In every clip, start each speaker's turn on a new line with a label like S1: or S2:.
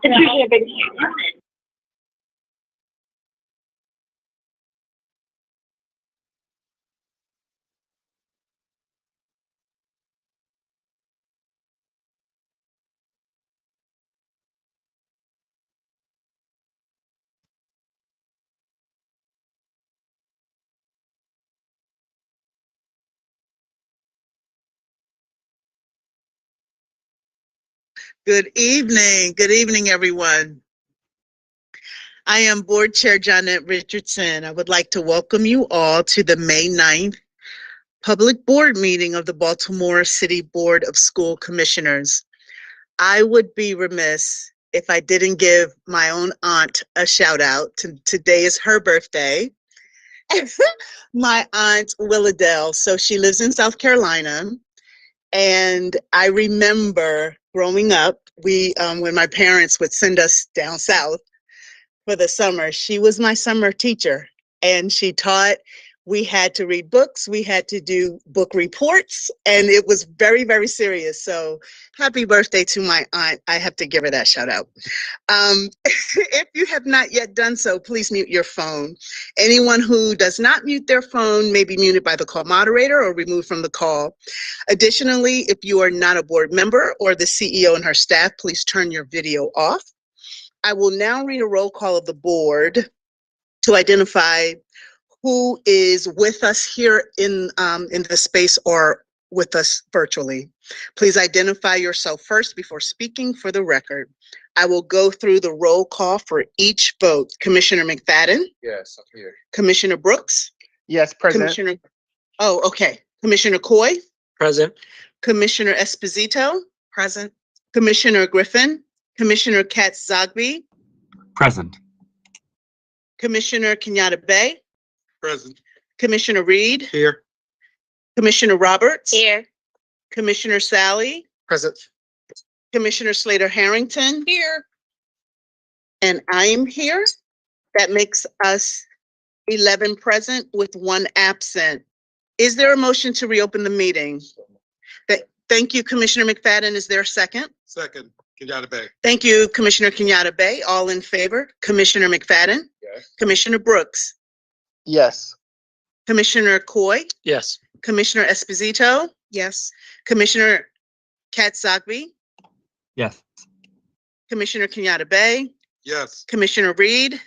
S1: It's usually a big issue.
S2: Good evening, everyone. I am Board Chair Janet Richardson. I would like to welcome you all to the May 9th Public Board Meeting of the Baltimore City Board of School Commissioners. I would be remiss if I didn't give my own aunt a shout out. Today is her birthday. My aunt Willadell, so she lives in South Carolina. And I remember growing up, when my parents would send us down south for the summer, she was my summer teacher, and she taught. We had to read books, we had to do book reports, and it was very, very serious. So happy birthday to my aunt. I have to give her that shout out. If you have not yet done so, please mute your phone. Anyone who does not mute their phone may be muted by the call moderator or removed from the call. Additionally, if you are not a board member or the CEO and her staff, please turn your video off. I will now read a roll call of the board to identify who is with us here in the space or with us virtually. Please identify yourself first before speaking for the record. I will go through the roll call for each vote. Commissioner McFadden?
S3: Yes, I'm here.
S2: Commissioner Brooks?
S3: Yes, present.
S2: Okay. Commissioner Coy?
S3: Present.
S2: Commissioner Esposito? Present. Commissioner Griffin? Commissioner Katz-Zogby?
S3: Present.
S2: Commissioner Kenyatta Bay?
S3: Present.
S2: Commissioner Reed?
S3: Here.
S2: Commissioner Roberts?
S1: Here.
S2: Commissioner Sally?
S3: Present.
S2: Commissioner Slater Harrington?
S1: Here.
S2: And I am here. That makes us 11 present with 1 absent. Is there a motion to reopen the meeting? Thank you, Commissioner McFadden. Is there a second?
S3: Second, Kenyatta Bay.
S2: Thank you, Commissioner Kenyatta Bay. All in favor? Commissioner McFadden?
S3: Yes.
S2: Commissioner Brooks?
S3: Yes.
S2: Commissioner Coy?
S3: Yes.
S2: Commissioner Esposito? Yes. Commissioner Katz-Zogby?
S3: Yes.
S2: Commissioner Kenyatta Bay?
S3: Yes.
S2: Commissioner Reed?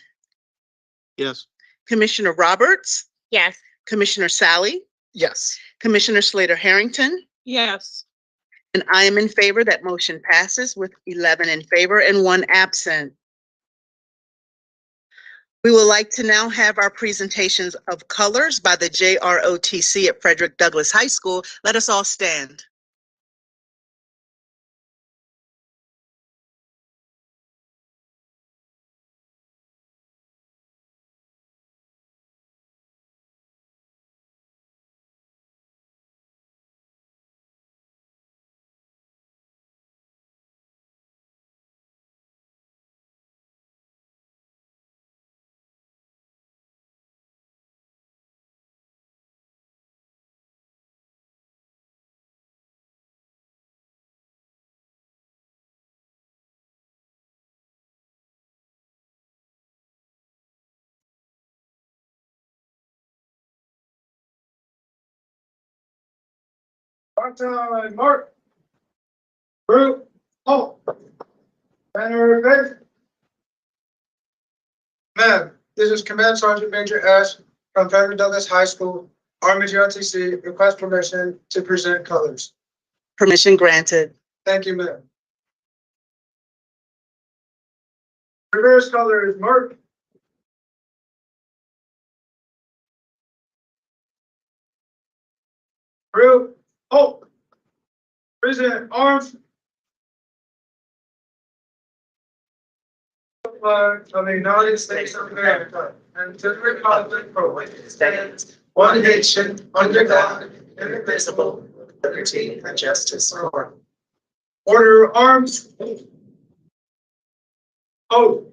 S3: Yes.
S2: Commissioner Roberts?
S1: Yes.
S2: Commissioner Sally?
S3: Yes.
S2: Commissioner Slater Harrington?
S1: Yes.
S2: And I am in favor. That motion passes with 11 in favor and 1 absent. We would like to now have our presentations of colors by the JROTC at Frederick Douglass High School. Let us all stand.
S3: Part-time, Mark. Group, halt. Banner, ready. Ma'am, this is Command Sergeant Major S. from Frederick Douglass High School, Army JRTC, request permission to present colors.
S2: Permission granted.
S3: Thank you, ma'am. Reverse colors, Mark. Group, halt. Present arms. flag of the United States of America and to the republic for which it stands, one nation, under God, indivisible, with liberty and justice for all. Order arms. Oh.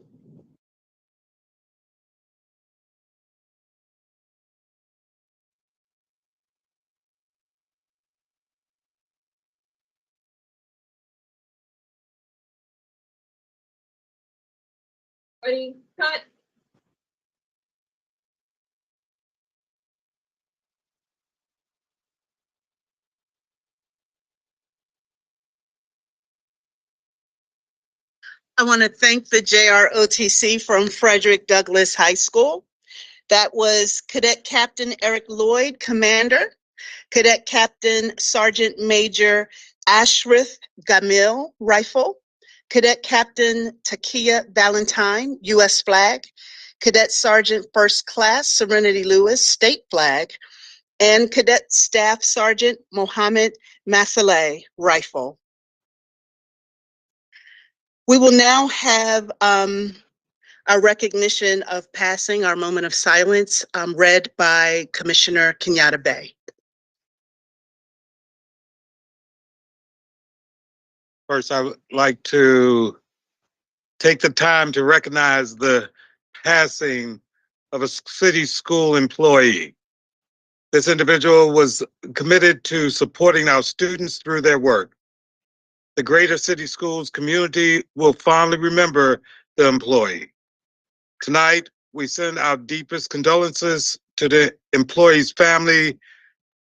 S1: Ready, cut.
S2: I want to thank the JROTC from Frederick Douglass High School. That was Cadet Captain Eric Lloyd, Commander, Cadet Captain Sergeant Major Ashraf Gamil, Rifle, Cadet Captain Takia Valentine, U.S. Flag, Cadet Sergeant First Class Serenity Lewis, State Flag, and Cadet Staff Sergeant Mohammed Masaleh, Rifle. We will now have our recognition of passing, our moment of silence, read by Commissioner Kenyatta Bay.
S4: First, I would like to take the time to recognize the passing of a city school employee. This individual was committed to supporting our students through their work. The Greater City Schools community will fondly remember the employee. Tonight, we send our deepest condolences to the employee's family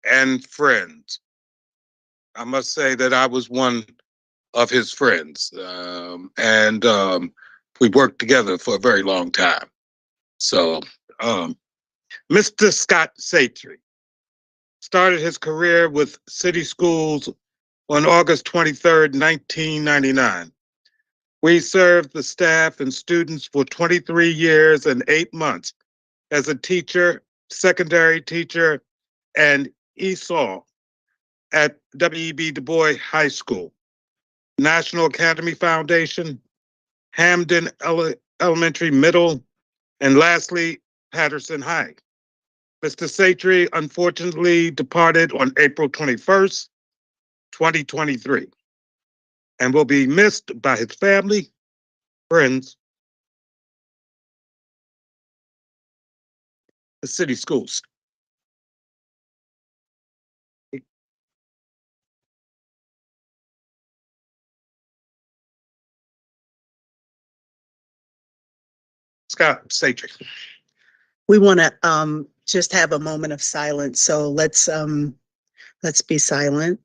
S4: and friends. I must say that I was one of his friends, and we worked together for a very long time. So, Mr. Scott Satry started his career with City Schools on August 23rd, 1999. We served the staff and students for 23 years and 8 months as a teacher, secondary teacher, and ESOL at W.E.B. Du Bois High School, National Academy Foundation, Hamden Elementary Middle, and lastly, Patterson High. Mr. Satry unfortunately departed on April 21st, 2023, and will be missed by his family, friends, the city schools. Scott Satry.
S2: We want to just have a moment of silence, so let's be silent.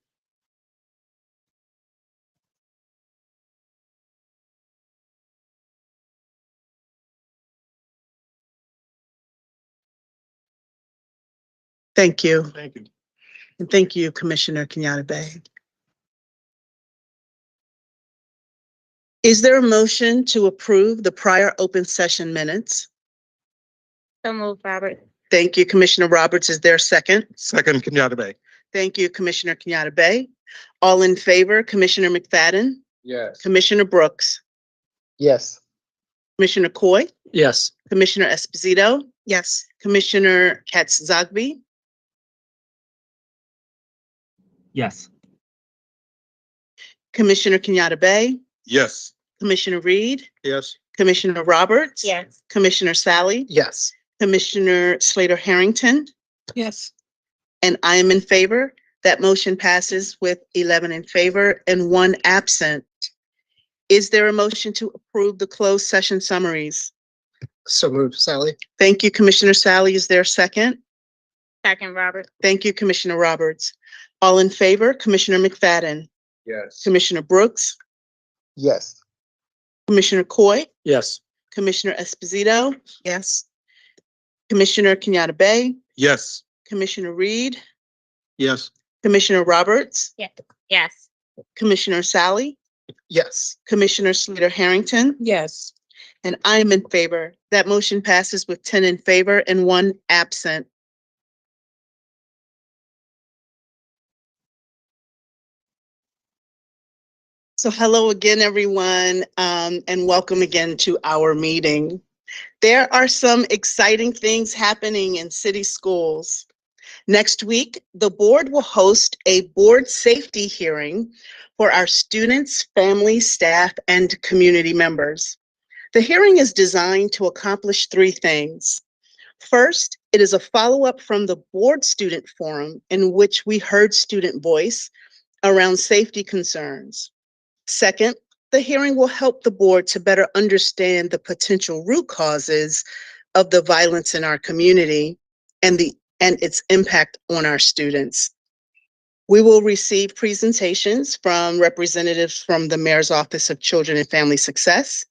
S2: Thank you.
S4: Thank you.
S2: And thank you, Commissioner Kenyatta Bay. Is there a motion to approve the prior open session minutes?
S1: So move, Robert.
S2: Thank you, Commissioner Roberts. Is there a second?
S4: Second, Kenyatta Bay.
S2: Thank you, Commissioner Kenyatta Bay. All in favor, Commissioner McFadden,
S3: Yes.
S2: Commissioner Brooks,
S3: Yes.
S2: Commissioner Coy,
S3: Yes.
S2: Commissioner Esposito. Yes. Commissioner Katz-Zagby,
S5: Yes.
S2: Commissioner Kenyatta Bay,
S4: Yes.
S2: Commissioner Reed,
S4: Yes.
S2: Commissioner Roberts.
S1: Yes.
S2: Commissioner Sally,
S3: Yes.
S2: Commissioner Slater Harrington,
S3: Yes.
S2: and I am in favor. That motion passes with 11 in favor and 1 absent. Is there a motion to approve the closed session summaries?
S3: So moved, Sally.
S2: Thank you, Commissioner Sally. Is there a second?
S1: Second, Robert.
S2: Thank you, Commissioner Roberts. All in favor, Commissioner McFadden,
S3: Yes.
S2: Commissioner Brooks,
S3: Yes.
S2: Commissioner Coy,
S3: Yes.
S2: Commissioner Esposito. Yes. Commissioner Kenyatta Bay,
S4: Yes.
S2: Commissioner Reed,
S4: Yes.
S2: Commissioner Roberts,
S1: Yes.
S2: Commissioner Sally,
S3: Yes.
S2: Commissioner Slater Harrington,
S1: Yes.
S2: and I am in favor. That motion passes with 10 in favor and 1 absent. So hello again, everyone, and welcome again to our meeting. There are some exciting things happening in city schools. Next week, the board will host a board safety hearing for our students, families, staff, and community members. The hearing is designed to accomplish three things. First, it is a follow-up from the board student forum in which we heard student voice around safety concerns. Second, the hearing will help the board to better understand the potential root causes of the violence in our community and its impact on our students. We will receive presentations from representatives from the Mayor's Office of Children and Family Success,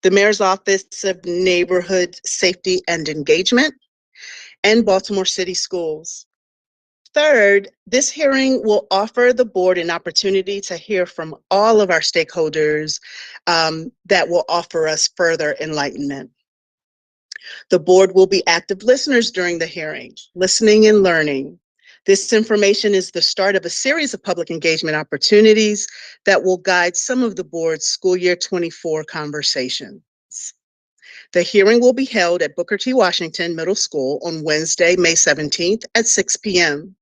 S2: the Mayor's Office of Neighborhood Safety and Engagement, and Baltimore City Schools. Third, this hearing will offer the board an opportunity to hear from all of our stakeholders that will offer us further enlightenment. The board will be active listeners during the hearing, listening and learning. This information is the start of a series of public engagement opportunities that will guide some of the board's school year 24 conversations. The hearing will be held at Booker T. Washington Middle School on Wednesday, May 17th at 6 p.m.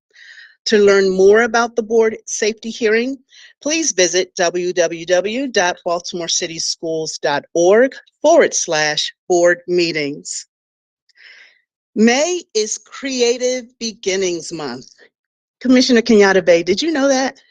S2: To learn more about the board safety hearing, please visit www.baltimorecitysschools.org/board meetings. May is Creative Beginnings Month. Commissioner Kenyatta Bay, did you know that?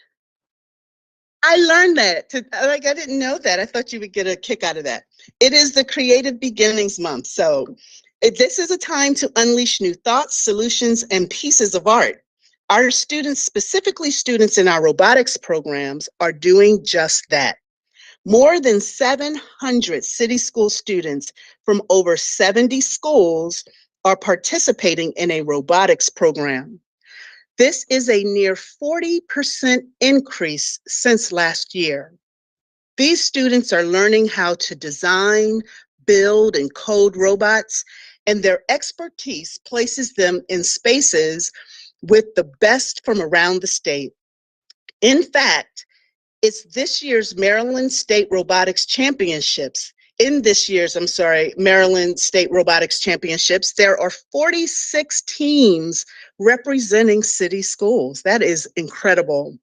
S2: I learned that. I didn't know that. I thought you would get a kick out of that. It is the Creative Beginnings Month. So this is a time to unleash new thoughts, solutions, and pieces of art. Our students, specifically students in our robotics programs, are doing just that. More than 700 city school students from over 70 schools are participating in a robotics program. This is a near 40% increase since last year. These students are learning how to design, build, and code robots, and their expertise places them in spaces with the best from around the state. In fact, it's this year's Maryland State Robotics Championships. Maryland State Robotics Championships, there are 46 teams representing city schools. That is incredible.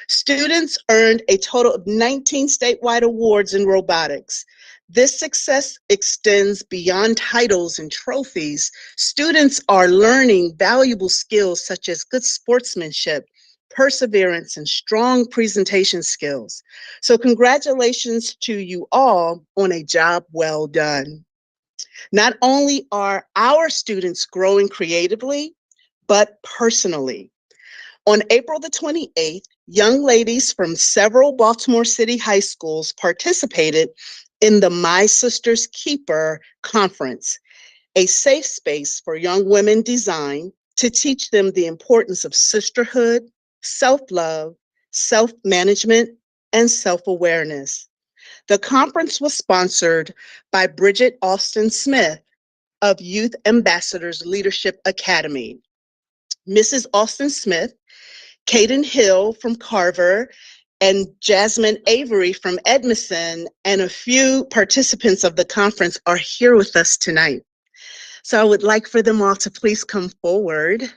S2: Students earned a total of 19 statewide awards in robotics. This success extends beyond titles and trophies. Students are learning valuable skills such as good sportsmanship, perseverance, and strong presentation skills. So congratulations to you all on a job well done. Not only are our students growing creatively, but personally. On April the 28th, young ladies from several Baltimore City high schools participated in the My Sister's Keeper conference, a safe space for young women designed to teach them the importance of sisterhood, self-love, self-management, and self-awareness. The conference was sponsored by Bridget Austin Smith of Youth Ambassadors Leadership Academy. Mrs. Austin Smith, Caden Hill from Carver, and Jasmine Avery from Edmondson, and a few participants of the conference are here with us tonight. So I would like for them all to please come forward.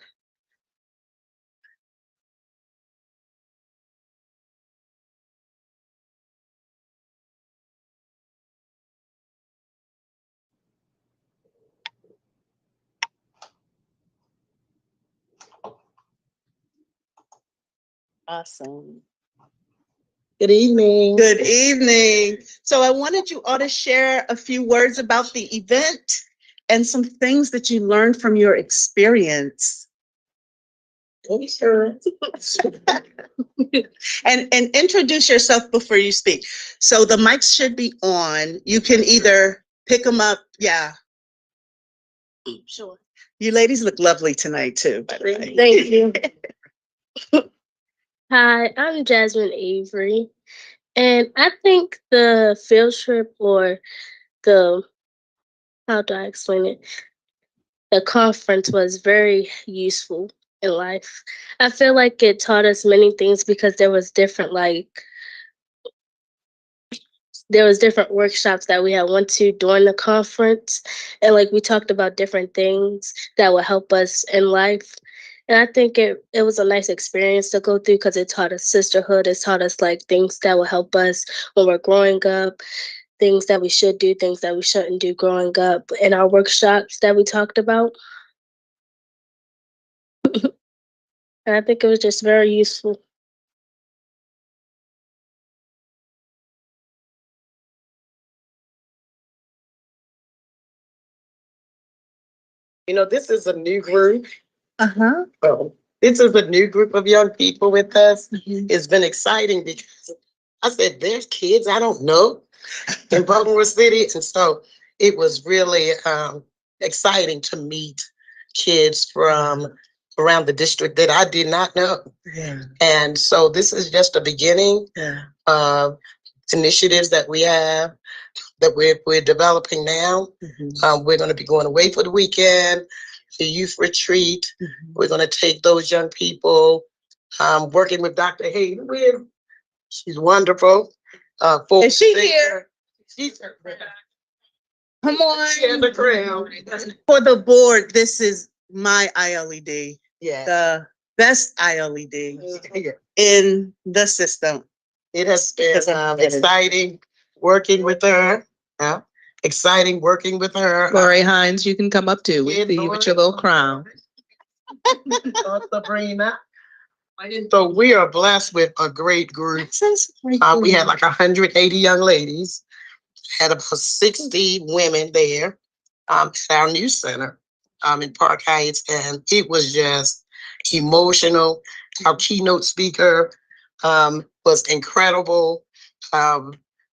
S2: Awesome.
S6: Good evening.
S2: Good evening. So I wanted you all to share a few words about the event and some things that you learned from your experience.
S6: Sure.
S2: And introduce yourself before you speak. So the mics should be on. You can either pick them up. Yeah.
S6: Sure.
S2: You ladies look lovely tonight too, by the way.
S6: Thank you. Hi, I'm Jasmine Avery, and I think the field trip or how do I explain it? The conference was very useful in life. I feel like it taught us many things because there was different there was different workshops that we had went to during the conference, and like we talked about different things that would help us in life. And I think it was a nice experience to go through because it taught us sisterhood. It taught us like things that will help us when we're growing up, things that we should do, things that we shouldn't do growing up in our workshops that we talked about. And I think it was just very useful.
S3: You know, this is a new group.
S2: Uh-huh.
S3: This is a new group of young people with us.
S2: Mhm.
S3: It's been exciting because I said, there's kids I don't know in Baltimore City. And so it was really exciting to meet kids from around the district that I did not know.
S2: Yeah,
S3: And so this is just a beginning
S2: yeah.
S3: of initiatives that we have that we're developing now.
S2: Mhm.
S3: We're going to be going away for the weekend, the youth retreat.
S2: Mhm.
S3: We're going to take those young people, working with Dr. Hayden. She's wonderful.
S2: Is she here?
S3: She's
S2: Come
S3: She has
S2: on.
S3: a crown.
S2: For the board, this is my ILED,
S3: Yeah.
S2: the best ILED
S3: Yeah.
S2: in the system.
S3: It has been exciting working with her. Yeah. Exciting working with her.
S7: Lori Hines, you can come up too. We
S3: Yeah,
S7: see you with your little crown.
S3: Sabrina. So we are blessed with a great group. We had like 180 young ladies, had about 60 women there at our new center in Park Heights, and it was just emotional. Our keynote speaker was incredible.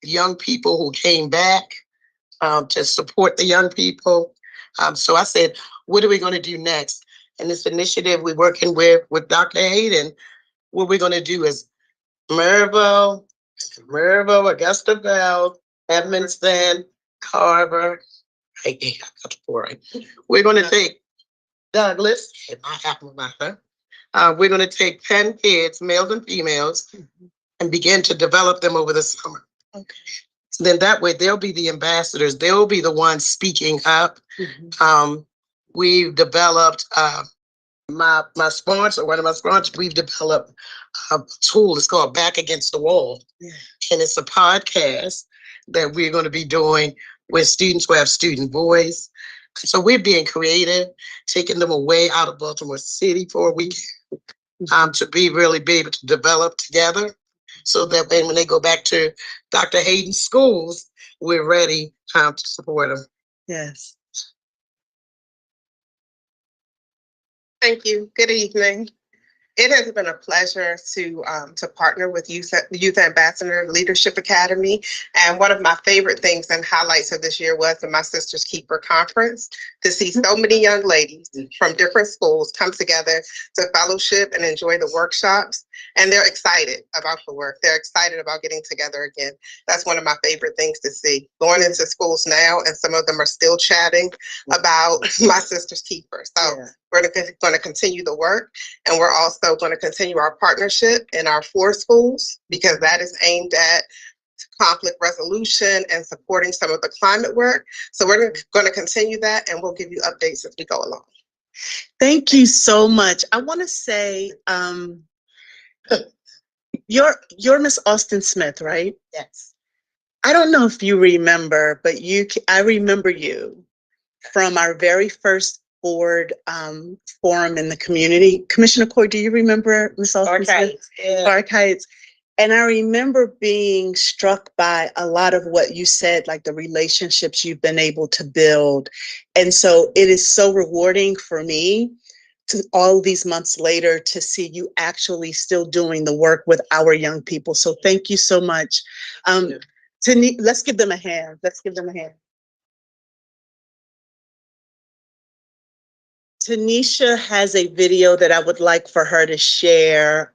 S3: Young people who came back to support the young people. So I said, what are we going to do next? And this initiative we're working with Dr. Hayden, what we're going to do is Maryville, Augusta Bell, Edmonston, Carver. Hey, I got the four right. We're going to take Douglas, and my alma mater. We're going to take 10 kids, males and females, and begin to develop them over the summer.
S2: Okay.
S3: So then that way they'll be the ambassadors. They'll be the ones speaking up. We've developed my sponsor, one of my sponsors, we've developed a tool. It's called Back Against the Wall.
S2: Yeah.
S3: And it's a podcast that we're going to be doing with students who have student voice. So we're being creative, taking them away out of Baltimore City for a week to be able to develop together so that when they go back to Dr. Hayden's schools, we're ready to support them.
S2: Yes.
S8: Thank you. Good evening. It has been a pleasure to partner with Youth Ambassador Leadership Academy. And one of my favorite things and highlights of this year was the My Sister's Keeper Conference, to see so many young ladies from different schools come together to fellowship and enjoy the workshops. And they're excited about the work. They're excited about getting together again. That's one of my favorite things to see. Going into schools now, and some of them are still chatting about My Sister's Keeper. So we're going to continue the work, and we're also going to continue our partnership in our 4 schools, because that is aimed at conflict resolution and supporting some of the climate work. So we're going to continue that, and we'll give you updates as we go along.
S2: Thank you so much. I want to say, you're Miss Austin Smith, right?
S3: Yes.
S2: I don't know if you remember, but I remember you from our very first board forum in the community. Commissioner Coy, do you remember Miss Austin Smith? Park Heights. And I remember being struck by a lot of what you said, like the relationships you've been able to build. And so it is so rewarding for me to all these months later to see you actually still doing the work with our young people. So thank you so much. Let's give them a hand. Let's give them a hand. Tanisha has a video that I would like for her to share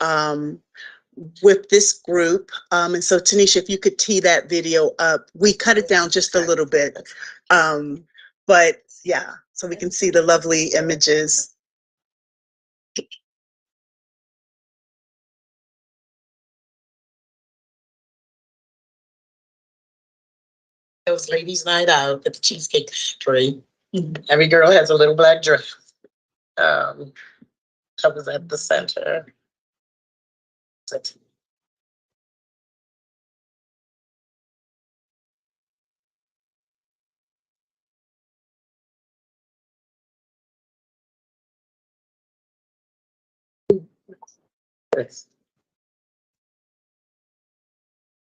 S2: with this group. And so Tanisha, if you could tee that video up, we cut it down just a little bit. But yeah, so we can see the lovely images.
S7: Those ladies' night out at the Cheesecake Factory. Every girl has a little black dress. I was at the center.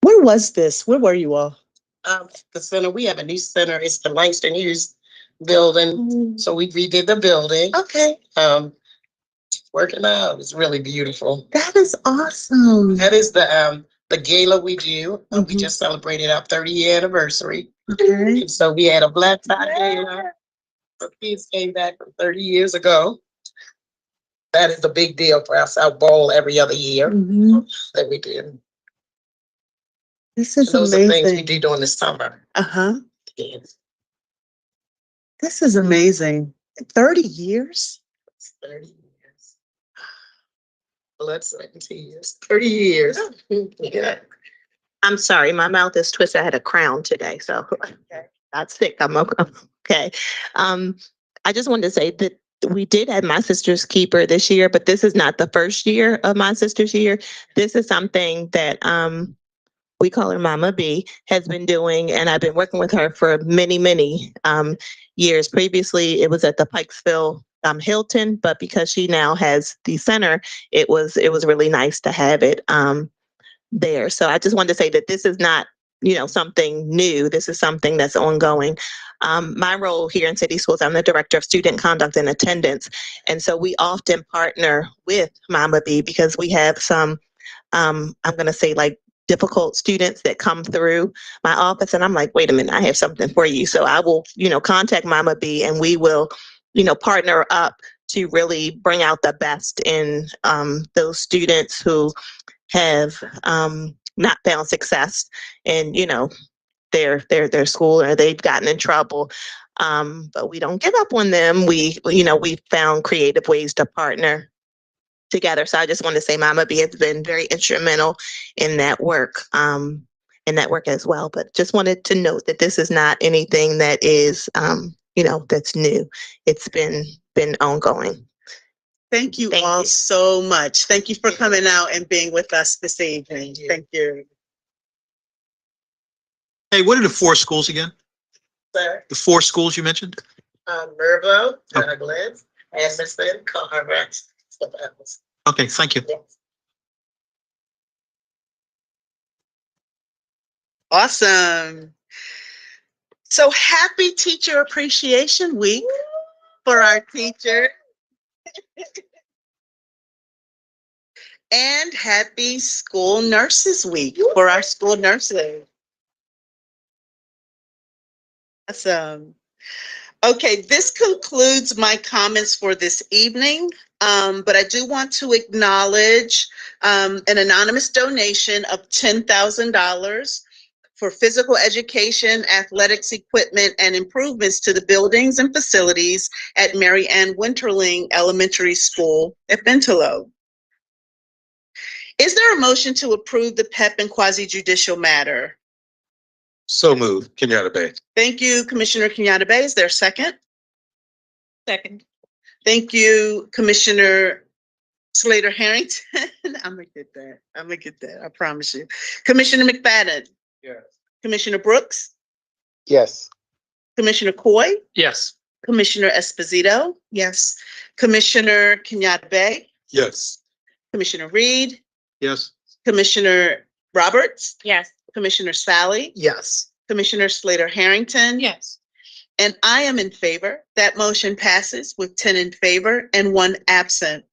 S2: Where was this? Where were you all?
S7: The center, we have a new center. It's the Langston Hughes building. So we redid the building.
S2: Okay,
S7: Working out. It's really beautiful.
S2: that is awesome.
S7: That is the gala we do. We
S2: Mhm.
S7: just celebrated our 30-year anniversary.
S2: Okay.
S7: So we had a black tie gala. The kids came back from 30 years ago. That is a big deal for us. Our ball every other year
S2: Mhm.
S7: that we do.
S2: This is
S7: Those are things we
S2: amazing.
S7: do during the summer.
S2: Uh-huh.
S7: Yes.
S2: This is amazing. 30 years?
S7: It's 30 years. Blood, sweat, and tears. 30 years. Yeah.
S9: I'm sorry, my mouth is twisted. I had a crown today, so not sick. I'm okay. I just wanted to say that we did have My Sister's Keeper this year, but this is not the first year of My Sister's Year. This is something that we call her Mama B has been doing, and I've been working with her for many, many years. Previously, it was at the Pikesville Hilton, but because she now has the center, it was really nice to have it there. So I just wanted to say that this is not, something new. This is something that's ongoing. My role here in City Schools, I'm the Director of Student Conduct and Attendance. And so we often partner with Mama B because we have some, I'm going to say like difficult students that come through my office. And I'm like, wait a minute, I have something for you. So I will, contact Mama B and we will, partner up to really bring out the best in those students who have not found success in their school, or they've gotten in trouble, but we don't give up on them. We found creative ways to partner together. So I just want to say Mama B has been very instrumental in that work, as well. But just wanted to note that this is not anything that is that's new. It's been ongoing.
S2: Thank you
S9: Thank
S2: all
S9: you.
S2: so much. Thank you for coming out and being with us this evening. Thank you.
S10: Hey, what are the four schools again?
S7: Sir,
S10: The four schools you mentioned?
S7: Mervo, Douglas, Emerson, Carver.
S10: Okay, thank you.
S2: Awesome. So happy Teacher Appreciation Week for our teachers. And happy School Nurses Week for our school nurses. Awesome. Okay, this concludes my comments for this evening, but I do want to acknowledge an anonymous donation of $10,000 for physical education, athletics equipment, and improvements to the buildings and facilities at Mary Ann Winterling Elementary School at Bentelow. Is there a motion to approve the PEP and quasi-judicial matter?
S4: So moved, Kenyatta Bay.
S2: Thank you, Commissioner Kenyatta Bay. Is there a second?
S1: Second.
S2: Thank you, Commissioner Slater Harrington. I'm gonna get that. I promise you. Commissioner McFadden.
S4: Yes.
S2: Commissioner Brooks.
S3: Yes.
S2: Commissioner Coy.
S3: Yes.
S2: Commissioner Esposito. Yes. Commissioner Kenyatta Bay.
S4: Yes.
S2: Commissioner Reed.
S10: Yes.
S2: Commissioner Roberts.
S1: Yes.
S2: Commissioner Sally.
S7: Yes.
S2: Commissioner Slater Harrington.
S1: Yes.
S2: And I am in favor. That motion passes with 10 in favor and 1 absent.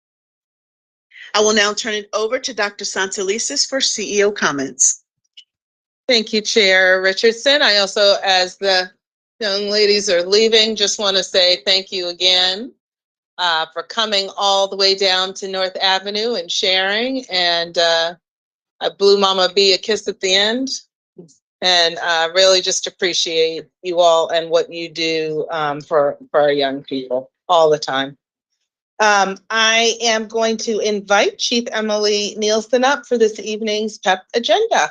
S2: I will now turn it over to Dr. Santelises for CEO comments.
S7: Thank you, Chair Richardson. I also, as the young ladies are leaving, just want to say thank you again for coming all the way down to North Avenue and sharing. And I blew Mama B a kiss at the end. And really just appreciate you all and what you do for our young people all the time. I am going to invite Chief Emily Nielsen up for this evening's PEP agenda.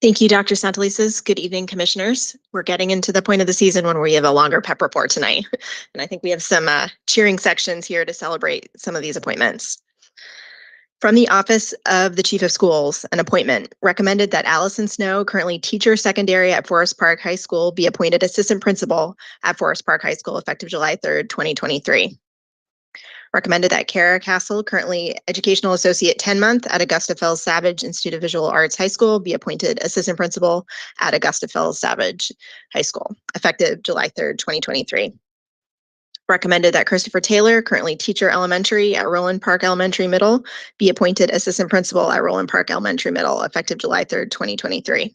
S11: Thank you, Dr. Santelises. Good evening, commissioners. We're getting into the point of the season when we have a longer PEP report tonight. And I think we have some cheering sections here to celebrate some of these appointments. From the Office of the Chief of Schools, an appointment recommended that Allison Snow, currently teacher secondary at Forest Park High School, be appointed assistant principal at Forest Park High School effective July 3rd, 2023. Recommended that Kara Castle, currently educational associate 10-month at Augusta Fells Savage Institute of Visual Arts High School, be appointed assistant principal at Augusta Fells Savage High School, effective July 3rd, 2023. Recommended that Christopher Taylor, currently teacher elementary at Roland Park Elementary Middle, be appointed assistant principal at Roland Park Elementary Middle, effective July 3rd, 2023.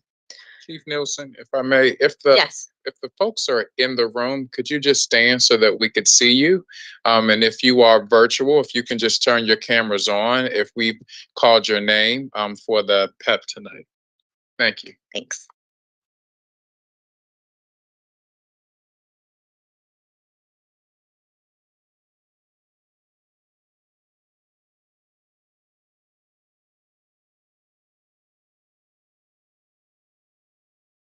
S12: Chief Nielsen, if I may, if the folks are in the room, could you just stand so that we could see you? And if you are virtual, if you can just turn your cameras on, if we called your name for the PEP tonight. Thank you.
S11: Thanks.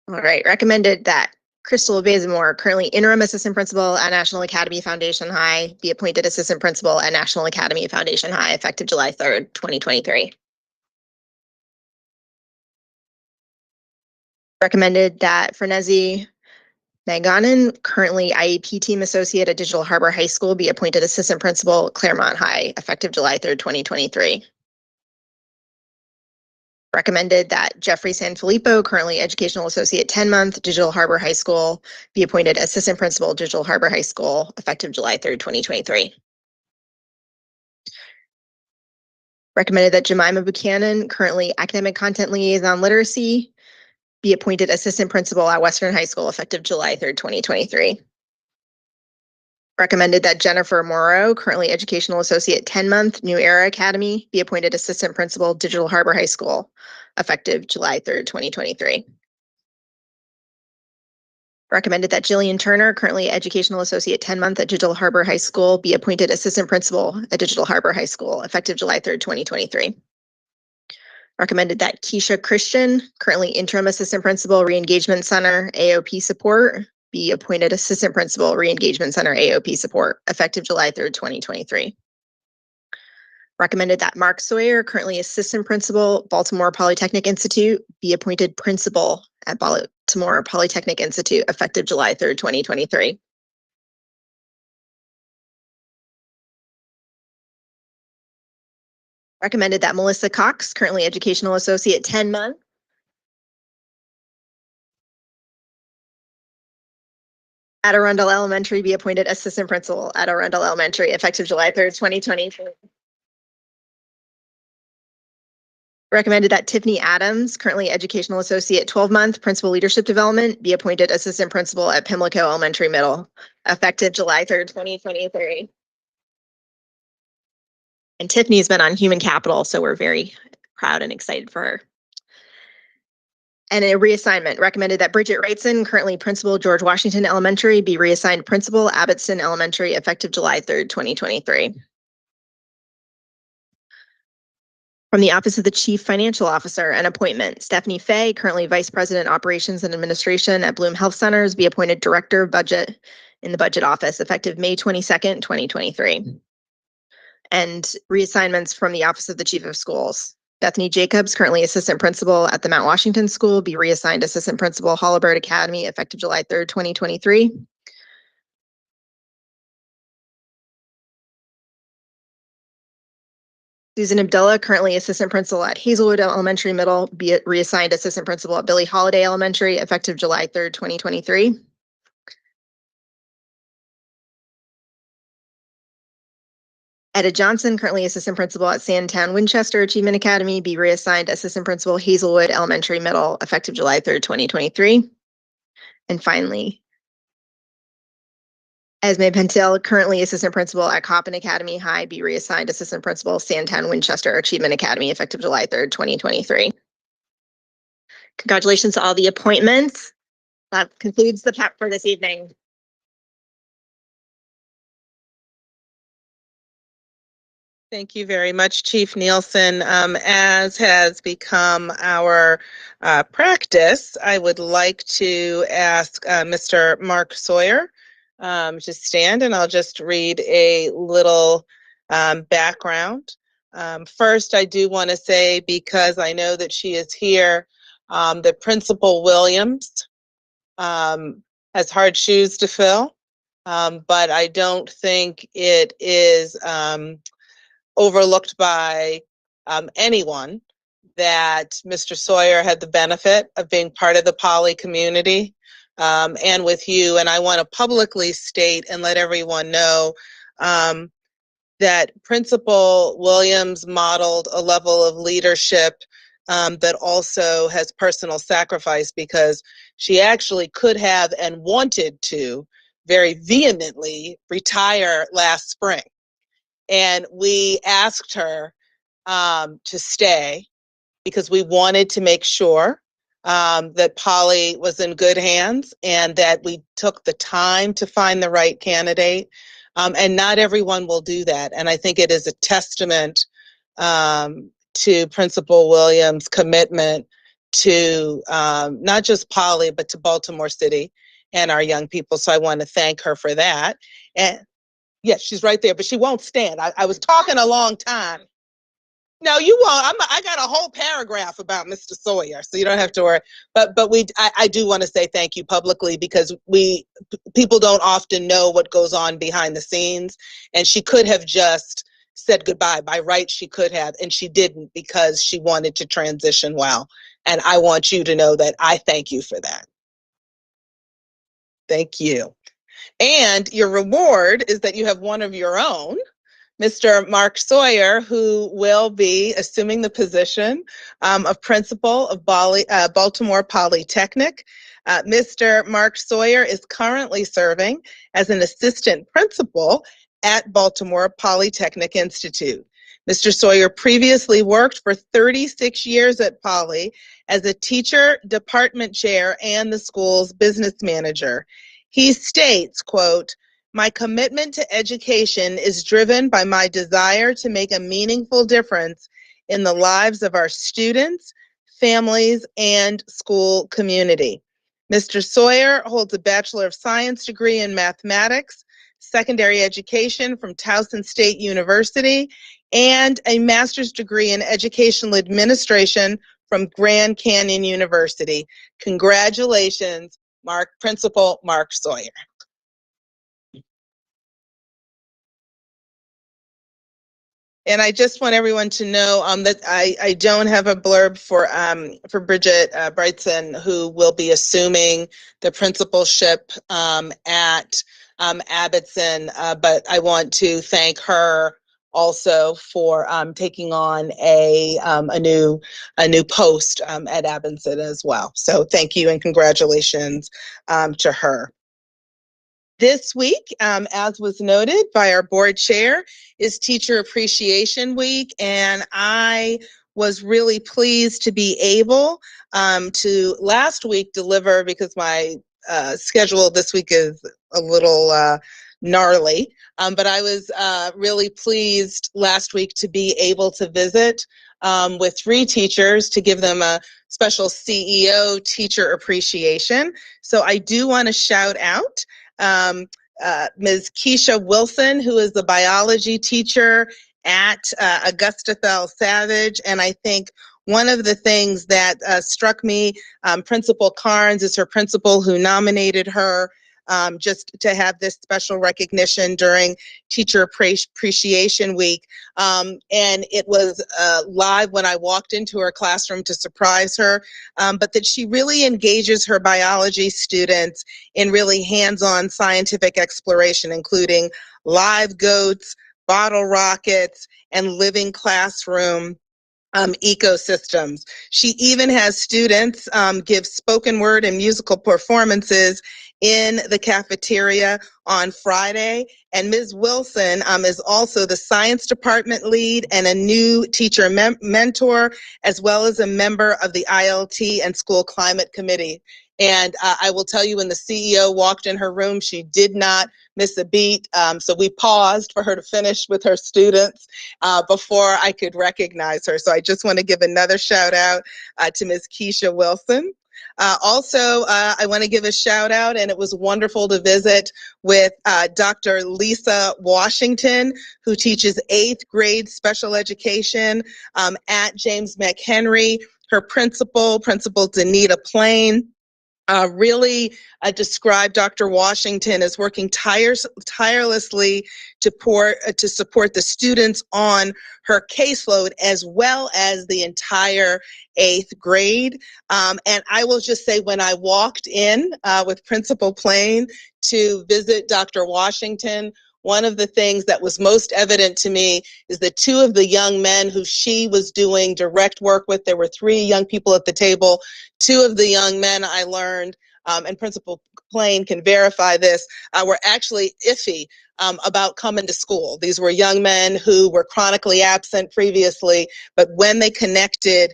S11: All right, recommended that Crystal Bazemore, currently interim assistant principal at National Academy Foundation High, be appointed assistant principal at National Academy Foundation High, effective July 3rd, 2023. Recommended that Frenzy Maganan, currently IEP team associate at Digital Harbor High School, be appointed assistant principal at Claremont High, effective July 3rd, 2023. Recommended that Jeffrey Sanfilippo, currently educational associate 10-month, Digital Harbor High School, be appointed assistant principal, Digital Harbor High School, effective July 3rd, 2023. Recommended that Jemima Buchanan, currently academic content liaison literacy, be appointed assistant principal at Western High School, effective July 3rd, 2023. Recommended that Jennifer Morrow, currently educational associate 10-month, New Era Academy, be appointed assistant principal, Digital Harbor High School, effective July 3rd, 2023. Recommended that Jillian Turner, currently educational associate 10-month at Digital Harbor High School, be appointed assistant principal at Digital Harbor High School, effective July 3rd, 2023. Recommended that Keisha Christian, currently interim assistant principal, Reengagement Center, AOP support, be appointed assistant principal, Reengagement Center, AOP support, effective July 3rd, 2023. Recommended that Mark Sawyer, currently assistant principal, Baltimore Polytechnic Institute, be appointed principal at Baltimore Polytechnic Institute, effective July 3rd, 2023. Recommended that Melissa Cox, currently educational associate 10-month, at Arundel Elementary, be appointed assistant principal at Arundel Elementary, effective July 3rd, 2023. Recommended that Tiffany Adams, currently educational associate 12-month, principal leadership development, be appointed assistant principal at Pimlico Elementary Middle, effective July 3rd, 2023. And Tiffany's been on human capital, so we're very proud and excited for her. And a reassignment, recommended that Bridget Wrightson, currently principal, George Washington Elementary, be reassigned principal, Abbotston Elementary, effective July 3rd, 2023. From the Office of the Chief Financial Officer, an appointment, Stephanie Fay, currently Vice President, Operations and Administration at Bloom Health Centers, be appointed Director of Budget in the Budget Office, effective May 22nd, 2023. And reassignments from the Office of the Chief of Schools. Bethany Jacobs, currently Assistant Principal at the Mount Washington School, be reassigned Assistant Principal, Hollabird Academy, effective July 3rd, 2023. Susan Abdullah, currently Assistant Principal at Hazelwood Elementary Middle, be reassigned Assistant Principal at Billie Holiday Elementary, effective July 3rd, 2023. Etta Johnson, currently Assistant Principal at Sandtown Winchester Achievement Academy, be reassigned Assistant Principal, Hazelwood Elementary Middle, effective July 3rd, 2023. And finally, Esme Pentel, currently Assistant Principal at Coppin Academy High, be reassigned Assistant Principal, Sandtown Winchester Achievement Academy, effective July 3rd, 2023. Congratulations to all the appointments. That concludes the PEP for this evening.
S7: Thank you very much, Chief Nielsen. As has become our practice, I would like to ask Mr. Mark Sawyer to stand, and I'll just read a little background. First, I do want to say, because I know that she is here, that Principal Williams has hard shoes to fill, but I don't think it is overlooked by anyone that Mr. Sawyer had the benefit of being part of the Poly community and with you. And I want to publicly state and let everyone know that Principal Williams modeled a level of leadership that also has personal sacrifice, because she actually could have and wanted to very vehemently retire last spring. And we asked her to stay because we wanted to make sure that Poly was in good hands and that we took the time to find the right candidate. And not everyone will do that. And I think it is a testament to Principal Williams' commitment to not just Poly, but to Baltimore City and our young people. So I want to thank her for that. And yes, she's right there, but she won't stand. I was talking a long time. No, you won't. I got a whole paragraph about Mr. Sawyer, so you don't have to worry. But I do want to say thank you publicly, because people don't often know what goes on behind the scenes, and she could have just said goodbye. By right, she could have, and she didn't, because she wanted to transition well. And I want you to know that I thank you for that. Thank you. And your reward is that you have one of your own, Mr. Mark Sawyer, who will be assuming the position of principal of Baltimore Polytechnic. Mr. Mark Sawyer is currently serving as an assistant principal at Baltimore Polytechnic Institute. Mr. Sawyer previously worked for 36 years at Poly as a teacher, department chair, and the school's business manager. He states, quote, "My commitment to education is driven by my desire to make a meaningful difference in the lives of our students, families, and school community." Mr. Sawyer holds a Bachelor of Science degree in mathematics, secondary education from Towson State University, and a master's degree in educational administration from Grand Canyon University. Congratulations, Principal Mark Sawyer. And I just want everyone to know that I don't have a blurb for Bridget Brightson, who will be assuming the principalship at Abbottson, but I want to thank her also for taking on a new post at Abbottson as well. So thank you and congratulations to her. This week, as was noted by our board chair, is Teacher Appreciation Week, and I was really pleased to be able to last week deliver, because my schedule this week is a little gnarly, but I was really pleased last week to be able to visit with 3 teachers to give them a special CEO Teacher Appreciation. So I do want to shout out Ms. Keisha Wilson, who is the biology teacher at Augusta Thel Savage. And I think one of the things that struck me, Principal Carnes is her principal who nominated her just to have this special recognition during Teacher Appreciation Week. And it was live when I walked into her classroom to surprise her, but that she really engages her biology students in really hands-on scientific exploration, including live goats, bottle rockets, and living classroom ecosystems. She even has students give spoken word and musical performances in the cafeteria on Friday. And Ms. Wilson is also the science department lead and a new teacher mentor, as well as a member of the ILT and school climate committee. And I will tell you, when the CEO walked in her room, she did not miss a beat. So we paused for her to finish with her students before I could recognize her. So I just want to give another shout out to Ms. Keisha Wilson. Also, I want to give a shout out, and it was wonderful to visit with Dr. Lisa Washington, who teaches 8th grade special education at James McHenry. Her Principal Danita Plain, really described Dr. Washington as working tirelessly to support the students on her caseload, as well as the entire 8th grade. And I will just say, when I walked in with Principal Plain to visit Dr. Washington, one of the things that was most evident to me is that 2 of the young men who she was doing direct work with, there were 3 young people at the table, 2 of the young men I learned, and Principal Plain can verify this, were actually iffy about coming to school. These were young men who were chronically absent previously, but when they connected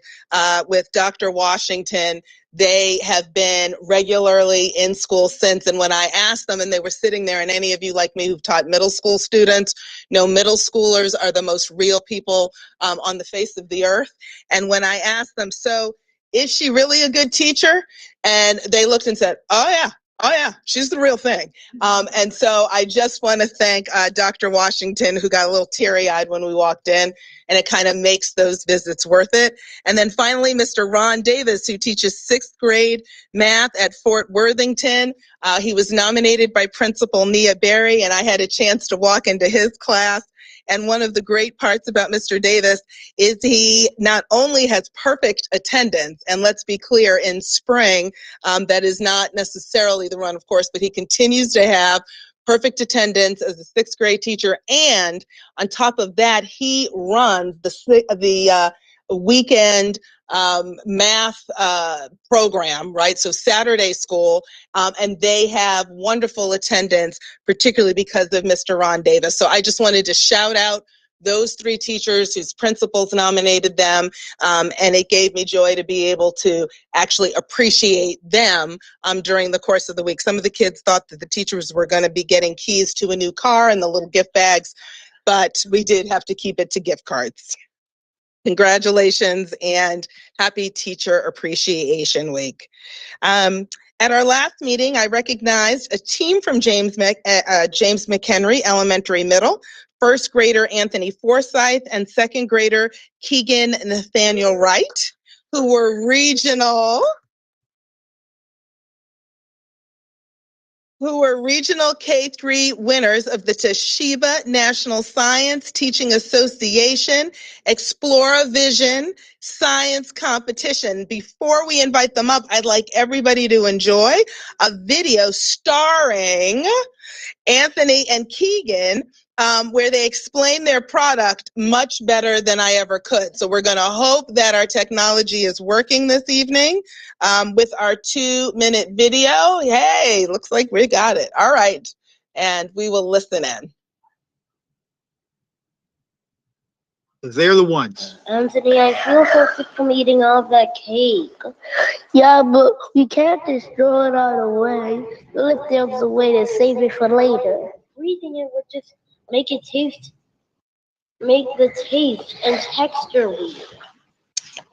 S7: with Dr. Washington, they have been regularly in school since. And when I asked them, and they were sitting there, and any of you like me who've taught middle school students know middle schoolers are the most real people on the face of the earth. And when I asked them, so is she really a good teacher? And they looked and said, oh yeah, she's the real thing. And so I just want to thank Dr. Washington, who got a little teary-eyed when we walked in, and it kind of makes those visits worth it. And then finally, Mr. Ron Davis, who teaches 6th grade math at Fort Worthington. He was nominated by Principal Nia Berry, and I had a chance to walk into his class. And one of the great parts about Mr. Davis is he not only has perfect attendance, and let's be clear, in spring, that is not necessarily the run, of course, but he continues to have perfect attendance as a 6th grade teacher. And on top of that, he runs the weekend math program, right? So Saturday school, and they have wonderful attendance, particularly because of Mr. Ron Davis. So I just wanted to shout out those 3 teachers whose principals nominated them, and it gave me joy to be able to actually appreciate them during the course of the week. Some of the kids thought that the teachers were going to be getting keys to a new car and the little gift bags, but we did have to keep it to gift cards. Congratulations and happy Teacher Appreciation Week. At our last meeting, I recognized a team from James McHenry Elementary Middle, 1st grader Anthony Forsyth and 2nd grader Keegan Nathaniel Wright, who were regional K-3 winners of the Toshiba National Science Teaching Association Explora Vision Science Competition. Before we invite them up, I'd like everybody to enjoy a video starring Anthony and Keegan, where they explain their product much better than I ever could. So we're going to hope that our technology is working this evening with our 2-minute video. Hey, looks like we got it. All right. And we will listen in.
S10: They're the ones.
S6: Anthony, I feel so sick from eating all of that cake. Yeah, but we can't just throw it all away. What if there's a way to save it for later? Freezing it would just make the taste and texture weird.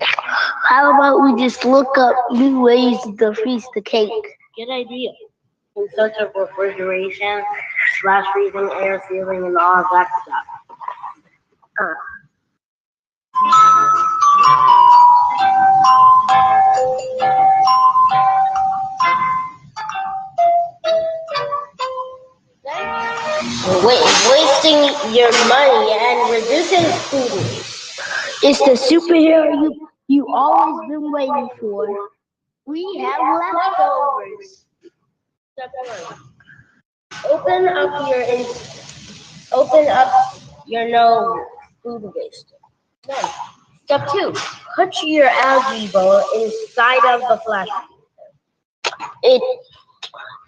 S6: How about we just look up new ways to freeze the cake? Good idea. In such of refrigeration, flash freezing, air sealing, and all of that stuff. Wasting your money and reducing food waste. It's the superhero you always been waiting for. We have leftovers. Step 1. Open up your no food waste. Then, step 2. Put your algae bowl inside of the flash freezer.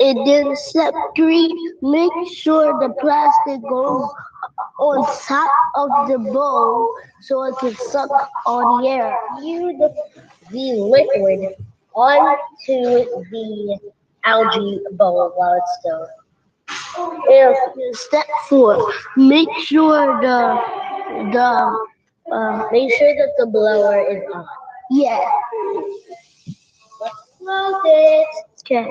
S6: And then step 3, make sure the plastic goes on top of the bowl so it can suck all the air. Use the liquid
S13: onto the algae bowl while it's still. And step 4, make sure make sure that the blower is on. Yeah. Close it. Okay.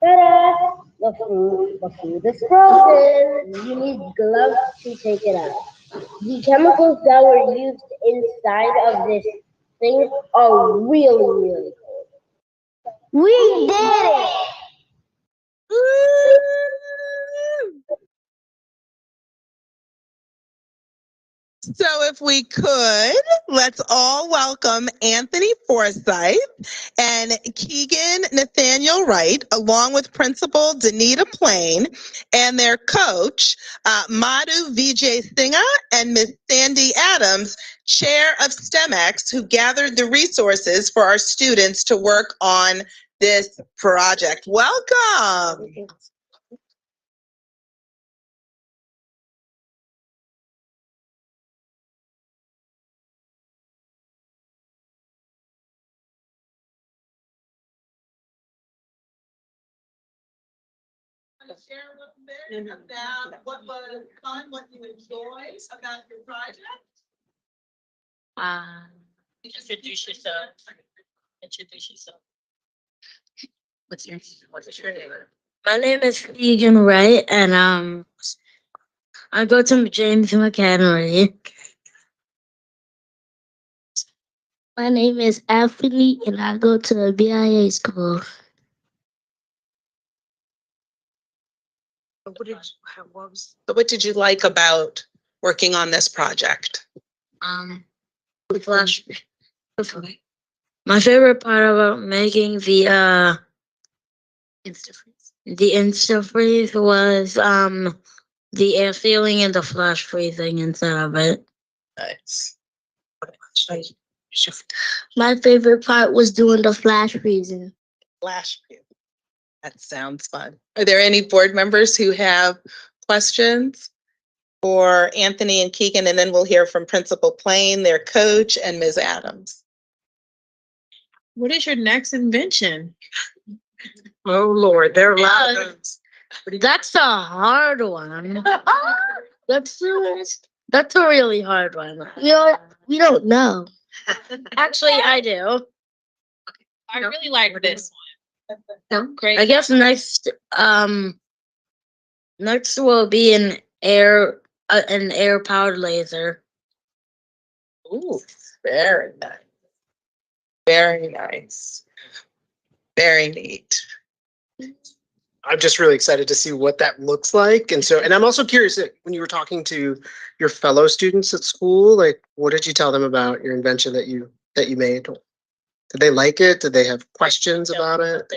S13: Ta-da! The food is frozen. You need gloves to take it out. The chemicals that were used inside of this thing are really, really cold. We did it!
S7: So if we could, let's all welcome Anthony Forsyth and Keegan Nathaniel Wright, along with Principal Danita Plain and their coach, Madhu Vijay Singha and Miss Sandy Adams, Chair of STEMX, who gathered the resources for our students to work on this project. Welcome. Share a little bit about what was fun, what you enjoyed about your project.
S1: Introduce yourself. Introduce yourself. What's your name?
S13: My name is Keegan Wright, and I go to James McHenry. My name is Anthony, and I go to a BIA school.
S7: What did you like about working on this project?
S13: The flash. My favorite part about making the Insta-freeze was the air sealing and the flash freezing instead of it.
S7: Nice.
S13: My favorite part was doing the flash freezing.
S7: Flash. That sounds fun. Are there any board members who have questions for Anthony and Keegan? And then we'll hear from Principal Plain, their coach, and Ms. Adams.
S1: What is your next invention?
S7: Oh, Lord, there are a lot of those.
S13: That's a hard one. That's a really hard one. We don't know. Actually, I do.
S1: I really like this one. Great.
S13: I guess next will be an air powered laser.
S7: Ooh, very nice. Very nice. Very neat.
S3: I'm just really excited to see what that looks like. And I'm also curious when you were talking to your fellow students at school, like, what did you tell them about your invention that you made? Did they like it? Did they have questions about it?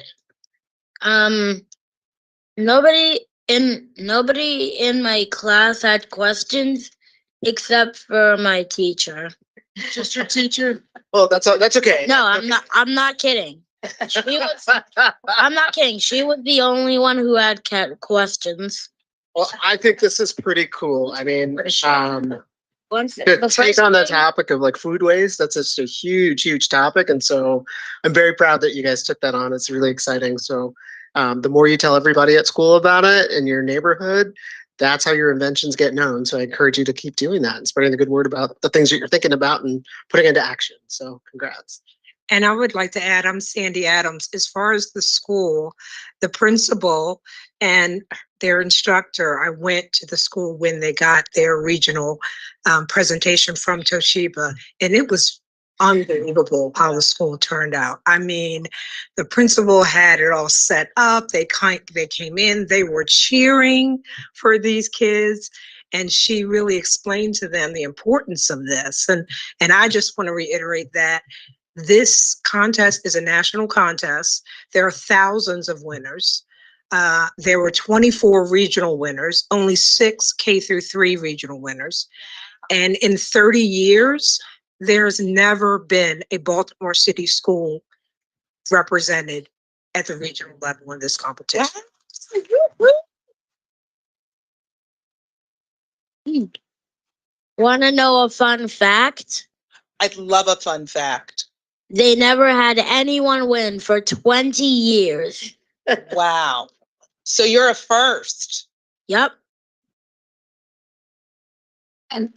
S13: Nobody in my class had questions except for my teacher.
S3: Just your teacher? Well, that's okay.
S13: No, I'm not kidding. I'm not kidding. She was the only one who had questions.
S3: Well, I think this is pretty cool. I mean, to
S13: The
S3: take
S13: first
S3: on the
S13: thing-
S3: topic of like food waste, that's just a huge topic. And so I'm very proud that you guys took that on. It's really exciting. So the more you tell everybody at school about it in your neighborhood, that's how your inventions get known. So I encourage you to keep doing that and spreading the good word about the things that you're thinking about and putting into action. So congrats.
S14: And I would like to add, I'm Sandy Adams. As far as the school, the principal and their instructor, I went to the school when they got their regional presentation from Toshiba, and it was unbelievable how the school turned out. I mean, the principal had it all set up. They came in, they were cheering for these kids. And she really explained to them the importance of this. And I just want to reiterate that this contest is a national contest. There are thousands of winners. There were 24 regional winners, only 6 K-3 regional winners. And in 30 years, there's never been a Baltimore City school represented at the regional level in this competition.
S13: Want to know a fun fact?
S7: I'd love a fun fact.
S13: They never had anyone win for 20 years.
S7: Wow. So you're a first.
S13: Yep.
S15: And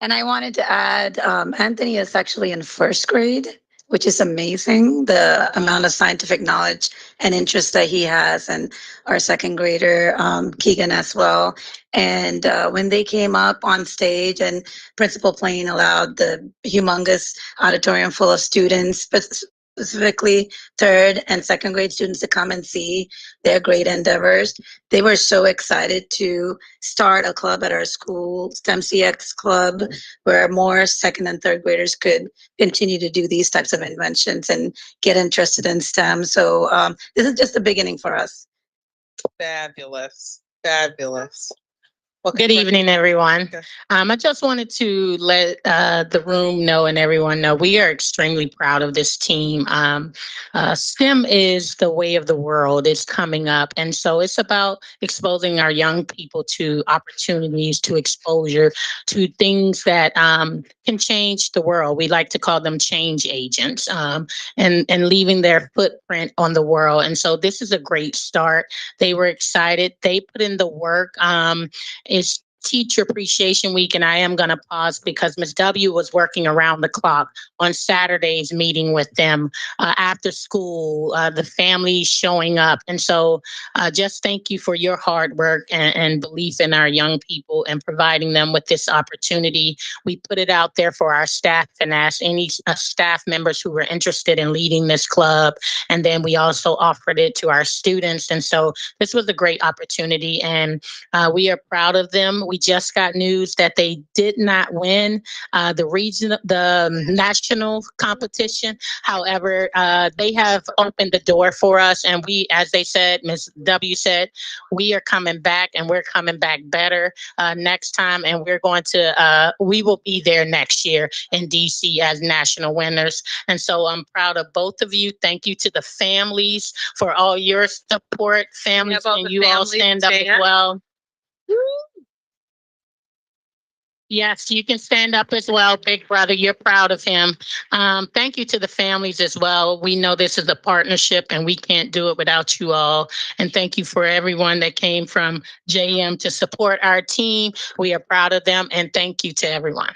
S15: I wanted to add, Anthony is actually in first grade, which is amazing, the amount of scientific knowledge and interest that he has, and our second grader, Keegan as well. And when they came up on stage and Principal Plain allowed the humongous auditorium full of students, specifically third and second grade students, to come and see their great endeavors, they were so excited to start a club at our school, STEM CX Club, where more second and third graders could continue to do these types of inventions and get interested in STEM. So this is just the beginning for us.
S7: Fabulous. Fabulous.
S16: Good evening, everyone. I just wanted to let the room know and everyone know we are extremely proud of this team. STEM is the way of the world. It's coming up. And so it's about exposing our young people to opportunities, to exposure, to things that can change the world. We like to call them change agents, and leaving their footprint on the world. And so this is a great start. They were excited. They put in the work. It's Teacher Appreciation Week, and I am going to pause because Ms. W was working around the clock on Saturdays, meeting with them after school, the families showing up. And so just thank you for your hard work and belief in our young people and providing them with this opportunity. We put it out there for our staff and asked any staff members who were interested in leading this club. And then we also offered it to our students. And so this was a great opportunity, and we are proud of them. We just got news that they did not win the national competition. However, they have opened the door for us, and we, as they said, Ms. W said, we are coming back, and we're coming back better next time, and we will be there next year in DC as national winners. And so I'm proud of both of you. Thank you to the families for all your support. Families, and you all stand up as well. Yes, you can stand up as well, big brother. You're proud of him. Thank you to the families as well. We know this is a partnership and we can't do it without you all. And thank you for everyone that came from JM to support our team. We are proud of them, and thank you to everyone.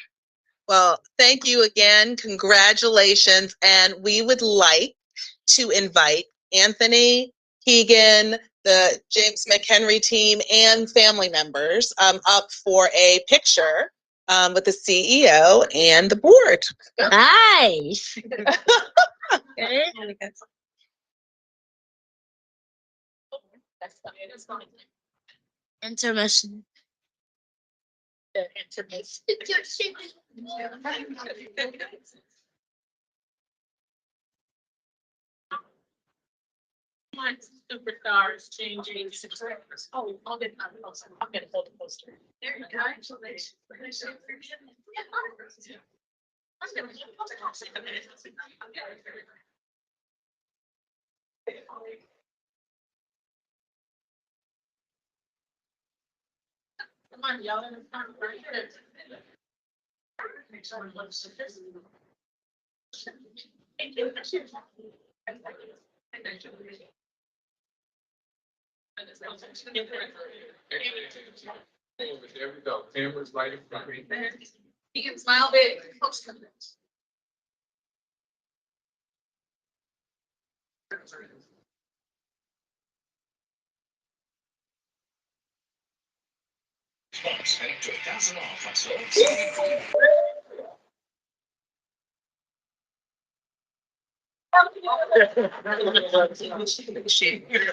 S7: Well, thank you again. Congratulations. And we would like to invite Anthony, Keegan, the James McHenry team, and family members up for a picture with the CEO and the board.
S13: Nice. Intermission.
S16: Superstars changing. Oh, I'll get a hold the poster. There you go. Come on, y'all. Right here. Make sure it looks
S12: There we go. Camera's right in front of me.
S16: You can smile big.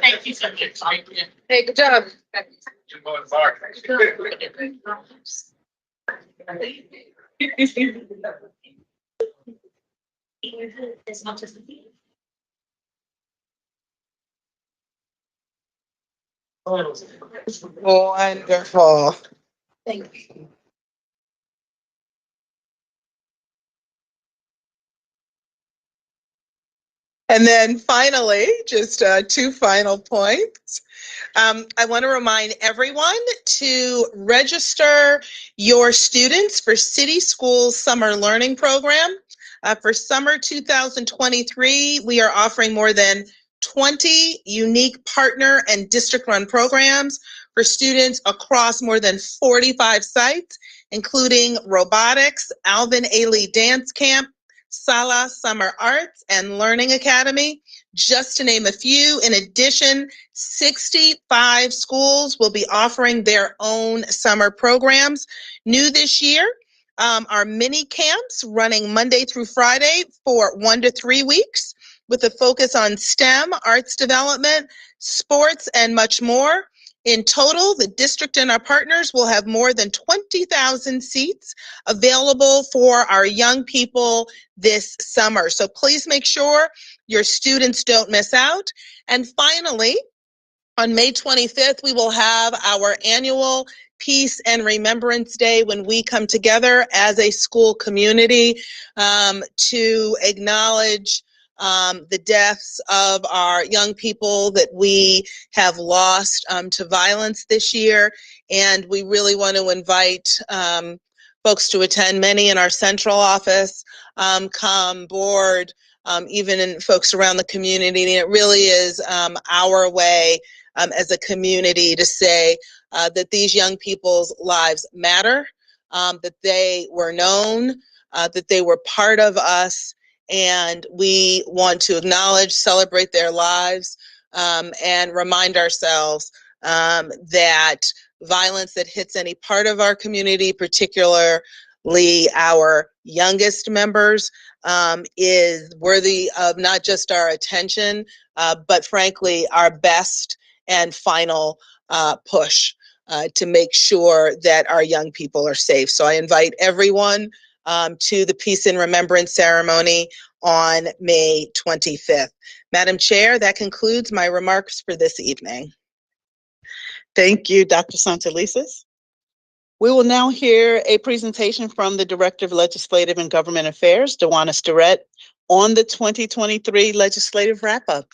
S16: Thank you so much.
S7: Hey, good job. Wonderful.
S16: Thank you.
S7: And then finally, just two final points. I want to remind everyone to register your students for City Schools Summer Learning Program. For summer 2023, we are offering more than 20 unique partner and district-run programs for students across more than 45 sites, including robotics, Alvin Ailey Dance Camp, Sala Summer Arts and Learning Academy, just to name a few. In addition, 65 schools will be offering their own summer programs. New this year are mini camps running Monday through Friday for 1 to 3 weeks with a focus on STEM, arts development, sports, and much more. In total, the district and our partners will have more than 20,000 seats available for our young people this summer. So please make sure your students don't miss out. And finally, on May 25th, we will have our annual Peace and Remembrance Day when we come together as a school community to acknowledge the deaths of our young people that we have lost to violence this year. And we really want to invite folks to attend. Many in our central office come board, even in folks around the community. And it really is our way as a community to say that these young people's lives matter, that they were known, that they were part of us, and we want to acknowledge, celebrate their lives, and remind ourselves that violence that hits any part of our community, particularly our youngest members, is worthy of not just our attention, but frankly, our best and final push to make sure that our young people are safe. So I invite everyone to the Peace and Remembrance ceremony on May 25th. Madam Chair, that concludes my remarks for this evening.
S2: Thank you, Dr. Santelises. We will now hear a presentation from the Director of Legislative and Government Affairs, Dewana Starrett, on the 2023 legislative wrap-up.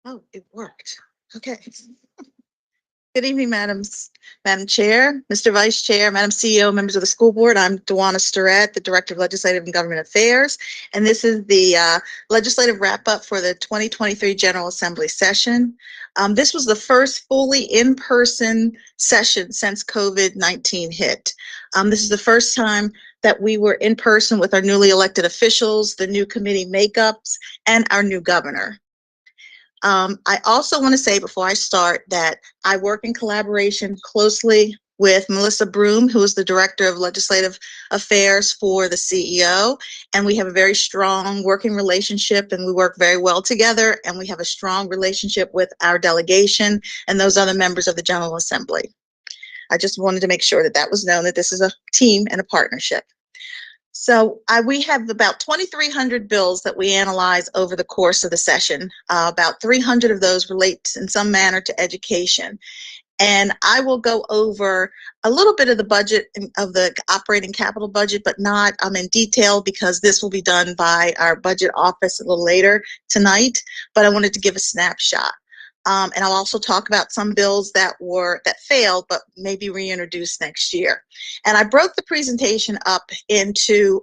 S17: Oh, it worked. Okay. Good evening, Madam Chair, Mr. Vice Chair, Madam CEO, members of the school board. I'm Dewana Starrett, the Director of Legislative and Government Affairs, and this is the legislative wrap-up for the 2023 General Assembly session. This was the first fully in-person session since COVID-19 hit. This is the first time that we were in person with our newly elected officials, the new committee makeups, and our new governor. I also want to say before I start that I work in collaboration closely with Melissa Broom, who is the Director of Legislative Affairs for the CEO, and we have a very strong working relationship, and we work very well together, and we have a strong relationship with our delegation and those other members of the General Assembly. I just wanted to make sure that that was known, that this is a team and a partnership. So we have about 2,300 bills that we analyze over the course of the session. About 300 of those relate in some manner to education. And I will go over a little bit of the budget, of the operating capital budget, but not in detail, because this will be done by our budget office a little later tonight. But I wanted to give a snapshot. And I'll also talk about some bills that failed, but may be reintroduced next year. And I broke the presentation up into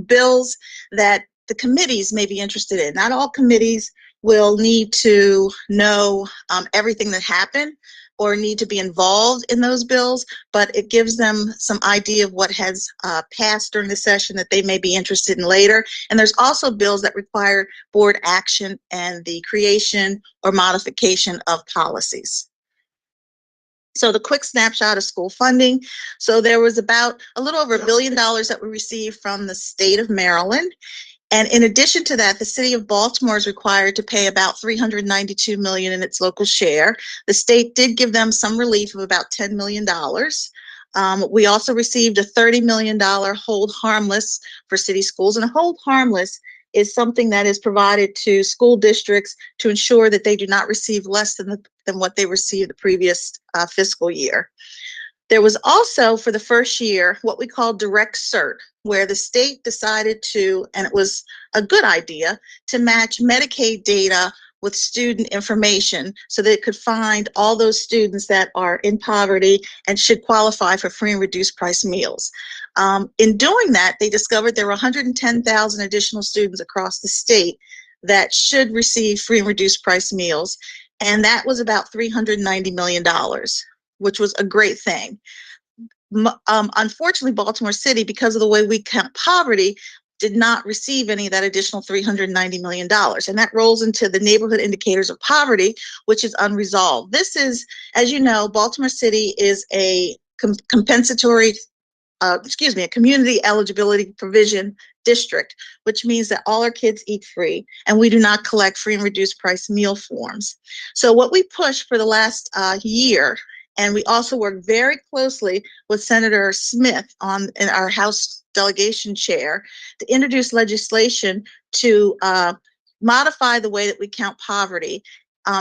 S17: bills that the committees may be interested in. Not all committees will need to know everything that happened or need to be involved in those bills, but it gives them some idea of what has passed during the session that they may be interested in later. And there's also bills that require board action and the creation or modification of policies. So the quick snapshot of school funding. So there was about a little over $1 billion that we received from the state of Maryland. And in addition to that, the city of Baltimore is required to pay about $392 million in its local share. The state did give them some relief of about $10 million. We also received a $30 million hold harmless for city schools, and a hold harmless is something that is provided to school districts to ensure that they do not receive less than what they received the previous fiscal year. There was also, for the first year, what we call direct cert, where the state decided to, and it was a good idea, to match Medicaid data with student information so that it could find all those students that are in poverty and should qualify for free and reduced price meals. In doing that, they discovered there were 110,000 additional students across the state that should receive free and reduced price meals, and that was about $390 million, which was a great thing. Unfortunately, Baltimore City, because of the way we count poverty, did not receive any of that additional $390 million. And that rolls into the neighborhood indicators of poverty, which is unresolved. This is, as you know, Baltimore City is a a community eligibility provision district, which means that all our kids eat free, and we do not collect free and reduced price meal forms. So what we pushed for the last year, and we also worked very closely with Senator Smith in our House delegation chair to introduce legislation to modify the way that we count poverty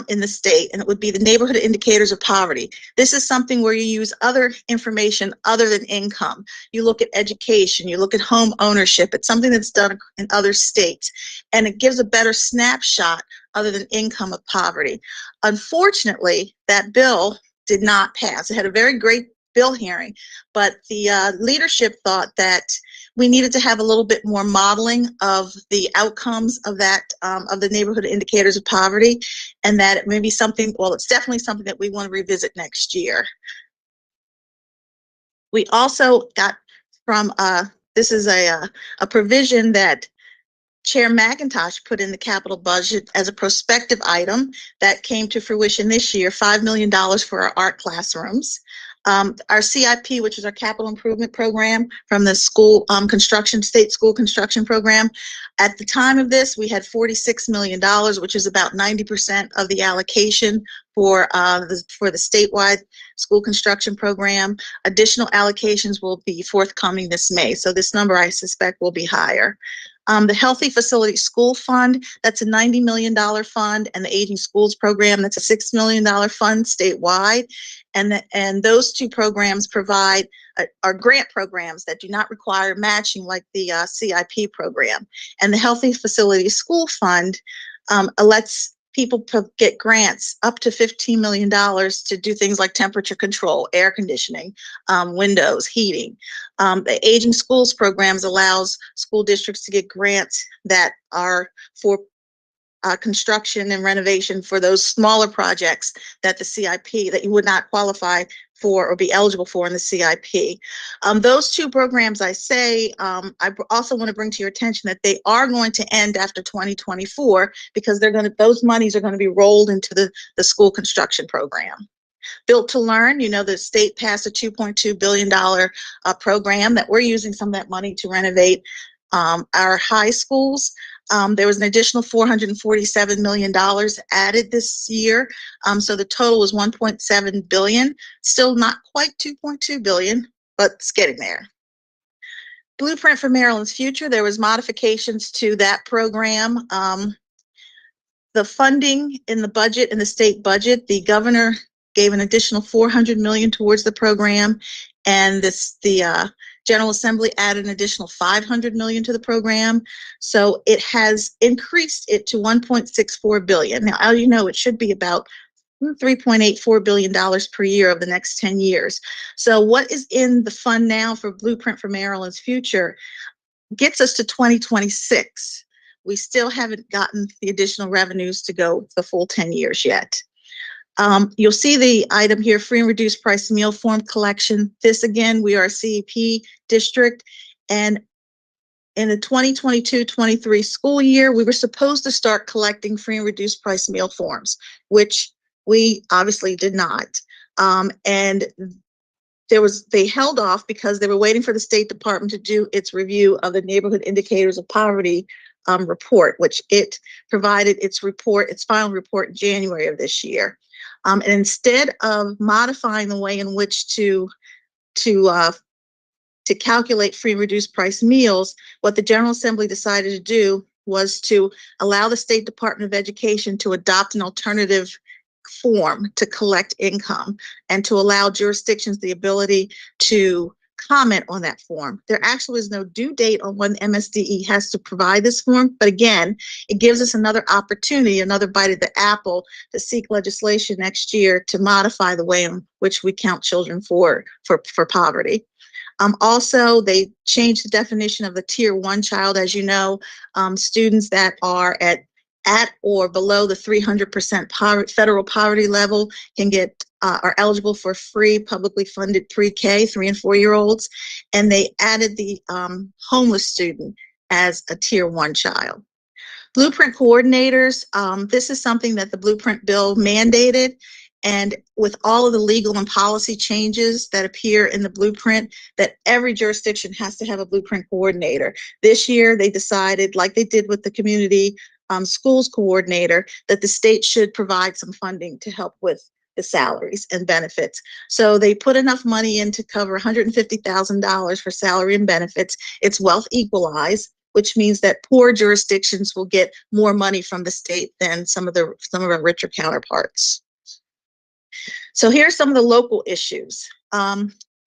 S17: in the state, and it would be the neighborhood indicators of poverty. This is something where you use other information other than income. You look at education, you look at home ownership. It's something that's done in other states, and it gives a better snapshot other than income of poverty. Unfortunately, that bill did not pass. It had a very great bill hearing, but the leadership thought that we needed to have a little bit more modeling of the outcomes of that, of the neighborhood indicators of poverty, and that it may be something, well, it's definitely something that we want to revisit next year. We also got from, this is a provision that Chair McIntosh put in the capital budget as a prospective item that came to fruition this year, $5 million for our art classrooms. Our CIP, which is our capital improvement program from the school state school construction program. At the time of this, we had $46 million, which is about 90% of the allocation for the statewide school construction program. Additional allocations will be forthcoming this May, so this number I suspect will be higher. The Healthy Facility School Fund, that's a $90 million fund, and the Aging Schools Program, that's a $6 million fund statewide. And those two programs provide are grant programs that do not require matching like the CIP program. And the Healthy Facility School Fund lets people get grants up to $15 million to do things like temperature control, air conditioning, windows, heating. The Aging Schools Programs allows school districts to get grants that are for construction and renovation for those smaller projects that the CIP, that you would not qualify for or be eligible for in the CIP. Those two programs, I also want to bring to your attention that they are going to end after 2024 because those monies are going to be rolled into the school construction program. Built to Learn, you know, the state passed a $2.2 billion program that we're using some of that money to renovate our high schools. There was an additional $447 million added this year. So the total was $1.7 billion. Still not quite $2.2 billion, but it's getting there. Blueprint for Maryland's Future, there was modifications to that program. The funding in the budget, in the state budget, the governor gave an additional $400 million towards the program, and the General Assembly added an additional $500 million to the program. So it has increased it to $1.64 billion. Now, as you know, it should be about $3.84 billion per year over the next 10 years. So what is in the fund now for Blueprint for Maryland's Future gets us to 2026. We still haven't gotten the additional revenues to go the full 10 years yet. You'll see the item here, free and reduced price meal form collection. This again, we are a CEP district, and in the 2022-23 school year, we were supposed to start collecting free and reduced price meal forms, which we obviously did not. And they held off because they were waiting for the State Department to do its review of the Neighborhood Indicators of Poverty report, which it provided its final report in January of this year. And instead of modifying the way in which to to calculate free and reduced price meals, what the General Assembly decided to do was to allow the State Department of Education to adopt an alternative form to collect income and to allow jurisdictions the ability to comment on that form. There actually is no due date on when MSDE has to provide this form, but again, it gives us another opportunity, another bite of the apple to seek legislation next year to modify the way in which we count children for poverty. Also, they changed the definition of the Tier 1 child. As you know, students that are at or below the 300% federal poverty level can are eligible for free publicly funded pre-K, 3 and 4-year-olds, and they added the homeless student as a Tier 1 child. Blueprint coordinators, this is something that the Blueprint bill mandated, and with all of the legal and policy changes that appear in the Blueprint, that every jurisdiction has to have a Blueprint coordinator. This year, they decided, like they did with the community schools coordinator, that the state should provide some funding to help with the salaries and benefits. So they put enough money in to cover $150,000 for salary and benefits. It's wealth equalized, which means that poor jurisdictions will get more money from the state than some of our richer counterparts. So here are some of the local issues.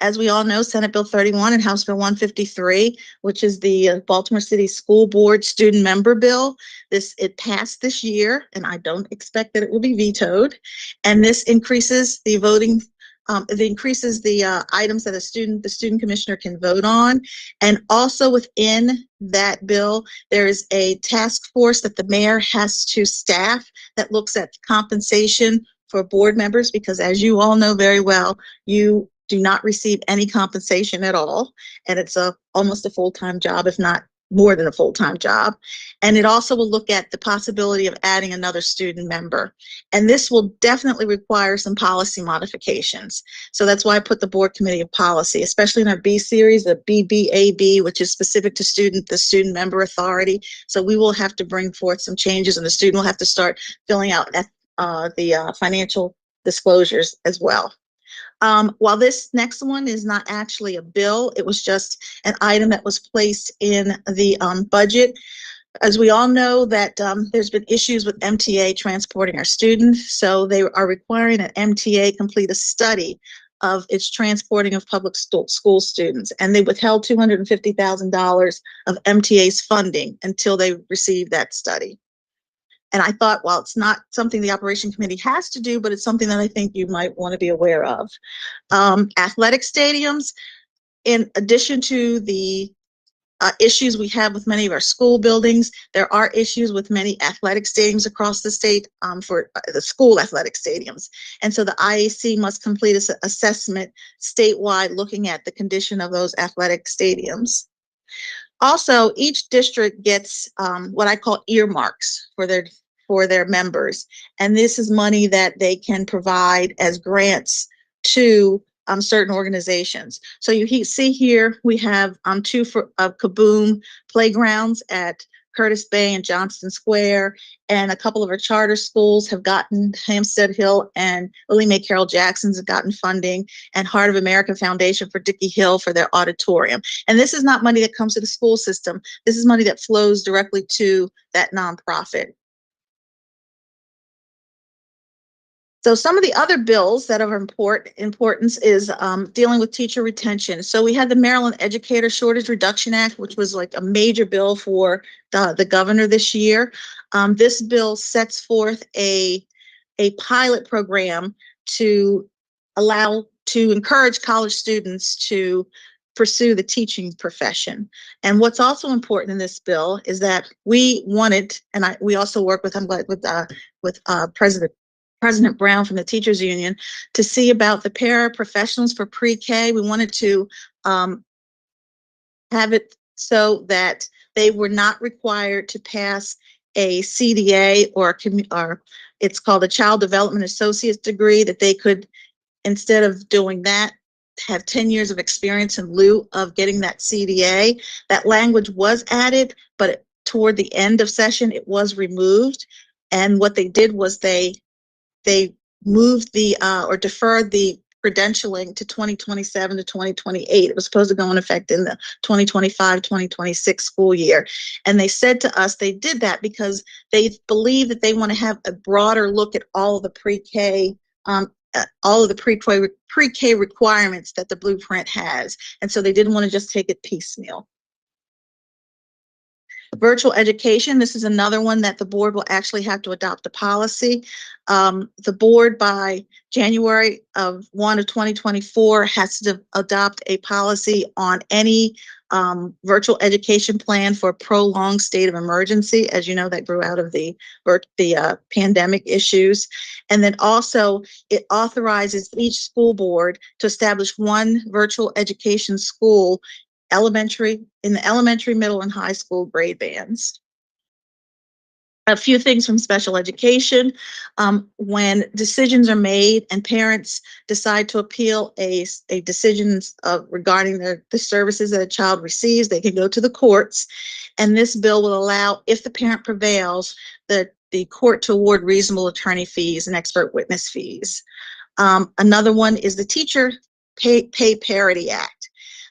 S17: As we all know, Senate Bill 31 and House Bill 153, which is the Baltimore City School Board student member bill. It passed this year, and I don't expect that it will be vetoed. And this increases the voting, items that the student commissioner can vote on. And also within that bill, there is a task force that the mayor has to staff that looks at compensation for board members, because as you all know very well, you do not receive any compensation at all, and it's almost a full-time job, if not more than a full-time job. And it also will look at the possibility of adding another student member, and this will definitely require some policy modifications. So that's why I put the Board Committee of Policy, especially in our B series, the BBAB, which is specific to the student member authority. So we will have to bring forth some changes, and the student will have to start filling out the financial disclosures as well. While this next one is not actually a bill, it was just an item that was placed in the budget. As we all know that there's been issues with MTA transporting our students, so they are requiring that MTA complete a study of its transporting of public school students, and they withheld $250,000 of MTA's funding until they received that study. And I thought, well, it's not something the Operation Committee has to do, but it's something that I think you might want to be aware of. Athletic stadiums, in addition to the issues we have with many of our school buildings, there are issues with many athletic stadiums across the state for the school athletic stadiums. And so the IAC must complete an assessment statewide looking at the condition of those athletic stadiums. Also, each district gets what I call earmarks for their members, and this is money that they can provide as grants to certain organizations. So you see here we have two Kaboom playgrounds at Curtis Bay and Johnston Square, and a couple of our charter schools have gotten, Hampstead Hill and Lily Mae Carroll Jackson's have gotten funding, and Heart of America Foundation for Dickey Hill for their auditorium. And this is not money that comes to the school system. This is money that flows directly to that nonprofit. So some of the other bills that are importance is dealing with teacher retention. So we had the Maryland Educator Shortage Reduction Act, which was like a major bill for the governor this year. This bill sets forth a pilot program to encourage college students to pursue the teaching profession. And what's also important in this bill is that we wanted, and we also work with President Brown from the Teachers Union to see about the paraprofessionals for pre-K. We wanted to have it so that they were not required to pass a CDA or it's called a Child Development Associate's degree, that they could, instead of doing that, have 10 years of experience in lieu of getting that CDA. That language was added, but toward the end of session, it was removed. And what they did was they moved or deferred the credentialing to 2027 to 2028. It was supposed to go in effect in the 2025-2026 school year. And they said to us they did that because they believe that they want to have a broader look at all of the pre-K, all of the pre-K requirements that the blueprint has. And so they didn't want to just take it piecemeal. Virtual education, this is another one that the board will actually have to adopt a policy. The board by January 1 of 2024 has to adopt a policy on any virtual education plan for a prolonged state of emergency. As you know, that grew out of the pandemic issues. And then also it authorizes each school board to establish one virtual education school in the elementary, middle, and high school grade bands. A few things from special education. When decisions are made and parents decide to appeal a decision regarding the services that a child receives, they can go to the courts. And this bill will allow, if the parent prevails, the court to award reasonable attorney fees and expert witness fees. Another one is the Teacher Pay Parity Act.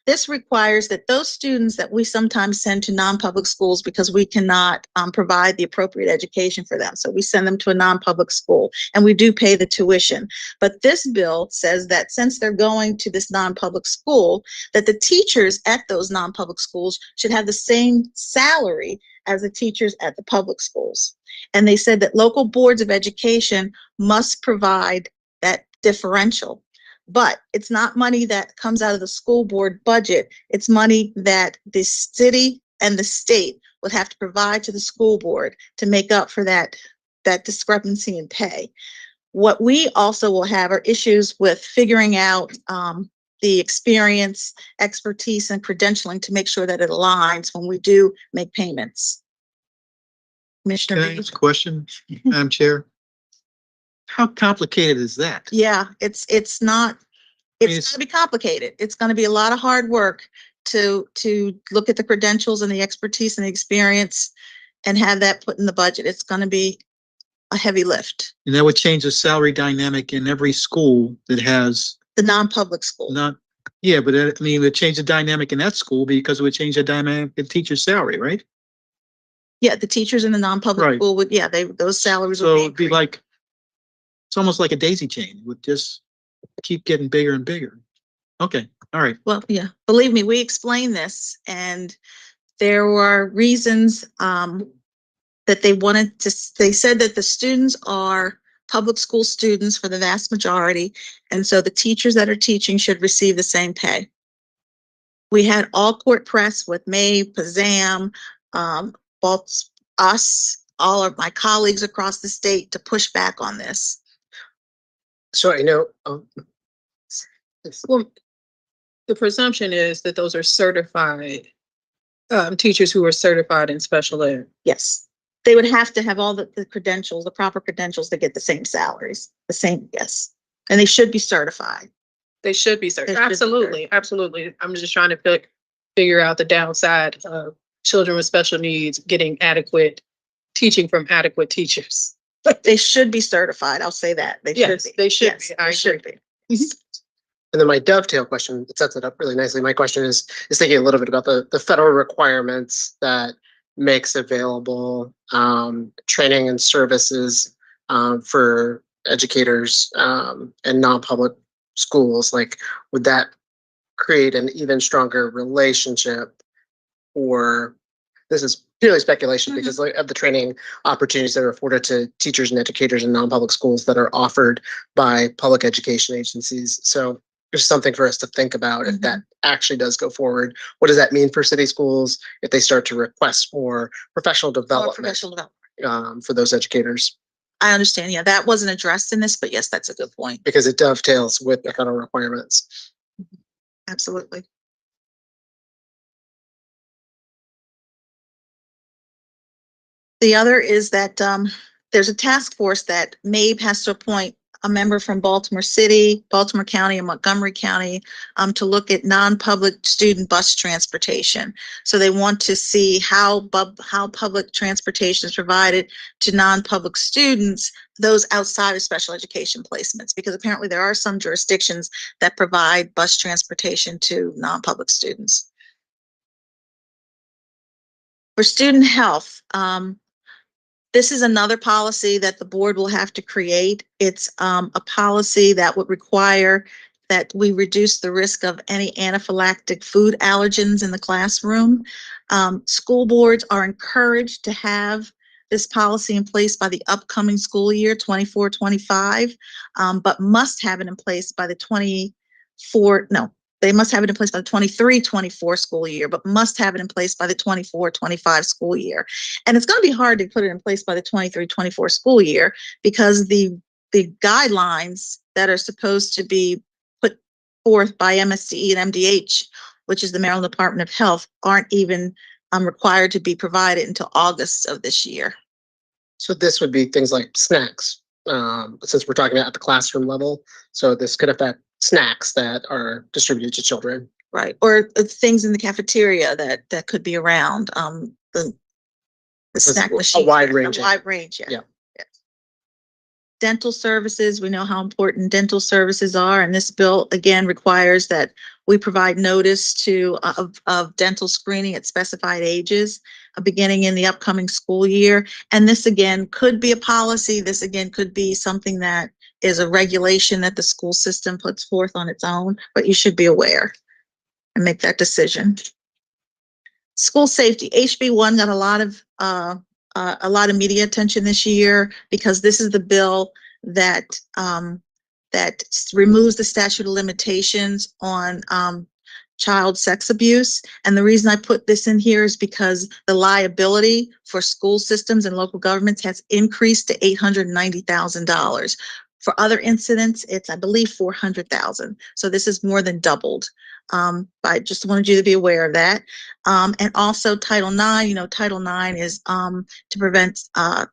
S17: This requires that those students that we sometimes send to non-public schools because we cannot provide the appropriate education for them. So we send them to a non-public school and we do pay the tuition. But this bill says that since they're going to this non-public school, that the teachers at those non-public schools should have the same salary as the teachers at the public schools. And they said that local boards of education must provide that differential. But it's not money that comes out of the school board budget. It's money that the city and the state would have to provide to the school board to make up for that discrepancy in pay. What we also will have are issues with figuring out the experience, expertise, and credentialing to make sure that it aligns when we do make payments. Commissioner
S10: Can I
S17: Reed?
S10: ask a question, Madam Chair? How complicated is that?
S17: Yeah, it's not, it's gonna be complicated. It's gonna be a lot of hard work to look at the credentials and the expertise and the experience and have that put in the budget. It's gonna be a heavy lift.
S10: And that would change the salary dynamic in every school that has
S17: The non-public school.
S10: yeah, but I mean, it would change the dynamic in that school because it would change the dynamic in teacher's salary, right?
S17: Yeah, the teachers in the non-public
S10: Right.
S17: school would, those salaries would
S10: So
S17: be
S10: it'd be
S17: increased.
S10: like, it's almost like a daisy chain. It would just keep getting bigger and bigger. Okay, all right.
S17: Well, yeah, believe me, we explained this and there were reasons that they said that the students are public school students for the vast majority. And so the teachers that are teaching should receive the same pay. We had all court press with May, Pazam, both us, all of my colleagues across the state to push back on this.
S18: So I know,
S19: Well, the presumption is that those are certified, teachers who are certified in special ed.
S17: Yes, they would have to have all the credentials, the proper credentials to get the same salaries, the same, yes. And they should be certified.
S19: They should be certified. Absolutely, absolutely. I'm just trying to figure out the downside of children with special needs getting adequate teaching from adequate teachers.
S17: They should be certified. I'll say that. They should be.
S19: They should
S17: Yes,
S19: be.
S17: they should be.
S18: and then my dovetail question, it sets it up really nicely. My question is thinking a little bit about the federal requirements that makes available training and services for educators in non-public schools. Like, would that create an even stronger relationship? Or this is purely speculation because of the training opportunities that are afforded to teachers and educators in non-public schools that are offered by public education agencies. So there's something for us to think about if that actually does go forward. What does that mean for city schools if they start to request more professional development, for those educators?
S17: I understand. Yeah, that wasn't addressed in this, but yes, that's a good point.
S18: Because it dovetails with the federal requirements.
S17: Absolutely. The other is that there's a task force that MABE has to appoint a member from Baltimore City, Baltimore County, and Montgomery County to look at non-public student bus transportation. So they want to see how public transportation is provided to non-public students, those outside of special education placements, because apparently there are some jurisdictions that provide bus transportation to non-public students. For student health, this is another policy that the board will have to create. It's a policy that would require that we reduce the risk of any anaphylactic food allergens in the classroom. School boards are encouraged to have this policy in place by the upcoming school year, 24-25, but must have it in place by the 23-24 school year, but must have it in place by the 24-25 school year. And it's going to be hard to put it in place by the 23-24 school year because the guidelines that are supposed to be put forth by MSDE and MDH, which is the Maryland Department of Health, aren't even required to be provided until August of this year.
S18: So this would be things like snacks, since we're talking about at the classroom level. So this could affect snacks that are distributed to children.
S17: Right, or things in the cafeteria that could be around, the snack machine.
S18: A wide range.
S17: A wide range, yeah.
S18: Yeah.
S17: Yes. Dental services, we know how important dental services are, and this bill again requires that we provide notice of dental screening at specified ages, beginning in the upcoming school year. And this again could be a policy. This again could be something that is a regulation that the school system puts forth on its own, but you should be aware and make that decision. School safety, HB1 got a lot of media attention this year because this is the bill that that removes the statute of limitations on child sex abuse. And the reason I put this in here is because the liability for school systems and local governments has increased to $890,000. For other incidents, it's, I believe, $400,000. So this is more than doubled. I just wanted you to be aware of that. And also Title IX, Title IX is to prevent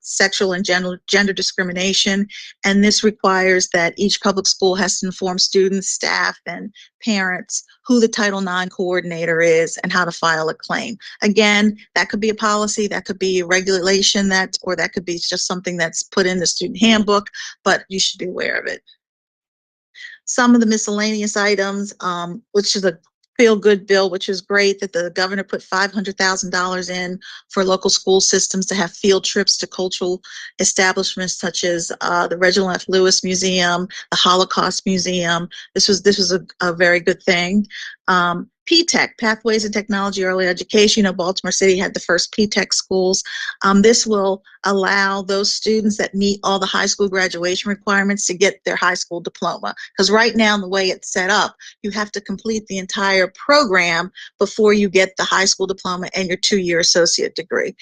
S17: sexual and gender discrimination. And this requires that each public school has to inform students, staff, and parents who the Title IX coordinator is and how to file a claim. Again, that could be a policy, that could be a regulation, or that could be just something that's put in the student handbook, but you should be aware of it. Some of the miscellaneous items, which is a feel-good bill, which is great that the governor put $500,000 in for local school systems to have field trips to cultural establishments such as the Reginald F. Lewis Museum, the Holocaust Museum. This was a very good thing. P-TECH, Pathways in Technology Early Education. Baltimore City had the first P-TECH schools. This will allow those students that meet all the high school graduation requirements to get their high school diploma. Because right now, the way it's set up, you have to complete the entire program before you get the high school diploma and your 2-year associate degree.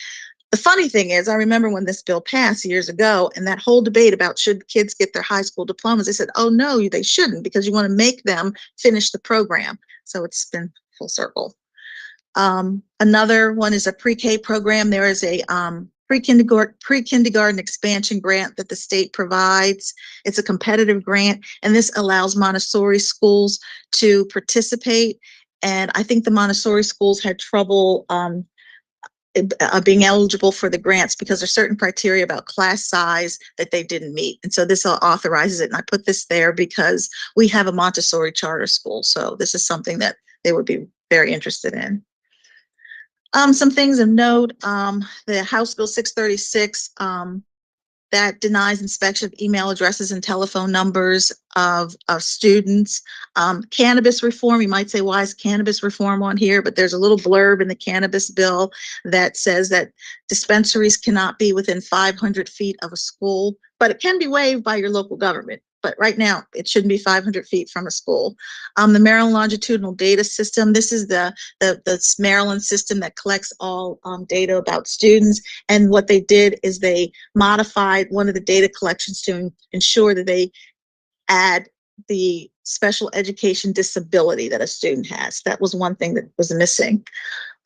S17: The funny thing is, I remember when this bill passed years ago and that whole debate about should kids get their high school diplomas, they said, oh no, they shouldn't, because you want to make them finish the program. So it's been full circle. Another one is a pre-K program. There is a pre-kindergarten expansion grant that the state provides. It's a competitive grant, and this allows Montessori schools to participate. And I think the Montessori schools had trouble being eligible for the grants because there's certain criteria about class size that they didn't meet. And so this authorizes it. And I put this there because we have a Montessori charter school. So this is something that they would be very interested in. Some things of note, the House Bill 636, that denies inspection of email addresses and telephone numbers of students. Cannabis reform, you might say, why is cannabis reform on here? But there's a little blurb in the cannabis bill that says that dispensaries cannot be within 500 feet of a school, but it can be waived by your local government. But right now, it shouldn't be 500 feet from a school. The Maryland Longitudinal Data System, this is the Maryland system that collects all data about students. And what they did is they modified one of the data collections to ensure that they add the special education disability that a student has. That was one thing that was missing.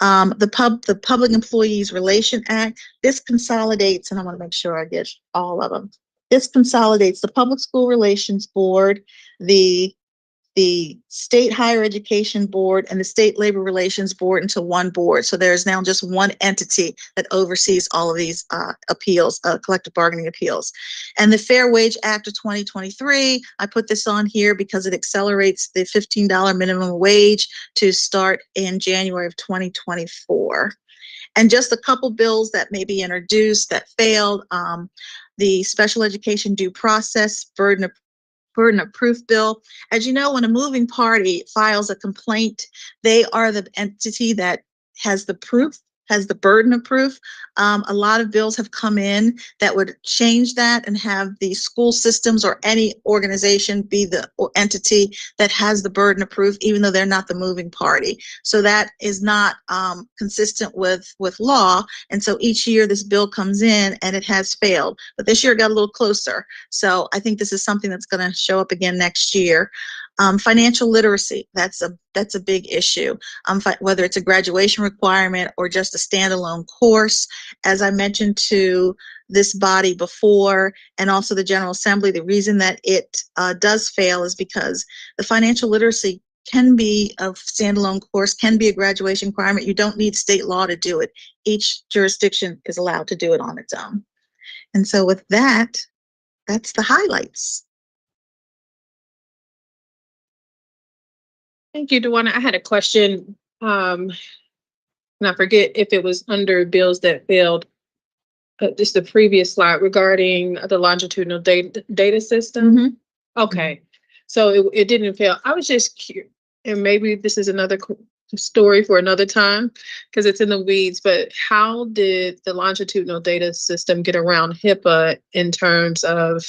S17: The Public Employees Relation Act, this consolidates, and I want to make sure I get all of them. This consolidates the Public School Relations Board, the State Higher Education Board, and the State Labor Relations Board into one board. So there is now just one entity that oversees all of these appeals, collective bargaining appeals. And the Fair Wage Act of 2023, I put this on here because it accelerates the $15 minimum wage to start in January of 2024. And just a couple bills that may be introduced that failed. The Special Education Due Process Burden of Proof bill. As you know, when a moving party files a complaint, they are the entity that has the proof, has the burden of proof. A lot of bills have come in that would change that and have the school systems or any organization be the entity that has the burden of proof, even though they're not the moving party. So that is not consistent with law. And so each year this bill comes in and it has failed. But this year it got a little closer. So I think this is something that's going to show up again next year. Financial literacy, that's a big issue, whether it's a graduation requirement or just a standalone course. As I mentioned to this body before, and also the General Assembly, the reason that it does fail is because the financial literacy can be a standalone course, can be a graduation requirement. You don't need state law to do it. Each jurisdiction is allowed to do it on its own. And so with that, that's the highlights.
S19: Thank you, Dewana. I had a question. And I forget if it was under bills that failed. Just the previous slide regarding the longitudinal data system. Okay, so it didn't fail. I was just curious, and maybe this is another story for another time because it's in the weeds, but how did the longitudinal data system get around HIPAA in terms of,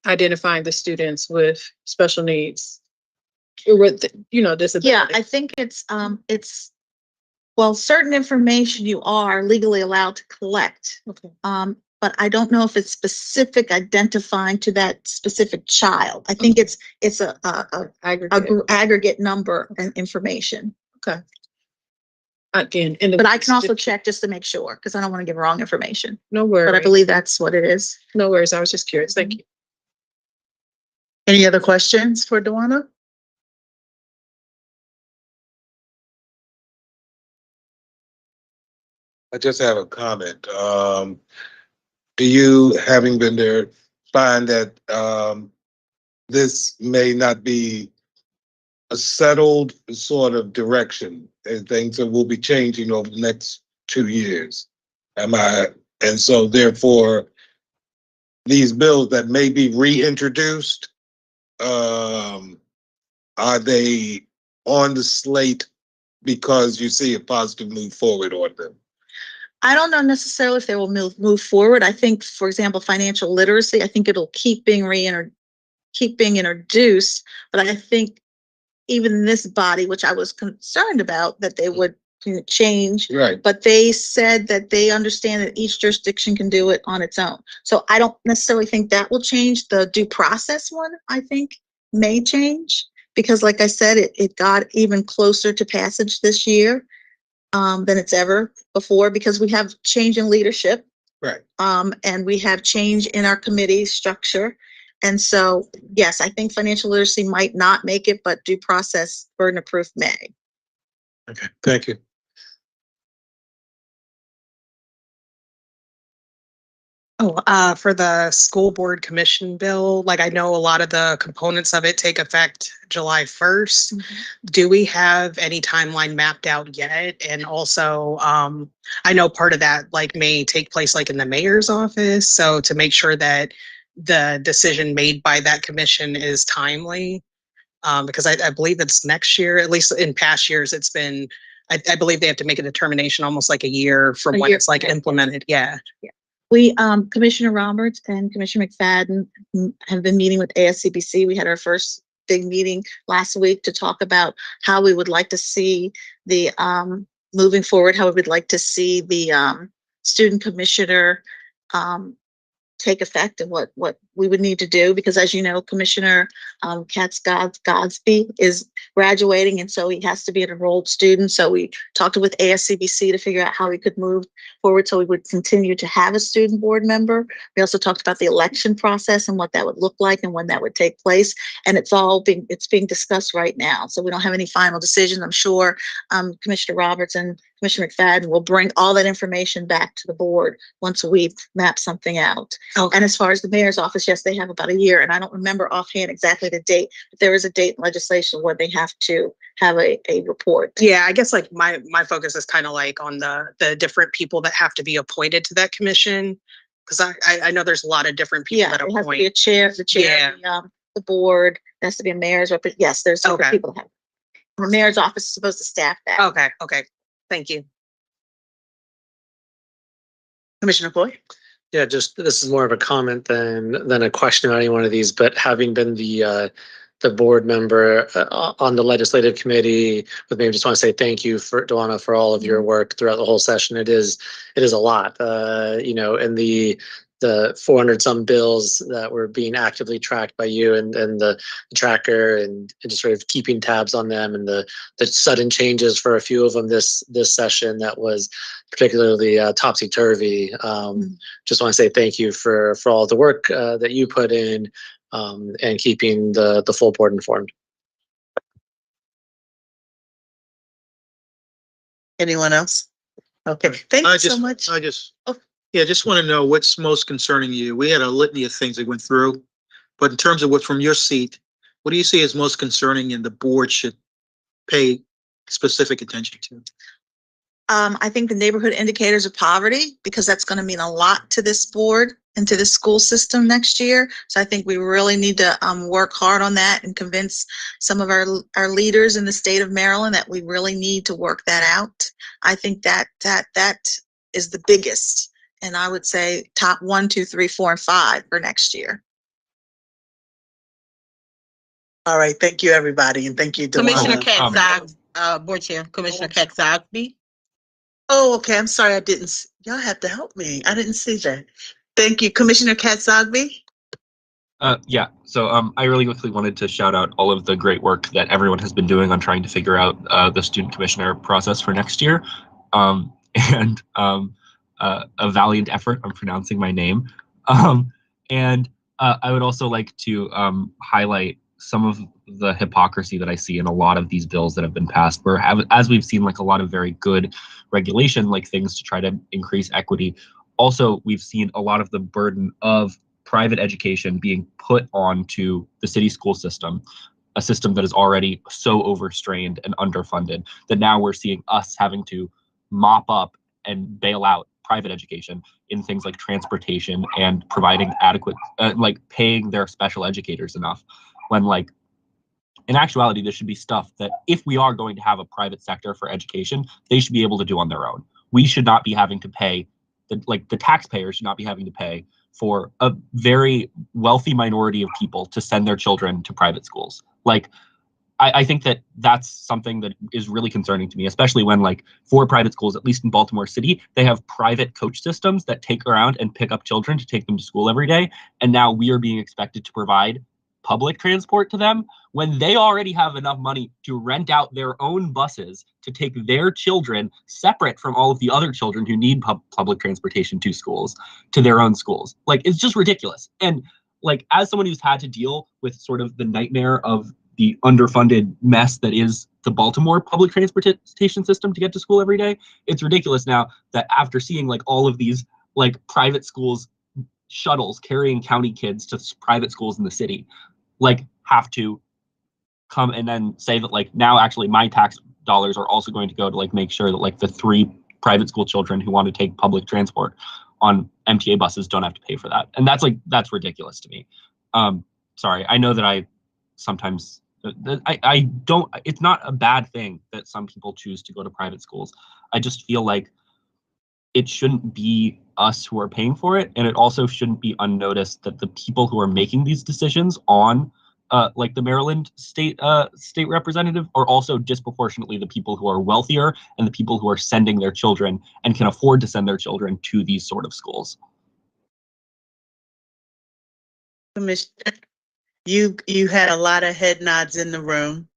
S19: identifying the students with special needs or with, disability?
S17: Yeah, I think it's well, certain information you are legally allowed to collect.
S19: Okay.
S17: But I don't know if it's specific identifying to that specific child. I think it's a aggregate number and information.
S19: Okay. Again,
S17: but I can also check just to make sure because I don't want to give wrong information.
S19: No worries.
S17: But I believe that's what it is.
S19: No worries. I was just curious. Thank you.
S2: Any other questions for Dewana?
S4: I just have a comment. Do you, having been there, find that this may not be a settled sort of direction and things that will be changing over the next 2 years? And so therefore, these bills that may be reintroduced, are they on the slate because you see a positive move forward on them?
S17: I don't know necessarily if they will move forward. I think, for example, financial literacy, I think it'll keep being introduced, but I think even in this body, which I was concerned about, that they would change.
S4: Right.
S17: But they said that they understand that each jurisdiction can do it on its own. So I don't necessarily think that will change. The due process one, I think, may change because, like I said, it got even closer to passage this year than it's ever before because we have change in leadership.
S4: Right.
S17: And we have change in our committee structure. And so, yes, I think financial literacy might not make it, but due process burden of proof may.
S4: Okay, thank you.
S20: For the school board commission bill, like I know a lot of the components of it take effect July 1st. Do we have any timeline mapped out yet? And also, I know part of that may take place in the mayor's office. So to make sure that the decision made by that commission is timely, because I believe it's next year, at least in past years, it's been, I believe they have to make a determination almost a year from when it's implemented. Yeah.
S17: We, Commissioner Roberts and Commissioner McFadden have been meeting with ASCBC. We had our first big meeting last week to talk about how we would like to see the, moving forward, how we would like to see the student commissioner take effect and what we would need to do, because as you know, Commissioner Katz Godsby is graduating, and so he has to be an enrolled student. So we talked with ASCBC to figure out how we could move forward so we would continue to have a student board member. We also talked about the election process and what that would look like and when that would take place. And it's being discussed right now. So we don't have any final decisions. I'm sure Commissioner Roberts and Commissioner McFadden will bring all that information back to the board once we've mapped something out.
S20: Okay.
S17: And as far as the mayor's office, yes, they have about a year, and I don't remember offhand exactly the date, but there is a date in legislation where they have to have a report.
S20: Yeah, I guess like my focus is kind of like on the different people that have to be appointed to that commission. Because I know there's a lot of different people that
S17: It has to be a
S20: appoint.
S17: chair, the board, there has to be a mayor's yes, there's different
S20: Okay.
S17: people that have. The mayor's office is supposed to staff that.
S20: Okay. Thank you.
S17: Commissioner Foy?
S18: Yeah, just this is more of a comment than a question on any one of these, but having been the board member on the legislative committee with me, I just want to say thank you for Duana for all of your work throughout the whole session. It is a lot, and the 400 some bills that were being actively tracked by you and the tracker and just sort of keeping tabs on them, and the sudden changes for a few of them this session that was particularly topsy-turvy. Just want to say thank you for all the work that you put in and keeping the full board informed.
S2: Anyone else? Okay, thank you so much.
S10: I just want to know what's most concerning you. We had a litany of things that went through, but in terms of what's from your seat, what do you see as most concerning and the board should pay specific attention to?
S17: I think the neighborhood indicators of poverty, because that's going to mean a lot to this board and to the school system next year. So I think we really need to work hard on that and convince some of our leaders in the state of Maryland that we really need to work that out. I think that is the biggest. And I would say top 1, 2, 3, 4, and 5 for next year.
S2: All right, thank you, everybody, and thank you,
S9: Commissioner
S2: Duana.
S9: Board Chair, Commissioner Katz-Ogbie.
S2: Oh, okay, I'm sorry, y'all have to help me. I didn't see that. Thank you, Commissioner Katz-Ogbie.
S21: Yeah, so I really quickly wanted to shout out all of the great work that everyone has been doing on trying to figure out the student commissioner process for next year. And a valiant effort on pronouncing my name. And I would also like to highlight some of the hypocrisy that I see in a lot of these bills that have been passed, where as we've seen like a lot of very good regulation, like things to try to increase equity. Also, we've seen a lot of the burden of private education being put onto the city school system, a system that is already so overstrained and underfunded that now we're seeing us having to mop up and bail out private education in things like transportation and providing adequate, like paying their special educators enough, when like in actuality, there should be stuff that if we are going to have a private sector for education, they should be able to do on their own. We should not be having to pay, the taxpayers should not be having to pay for a very wealthy minority of people to send their children to private schools. Like, I think that that's something that is really concerning to me, especially when like for private schools, at least in Baltimore City, they have private coach systems that take around and pick up children to take them to school every day. And now we are being expected to provide public transport to them when they already have enough money to rent out their own buses to take their children separate from all of the other children who need public transportation to schools, to their own schools. Like, it's just ridiculous. And like, as someone who's had to deal with sort of the nightmare of the underfunded mess that is the Baltimore public transportation system to get to school every day, it's ridiculous now that after seeing like all of these like private schools shuttles carrying county kids to private schools in the city, like have to come and then say that like now actually my tax dollars are also going to go to like make sure that like the 3 private school children who want to take public transport on MTA buses don't have to pay for that. And that's ridiculous to me. Sorry, I know that I sometimes I don't, it's not a bad thing that some people choose to go to private schools. I just feel like it shouldn't be us who are paying for it. And it also shouldn't be unnoticed that the people who are making these decisions on like the Maryland state representative are also disproportionately the people who are wealthier and the people who are sending their children and can afford to send their children to these sort of schools.
S2: Commissioner, you had a lot of head nods in the room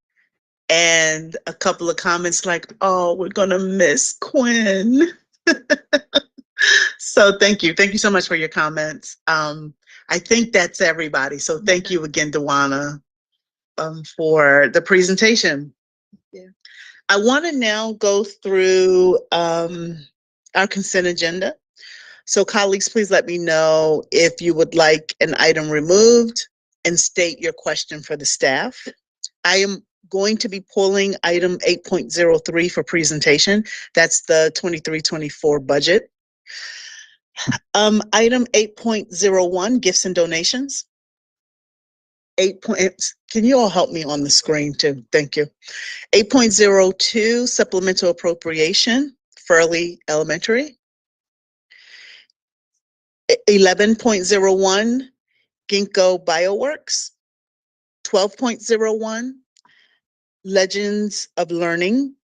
S2: and a couple of comments like, oh, we're gonna miss Quinn. So thank you. Thank you so much for your comments. I think that's everybody. So thank you again, Dewana, for the presentation.
S17: Yeah.
S2: I want to now go through our consent agenda. So colleagues, please let me know if you would like an item removed and state your question for the staff. I am going to be pulling item 8.03 for presentation. That's the 23-24 budget. Item 8.01, gifts and donations. Can you all help me on the screen too? Thank you. 8.02, supplemental appropriation, Furley Elementary. 11.01, Ginkgo Bioworks. 12.01, Legends of Learning.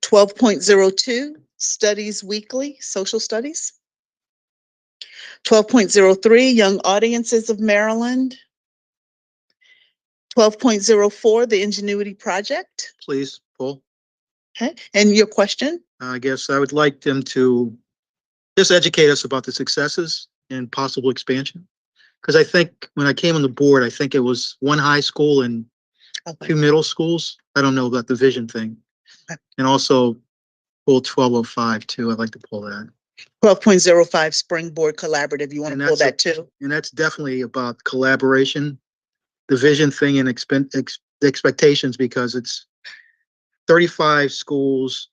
S2: 12.02, Studies Weekly, Social Studies. 12.03, Young Audiences of Maryland. 12.04, the Ingenuity Project.
S10: Please, Paul.
S2: Okay, and your question?
S10: I guess I would like them to just educate us about the successes and possible expansion. Because I think when I came on the board, I think it was one high school and two middle schools. I don't know about the vision thing. And also pull 1205 too. I'd like to pull that.
S2: 12.05 Springboard Collaborative. You want to pull that too?
S10: And that's definitely about collaboration, the vision thing and expectations, because it's 35 schools,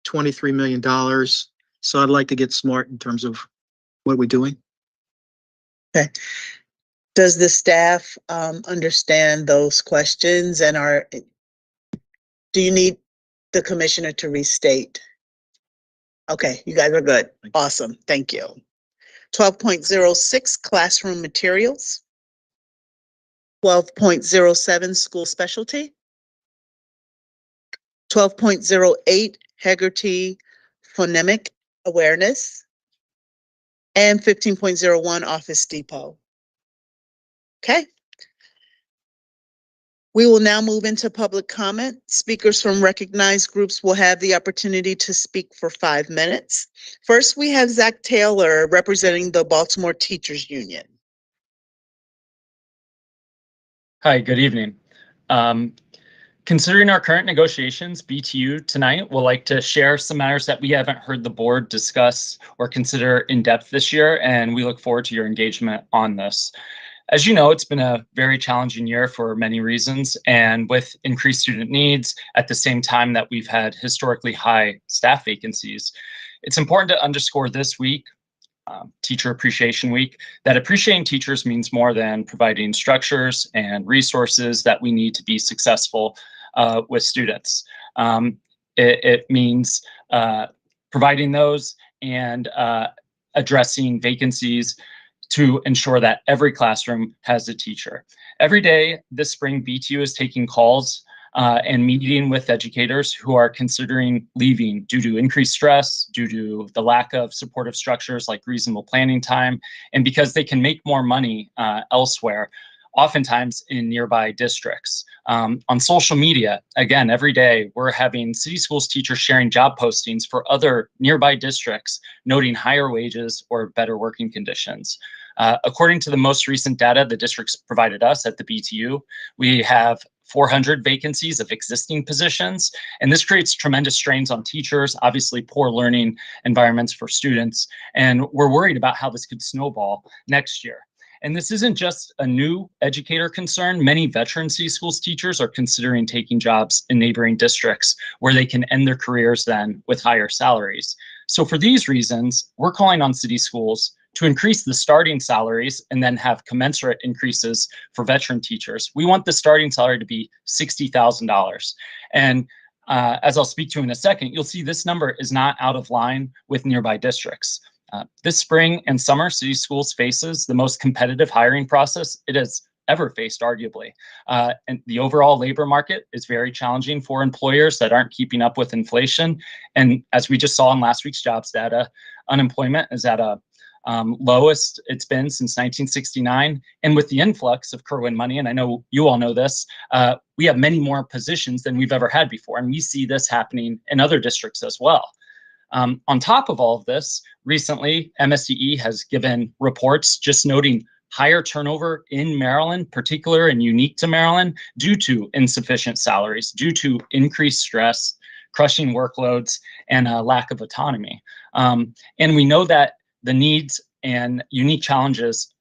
S10: $23 million. So I'd like to get smart in terms of what we're doing.
S2: Okay. Does the staff understand those questions and do you need the commissioner to restate? Okay, you guys are good. Awesome, thank you. 12.06 classroom materials. 12.07 school specialty. 12.08 Hegarty phonemic awareness. And 15.01 Office Depot. Okay. We will now move into public comment. Speakers from recognized groups will have the opportunity to speak for 5 minutes. First, we have Zach Taylor representing the Baltimore Teachers Union.
S5: Hi, good evening. Considering our current negotiations, BTU tonight will like to share some matters that we haven't heard the board discuss or consider in depth this year, and we look forward to your engagement on this. As you know, it's been a very challenging year for many reasons, and with increased student needs at the same time that we've had historically high staff vacancies. It's important to underscore this week, Teacher Appreciation Week, that appreciating teachers means more than providing structures and resources that we need to be successful with students. It means providing those and addressing vacancies to ensure that every classroom has a teacher. Every day this spring, BTU is taking calls and meeting with educators who are considering leaving due to increased stress, due to the lack of supportive structures like reasonable planning time, and because they can make more money elsewhere, oftentimes in nearby districts. On social media, again, every day we're having city schools teachers sharing job postings for other nearby districts, noting higher wages or better working conditions. According to the most recent data the districts provided us at the BTU, we have 400 vacancies of existing positions, and this creates tremendous strains on teachers, obviously poor learning environments for students, and we're worried about how this could snowball next year. And this isn't just a new educator concern. Many veteran city schools teachers are considering taking jobs in neighboring districts where they can end their careers then with higher salaries. So for these reasons, we're calling on city schools to increase the starting salaries and then have commensurate increases for veteran teachers. We want the starting salary to be $60,000. And as I'll speak to in a second, you'll see this number is not out of line with nearby districts. This spring and summer, city schools faces the most competitive hiring process it has ever faced, arguably. And the overall labor market is very challenging for employers that aren't keeping up with inflation. And as we just saw in last week's jobs data, unemployment is at a lowest it's been since 1969. And with the influx of Kerwin money, and I know you all know this, we have many more positions than we've ever had before. And we see this happening in other districts as well. On top of all of this, recently, MSDE has given reports just noting higher turnover in Maryland, particular and unique to Maryland, due to insufficient salaries, due to increased stress, crushing workloads, and a lack of autonomy. And we know that the needs and unique challenges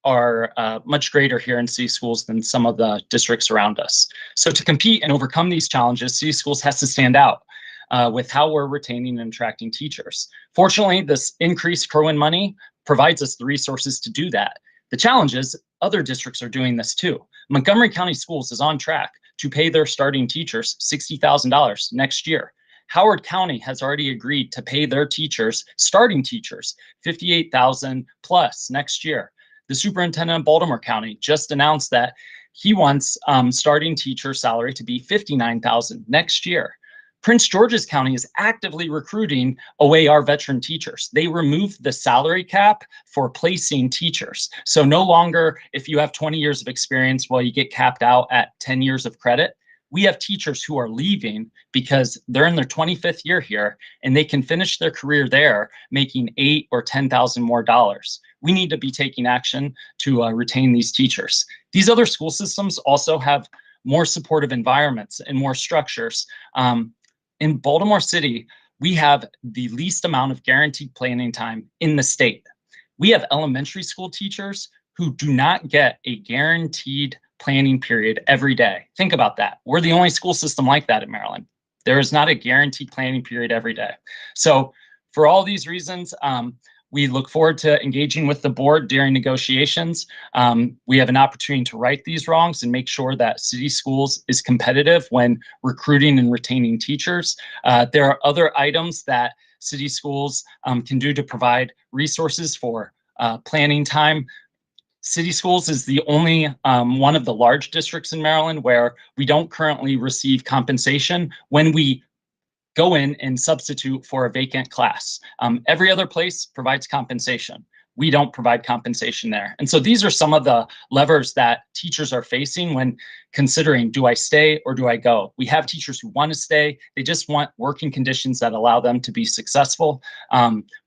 S5: are much greater here in city schools than some of the districts around us. So to compete and overcome these challenges, city schools has to stand out with how we're retaining and attracting teachers. Fortunately, this increased Kerwin money provides us the resources to do that. The challenge is other districts are doing this too. Montgomery County Schools is on track to pay their starting teachers $60,000 next year. Howard County has already agreed to pay their teachers, starting teachers, $58,000 plus next year. The superintendent of Baltimore County just announced that he wants starting teacher salary to be $59,000 next year. Prince George's County is actively recruiting away our veteran teachers. They removed the salary cap for placing teachers. So no longer, if you have 20 years of experience, well, you get capped out at 10 years of credit. We have teachers who are leaving because they're in their 25th year here and they can finish their career there making $8,000 or $10,000 more dollars. We need to be taking action to retain these teachers. These other school systems also have more supportive environments and more structures. In Baltimore City, we have the least amount of guaranteed planning time in the state. We have elementary school teachers who do not get a guaranteed planning period every day. Think about that. We're the only school system like that in Maryland. There is not a guaranteed planning period every day. So for all these reasons, we look forward to engaging with the board during negotiations. We have an opportunity to right these wrongs and make sure that city schools is competitive when recruiting and retaining teachers. There are other items that city schools can do to provide resources for planning time. City schools is the only one of the large districts in Maryland where we don't currently receive compensation when we go in and substitute for a vacant class. Every other place provides compensation. We don't provide compensation there. And so these are some of the levers that teachers are facing when considering, do I stay or do I go? We have teachers who want to stay. They just want working conditions that allow them to be successful.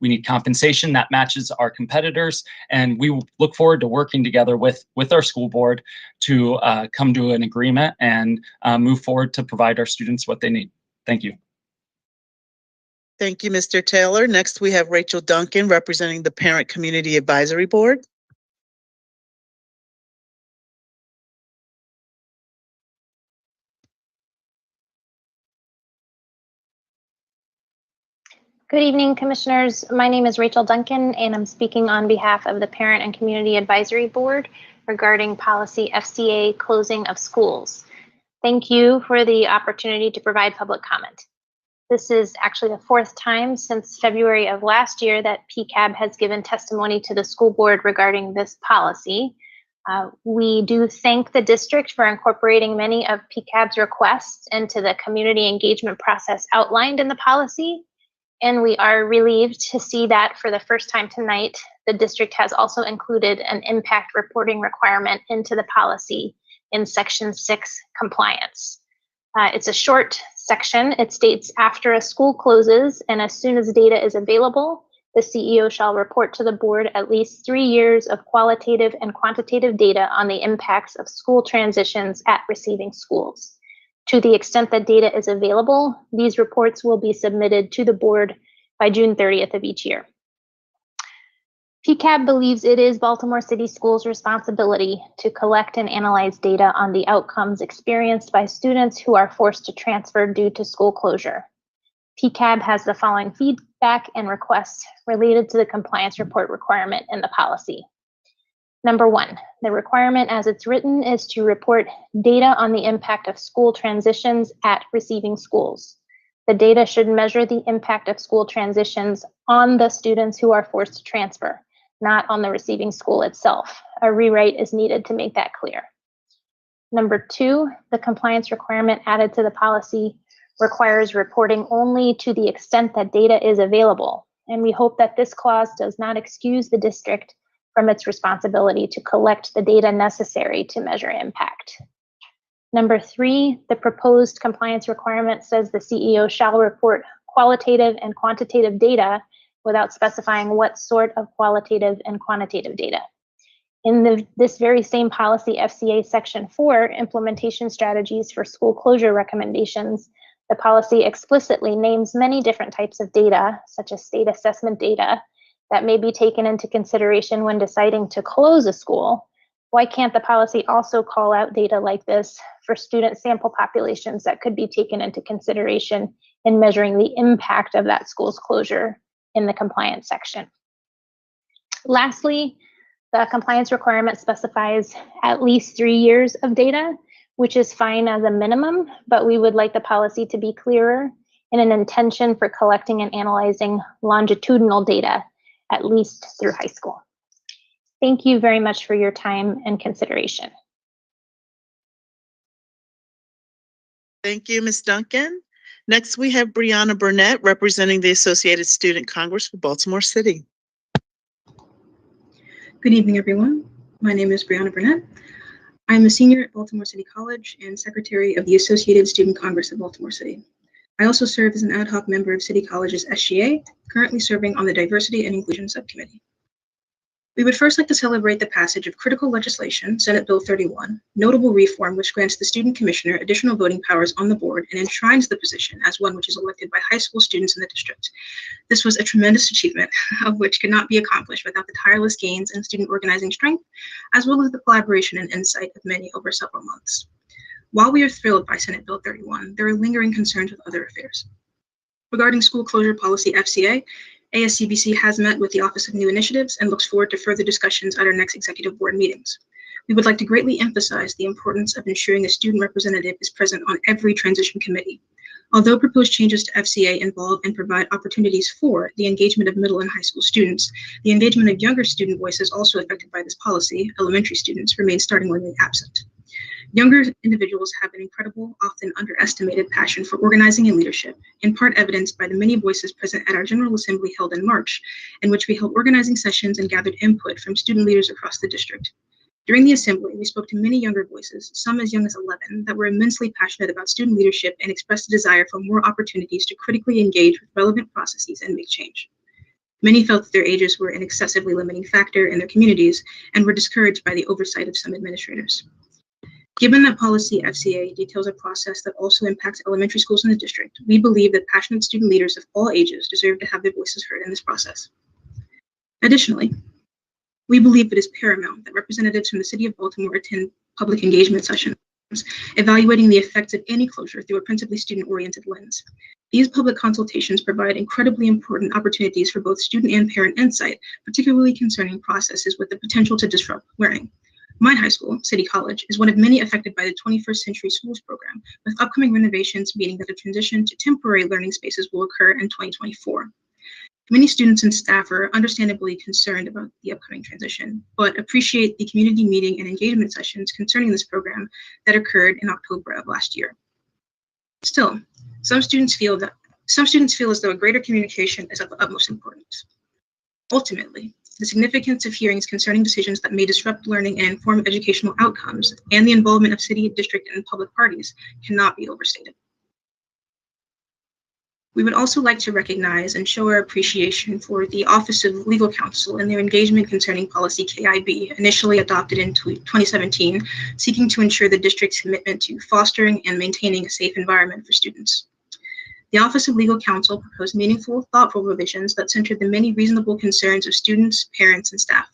S5: We need compensation that matches our competitors. And we look forward to working together with our school board to come to an agreement and move forward to provide our students what they need. Thank you.
S2: Thank you, Mr. Taylor. Next, we have Rachel Duncan representing the Parent Community Advisory Board.
S8: Good evening, Commissioners. My name is Rachel Duncan, and I'm speaking on behalf of the Parent and Community Advisory Board regarding policy FCA closing of schools. Thank you for the opportunity to provide public comment. This is actually the fourth time since February of last year that PCAB has given testimony to the school board regarding this policy. We do thank the district for incorporating many of PCAB's requests into the community engagement process outlined in the policy. And we are relieved to see that for the first time tonight, the district has also included an impact reporting requirement into the policy in Section 6 compliance. It's a short section. It states, after a school closes and as soon as data is available, the CEO shall report to the board at least 3 years of qualitative and quantitative data on the impacts of school transitions at receiving schools. To the extent that data is available, these reports will be submitted to the board by June 30th of each year. PCAB believes it is Baltimore City Schools' responsibility to collect and analyze data on the outcomes experienced by students who are forced to transfer due to school closure. PCAB has the following feedback and requests related to the compliance report requirement in the policy. Number one, the requirement as it's written is to report data on the impact of school transitions at receiving schools. The data should measure the impact of school transitions on the students who are forced to transfer, not on the receiving school itself. A rewrite is needed to make that clear. Number two, the compliance requirement added to the policy requires reporting only to the extent that data is available. and we hope that this clause does not excuse the district from its responsibility to collect the data necessary to measure impact. Number 3, the proposed compliance requirement says the CEO shall report qualitative and quantitative data without specifying what sort of qualitative and quantitative data. In this very same policy, FCA Section 4, Implementation Strategies for School Closure Recommendations, the policy explicitly names many different types of data, such as state assessment data, that may be taken into consideration when deciding to close a school. Why can't the policy also call out data like this for student sample populations that could be taken into consideration in measuring the impact of that school's closure in the compliance section? Lastly, the compliance requirement specifies at least 3 years of data, which is fine as a minimum, but we would like the policy to be clearer in an intention for collecting and analyzing longitudinal data, at least through high school. Thank you very much for your time and consideration.
S2: Thank you, Ms. Duncan. Next, we have Brianna Burnett representing the Associated Student Congress for Baltimore City.
S11: Good evening, everyone. My name is Brianna Burnett. I'm a senior at Baltimore City College and secretary of the Associated Student Congress of Baltimore City. I also serve as an ad hoc member of City College's SGA, currently serving on the Diversity and Inclusion Subcommittee. We would first like to celebrate the passage of critical legislation, Senate Bill 31, notable reform which grants the student commissioner additional voting powers on the board and enshrines the position as one which is elected by high school students in the district. This was a tremendous achievement, of which could not be accomplished without the tireless gains in student organizing strength, as well as the collaboration and insight of many over several months. While we are thrilled by Senate Bill 31, there are lingering concerns with other affairs. Regarding school closure policy FCA, ASCBC has met with the Office of New Initiatives and looks forward to further discussions at our next executive board meetings. We would like to greatly emphasize the importance of ensuring a student representative is present on every transition committee. Although proposed changes to FCA involve and provide opportunities for the engagement of middle and high school students, the engagement of younger student voices also affected by this policy, elementary students, remain startlingly absent. Younger individuals have an incredible, often underestimated passion for organizing and leadership, in part evidenced by the many voices present at our General Assembly held in March, in which we held organizing sessions and gathered input from student leaders across the district. During the assembly, we spoke to many younger voices, some as young as 11, that were immensely passionate about student leadership and expressed a desire for more opportunities to critically engage with relevant processes and make change. Many felt that their ages were an excessively limiting factor in their communities and were discouraged by the oversight of some administrators. Given that policy FCA details a process that also impacts elementary schools in the district, we believe that passionate student leaders of all ages deserve to have their voices heard in this process. Additionally, we believe it is paramount that representatives from the City of Baltimore attend public engagement sessions, evaluating the effects of any closure through a principally student-oriented lens. These public consultations provide incredibly important opportunities for both student and parent insight, particularly concerning processes with the potential to disrupt learning. My high school, City College, is one of many affected by the 21st Century Schools program, with upcoming renovations meaning that a transition to temporary learning spaces will occur in 2024. Many students and staff are understandably concerned about the upcoming transition, but appreciate the community meeting and engagement sessions concerning this program that occurred in October of last year. Still, some students feel as though a greater communication is of the utmost importance. Ultimately, the significance of hearings concerning decisions that may disrupt learning and inform educational outcomes, and the involvement of city, district, and public parties cannot be overstated. We would also like to recognize and show our appreciation for the Office of Legal Counsel and their engagement concerning policy KIB, initially adopted in 2017, seeking to ensure the district's commitment to fostering and maintaining a safe environment for students. The Office of Legal Counsel proposed meaningful, thoughtful revisions that centered the many reasonable concerns of students, parents, and staff.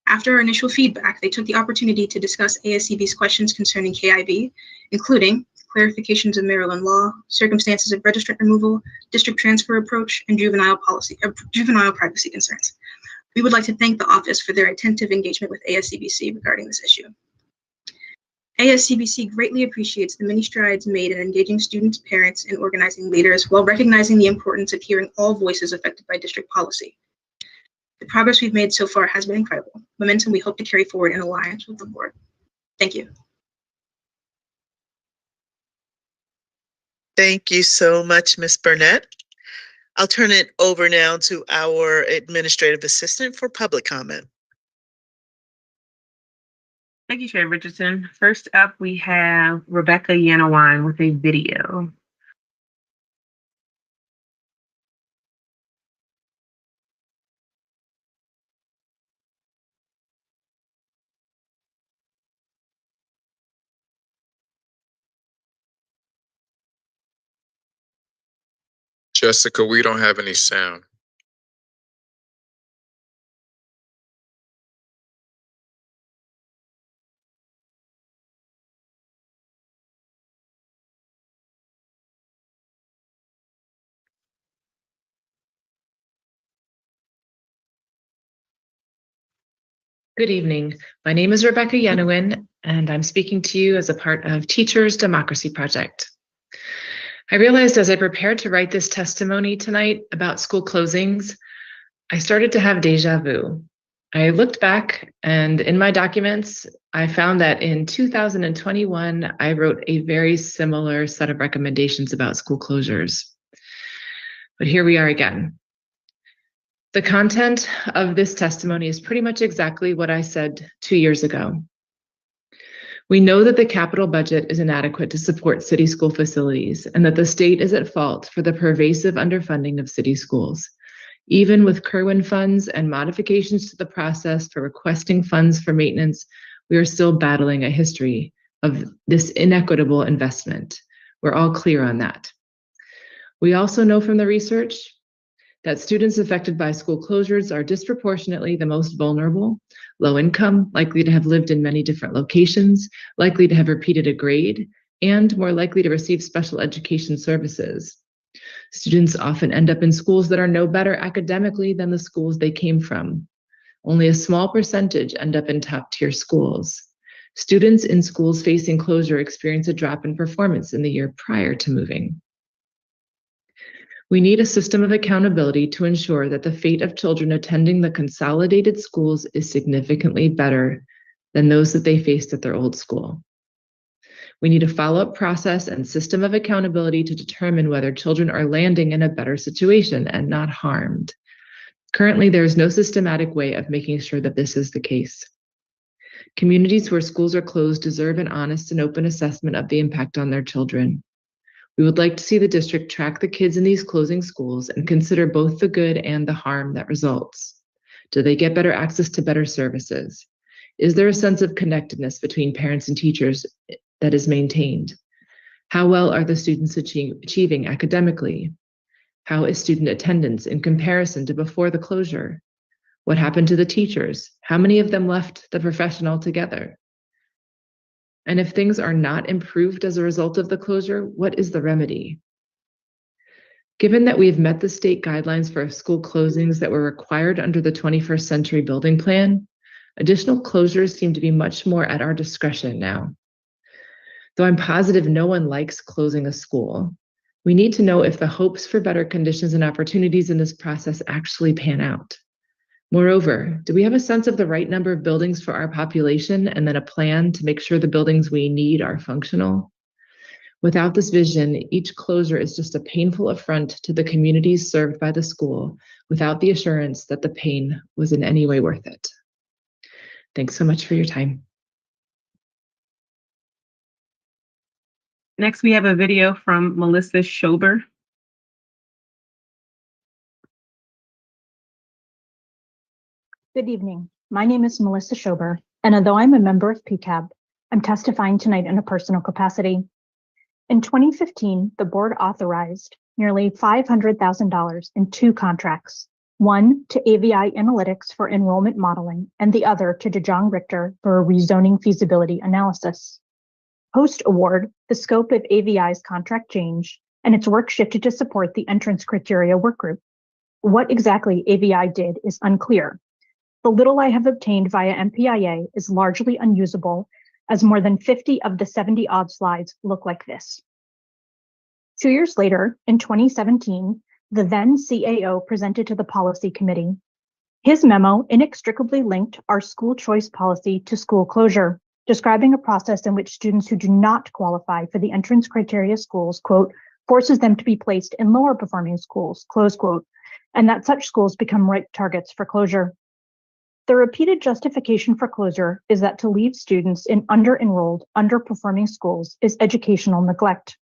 S11: After our initial feedback, they took the opportunity to discuss ASCB's questions concerning KIB, including clarifications of Maryland law, circumstances of registrant removal, district transfer approach, and juvenile privacy concerns. We would like to thank the office for their attentive engagement with ASCBC regarding this issue. ASCBC greatly appreciates the many strides made in engaging students, parents, and organizing leaders while recognizing the importance of hearing all voices affected by district policy. The progress we've made so far has been incredible, momentum we hope to carry forward in alliance with the board. Thank you.
S2: Thank you so much, Ms. Burnett. I'll turn it over now to our administrative assistant for public comment.
S6: Thank you, Chair Richardson. First up, we have Rebecca Yanawine with a video.
S12: Jessica, we don't have any sound.
S22: Good evening. My name is Rebecca Yenowin, and I'm speaking to you as a part of Teachers Democracy Project. I realized as I prepared to write this testimony tonight about school closings, I started to have deja vu. I looked back, and in my documents, I found that in 2021, I wrote a very similar set of recommendations about school closures. But here we are again. The content of this testimony is pretty much exactly what I said 2 years ago. We know that the capital budget is inadequate to support city school facilities and that the state is at fault for the pervasive underfunding of city schools. Even with Kerwin funds and modifications to the process for requesting funds for maintenance, we are still battling a history of this inequitable investment. We're all clear on that. We also know from the research that students affected by school closures are disproportionately the most vulnerable, low income, likely to have lived in many different locations, likely to have repeated a grade, and more likely to receive special education services. Students often end up in schools that are no better academically than the schools they came from. Only a small percentage end up in top-tier schools. Students in schools facing closure experience a drop in performance in the year prior to moving. We need a system of accountability to ensure that the fate of children attending the consolidated schools is significantly better than those that they faced at their old school. We need a follow-up process and system of accountability to determine whether children are landing in a better situation and not harmed. Currently, there is no systematic way of making sure that this is the case. Communities where schools are closed deserve an honest and open assessment of the impact on their children. We would like to see the district track the kids in these closing schools and consider both the good and the harm that results. Do they get better access to better services? Is there a sense of connectedness between parents and teachers that is maintained? How well are the students achieving academically? How is student attendance in comparison to before the closure? What happened to the teachers? How many of them left the profession altogether? And if things are not improved as a result of the closure, what is the remedy? Given that we've met the state guidelines for school closings that were required under the 21st Century Building Plan, additional closures seem to be much more at our discretion now. Though I'm positive no one likes closing a school, we need to know if the hopes for better conditions and opportunities in this process actually pan out. Moreover, do we have a sense of the right number of buildings for our population and then a plan to make sure the buildings we need are functional? Without this vision, each closure is just a painful affront to the communities served by the school without the assurance that the pain was in any way worth it. Thanks so much for your time.
S6: Next, we have a video from Melissa Schober.
S23: Good evening. My name is Melissa Schober, and although I'm a member of PCAB, I'm testifying tonight in a personal capacity. In 2015, the board authorized nearly $500,000 in 2 contracts, one to AVI Analytics for enrollment modeling and the other to DeJong Richter for a rezoning feasibility analysis. Post-award, the scope of AVI's contract changed and its work shifted to support the entrance criteria workgroup. What exactly AVI did is unclear. The little I have obtained via MPIA is largely unusable, as more than 50 of the 70-odd slides look like this. 2 years later, in 2017, the then CAO presented to the policy committee. His memo inextricably linked our school choice policy to school closure, describing a process in which students who do not qualify for the entrance criteria schools, quote, forces them to be placed in lower performing schools, close quote, and that such schools become ripe targets for closure. The repeated justification for closure is that to leave students in under-enrolled, underperforming schools is educational neglect.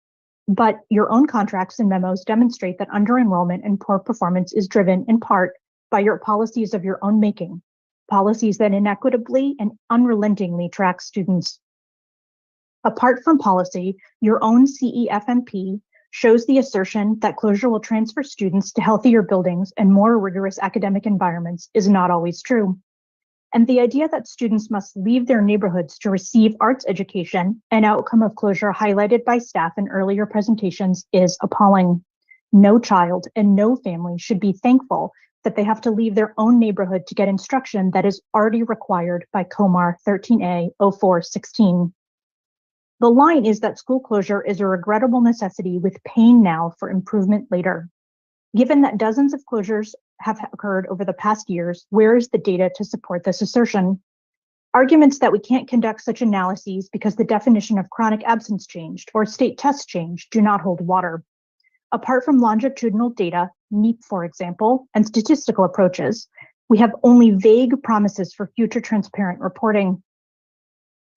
S23: But your own contracts and memos demonstrate that under-enrollment and poor performance is driven in part by your policies of your own making, policies that inequitably and unrelentingly track students. Apart from policy, your own CEFMP shows the assertion that closure will transfer students to healthier buildings and more rigorous academic environments is not always true. And the idea that students must leave their neighborhoods to receive arts education, an outcome of closure highlighted by staff in earlier presentations, is appalling. No child and no family should be thankful that they have to leave their own neighborhood to get instruction that is already required by COMAR 13A 0416. The line is that school closure is a regrettable necessity with pain now for improvement later. Given that dozens of closures have occurred over the past years, where is the data to support this assertion? Arguments that we can't conduct such analyses because the definition of chronic absence changed or state tests changed do not hold water. Apart from longitudinal data, NEEP, for example, and statistical approaches, we have only vague promises for future transparent reporting.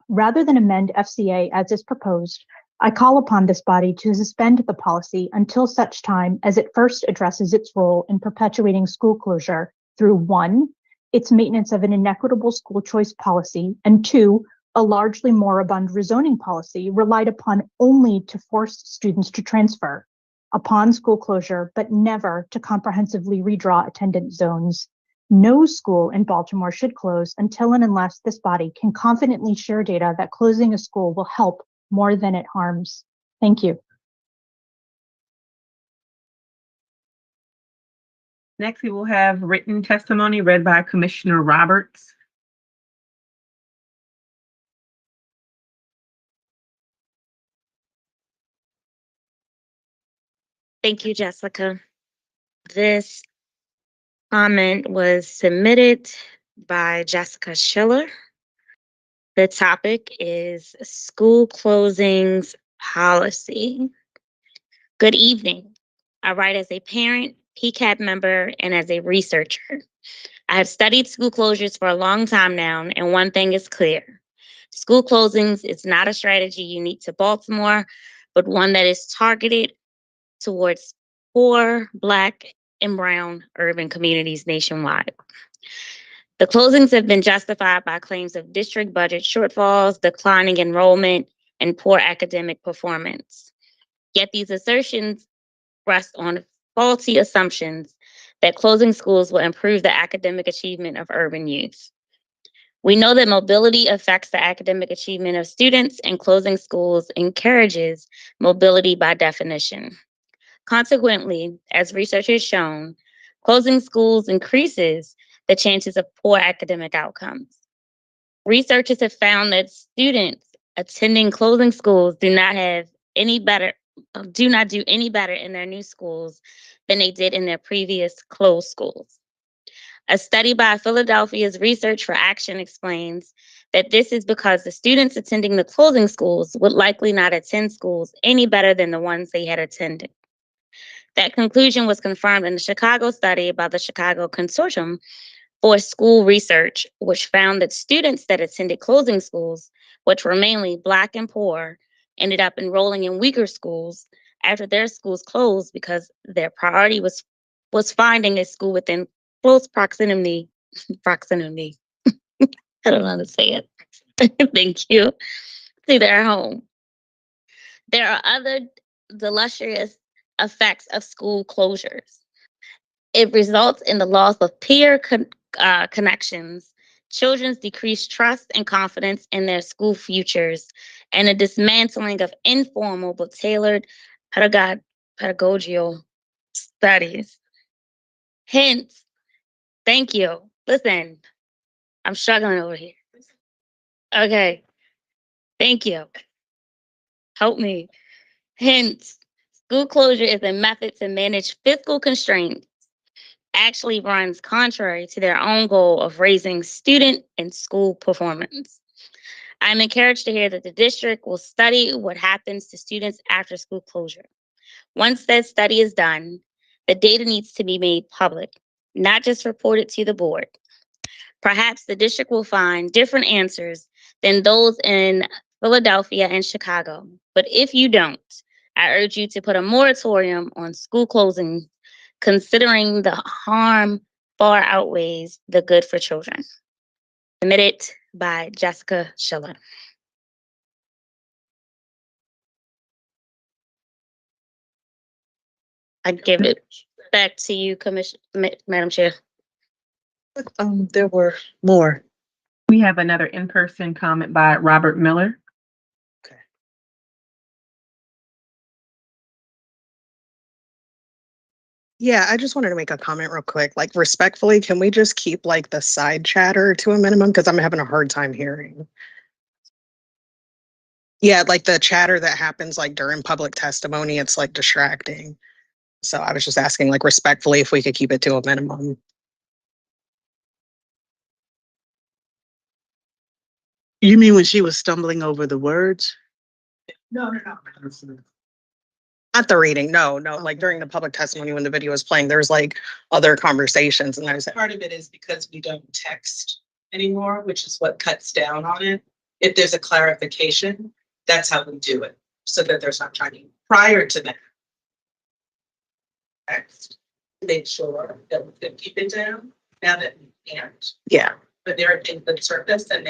S23: Rather than amend FCA as is proposed, I call upon this body to suspend the policy until such time as it first addresses its role in perpetuating school closure through 1, its maintenance of an inequitable school choice policy, and 2, a largely moribund rezoning policy relied upon only to force students to transfer upon school closure, but never to comprehensively redraw attendance zones. No school in Baltimore should close until and unless this body can confidently share data that closing a school will help more than it harms. Thank you.
S6: Next, we will have written testimony read by Commissioner Roberts.
S1: Thank you, Jessica. This comment was submitted by Jessica Schiller. The topic is school closings policy. Good evening. I write as a parent, PCAB member, and as a researcher. I have studied school closures for a long time now, and one thing is clear. School closings is not a strategy unique to Baltimore, but one that is targeted towards poor, Black, and brown urban communities nationwide. The closings have been justified by claims of district budget shortfalls, declining enrollment, and poor academic performance. Yet these assertions rest on faulty assumptions that closing schools will improve the academic achievement of urban youth. We know that mobility affects the academic achievement of students, and closing schools encourages mobility by definition. Consequently, as research has shown, closing schools increases the chances of poor academic outcomes. Researchers have found that students attending closing schools do not do any better in their new schools than they did in their previous closed schools. A study by Philadelphia's Research for Action explains that this is because the students attending the closing schools would likely not attend schools any better than the ones they had attended. That conclusion was confirmed in the Chicago study by the Chicago Consortium for School Research, which found that students that attended closing schools, which were mainly Black and poor, ended up enrolling in weaker schools after their schools closed because their priority was finding a school within close proximity. I don't know how to say it. Thank you. To their home. There are other deleterious effects of school closures. It results in the loss of peer connections, children's decreased trust and confidence in their school futures, and a dismantling of informal but tailored pedagogical studies. Hence, thank you. Listen, I'm struggling over here. Okay. Thank you. Help me. Hence, school closure is a method to manage fiscal constraints, actually runs contrary to their own goal of raising student and school performance. I'm encouraged to hear that the district will study what happens to students after school closure. Once that study is done, the data needs to be made public, not just reported to the board. Perhaps the district will find different answers than those in Philadelphia and Chicago. But if you don't, I urge you to put a moratorium on school closing, considering the harm far outweighs the good for children. Submitted by Jessica Schiller. I give it back to you, Madam Chair.
S2: There were more.
S6: We have another in-person comment by Robert Miller.
S20: Yeah, I just wanted to make a comment real quick. Like respectfully, can we just keep like the side chatter to a minimum? Because I'm having a hard time hearing. Yeah, like the chatter that happens like during public testimony, it's like distracting. So I was just asking like respectfully if we could keep it to a minimum.
S2: You mean when she was stumbling over the words?
S20: No. Not the reading, no. Like during the public testimony when the video was playing, there's like other conversations and there's
S3: Part of it is because we don't text anymore, which is what cuts down on it. If there's a clarification, that's how we do it, so that there's not trying prior to that. Text, make sure that we can keep it down now that we can't.
S20: Yeah.
S3: But there are things that surface and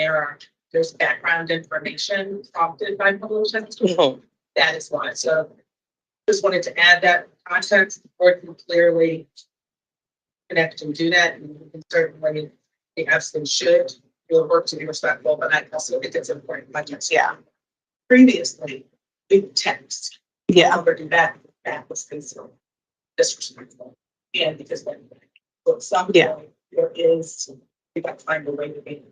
S3: there's background information prompted by public testimony. That is why. So just wanted to add that context, or can clearly connect and do that. And we can certainly, the absence should do work to be respectful, but I also think it's important. Like previously, we text.
S20: Yeah.
S3: Never do that. That was considered disrespectful. And because then, some there is, we got to find a way to be.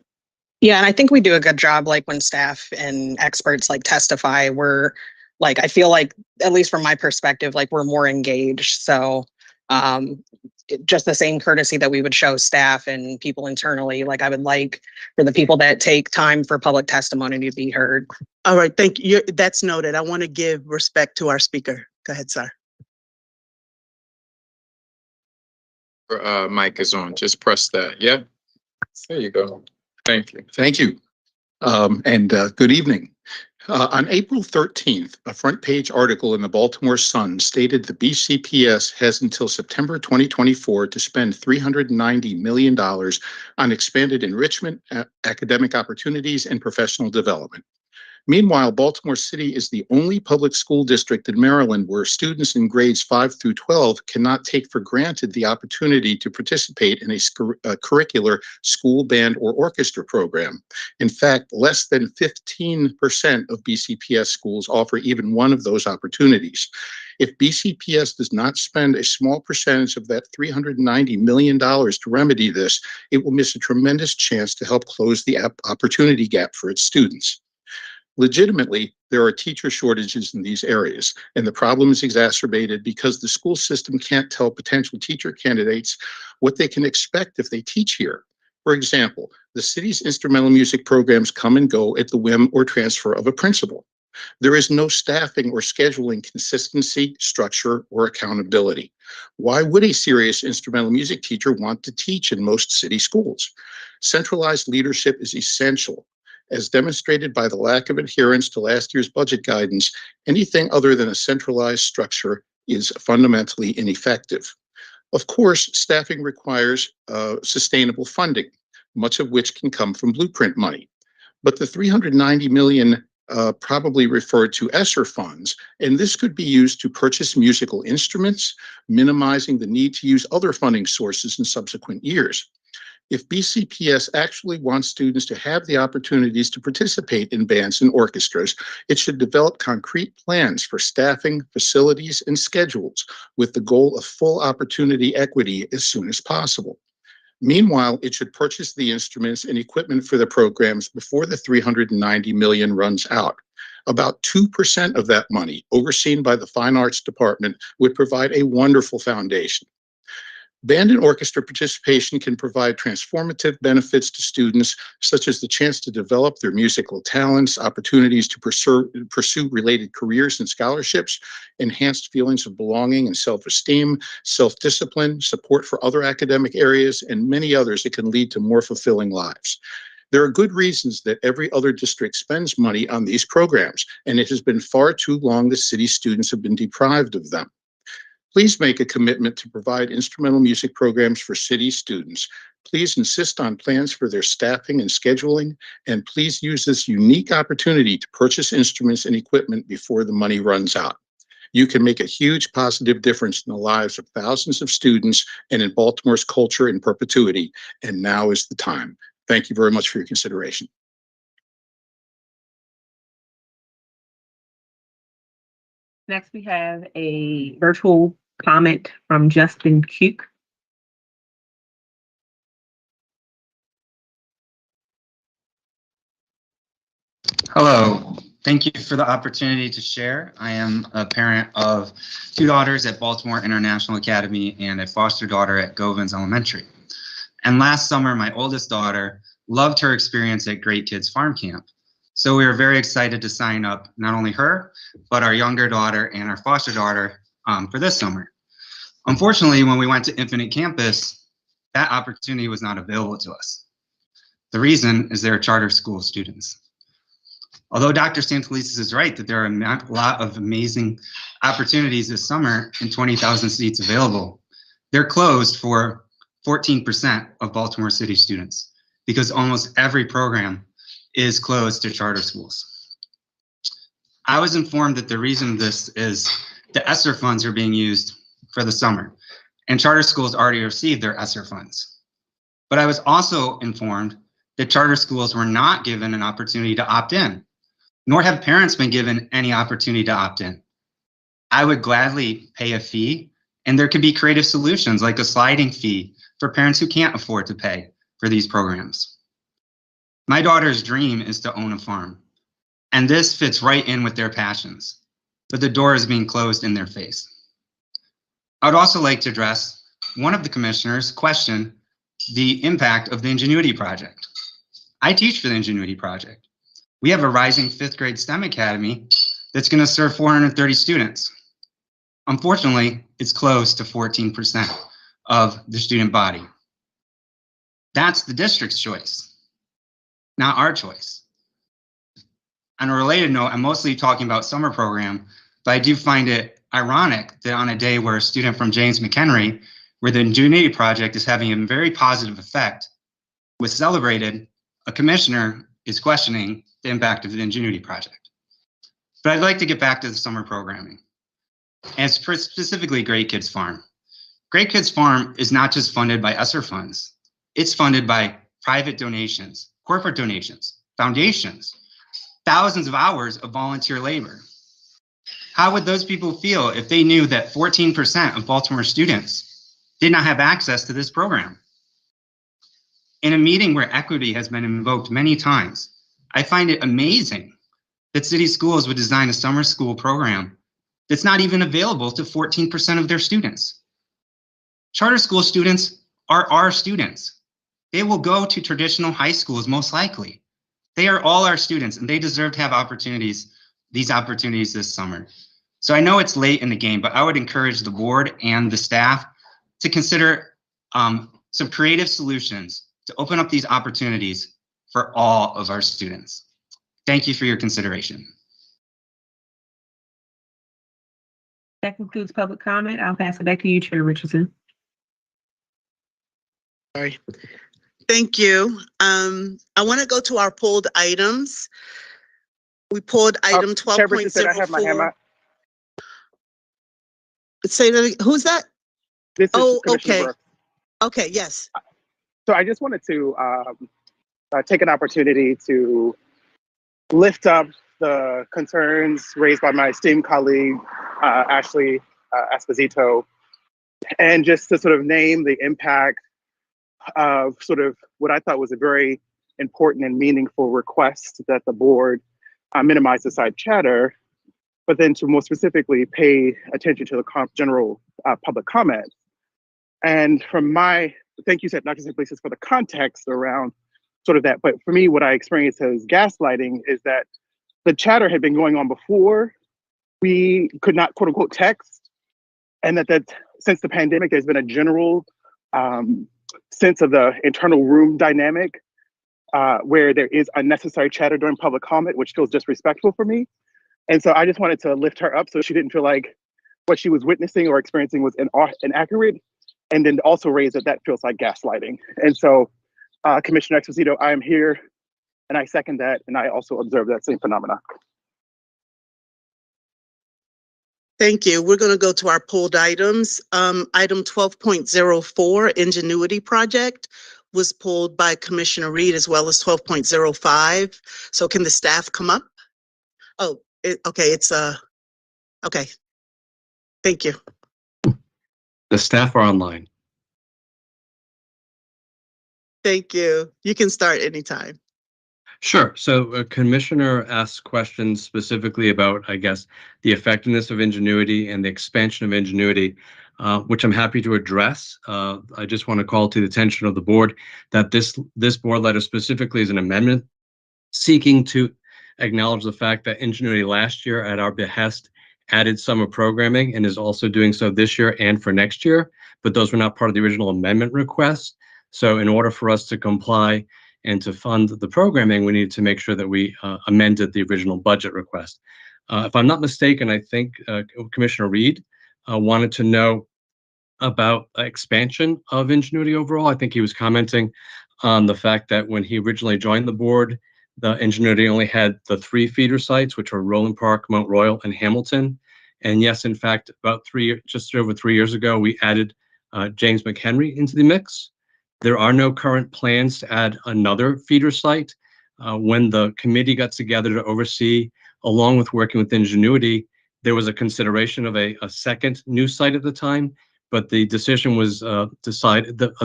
S20: Yeah, and I think we do a good job, like when staff and experts like testify, we're like, I feel like, at least from my perspective, like we're more engaged. So just the same courtesy that we would show staff and people internally, like I would like for the people that take time for public testimony to be heard.
S2: All right, thank you. That's noted. I want to give respect to our speaker. Go ahead, sir.
S12: Mic is on. Just press that. Yeah. There you go. Thank you.
S14: Thank you. Good evening. On April 13th, a front page article in the Baltimore Sun stated the BCPS has until September 2024 to spend $390 million on expanded enrichment, academic opportunities, and professional development. Meanwhile, Baltimore City is the only public school district in Maryland where students in grades 5 through 12 cannot take for granted the opportunity to participate in a curricular school band or orchestra program. In fact, less than 15% of BCPS schools offer even one of those opportunities. If BCPS does not spend a small percentage of that $390 million to remedy this, it will miss a tremendous chance to help close the opportunity gap for its students. Legitimately, there are teacher shortages in these areas, and the problem is exacerbated because the school system can't tell potential teacher candidates what they can expect if they teach here. For example, the city's instrumental music programs come and go at the whim or transfer of a principal. There is no staffing or scheduling consistency, structure, or accountability. Why would a serious instrumental music teacher want to teach in most city schools? Centralized leadership is essential. As demonstrated by the lack of adherence to last year's budget guidance, anything other than a centralized structure is fundamentally ineffective. Of course, staffing requires sustainable funding, much of which can come from blueprint money. But the $390 million probably referred to ESSER funds, and this could be used to purchase musical instruments, minimizing the need to use other funding sources in subsequent years. If BCPS actually wants students to have the opportunities to participate in bands and orchestras, it should develop concrete plans for staffing, facilities, and schedules with the goal of full opportunity equity as soon as possible. Meanwhile, it should purchase the instruments and equipment for the programs before the $390 million runs out. About 2% of that money, overseen by the Fine Arts Department, would provide a wonderful foundation. Band and orchestra participation can provide transformative benefits to students, such as the chance to develop their musical talents, opportunities to pursue related careers and scholarships, enhanced feelings of belonging and self-esteem, self-discipline, support for other academic areas, and many others that can lead to more fulfilling lives. There are good reasons that every other district spends money on these programs, and it has been far too long that city students have been deprived of them. Please make a commitment to provide instrumental music programs for city students. Please insist on plans for their staffing and scheduling, and please use this unique opportunity to purchase instruments and equipment before the money runs out. You can make a huge positive difference in the lives of thousands of students and in Baltimore's culture in perpetuity, and now is the time. Thank you very much for your consideration.
S6: Next, we have a virtual comment from Justin Cuke.
S13: Hello, thank you for the opportunity to share. I am a parent of 2 daughters at Baltimore International Academy and a foster daughter at Govans Elementary. And last summer, my oldest daughter loved her experience at Great Kids Farm Camp. So we were very excited to sign up not only her, but our younger daughter and our foster daughter for this summer. Unfortunately, when we went to Infinite Campus, that opportunity was not available to us. The reason is they're charter school students. Although Dr. Santelises is right that there are a lot of amazing opportunities this summer and 20,000 seats available, they're closed for 14% of Baltimore City students because almost every program is closed to charter schools. I was informed that the reason this is the ESSER funds are being used for the summer, and charter schools already received their ESSER funds. But I was also informed that charter schools were not given an opportunity to opt in, nor have parents been given any opportunity to opt in. I would gladly pay a fee, and there could be creative solutions like a sliding fee for parents who can't afford to pay for these programs. My daughter's dream is to own a farm, and this fits right in with their passions, but the door is being closed in their face. I would also like to address one of the commissioners' question the impact of the Ingenuity Project. I teach for the Ingenuity Project. We have a rising 5th grade STEM academy that's going to serve 430 students. Unfortunately, it's close to 14% of the student body. That's the district's choice, not our choice. On a related note, I'm mostly talking about summer program, but I do find it ironic that on a day where a student from James McHenry, where the Ingenuity Project is having a very positive effect, was celebrated, a commissioner is questioning the impact of the Ingenuity Project. But I'd like to get back to the summer programming, and specifically Great Kids Farm. Great Kids Farm is not just funded by ESSER funds, it's funded by private donations, corporate donations, foundations, thousands of hours of volunteer labor. How would those people feel if they knew that 14% of Baltimore students did not have access to this program? In a meeting where equity has been invoked many times, I find it amazing that city schools would design a summer school program that's not even available to 14% of their students. Charter school students are our students. They will go to traditional high schools most likely. They are all our students and they deserve to have these opportunities this summer. So I know it's late in the game, but I would encourage the board and the staff to consider some creative solutions to open up these opportunities for all of our students. Thank you for your consideration.
S6: That concludes public comment. I'll pass it back to you, Chair Richardson.
S2: Sorry. Thank you. I want to go to our pulled items. We pulled item 12.04. Say that. Who's that?
S15: This is
S2: Oh,
S15: Commissioner
S2: okay.
S15: Brooks.
S2: Okay, yes.
S15: So I just wanted to take an opportunity to lift up the concerns raised by my esteemed colleague, Ashley Esposito, and just to sort of name the impact of sort of what I thought was a very important and meaningful request that the board minimize the side chatter, but then to more specifically pay attention to the general public comment. And from my, thank you, Dr. Places, for the context around sort of that. But for me, what I experienced as gaslighting is that the chatter had been going on before we could not, quote unquote, text. And that since the pandemic, there's been a general sense of the internal room dynamic where there is unnecessary chatter during public comment, which feels disrespectful for me. And so I just wanted to lift her up so she didn't feel like what she was witnessing or experiencing was inaccurate. And then also raise that feels like gaslighting. And so, Commissioner Esposito, I am here and I second that. And I also observe that same phenomena.
S2: Thank you. We're going to go to our pulled items. Item 12.04, Ingenuity Project, was pulled by Commissioner Reed, as well as 12.05. So can the staff come up? Oh, okay, okay. Thank you.
S7: The staff are online.
S2: Thank you. You can start anytime.
S7: Sure. So a commissioner asked questions specifically about, I guess, the effectiveness of Ingenuity and the expansion of Ingenuity, which I'm happy to address. I just want to call to the attention of the board that this board letter specifically is an amendment seeking to acknowledge the fact that Ingenuity last year at our behest added summer programming and is also doing so this year and for next year, but those were not part of the original amendment request. So in order for us to comply and to fund the programming, we need to make sure that we amended the original budget request. If I'm not mistaken, I think Commissioner Reed wanted to know about expansion of Ingenuity overall. I think he was commenting on the fact that when he originally joined the board, the Ingenuity only had the 3 feeder sites, which were Roland Park, Mount Royal, and Hamilton. And yes, in fact, just over 3 years ago, we added James McHenry into the mix. There are no current plans to add another feeder site. When the committee got together to oversee, along with working with Ingenuity, there was a consideration of a second new site at the time, but the decision was a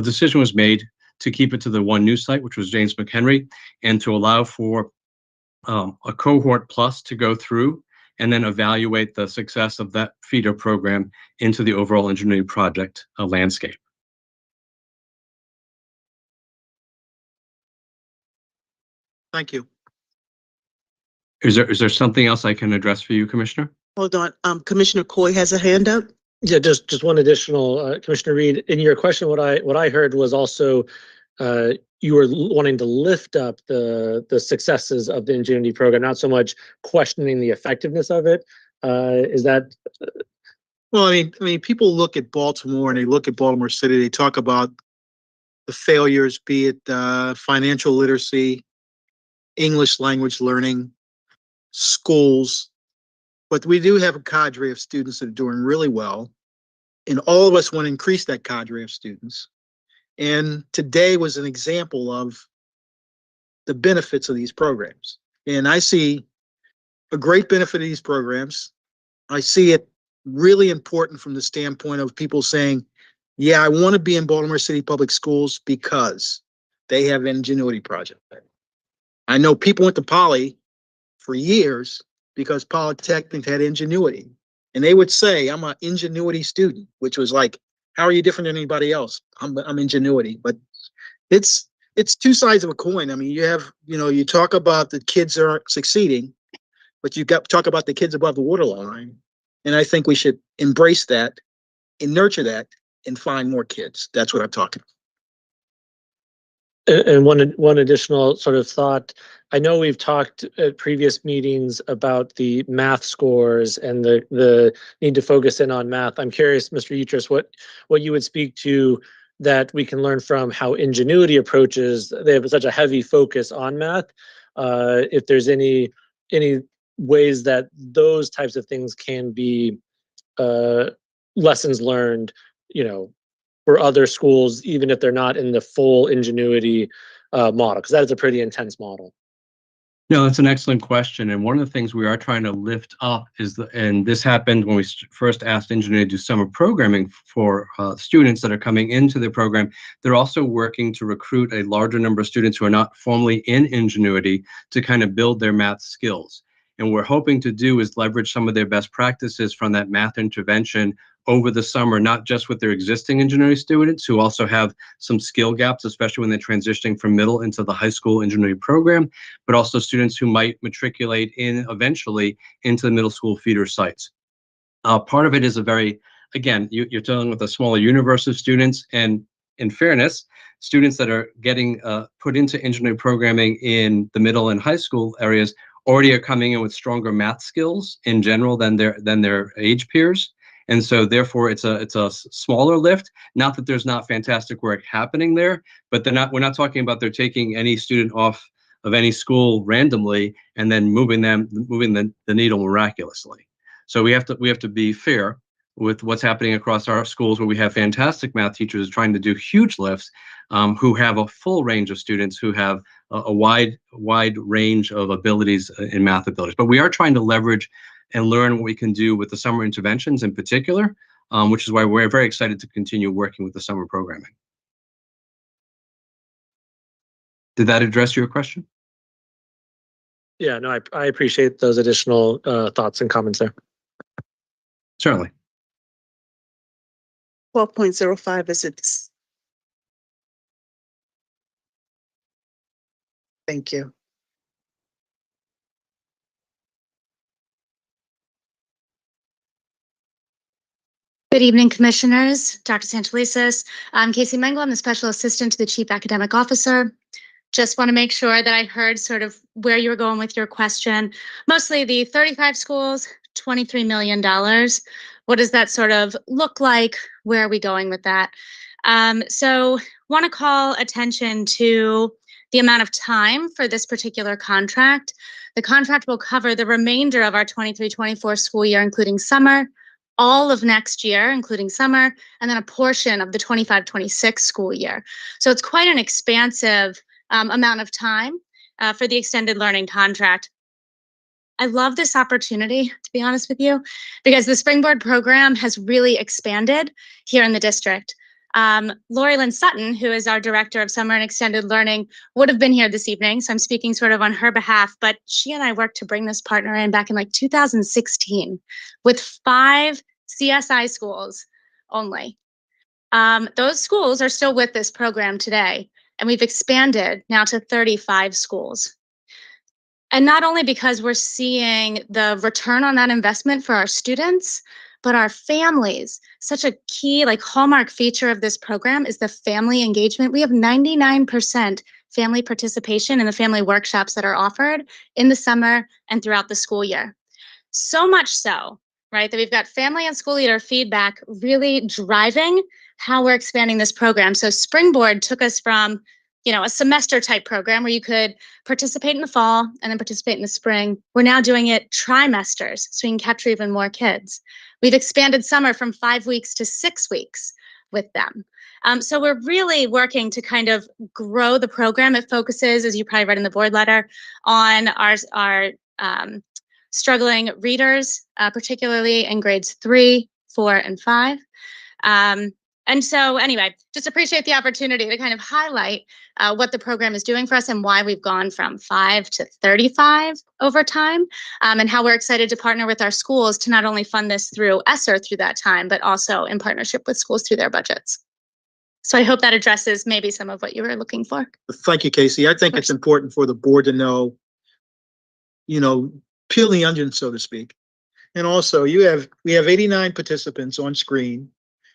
S7: decision was made to keep it to the 1 new site, which was James McHenry, and to allow for a cohort plus to go through and then evaluate the success of that feeder program into the overall Ingenuity project landscape.
S10: Thank you.
S7: Is there something else I can address for you, Commissioner?
S2: Hold on. Commissioner Coy has a hand up.
S18: Yeah, just one additional, Commissioner Reed, in your question, what I heard was also you were wanting to lift up the successes of the Ingenuity program, not so much questioning the effectiveness of it. Is that?
S10: Well, I mean, people look at Baltimore and they look at Baltimore City. They talk about the failures, be it financial literacy, English language learning, schools, but we do have a cadre of students that are doing really well, and all of us want to increase that cadre of students. And today was an example of the benefits of these programs. And I see a great benefit of these programs. I see it really important from the standpoint of people saying, yeah, I want to be in Baltimore City Public Schools because they have an Ingenuity project. I know people went to Poly for years because Polytechnic had Ingenuity. And they would say, I'm an Ingenuity student, which was like, how are you different than anybody else? I'm Ingenuity. But it's 2 sides of a coin. I mean, you talk about the kids aren't succeeding, but you talk about the kids above the waterline. And I think we should embrace that and nurture that and find more kids. That's what I'm talking about.
S18: And one additional sort of thought, I know we've talked at previous meetings about the math scores and the need to focus in on math. I'm curious, Mr. Utrus, what you would speak to that we can learn from how Ingenuity approaches. They have such a heavy focus on math. If there's any ways that those types of things can be lessons learned, for other schools, even if they're not in the full Ingenuity model, because that is a pretty intense model.
S7: No, that's an excellent question. And one of the things we are trying to lift up is, and this happened when we first asked Ingenuity to do summer programming for students that are coming into the program. They're also working to recruit a larger number of students who are not formally in Ingenuity to kind of build their math skills. And we're hoping to do is leverage some of their best practices from that math intervention over the summer, not just with their existing engineering students who also have some skill gaps, especially when they're transitioning from middle into the high school engineering program, but also students who might matriculate in eventually into the middle school feeder sites. Part of it is again, you're dealing with a smaller universe of students, and in fairness, students that are getting put into engineering programming in the middle and high school areas already are coming in with stronger math skills in general than their age peers. And so therefore it's a smaller lift. Not that there's not fantastic work happening there, but we're not talking about they're taking any student off of any school randomly and then moving the needle miraculously. So we have to be fair with what's happening across our schools, where we have fantastic math teachers trying to do huge lifts, who have a full range of students who have a wide range of abilities in math abilities. But we are trying to leverage and learn what we can do with the summer interventions in particular, which is why we're very excited to continue working with the summer programming. Did that address your question?
S18: Yeah, no, I appreciate those additional thoughts and comments there.
S7: Certainly.
S2: 12.05 is its. Thank you.
S4: Good evening, Commissioners. Dr. Sanchalisis. I'm Casey Mengel. I'm the Special Assistant to the Chief Academic Officer. Just want to make sure that I heard sort of where you were going with your question. Mostly the 35 schools, $23 million. What does that sort of look like? Where are we going with that? So want to call attention to the amount of time for this particular contract. The contract will cover the remainder of our 23-24 school year, including summer, all of next year, including summer, and then a portion of the 25-26 school year. So it's quite an expansive amount of time for the extended learning contract. I love this opportunity, to be honest with you, because the Springboard program has really expanded here in the district. Lori Lynn Sutton, who is our Director of Summer and Extended Learning, would have been here this evening, so I'm speaking sort of on her behalf, but she and I worked to bring this partner in back in like 2016 with 5 CSI schools only. Those schools are still with this program today, and we've expanded now to 35 schools. And not only because we're seeing the return on that investment for our students, but our families. Such a key, like, hallmark feature of this program is the family engagement. We have 99% family participation in the family workshops that are offered in the summer and throughout the school year. So much so, right, that we've got family and school leader feedback really driving how we're expanding this program. So Springboard took us from, a semester type program where you could participate in the fall and then participate in the spring. We're now doing it trimesters so we can capture even more kids. We've expanded summer from 5 weeks to 6 weeks with them. So we're really working to kind of grow the program. It focuses, as you probably read in the board letter, on our struggling readers, particularly in grades 3, 4, and 5. And so anyway, just appreciate the opportunity to kind of highlight what the program is doing for us and why we've gone from 5 to 35 over time, and how we're excited to partner with our schools to not only fund this through ESSER through that time, but also in partnership with schools through their budgets. So I hope that addresses maybe some of what you were looking for.
S10: Thank you, Casey. I think it's important for the board to know, peel the onion, so to speak. And also we have 89 participants on screen.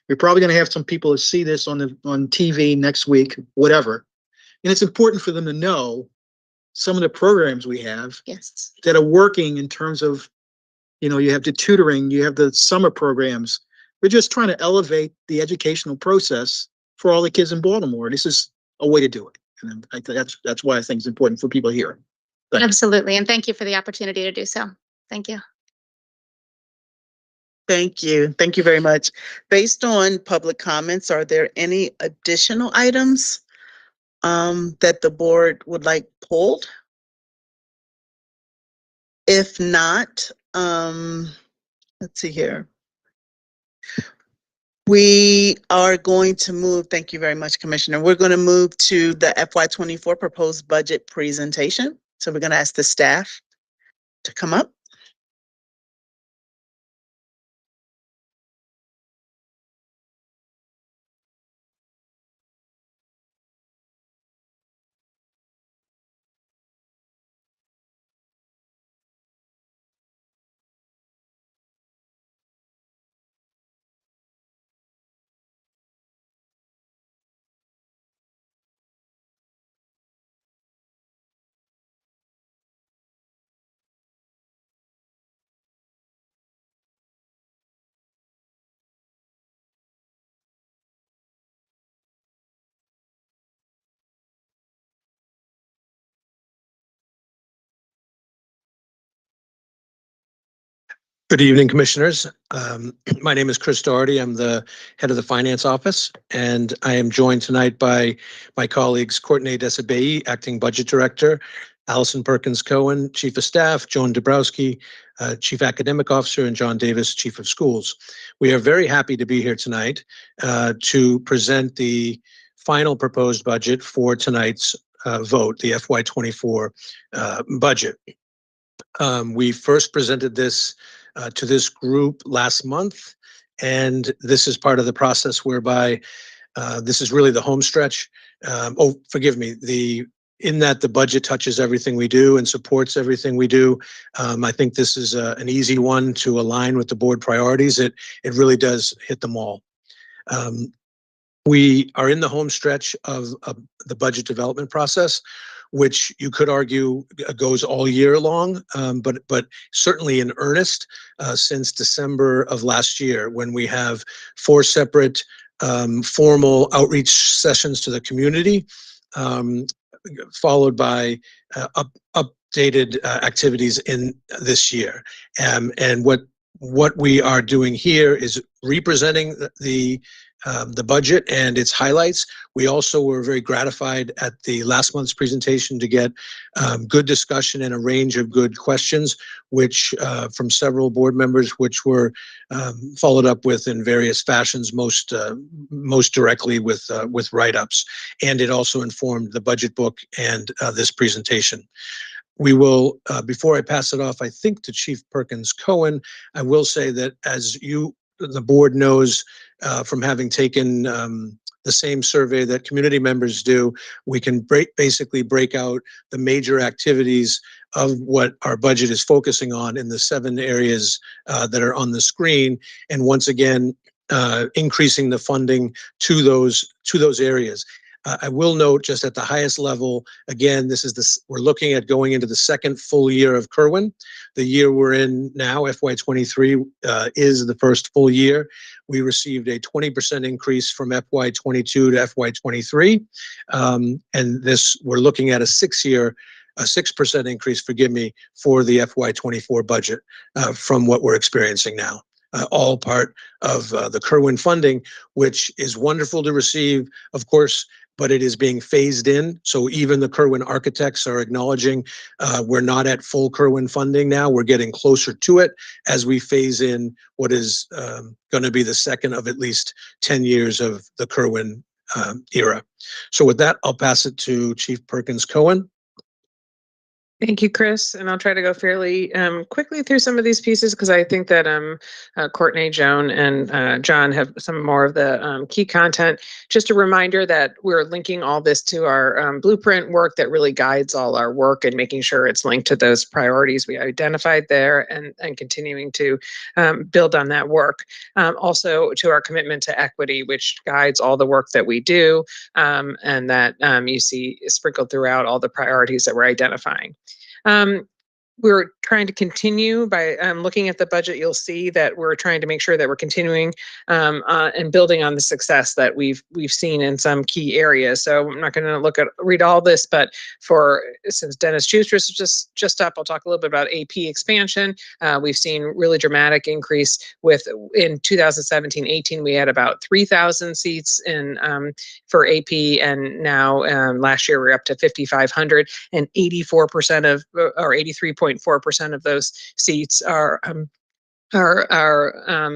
S10: We're probably going to have some people see this on TV next week, whatever. And it's important for them to know some of the programs we have that are working in terms of, you have the tutoring, you have the summer programs. We're just trying to elevate the educational process for all the kids in Baltimore. This is a way to do it. And that's why I think it's important for people here. Thanks.
S4: Absolutely. And thank you for the opportunity to do so. Thank you.
S2: Thank you. Thank you very much. Based on public comments, are there any additional items that the board would like pulled? If not, let's see here. We are going to move, thank you very much, Commissioner. We're going to move to the FY24 proposed budget presentation. So we're going to ask the staff to come up.
S9: Good evening, Commissioners. My name is Chris Doherty. I'm the head of the Finance Office, and I am joined tonight by my colleagues Courtney Desabei, Acting Budget Director, Allison Perkins Cohen, Chief of Staff, Joan Dabrowski, Chief Academic Officer, and John Davis, Chief of Schools. We are very happy to be here tonight to present the final proposed budget for tonight's vote, the FY24 budget. We first presented this to this group last month, and this is part of the process whereby this is really the home stretch. Forgive me, in that the budget touches everything we do and supports everything we do. I think this is an easy one to align with the board priorities. It really does hit them all. We are in the home stretch of the budget development process, which you could argue goes all year long, but certainly in earnest since December of last year, when we have 4 separate formal outreach sessions to the community, followed by updated activities in this year. And what we are doing here is representing the budget and its highlights. We also were very gratified at the last month's presentation to get good discussion and a range of good questions, which from several board members, which were followed up with in various fashions, most directly with write-ups. And it also informed the budget book and this presentation. We will, before I pass it off, I think to Chief Perkins Cohen, I will say that as the board knows from having taken the same survey that community members do, we can basically break out the major activities of what our budget is focusing on in the 7 areas that are on the screen. And once again, increasing the funding to those areas. I will note just at the highest level, again, we're looking at going into the 2nd full year of Kirwan. The year we're in now, FY23, is the first full year. We received a 20% increase from FY22 to FY23. And we're looking at a 6% increase, forgive me, for the FY24 budget from what we're experiencing now. All part of the Kirwan funding, which is wonderful to receive, of course, but it is being phased in. So even the Kirwan architects are acknowledging we're not at full Kirwan funding now. We're getting closer to it as we phase in what is going to be the second of at least 10 years of the Kirwan era. So with that, I'll pass it to Chief Perkins Cohen.
S6: Thank you, Chris. And I'll try to go fairly quickly through some of these pieces because I think that Courtney, Joan, and John have some more of the key content. Just a reminder that we're linking all this to our blueprint work that really guides all our work and making sure it's linked to those priorities we identified there and continuing to build on that work. Also to our commitment to equity, which guides all the work that we do and that you see sprinkled throughout all the priorities that we're identifying. We're trying to continue by looking at the budget. You'll see that we're trying to make sure that we're continuing and building on the success that we've seen in some key areas. So I'm not going to read all this, but since Dennis Schuster is just up, I'll talk a little bit about AP expansion. We've seen really dramatic increase in 2017-18. We had about 3,000 seats for AP, and now last year we're up to 5,500, and 84% or 83.4% of those seats are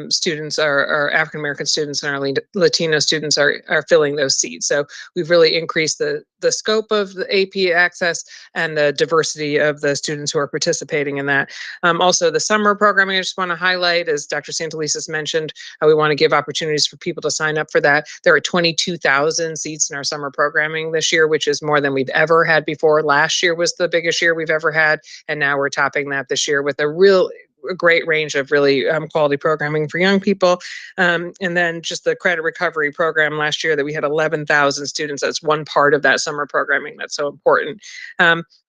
S6: students, our African American students and our Latino students are filling those seats. So we've really increased the scope of the AP access and the diversity of the students who are participating in that. Also, the summer programming I just want to highlight, as Dr. Santelises mentioned, we want to give opportunities for people to sign up for that. There are 22,000 seats in our summer programming this year, which is more than we've ever had before. Last year was the biggest year we've ever had, and now we're topping that this year with a great range of really quality programming for young people. And then just the credit recovery program last year that we had 11,000 students. That's one part of that summer programming that's so important.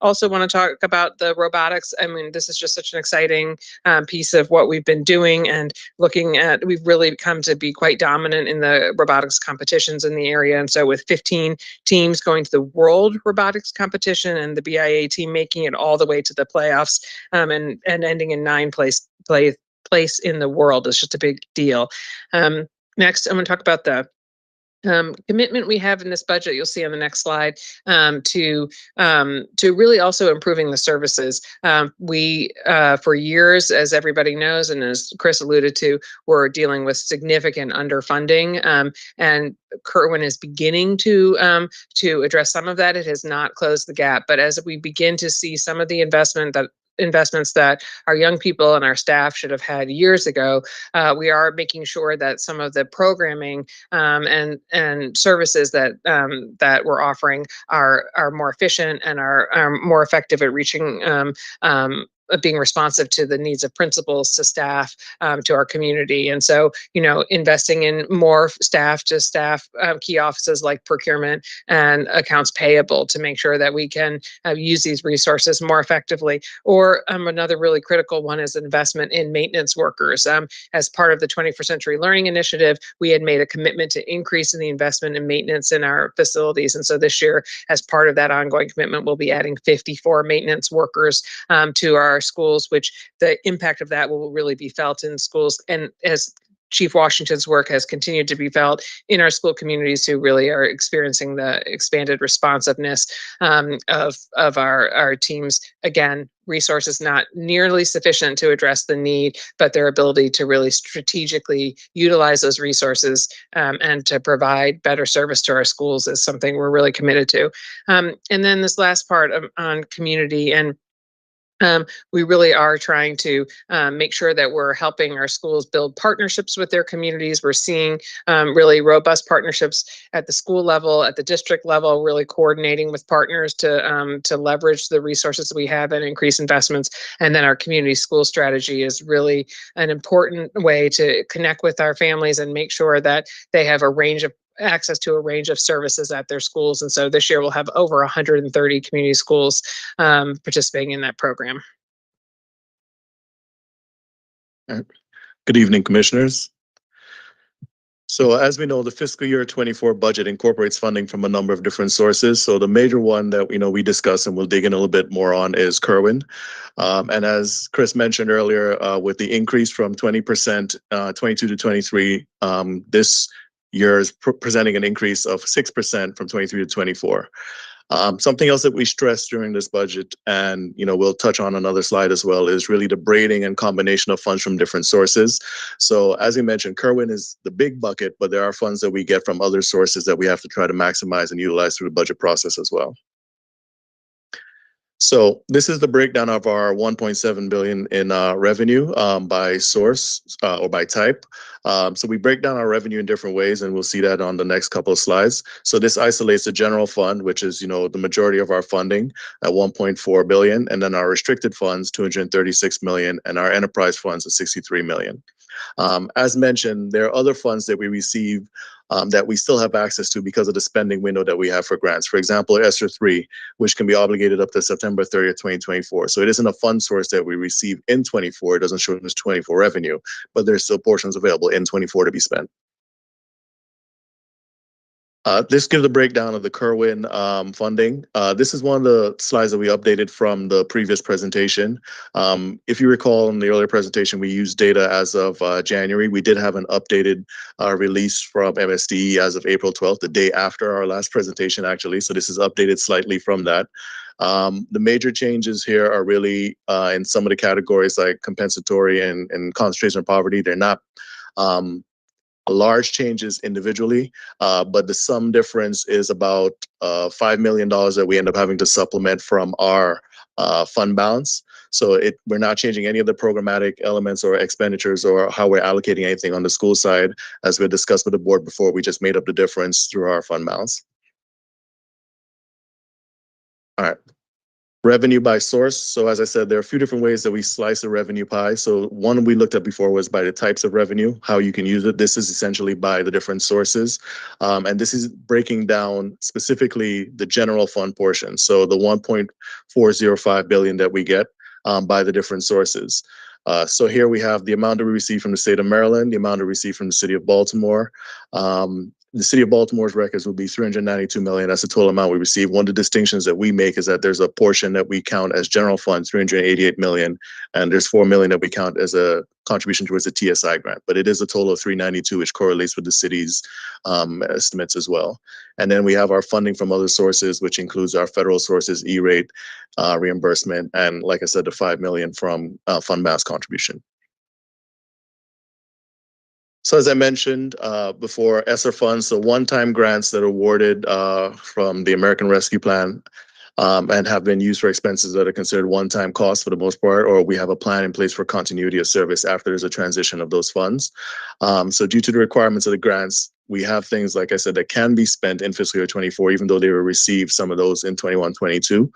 S6: Also want to talk about the robotics. I mean, this is just such an exciting piece of what we've been doing and looking at. We've really come to be quite dominant in the robotics competitions in the area. And so with 15 teams going to the World Robotics Competition and the BIA team making it all the way to the playoffs and ending in ninth place in the world is just a big deal. Next, I'm going to talk about the commitment we have in this budget. You'll see on the next slide to really also improving the services. We for years, as everybody knows, and as Chris alluded to, we're dealing with significant underfunding, and Kirwan is beginning to address some of that. It has not closed the gap, but as we begin to see some of the investments that our young people and our staff should have had years ago, we are making sure that some of the programming and services that we're offering are more efficient and are more effective at reaching being responsive to the needs of principals, to staff, to our community. And so, investing in more staff to staff key offices like procurement and accounts payable to make sure that we can use these resources more effectively. Or another really critical one is investment in maintenance workers. As part of the 21st Century Learning Initiative, we had made a commitment to increase in the investment in maintenance in our facilities. And so this year, as part of that ongoing commitment, we'll be adding 54 maintenance workers to our schools, which the impact of that will really be felt in schools. And as Chief Washington's work has continued to be felt in our school communities who really are experiencing the expanded responsiveness of our teams. Again, resources not nearly sufficient to address the need, but their ability to really strategically utilize those resources and to provide better service to our schools is something we're really committed to. And then this last part on community, and we really are trying to make sure that we're helping our schools build partnerships with their communities. We're seeing really robust partnerships at the school level, at the district level, really coordinating with partners to leverage the resources we have and increase investments. And then our community school strategy is really an important way to connect with our families and make sure that they have access to a range of services at their schools. And so this year we'll have over 130 community schools participating in that program.
S16: Good evening, commissioners. So as we know, the fiscal year 24 budget incorporates funding from a number of different sources. So the major one that we discuss and we'll dig in a little bit more on is Kirwan. And as Chris mentioned earlier, with the increase from 20%, 22 to 23, this year is presenting an increase of 6% from 23 to 24. Something else that we stressed during this budget, and we'll touch on another slide as well, is really the braiding and combination of funds from different sources. So as we mentioned, Kirwan is the big bucket, but there are funds that we get from other sources that we have to try to maximize and utilize through the budget process as well. So this is the breakdown of our 1.7 billion in revenue by source or by type. So we break down our revenue in different ways, and we'll see that on the next couple of slides. So this isolates the general fund, which is the majority of our funding at 1.4 billion, and then our restricted funds 236 million, and our enterprise funds at 63 million. As mentioned, there are other funds that we receive that we still have access to because of the spending window that we have for grants. For example, ESSER 3, which can be obligated up to September 30th, 2024. So it isn't a fund source that we receive in 24. It doesn't show as 24 revenue, but there's still portions available in 24 to be spent. This gives a breakdown of the Kerwin funding. This is one of the slides that we updated from the previous presentation. If you recall in the earlier presentation, we used data as of January. We did have an updated release from MSDE as of April 12th, the day after our last presentation, actually. So this is updated slightly from that. The major changes here are really in some of the categories like compensatory and concentration of poverty. They're not large changes individually, but the sum difference is about $5 million that we end up having to supplement from our fund balance. So we're not changing any of the programmatic elements or expenditures or how we're allocating anything on the school side. As we discussed with the board before, we just made up the difference through our fund balance. All right. Revenue by source. So as I said, there are a few different ways that we slice a revenue pie. So one we looked at before was by the types of revenue, how you can use it. This is essentially by the different sources. And this is breaking down specifically the general fund portion. So the 1.405 billion that we get by the different sources. So here we have the amount that we receive from the state of Maryland, the amount we receive from the city of Baltimore. The city of Baltimore's records will be 392 million. That's the total amount we receive. One of the distinctions that we make is that there's a portion that we count as general fund, 388 million, and there's 4 million that we count as a contribution towards the TSI grant. But it is a total of 392, which correlates with the city's estimates as well. And then we have our funding from other sources, which includes our federal sources, E-rate, reimbursement, and like I said, the 5 million from fund balance contribution. So as I mentioned before, ESSER funds, so one-time grants that are awarded from the American Rescue Plan and have been used for expenses that are considered one-time costs for the most part, or we have a plan in place for continuity of service after there's a transition of those funds. So due to the requirements of the grants, we have things, like I said, that can be spent in fiscal year 24, even though they were received some of those in 21, 22.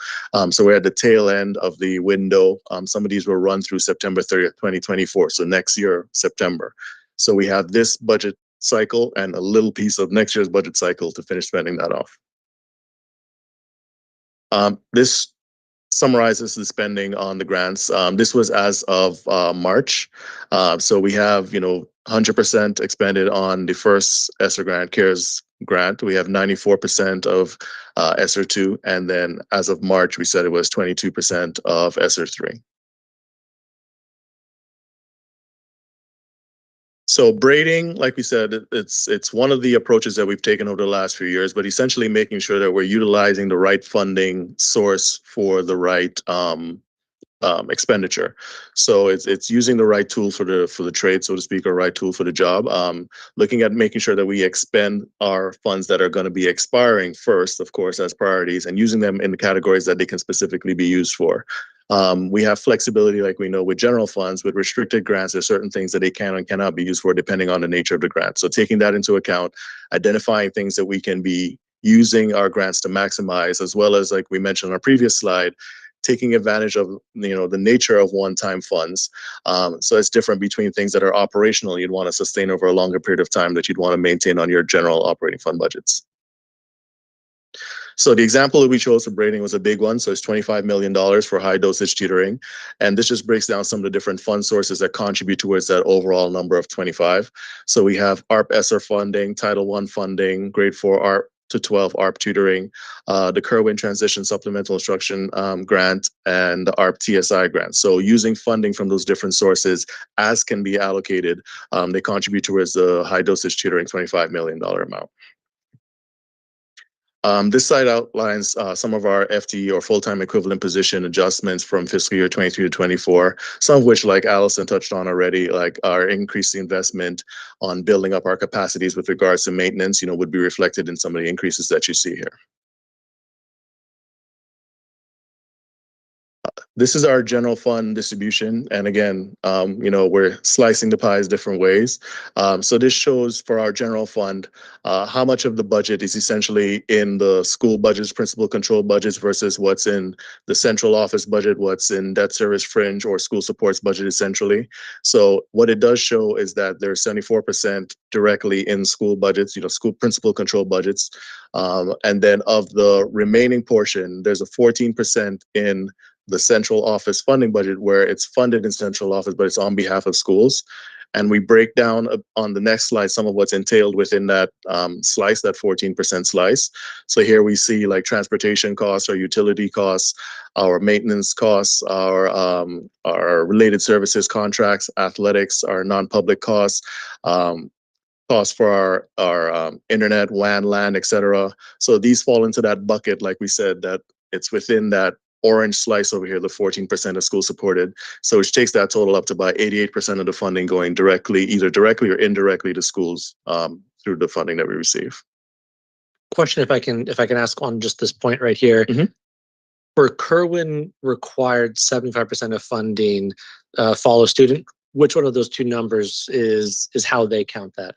S16: So we're at the tail end of the window. Some of these will run through September 30th, 2024. So next year, September. So we have this budget cycle and a little piece of next year's budget cycle to finish spending that off. This summarizes the spending on the grants. This was as of March. So we have, 100% expended on the first ESSER grant, CARES grant. We have 94% of ESSER 2. And then as of March, we said it was 22% of ESSER 3. So braiding, like we said, it's one of the approaches that we've taken over the last few years, but essentially making sure that we're utilizing the right funding source for the right expenditure. So it's using the right tool for the trade, so to speak, or right tool for the job. Looking at making sure that we expend our funds that are going to be expiring first, of course, as priorities, and using them in the categories that they can specifically be used for. We have flexibility, like we know with general funds. With restricted grants, there's certain things that they can and cannot be used for depending on the nature of the grant. So taking that into account, identifying things that we can be using our grants to maximize, as well as, like we mentioned on our previous slide, taking advantage of the nature of one-time funds. So it's different between things that are operational you'd want to sustain over a longer period of time that you'd want to maintain on your general operating fund budgets. So the example that we chose for braiding was a big one. So it's $25 million for high dosage tutoring. And this just breaks down some of the different fund sources that contribute towards that overall number of 25. So we have ARP ESSER funding, Title I funding, grade 4 ARP to 12 ARP tutoring, the Kerwin Transition Supplemental Instruction Grant, and the ARP TSI grant. So using funding from those different sources as can be allocated, they contribute towards the high dosage tutoring $25 million amount. This slide outlines some of our FTE or full-time equivalent position adjustments from fiscal year 23 to 24, some of which, like Allison touched on already, like our increased investment on building up our capacities with regards to maintenance, would be reflected in some of the increases that you see here. This is our general fund distribution. And again, we're slicing the pies different ways. So this shows for our general fund, how much of the budget is essentially in the school budgets, principal control budgets versus what's in the central office budget, what's in debt service fringe or school supports budget essentially. So what it does show is that there's 74% directly in school budgets, school principal control budgets. And then of the remaining portion, there's a 14% in the central office funding budget where it's funded in central office, but it's on behalf of schools. And we break down on the next slide some of what's entailed within that slice, that 14% slice. So here we see like transportation costs, our utility costs, our maintenance costs, our related services contracts, athletics, our non-public costs, costs for our internet, WAN, LAN, et cetera. So these fall into that bucket, like we said, that it's within that orange slice over here, the 14% of school supported. So which takes that total up to about 88% of the funding going directly, either directly or indirectly to schools through the funding that we receive.
S17: Question, if I can ask on just this point right here. For Kerwin required 75% of funding follow student, which one of those two numbers is how they count that?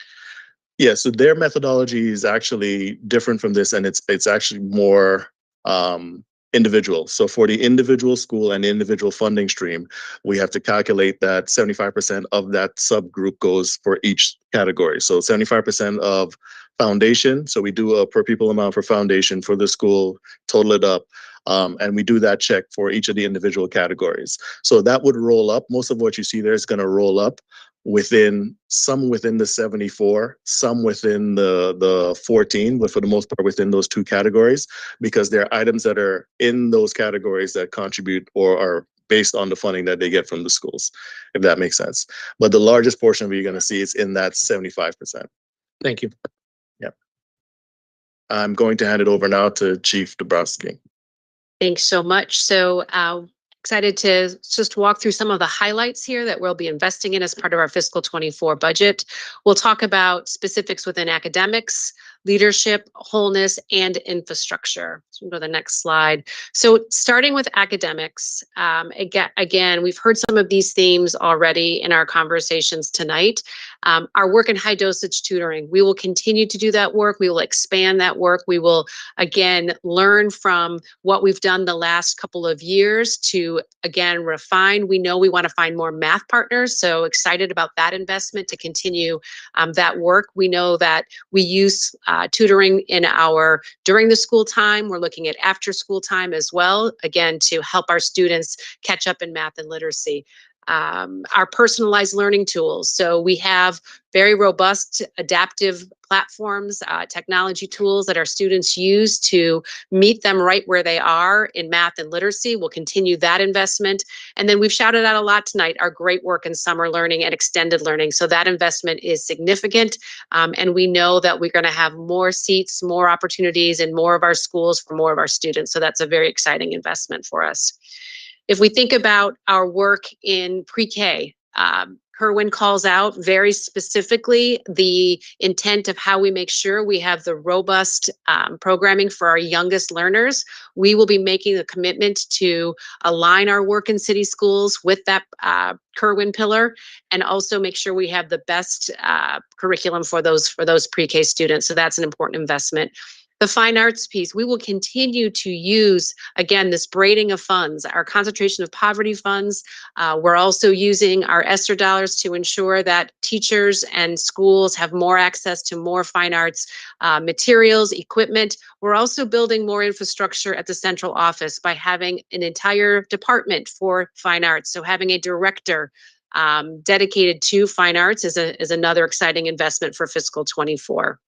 S16: Yeah, so their methodology is actually different from this, and it's actually more individual. So for the individual school and individual funding stream, we have to calculate that 75% of that subgroup goes for each category. So 75% of foundation. So we do a per pupil amount for foundation for the school, total it up. And we do that check for each of the individual categories. So that would roll up. Most of what you see there is going to roll up within the 74, some within the 14, but for the most part within those two categories, because there are items that are in those categories that contribute or are based on the funding that they get from the schools, if that makes sense. But the largest portion of it you're going to see is in that 75%.
S17: Thank you.
S16: Yep. I'm going to hand it over now to Chief Dabrowski.
S19: Thanks so much. So excited to just walk through some of the highlights here that we'll be investing in as part of our fiscal 24 budget. We'll talk about specifics within academics, leadership, wholeness, and infrastructure. So we'll go to the next slide. So starting with academics, again, we've heard some of these themes already in our conversations tonight. Our work in high dosage tutoring, we will continue to do that work. We will expand that work. We will, again, learn from what we've done the last couple of years to, again, refine. We know we want to find more math partners, so excited about that investment to continue that work. We know that we use tutoring in during the school time. We're looking at after school time as well, again, to help our students catch up in math and literacy. Our personalized learning tools. So we have very robust adaptive platforms, technology tools that our students use to meet them right where they are in math and literacy. We'll continue that investment. And then we've shouted out a lot tonight, our great work in summer learning and extended learning. So that investment is significant. And we know that we're going to have more seats, more opportunities in more of our schools for more of our students. So that's a very exciting investment for us. If we think about our work in pre-K, Kerwin calls out very specifically the intent of how we make sure we have the robust programming for our youngest learners. We will be making a commitment to align our work in city schools with that Kerwin pillar, and also make sure we have the best curriculum for those pre-K students. So that's an important investment. The fine arts piece, we will continue to use, again, this braiding of funds, our concentration of poverty funds. We're also using our ESSER dollars to ensure that teachers and schools have more access to more fine arts materials, equipment. We're also building more infrastructure at the central office by having an entire department for fine arts. So having a director dedicated to fine arts is another exciting investment for fiscal 24.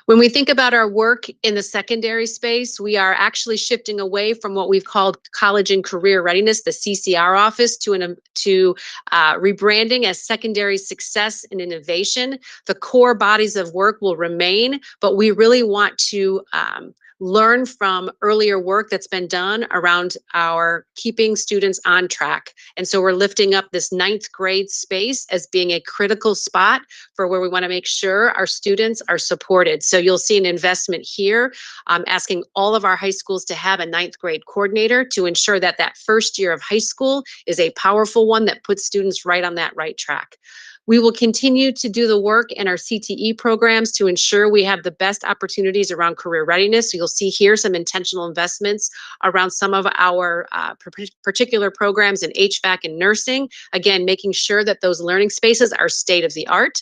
S19: When we think about our work in the secondary space, we are actually shifting away from what we've called college and career readiness, the CCR office, to rebranding as secondary success and innovation. The core bodies of work will remain, but we really want to learn from earlier work that's been done around our keeping students on track. And so we're lifting up this 9th grade space as being a critical spot for where we want to make sure our students are supported. So you'll see an investment here, asking all of our high schools to have a 9th grade coordinator to ensure that that first year of high school is a powerful one that puts students right on that right track. We will continue to do the work in our CTE programs to ensure we have the best opportunities around career readiness. So you'll see here some intentional investments around some of our particular programs in HVAC and nursing. Again, making sure that those learning spaces are state of the art.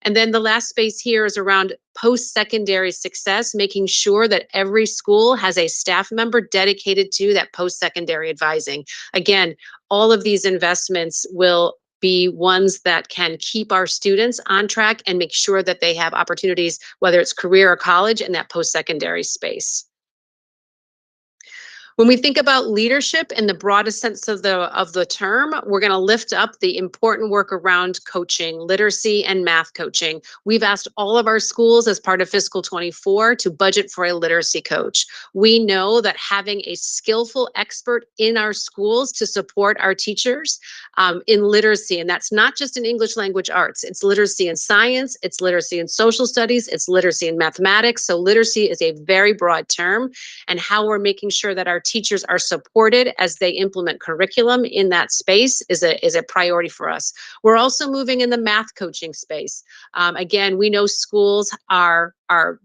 S19: And then the last space here is around post-secondary success, making sure that every school has a staff member dedicated to that post-secondary advising. Again, all of these investments will be ones that can keep our students on track and make sure that they have opportunities, whether it's career or college, in that post-secondary space. When we think about leadership in the broadest sense of the term, we're going to lift up the important work around coaching, literacy, and math coaching. We've asked all of our schools as part of fiscal 24 to budget for a literacy coach. We know that having a skillful expert in our schools to support our teachers in literacy, and that's not just in English language arts, it's literacy in science, it's literacy in social studies, it's literacy in mathematics. So literacy is a very broad term, and how we're making sure that our teachers are supported as they implement curriculum in that space is a priority for us. We're also moving in the math coaching space. Again, we know schools are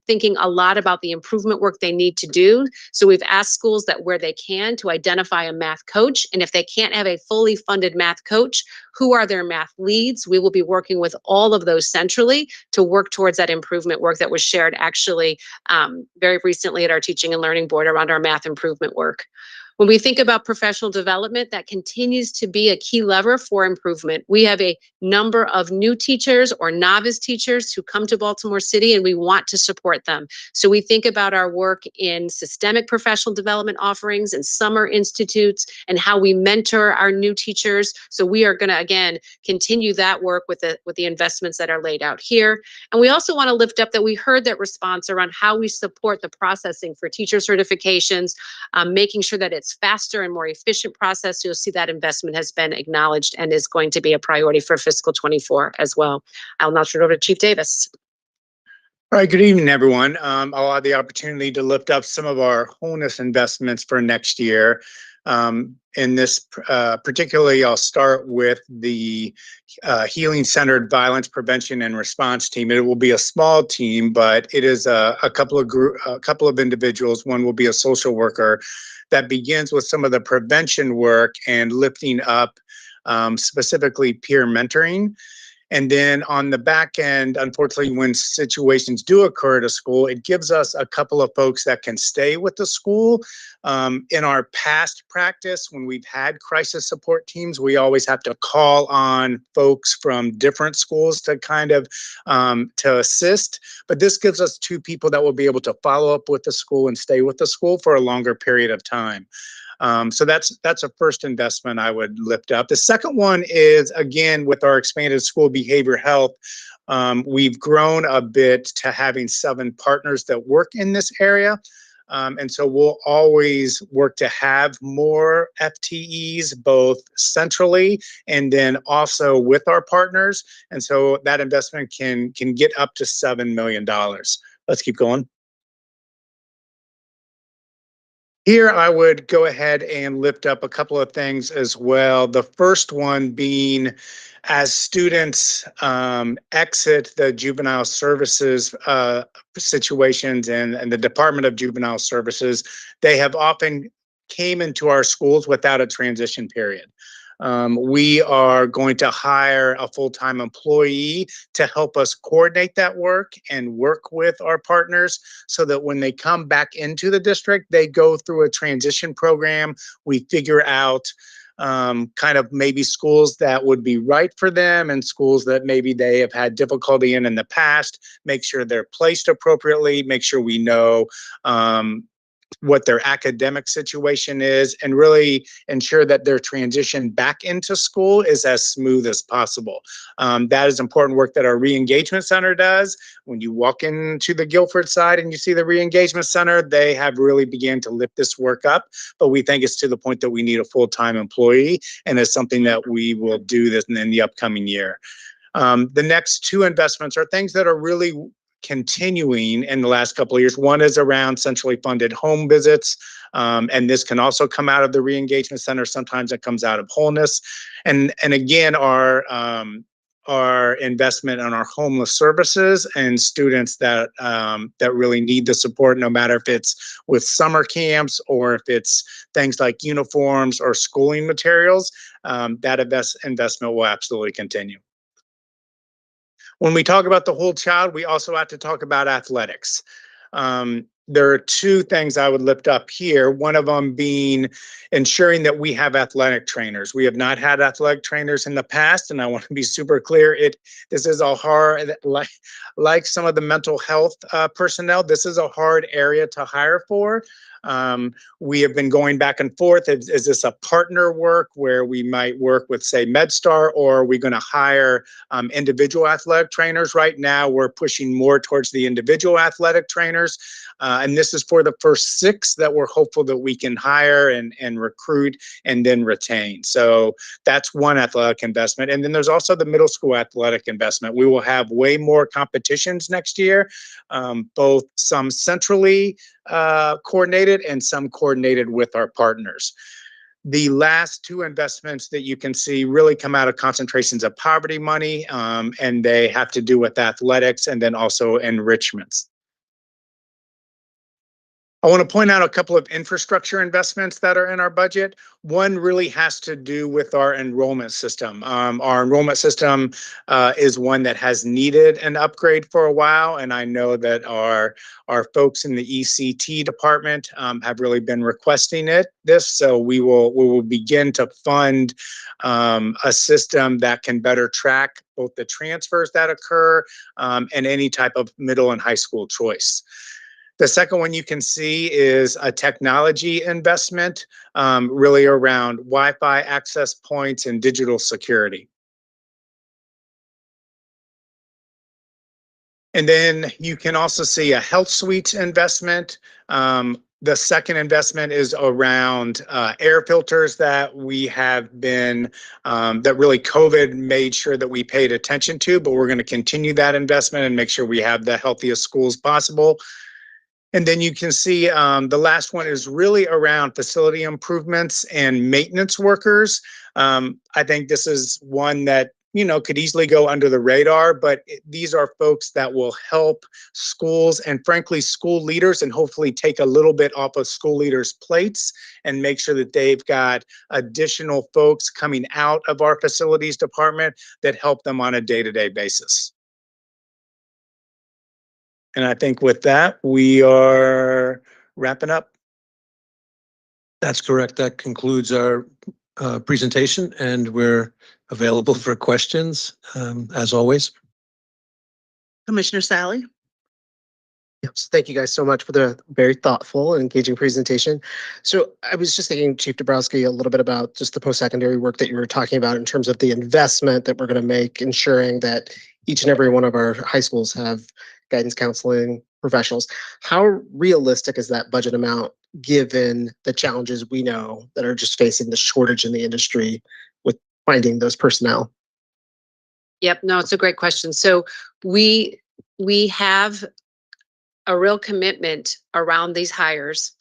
S19: thinking a lot about the improvement work they need to do. So we've asked schools that where they can to identify a math coach. And if they can't have a fully funded math coach, who are their math leads? We will be working with all of those centrally to work towards that improvement work that was shared actually very recently at our teaching and learning board around our math improvement work. When we think about professional development, that continues to be a key lever for improvement. We have a number of new teachers or novice teachers who come to Baltimore City, and we want to support them. So we think about our work in systemic professional development offerings and summer institutes and how we mentor our new teachers. So we are going to, again, continue that work with the investments that are laid out here. And we also want to lift up that we heard that response around how we support the processing for teacher certifications, making sure that it's faster and more efficient process. You'll see that investment has been acknowledged and is going to be a priority for fiscal 24 as well. I'll now turn it over to Chief Davis.
S5: All right, good evening, everyone. I'll have the opportunity to lift up some of our wholeness investments for next year. In this particularly, I'll start with the Healing-Centered Violence Prevention and Response Team. It will be a small team, but it is a couple of individuals. One will be a social worker that begins with some of the prevention work and lifting up specifically peer mentoring. And then on the back end, unfortunately, when situations do occur at a school, it gives us a couple of folks that can stay with the school. In our past practice, when we've had crisis support teams, we always have to call on folks from different schools to kind of to assist. But this gives us two people that will be able to follow up with the school and stay with the school for a longer period of time. So that's a first investment I would lift up. The second one is, again, with our expanded school behavior health, we've grown a bit to having 7 partners that work in this area. And so we'll always work to have more FTEs, both centrally and then also with our partners. And so that investment can get up to $7 million. Let's keep going. Here, I would go ahead and lift up a couple of things as well. The first one being, as students exit the juvenile services situations and the Department of Juvenile Services, they have often came into our schools without a transition period. We are going to hire a full-time employee to help us coordinate that work and work with our partners so that when they come back into the district, they go through a transition program. We figure out kind of maybe schools that would be right for them and schools that maybe they have had difficulty in the past, make sure they're placed appropriately, make sure we know what their academic situation is, and really ensure that their transition back into school is as smooth as possible. That is important work that our re-engagement center does. When you walk into the Guilford side and you see the re-engagement center, they have really began to lift this work up, but we think it's to the point that we need a full-time employee, and it's something that we will do this in the upcoming year. The next 2 investments are things that are really continuing in the last couple of years. One is around centrally funded home visits, and this can also come out of the re-engagement center. Sometimes it comes out of wholeness, and again, our investment on our homeless services and students that that really need the support, no matter if it's with summer camps or if it's things like uniforms or schooling materials. That investment will absolutely continue. When we talk about the whole child, we also have to talk about athletics. there are two things I would lift up here. One of them being ensuring that we have athletic trainers. We have not had athletic trainers in the past, and I want to be super clear. This is a hard, like some of the mental health personnel, this is a hard area to hire for. We have been going back and forth. Is this a partner work where we might work with, say, MedStar, or are we going to hire individual athletic trainers? Right now, we're pushing more towards the individual athletic trainers. And this is for the first 6 that we're hopeful that we can hire and recruit and then retain. So that's one athletic investment. And then there's also the middle school athletic investment. We will have way more competitions next year, both some centrally coordinated and some coordinated with our partners. The last 2 investments that you can see really come out of concentrations of poverty money, and they have to do with athletics and then also enrichments. I want to point out a couple of infrastructure investments that are in our budget. One really has to do with our enrollment system. Our enrollment system is one that has needed an upgrade for a while, and I know that our folks in the ECT department have really been requesting this. So we will begin to fund a system that can better track both the transfers that occur and any type of middle and high school choice. The second one you can see is a technology investment, really around Wi-Fi access points and digital security. And then you can also see a health suite investment. The second investment is around air filters that we have been, that really COVID made sure that we paid attention to, but we're going to continue that investment and make sure we have the healthiest schools possible. And then you can see the last one is really around facility improvements and maintenance workers. I think this is one that, could easily go under the radar, but these are folks that will help schools and frankly, school leaders, and hopefully take a little bit off of school leaders' plates and make sure that they've got additional folks coming out of our facilities department that help them on a day-to-day basis. And I think with that, we are wrapping up.
S9: That's correct. That concludes our presentation, and we're available for questions, as always.
S2: Commissioner Sally?
S18: Yes, thank you guys so much for the very thoughtful and engaging presentation. So I was just thinking, Chief Dabrowski, a little bit about just the post-secondary work that you were talking about in terms of the investment that we're going to make, ensuring that each and every one of our high schools have guidance counseling professionals. How realistic is that budget amount given the challenges we know that are just facing the shortage in the industry with finding those personnel?
S19: Yep, no, it's a great question. So we have a real commitment around these hires.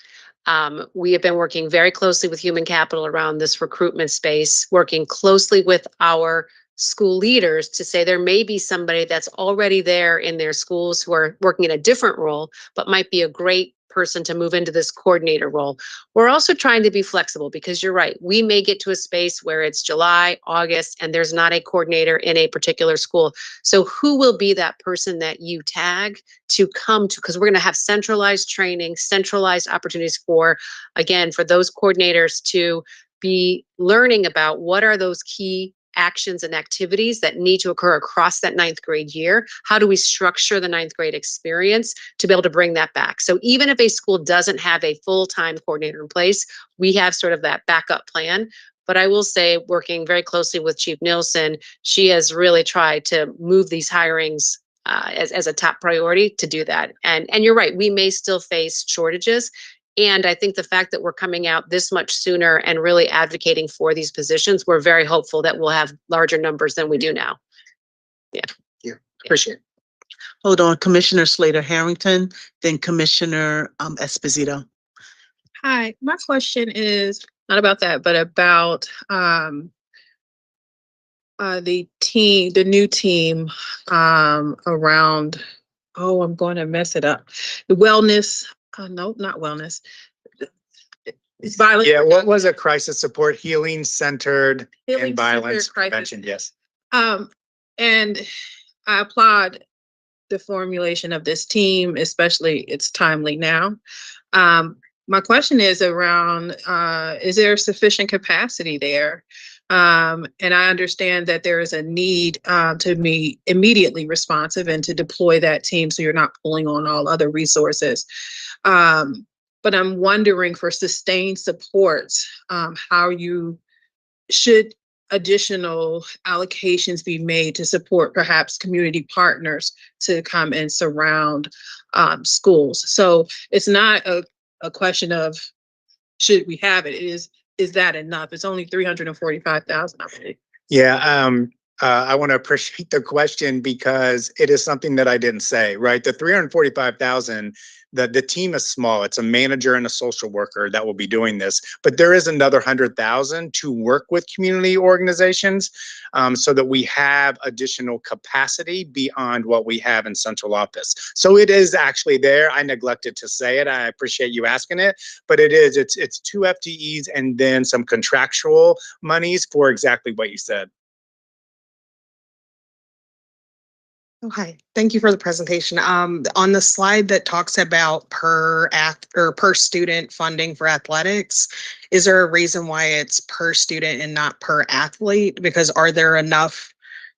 S19: We have been working very closely with human capital around this recruitment space, working closely with our school leaders to say there may be somebody that's already there in their schools who are working in a different role, but might be a great person to move into this coordinator role. We're also trying to be flexible because you're right. We may get to a space where it's July, August, and there's not a coordinator in a particular school. So who will be that person that you tag to come to? Because we're going to have centralized training, centralized opportunities for, again, for those coordinators to be learning about what are those key actions and activities that need to occur across that 9th grade year. How do we structure the 9th grade experience to be able to bring that back? So even if a school doesn't have a full-time coordinator in place, we have sort of that backup plan. But I will say, working very closely with Chief Nielsen, she has really tried to move these hirings as a top priority to do that. And you're right, we may still face shortages. And I think the fact that we're coming out this much sooner and really advocating for these positions, we're very hopeful that we'll have larger numbers than we do now. Yeah.
S18: Yeah, appreciate it.
S2: Hold on, Commissioner Slater-Harrington, then Commissioner Esposito.
S8: Hi, my question is not about that, but about the new team around, oh, I'm going to mess it up. The wellness, no, not wellness. It's violence.
S5: Yeah, what was a crisis support? Healing centered and violence
S8: crisis.
S5: prevention, yes.
S8: And I applaud the formulation of this team, especially it's timely now. My question is around, is there sufficient capacity there? And I understand that there is a need to be immediately responsive and to deploy that team so you're not pulling on all other resources. But I'm wondering for sustained support, how you should additional allocations be made to support perhaps community partners to come and surround schools. So it's not a question of should we have it. It is that enough? It's only 345,000.
S5: Yeah, I want to appreciate the question because it is something that I didn't say, right? The 345,000, the team is small. It's a manager and a social worker that will be doing this, but there is another 100,000 to work with community organizations so that we have additional capacity beyond what we have in central office. So it is actually there. I neglected to say it. I appreciate you asking it, but it's 2 FTEs and then some contractual monies for exactly what you said.
S20: Okay, thank you for the presentation. On the slide that talks about per student funding for athletics, is there a reason why it's per student and not per athlete? Because are there enough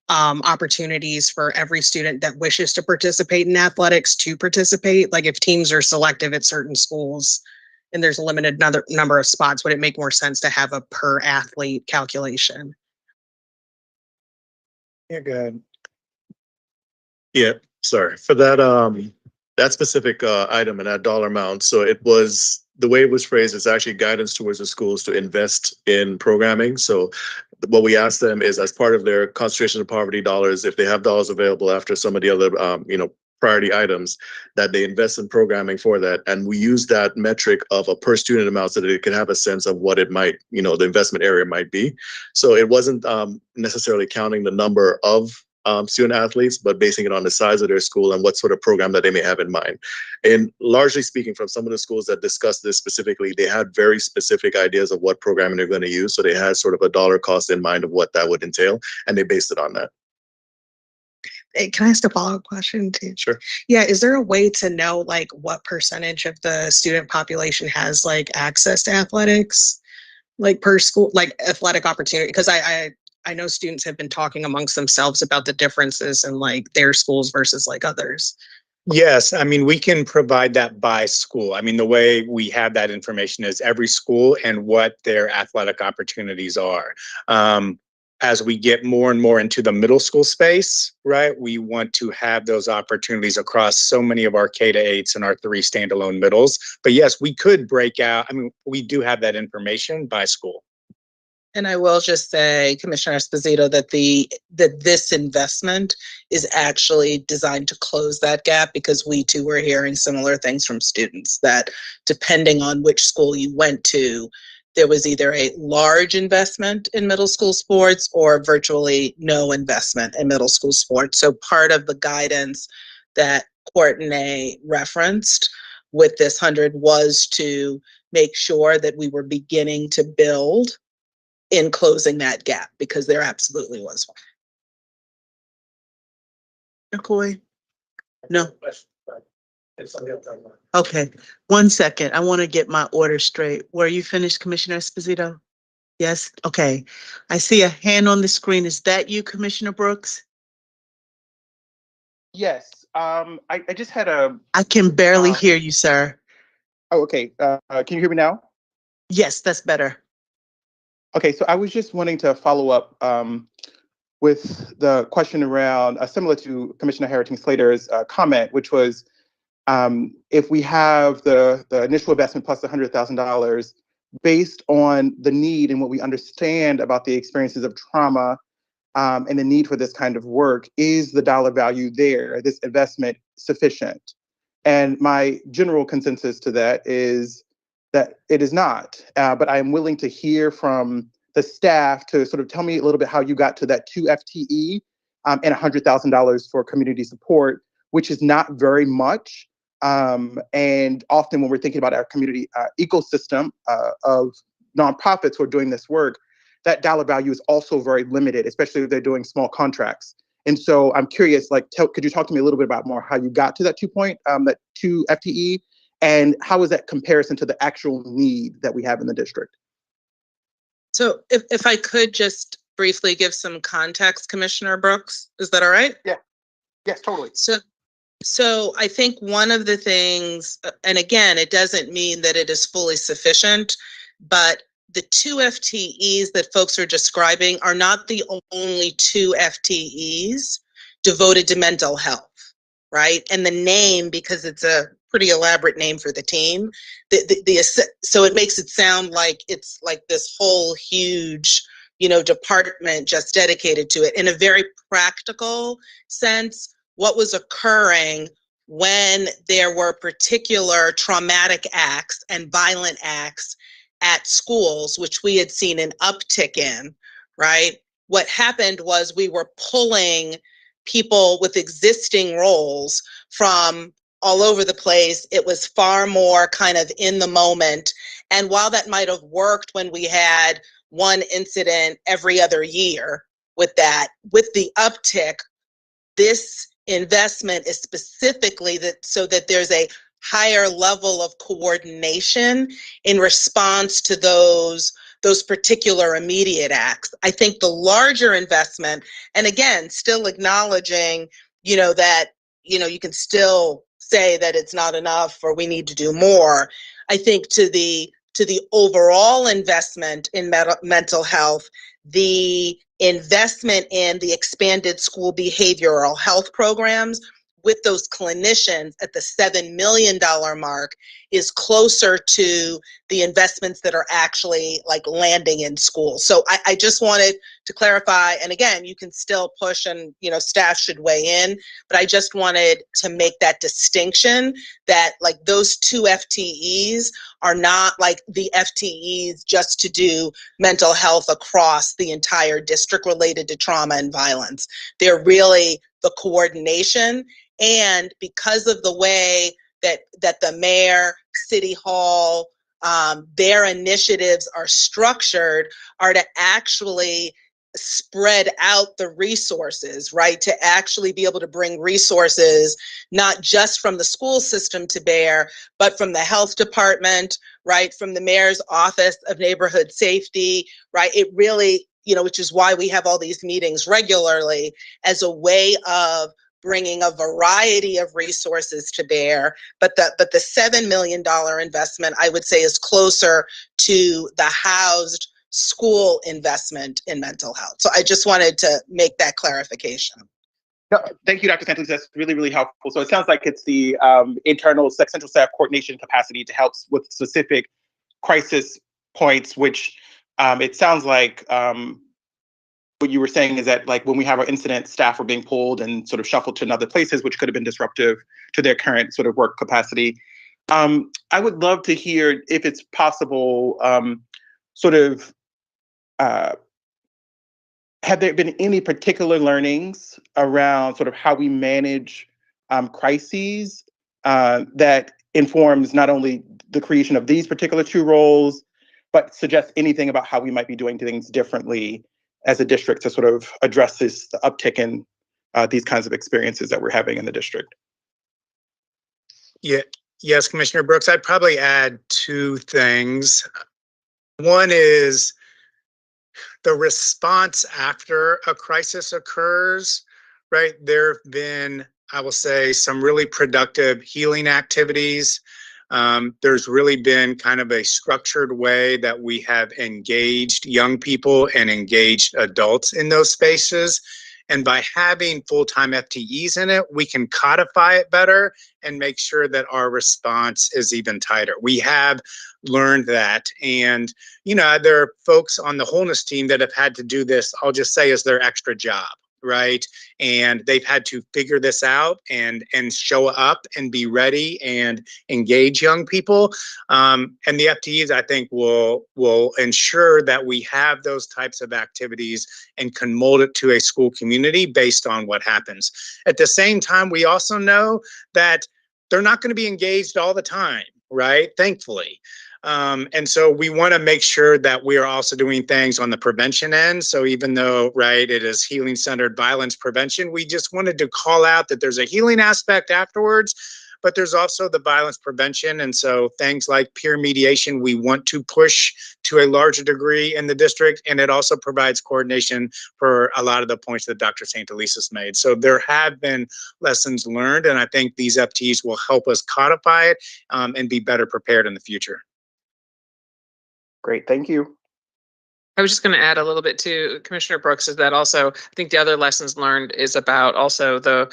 S20: opportunities for every student that wishes to participate in athletics to participate? Like if teams are selective at certain schools and there's a limited number of spots, would it make more sense to have a per athlete calculation?
S5: Yeah, good.
S16: Yeah, sorry for that. That specific item and that dollar amount. So it was the way it was phrased is actually guidance towards the schools to invest in programming. So what we asked them is, as part of their concentration of poverty dollars, if they have dollars available after some of the other, priority items, that they invest in programming for that. And we use that metric of a per student amount so that it can have a sense of what it might, the investment area might be. So it wasn't necessarily counting the number of student athletes, but basing it on the size of their school and what sort of program that they may have in mind. And largely speaking, from some of the schools that discussed this specifically, they had very specific ideas of what programming they're going to use. So they had sort of a dollar cost in mind of what that would entail, and they based it on that.
S20: Hey, can I ask a follow-up question too?
S16: Sure.
S20: Yeah, is there a way to know like what percentage of the student population has like access to athletics, like per school, like athletic opportunity? Because I know students have been talking amongst themselves about the differences in like their schools versus like others.
S5: Yes, I mean, we can provide that by school. I mean, the way we have that information is every school and what their athletic opportunities are. As we get more and more into the middle school space, right, we want to have those opportunities across so many of our K-8s and our 3 standalone middles. But yes, we could break out. I mean, we do have that information by school.
S8: And I will just say, Commissioner Esposito, that this investment is actually designed to close that gap, because we too were hearing similar things from students that depending on which school you went to, there was either a large investment in middle school sports or virtually no investment in middle school sports. So part of the guidance that Courtney referenced with this 100 was to make sure that we were beginning to build in closing that gap, because there absolutely was one.
S2: McCoy? No. Okay, 1 second. I want to get my order straight. Were you finished, Commissioner Esposito? Yes? Okay. I see a hand on the screen. Is that you, Commissioner Brooks?
S15: Yes, I just had a.
S2: I can barely hear you, sir.
S15: Oh, okay. Can you hear me now?
S2: Yes, that's better.
S15: Okay, so I was just wanting to follow up with the question around, similar to Commissioner Harrington-Slater's comment, which was if we have the initial investment plus the $100,000 based on the need and what we understand about the experiences of trauma and the need for this kind of work, is the dollar value there, this investment, sufficient? And my general consensus to that is that it is not, but I am willing to hear from the staff to sort of tell me a little bit how you got to that 2 FTE and $100,000 for community support, which is not very much. And often when we're thinking about our community ecosystem of nonprofits who are doing this work, that dollar value is also very limited, especially if they're doing small contracts. And so I'm curious, like, could you talk to me a little bit about more how you got to that that 2 FTE, and how is that comparison to the actual need that we have in the district?
S8: So if I could just briefly give some context, Commissioner Brooks, is that all right?
S15: Yeah. Yes, totally.
S8: So I think one of the things, and again, it doesn't mean that it is fully sufficient, but the 2 FTEs that folks are describing are not the only 2 FTEs devoted to mental health, right? And the name, because it's a pretty elaborate name for the team, so it makes it sound like it's like this whole huge, department just dedicated to it. In a very practical sense, what was occurring when there were particular traumatic acts and violent acts at schools, which we had seen an uptick in, right? What happened was we were pulling people with existing roles from all over the place. It was far more kind of in the moment. And while that might have worked when we had one incident every other year with that, with the uptick, this investment is specifically so that there's a higher level of coordination in response to those particular immediate acts. I think the larger investment, and again, still acknowledging, that, you can still say that it's not enough or we need to do more. I think to the overall investment in mental health, the investment in the expanded school behavioral health programs with those clinicians at the $7 million mark is closer to the investments that are actually like landing in schools. So I just wanted to clarify, and again, you can still push and, staff should weigh in, but I just wanted to make that distinction that like those 2 FTEs are not like the FTEs just to do mental health across the entire district related to trauma and violence. They're really the coordination. And because of the way that the mayor, city hall, their initiatives are structured, are to actually spread out the resources, right? To actually be able to bring resources, not just from the school system to bear, but from the health department, right? From the mayor's office of neighborhood safety, right? It really, which is why we have all these meetings regularly, as a way of bringing a variety of resources to bear. But the $7 million investment, I would say, is closer to the housed school investment in mental health. So I just wanted to make that clarification.
S15: No, thank you, Dr. Santos. That's really, really helpful. So it sounds like it's the internal central staff coordination capacity to help with specific crisis points, which it sounds like what you were saying is that like when we have our incident, staff are being pulled and sort of shuffled to other places, which could have been disruptive to their current sort of work capacity. I would love to hear if it's possible, have there been any particular learnings around sort of how we manage crises that informs not only the creation of these particular 2 roles, but suggest anything about how we might be doing things differently as a district to sort of address the uptick in these kinds of experiences that we're having in the district?
S5: Yeah. Yes, Commissioner Brooks, I'd probably add 2 things. One is the response after a crisis occurs, right? There have been, I will say, some really productive healing activities. There's really been kind of a structured way that we have engaged young people and engaged adults in those spaces. And by having full-time FTEs in it, we can codify it better and make sure that our response is even tighter. We have learned that. And, there are folks on the wholeness team that have had to do this, I'll just say, as their extra job, right? And they've had to figure this out and show up and be ready and engage young people. And the FTEs, I think, will ensure that we have those types of activities and can mold it to a school community based on what happens. At the same time, we also know that they're not going to be engaged all the time, right? Thankfully. And so we want to make sure that we are also doing things on the prevention end. So even though, right, it is healing centered violence prevention, we just wanted to call out that there's a healing aspect afterwards, but there's also the violence prevention. And so things like peer mediation, we want to push to a larger degree in the district. And it also provides coordination for a lot of the points that Dr. St. Elisa's made. So there have been lessons learned, and I think these FTEs will help us codify it and be better prepared in the future.
S15: Great, thank you.
S6: I was just going to add a little bit to Commissioner Brooks is that also I think the other lessons learned is about also the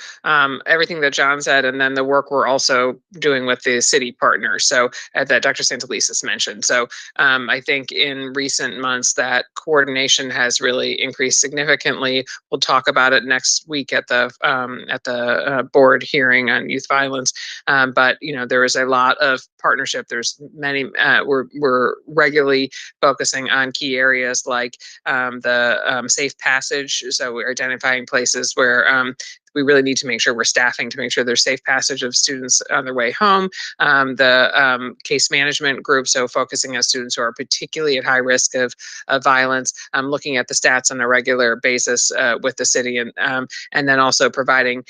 S6: everything that John said, and then the work we're also doing with the city partners. So that Dr. Santelises mentioned. So I think in recent months that coordination has really increased significantly. We'll talk about it next week at the board hearing on youth violence. But you know, there is a lot of partnership. There's many. We're regularly focusing on key areas like the safe passage. So we're identifying places where we really need to make sure we're staffing to make sure there's safe passage of students on their way home. The case management group, so focusing on students who are particularly at high risk of violence, looking at the stats on a regular basis with the city, and then also providing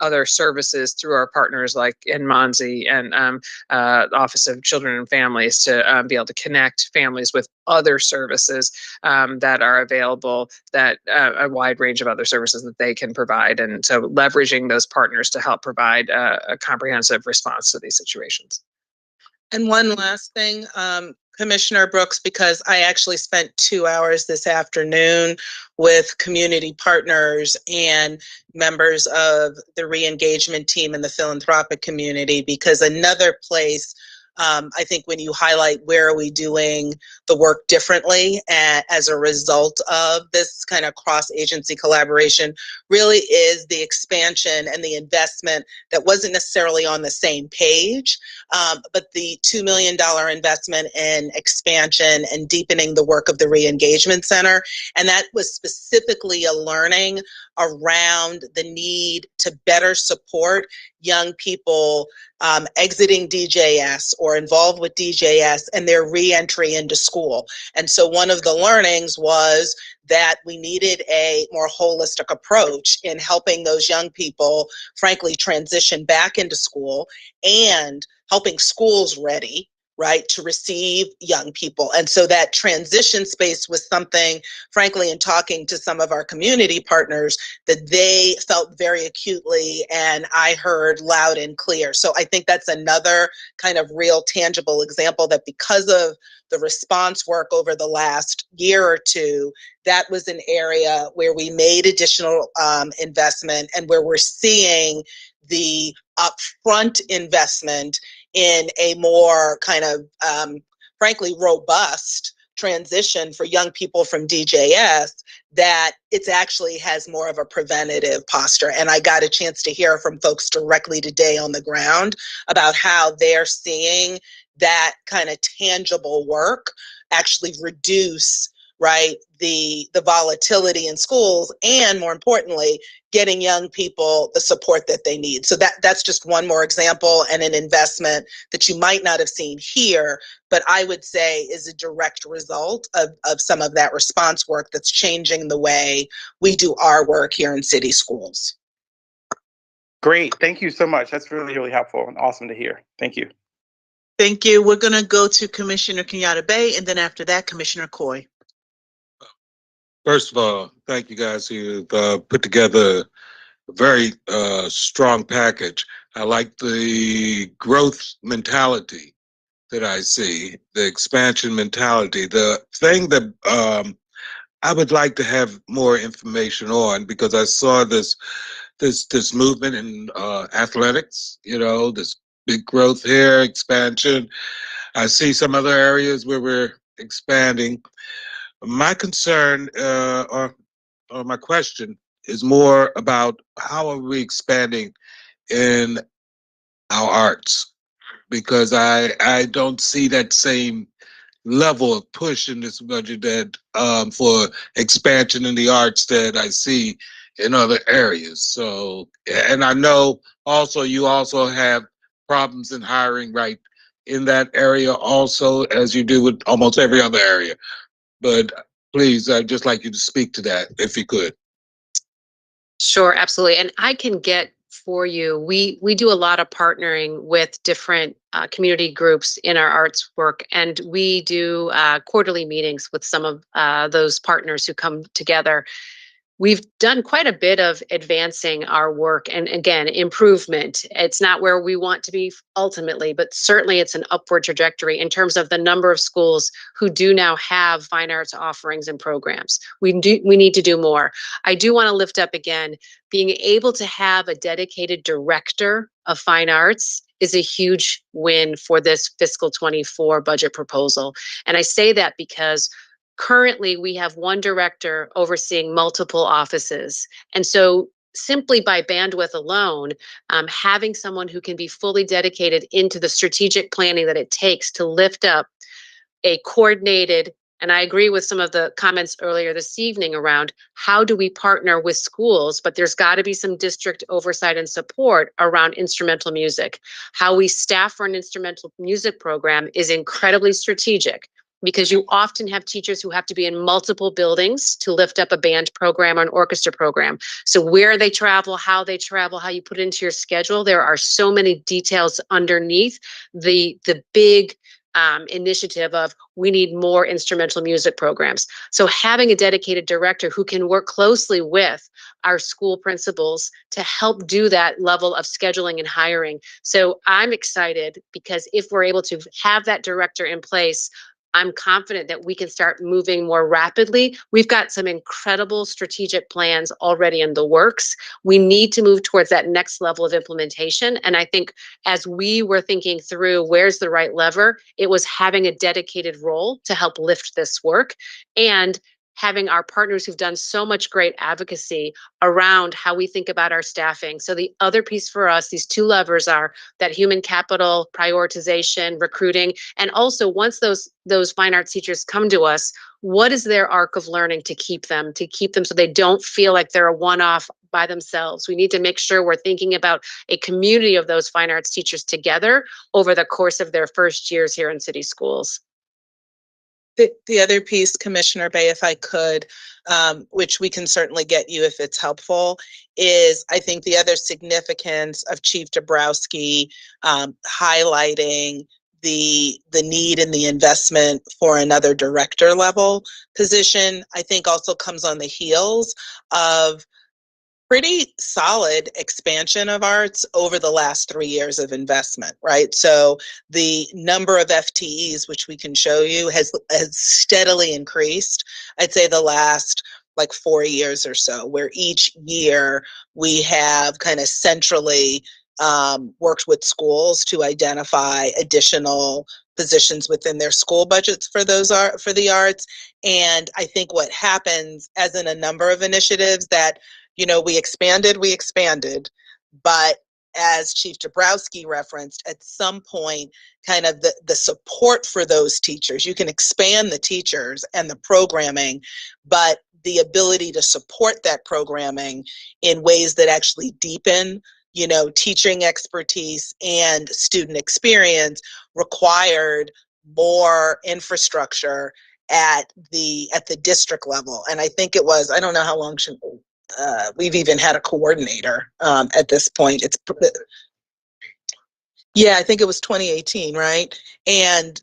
S6: other services through our partners like in Monzi and Office of Children and Families to be able to connect families with other services that are available, that a wide range of other services that they can provide. And so leveraging those partners to help provide a comprehensive response to these situations.
S8: And one last thing, Commissioner Brooks, because I actually spent 2 hours this afternoon with community partners and members of the re-engagement team in the philanthropic community, because another place I think when you highlight where are we doing the work differently as a result of this kind of cross-agency collaboration really is the expansion and the investment that wasn't necessarily on the same page, but the $2 million investment in expansion and deepening the work of the Re-Engagement Center. And that was specifically a learning around the need to better support young people exiting DJS or involved with DJS and their re-entry into school. And so one of the learnings was that we needed a more holistic approach in helping those young people, frankly, transition back into school and helping schools ready, right, to receive young people. And so that transition space was something, frankly, in talking to some of our community partners, that they felt very acutely and I heard loud and clear. So I think that's another kind of real tangible example that because of the response work over the last year or two, that was an area where we made additional investment and where we're seeing the upfront investment in a more kind of, frankly, robust transition for young people from DJS, that it's actually has more of a preventative posture. And I got a chance to hear from folks directly today on the ground about how they're seeing that kind of tangible work actually reduce, right, the volatility in schools, and more importantly, getting young people the support that they need. So that's just one more example and an investment that you might not have seen here, but I would say is a direct result of some of that response work that's changing the way we do our work here in city schools.
S15: Great, thank you so much. That's really, really helpful and awesome to hear. Thank you.
S2: Thank you. We're going to go to Commissioner Kenyatta Bay, and then after that, Commissioner Coy.
S11: First of all, thank you guys who've put together a very strong package. I like the growth mentality that I see, the expansion mentality. The thing that I would like to have more information on, because I saw this movement in athletics, you know, this big growth here, expansion. I see some other areas where we're expanding. My concern or my question is more about how are we expanding in our arts? Because I don't see that same level of push in this budget that for expansion in the arts that I see in other areas. So, and I know also you also have problems in hiring, right, in that area also, as you do with almost every other area. But please, I'd just like you to speak to that if you could.
S19: Sure, absolutely. And I can get for you, we do a lot of partnering with different community groups in our arts work, and we do quarterly meetings with some of those partners who come together. We've done quite a bit of advancing our work and again, improvement. It's not where we want to be ultimately, but certainly it's an upward trajectory in terms of the number of schools who do now have fine arts offerings and programs. We need to do more. I do want to lift up again, being able to have a dedicated director of fine arts is a huge win for this fiscal 24 budget proposal. And I say that because currently, we have one director overseeing multiple offices. And so simply by bandwidth alone, having someone who can be fully dedicated into the strategic planning that it takes to lift up a coordinated, and I agree with some of the comments earlier this evening around how do we partner with schools, but there's got to be some district oversight and support around instrumental music. How we staff for an instrumental music program is incredibly strategic, because you often have teachers who have to be in multiple buildings to lift up a band program or an orchestra program. So where they travel, how you put it into your schedule, there are so many details underneath the big initiative of we need more instrumental music programs. So having a dedicated director who can work closely with our school principals to help do that level of scheduling and hiring. So I'm excited because if we're able to have that director in place, I'm confident that we can start moving more rapidly. We've got some incredible strategic plans already in the works. We need to move towards that next level of implementation. And I think as we were thinking through where's the right lever, it was having a dedicated role to help lift this work and having our partners who've done so much great advocacy around how we think about our staffing. So the other piece for us, these two levers are that human capital, prioritization, recruiting, and also once those fine arts teachers come to us, what is their arc of learning to keep them so they don't feel like they're a one-off by themselves. We need to make sure we're thinking about a community of those fine arts teachers together over the course of their first years here in city schools.
S8: The other piece, Commissioner Bay, if I could, which we can certainly get you if it's helpful, is I think the other significance of Chief Dabrowski highlighting the need and the investment for another director level position, I think also comes on the heels of pretty solid expansion of arts over the last 3 years of investment, right? So the number of FTEs, which we can show you, has steadily increased. I'd say the last like 4 years or so, where each year we have kind of centrally worked with schools to identify additional positions within their school budgets for the arts. And I think what happens, as in a number of initiatives, that we expanded, but as Chief Dabrowski referenced, at some point, kind of the support for those teachers, you can expand the teachers and the programming, but the ability to support that programming in ways that actually deepen, teaching expertise and student experience required more infrastructure at the district level. And I think it was, I don't know how long we've even had a coordinator at this point. I think it was 2018, right? And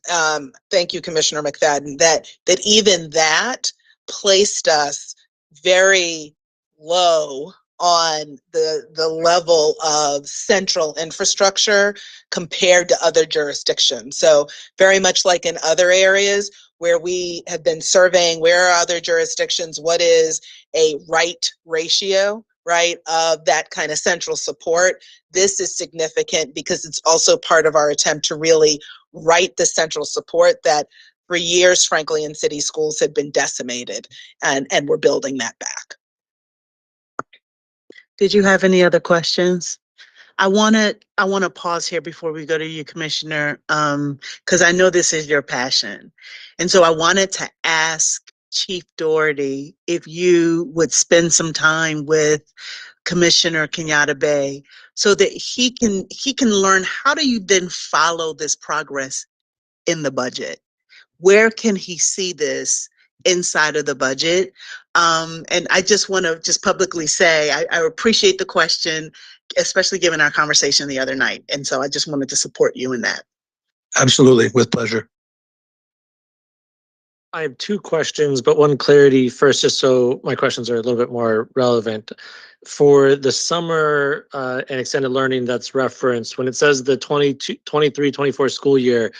S8: thank you, Commissioner McFadden, that even that placed us very low on the level of central infrastructure compared to other jurisdictions. So very much like in other areas where we have been surveying where are other jurisdictions, what is a right ratio, right, of that kind of central support. This is significant because it's also part of our attempt to really right the central support that for years, frankly, in city schools had been decimated, and we're building that back.
S2: Did you have any other questions? I want to pause here before we go to you, Commissioner, because I know this is your passion. And so I wanted to ask Chief Doherty if you would spend some time with Commissioner Kenyatta Bay, so that he can learn how do you then follow this progress in the budget? Where can he see this inside of the budget? And I just want to just publicly say, I appreciate the question, especially given our conversation the other night. And so I just wanted to support you in that.
S9: Absolutely, with pleasure.
S17: I have two questions, but one clarity first, just so my questions are a little bit more relevant. For the summer and extended learning that's referenced, when it says the 23-24 school year,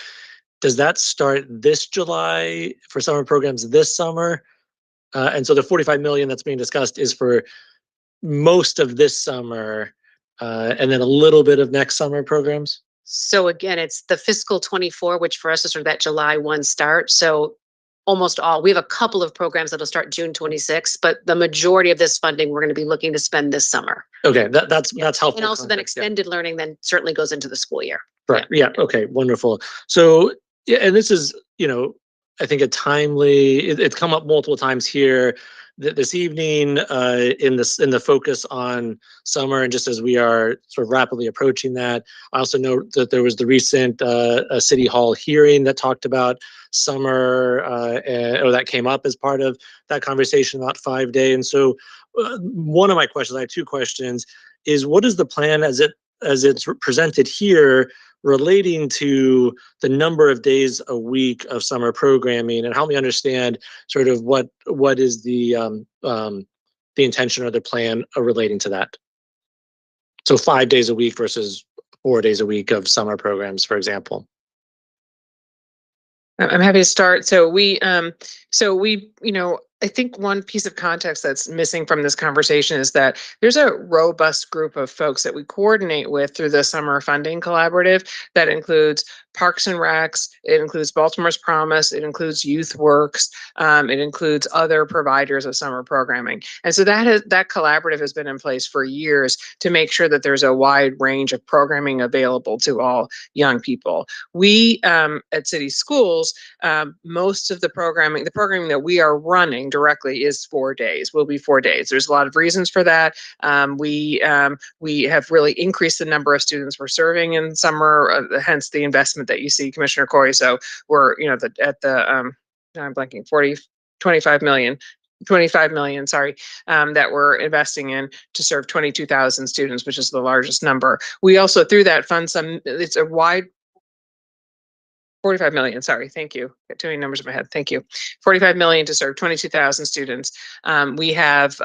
S17: does that start this July for summer programs this summer? And so the 45 million that's being discussed is for most of this summer and then a little bit of next summer programs?
S19: So again, it's the fiscal 24, which for us is sort of that July 1 start. So almost all, we have a couple of programs that'll start June 26, but the majority of this funding we're going to be looking to spend this summer.
S17: Okay, that's helpful.
S19: And also then
S17: context, yeah.
S19: extended learning then certainly goes into the school year.
S17: Right. Yeah. Okay. Wonderful. So, yeah, and this is, I think it's come up multiple times here this evening in the focus on summer, and just as we are sort of rapidly approaching that, I also note that there was the recent City Hall hearing that talked about summer, or that came up as part of that conversation about 5-day. And so, one of my questions, I have two questions, is what is the plan as it's presented here relating to the number of days a week of summer programming, and help me understand sort of what is the intention or the plan relating to that. So 5 days a week versus 4 days a week of summer programs, for example.
S6: I'm happy to start. So we, I think one piece of context that's missing from this conversation is that there's a robust group of folks that we coordinate with through the Summer Funding Collaborative that includes Parks and Recs, it includes Baltimore's Promise, it includes YouthWorks, it includes other providers of summer programming. And so that collaborative has been in place for years to make sure that there's a wide range of programming available to all young people. We at City Schools, most of the programming that we are running directly is 4 days, will be 4 days. There's a lot of reasons for that. We have really increased the number of students we're serving in summer, hence the investment that you see, Commissioner Corey. So we're, now I'm blanking, 25 million, sorry, that we're investing in to serve 22,000 students, which is the largest number. We also, through that, fund it's a wide 45 million, sorry, thank you. Got too many numbers in my head, thank you. 45 million to serve 22,000 students. We have,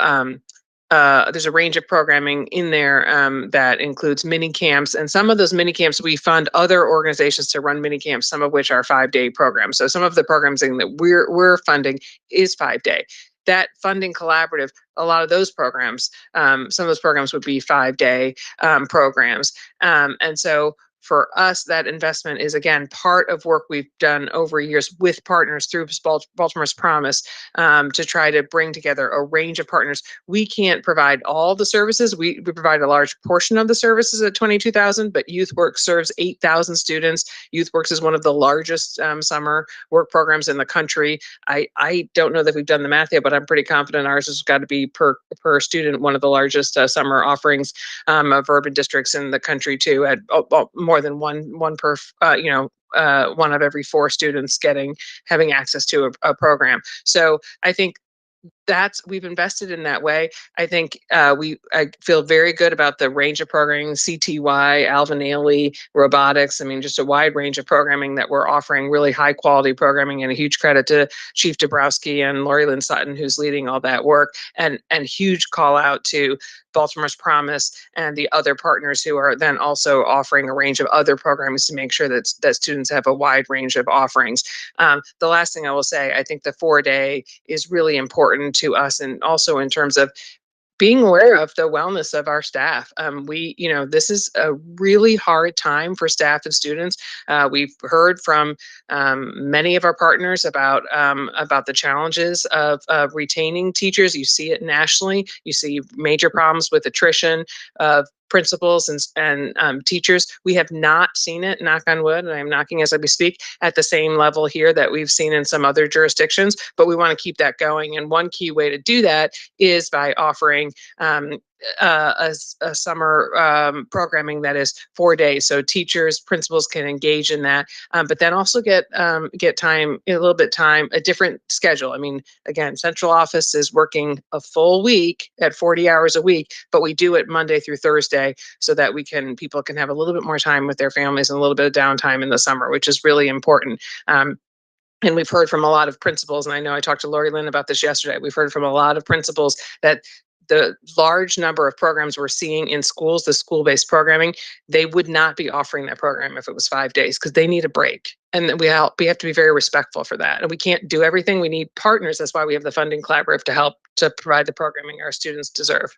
S6: there's a range of programming in there that includes mini camps, and some of those mini camps we fund other organizations to run mini camps, some of which are 5-day programs. So some of the programming that we're funding is 5-day. That funding collaborative, a lot of those programs, some of those programs would be 5-day programs. And so for us, that investment is, again, part of work we've done over years with partners through Baltimore's Promise to try to bring together a range of partners. We can't provide all the services. We provide a large portion of the services at 22,000, but YouthWorks serves 8,000 students. YouthWorks is one of the largest summer work programs in the country. I don't know that we've done the math yet, but I'm pretty confident ours has got to be per student one of the largest summer offerings of urban districts in the country too, at more than one per, one of every 4 students having access to a program. So I think we've invested in that way. I think I feel very good about the range of programming, CTY, Alvin Ailey, robotics. I mean, just a wide range of programming that we're offering, really high quality programming, and a huge credit to Chief Dabrowski and Lori Lynn Sutton, who's leading all that work, and huge call out to Baltimore's Promise and the other partners who are then also offering a range of other programs to make sure that students have a wide range of offerings. The last thing I will say, I think the 4-day is really important to us, and also in terms of being aware of the wellness of our staff. This is a really hard time for staff and students. We've heard from many of our partners about the challenges of retaining teachers. You see it nationally. You see major problems with attrition of principals and teachers. We have not seen it, knock on wood, and I'm knocking as I speak, at the same level here that we've seen in some other jurisdictions, but we want to keep that going. And one key way to do that is by offering a summer programming that is 4 days. So teachers, principals can engage in that, but then also get time, a little bit time, a different schedule. I mean, again, central office is working a full week at 40 hours a week, but we do it Monday through Thursday so that people can have a little bit more time with their families and a little bit of downtime in the summer, which is really important. And we've heard from a lot of principals, and I know I talked to Lori Lynn about this yesterday. We've heard from a lot of principals that the large number of programs we're seeing in schools, the school-based programming, they would not be offering that program if it was 5 days because they need a break. And we have to be very respectful for that. And we can't do everything. We need partners. That's why we have the Funding Collaborative to help to provide the programming our students deserve.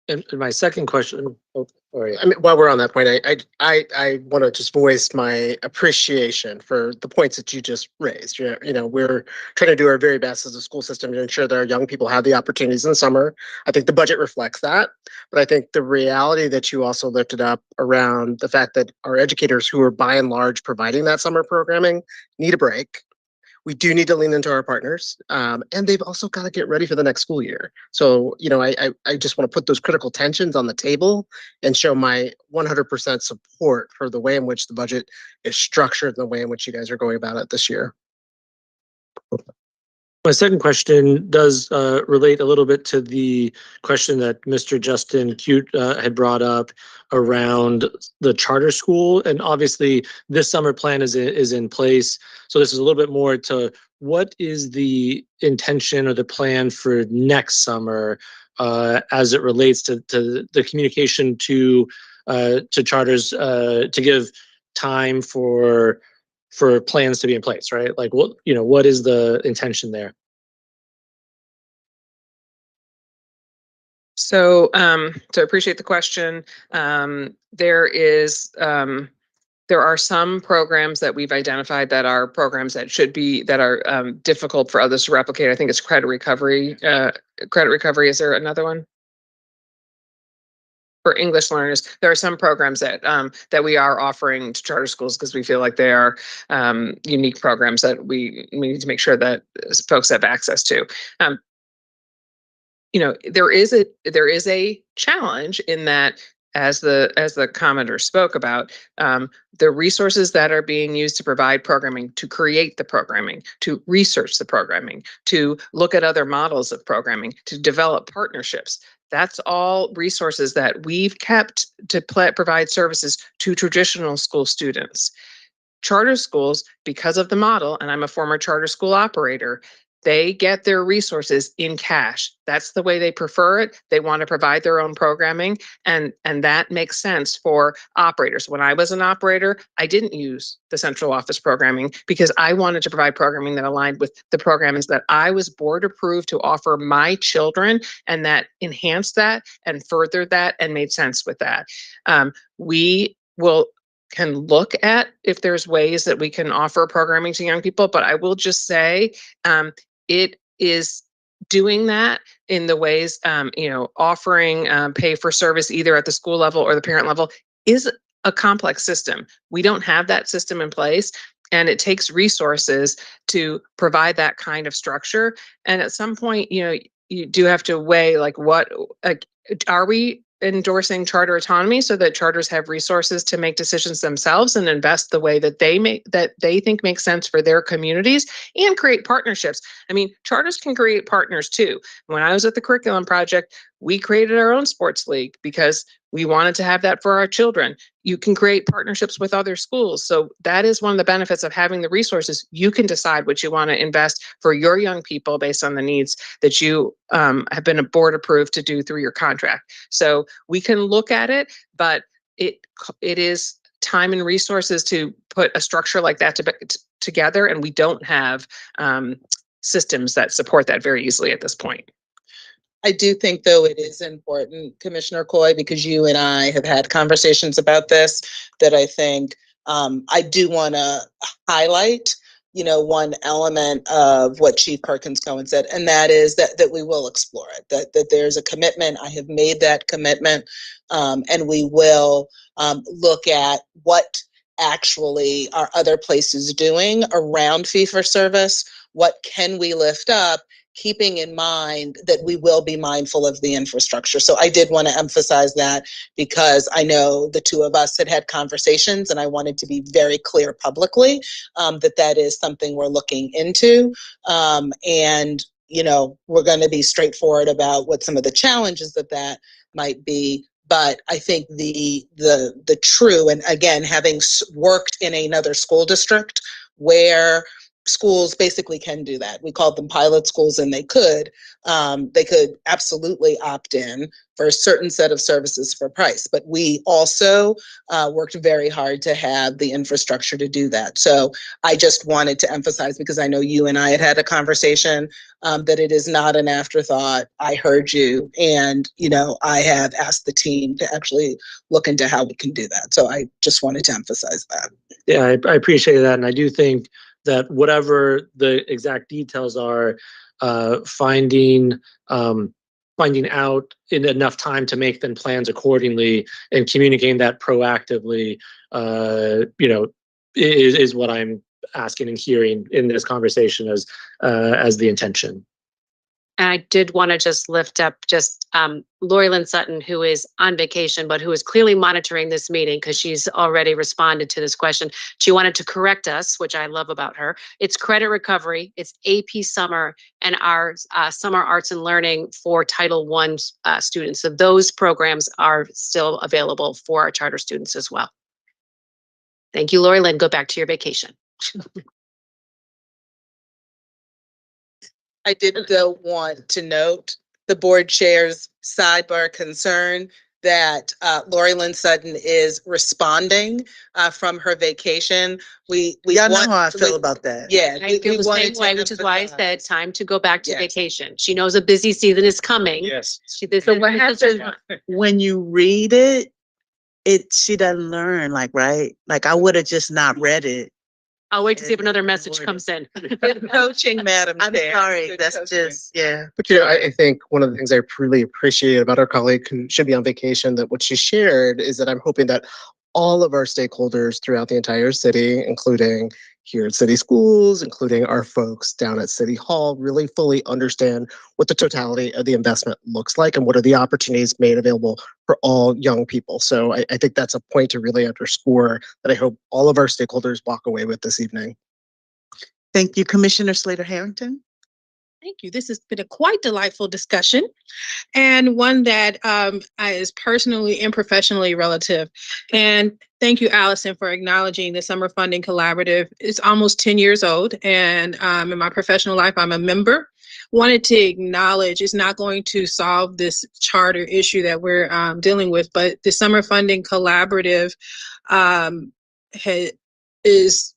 S17: And my second question,
S18: I mean, while we're on that point, I want to just voice my appreciation for the points that you just raised. You know, we're trying to do our very best as a school system to ensure that our young people have the opportunities in the summer. I think the budget reflects that, but I think the reality that you also lifted up around the fact that our educators who are by and large providing that summer programming need a break. We do need to lean into our partners, and they've also got to get ready for the next school year. So, you know, I just want to put those critical tensions on the table and show my 100% support for the way in which the budget is structured and the way in which you guys are going about it this year.
S17: My second question does relate a little bit to the question that Mr. Justin Cute had brought up around the charter school. And obviously this summer plan is in place. So this is a little bit more to what is the intention or the plan for next summer as it relates to the communication to charters to give time for plans to be in place, right? Like what is the intention there?
S6: So, to appreciate the question, there are some programs that we've identified that are programs that are difficult for others to replicate. I think it's credit recovery. Is there another one? For English learners, there are some programs that we are offering to charter schools because we feel like they are unique programs that we need to make sure that folks have access to. You know, there is a challenge in that, as the commenter spoke about, the resources that are being used to provide programming, to create the programming, to research the programming, to look at other models of programming, to develop partnerships. That's all resources that we've kept to provide services to traditional school students. Charter schools, because of the model, and I'm a former charter school operator, they get their resources in cash. That's the way they prefer it. They want to provide their own programming, and that makes sense for operators. When I was an operator, I didn't use the central office programming because I wanted to provide programming that aligned with the programs that I was board approved to offer my children, and that enhanced that and furthered that and made sense with that. We can look at if there's ways that we can offer programming to young people, but I will just say, it is doing that in the ways, offering pay for service either at the school level or the parent level is a complex system. We don't have that system in place, and it takes resources to provide that kind of structure. And at some point, you do have to weigh are we endorsing charter autonomy so that charters have resources to make decisions themselves and invest the way that they think makes sense for their communities and create partnerships. I mean, charters can create partners too. When I was at the curriculum project, we created our own sports league because we wanted to have that for our children. You can create partnerships with other schools. So that is one of the benefits of having the resources. You can decide what you want to invest for your young people based on the needs that you have been board approved to do through your contract. So we can look at it, but it is time and resources to put a structure like that together. And we don't have systems that support that very easily at this point.
S3: I do think, though, it is important, Commissioner Coy, because you and I have had conversations about this, that I think I do want to highlight, one element of what Chief Perkins Cohen said, and that is that we will explore it, that there's a commitment. I have made that commitment, and we will look at what actually are other places doing around fee for service. What can we lift up?
S2: keeping in mind that we will be mindful of the infrastructure. So I did want to emphasize that because I know the two of us had conversations, and I wanted to be very clear publicly that is something we're looking into. And, you know, we're going to be straightforward about what some of the challenges that might be. But I think the true, and again, having worked in another school district where schools basically can do that. We called them pilot schools, and they could absolutely opt in for a certain set of services for price. But we also worked very hard to have the infrastructure to do that. So I just wanted to emphasize, because I know you and I had a conversation, that it is not an afterthought. I heard you, and, you know, I have asked the team to actually look into how we can do that. So I just wanted to emphasize that.
S17: Yeah, I appreciate that. And I do think that whatever the exact details are, finding out in enough time to make then plans accordingly and communicating that proactively, you know, is what I'm asking and hearing in this conversation as the intention.
S19: And I did want to just lift up Lori Lynn Sutton, who is on vacation, but who is clearly monitoring this meeting because she's already responded to this question. She wanted to correct us, which I love about her. It's credit recovery, it's AP summer, and our summer arts and learning for Title I students. So those programs are still available for our charter students as well. Thank you, Lori Lynn. Go back to your vacation.
S2: I did though want to note the board chair's sidebar concern that Lori Lynn Sutton is responding from her vacation. We
S21: Y'all know how I feel about that.
S2: Yeah,
S19: I feel the same way, which is why I said time to go back to vacation. She knows a busy season is coming.
S5: Yes.
S21: So what happens when you read it, she doesn't learn, like, right? Like, I would have just not read it.
S19: I'll wait to see if another message comes in.
S21: Coaching, Madam I'm Chair. sorry, Good that's coaching. just, yeah.
S18: But you know, I think one of the things I really appreciate about our colleague who should be on vacation, that what she shared is that I'm hoping that all of our stakeholders throughout the entire city, including here at City Schools, including our folks down at City Hall, really fully understand what the totality of the investment looks like and what are the opportunities made available for all young people. So I think that's a point to really underscore that I hope all of our stakeholders walk away with this evening.
S21: Thank you, Commissioner Slater-Harrington.
S8: Thank you. This has been a quite delightful discussion, and one that is personally and professionally relative. And thank you, Allison, for acknowledging the Summer Funding Collaborative. It's almost 10 years old, and in my professional life, I'm a member. Wanted to acknowledge it's not going to solve this charter issue that we're dealing with, but the Summer Funding Collaborative is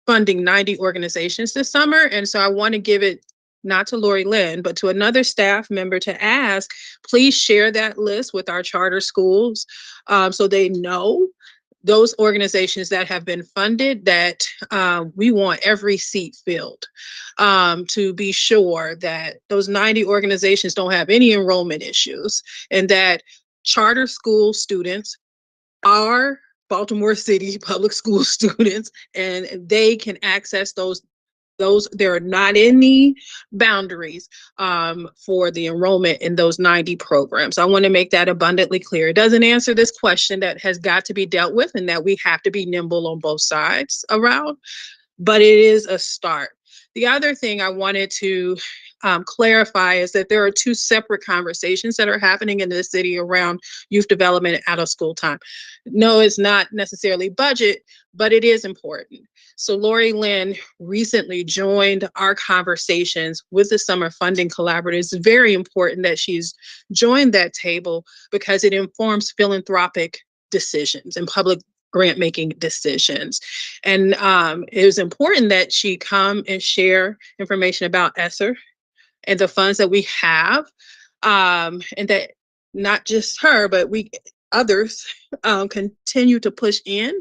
S8: funding 90 organizations this summer. And so I want to give it not to Lori Lynn, but to another staff member to ask, please share that list with our charter schools so they know those organizations that have been funded, that we want every seat filled to be sure that those 90 organizations don't have any enrollment issues, and that charter school students are Baltimore City public school students, and they can access those. There are not any boundaries for the enrollment in those 90 programs. I want to make that abundantly clear. It doesn't answer this question that has got to be dealt with and that we have to be nimble on both sides around, but it is a start. The other thing I wanted to clarify is that there are two separate conversations that are happening in the city around youth development and out of school time. No, it's not necessarily budget, but it is important. So Lori Lynn recently joined our conversations with the Summer Funding Collaborative. It's very important that she's joined that table because it informs philanthropic decisions and public grant making decisions. And it was important that she come and share information about ESSER and the funds that we have, and that not just her, but others continue to push in,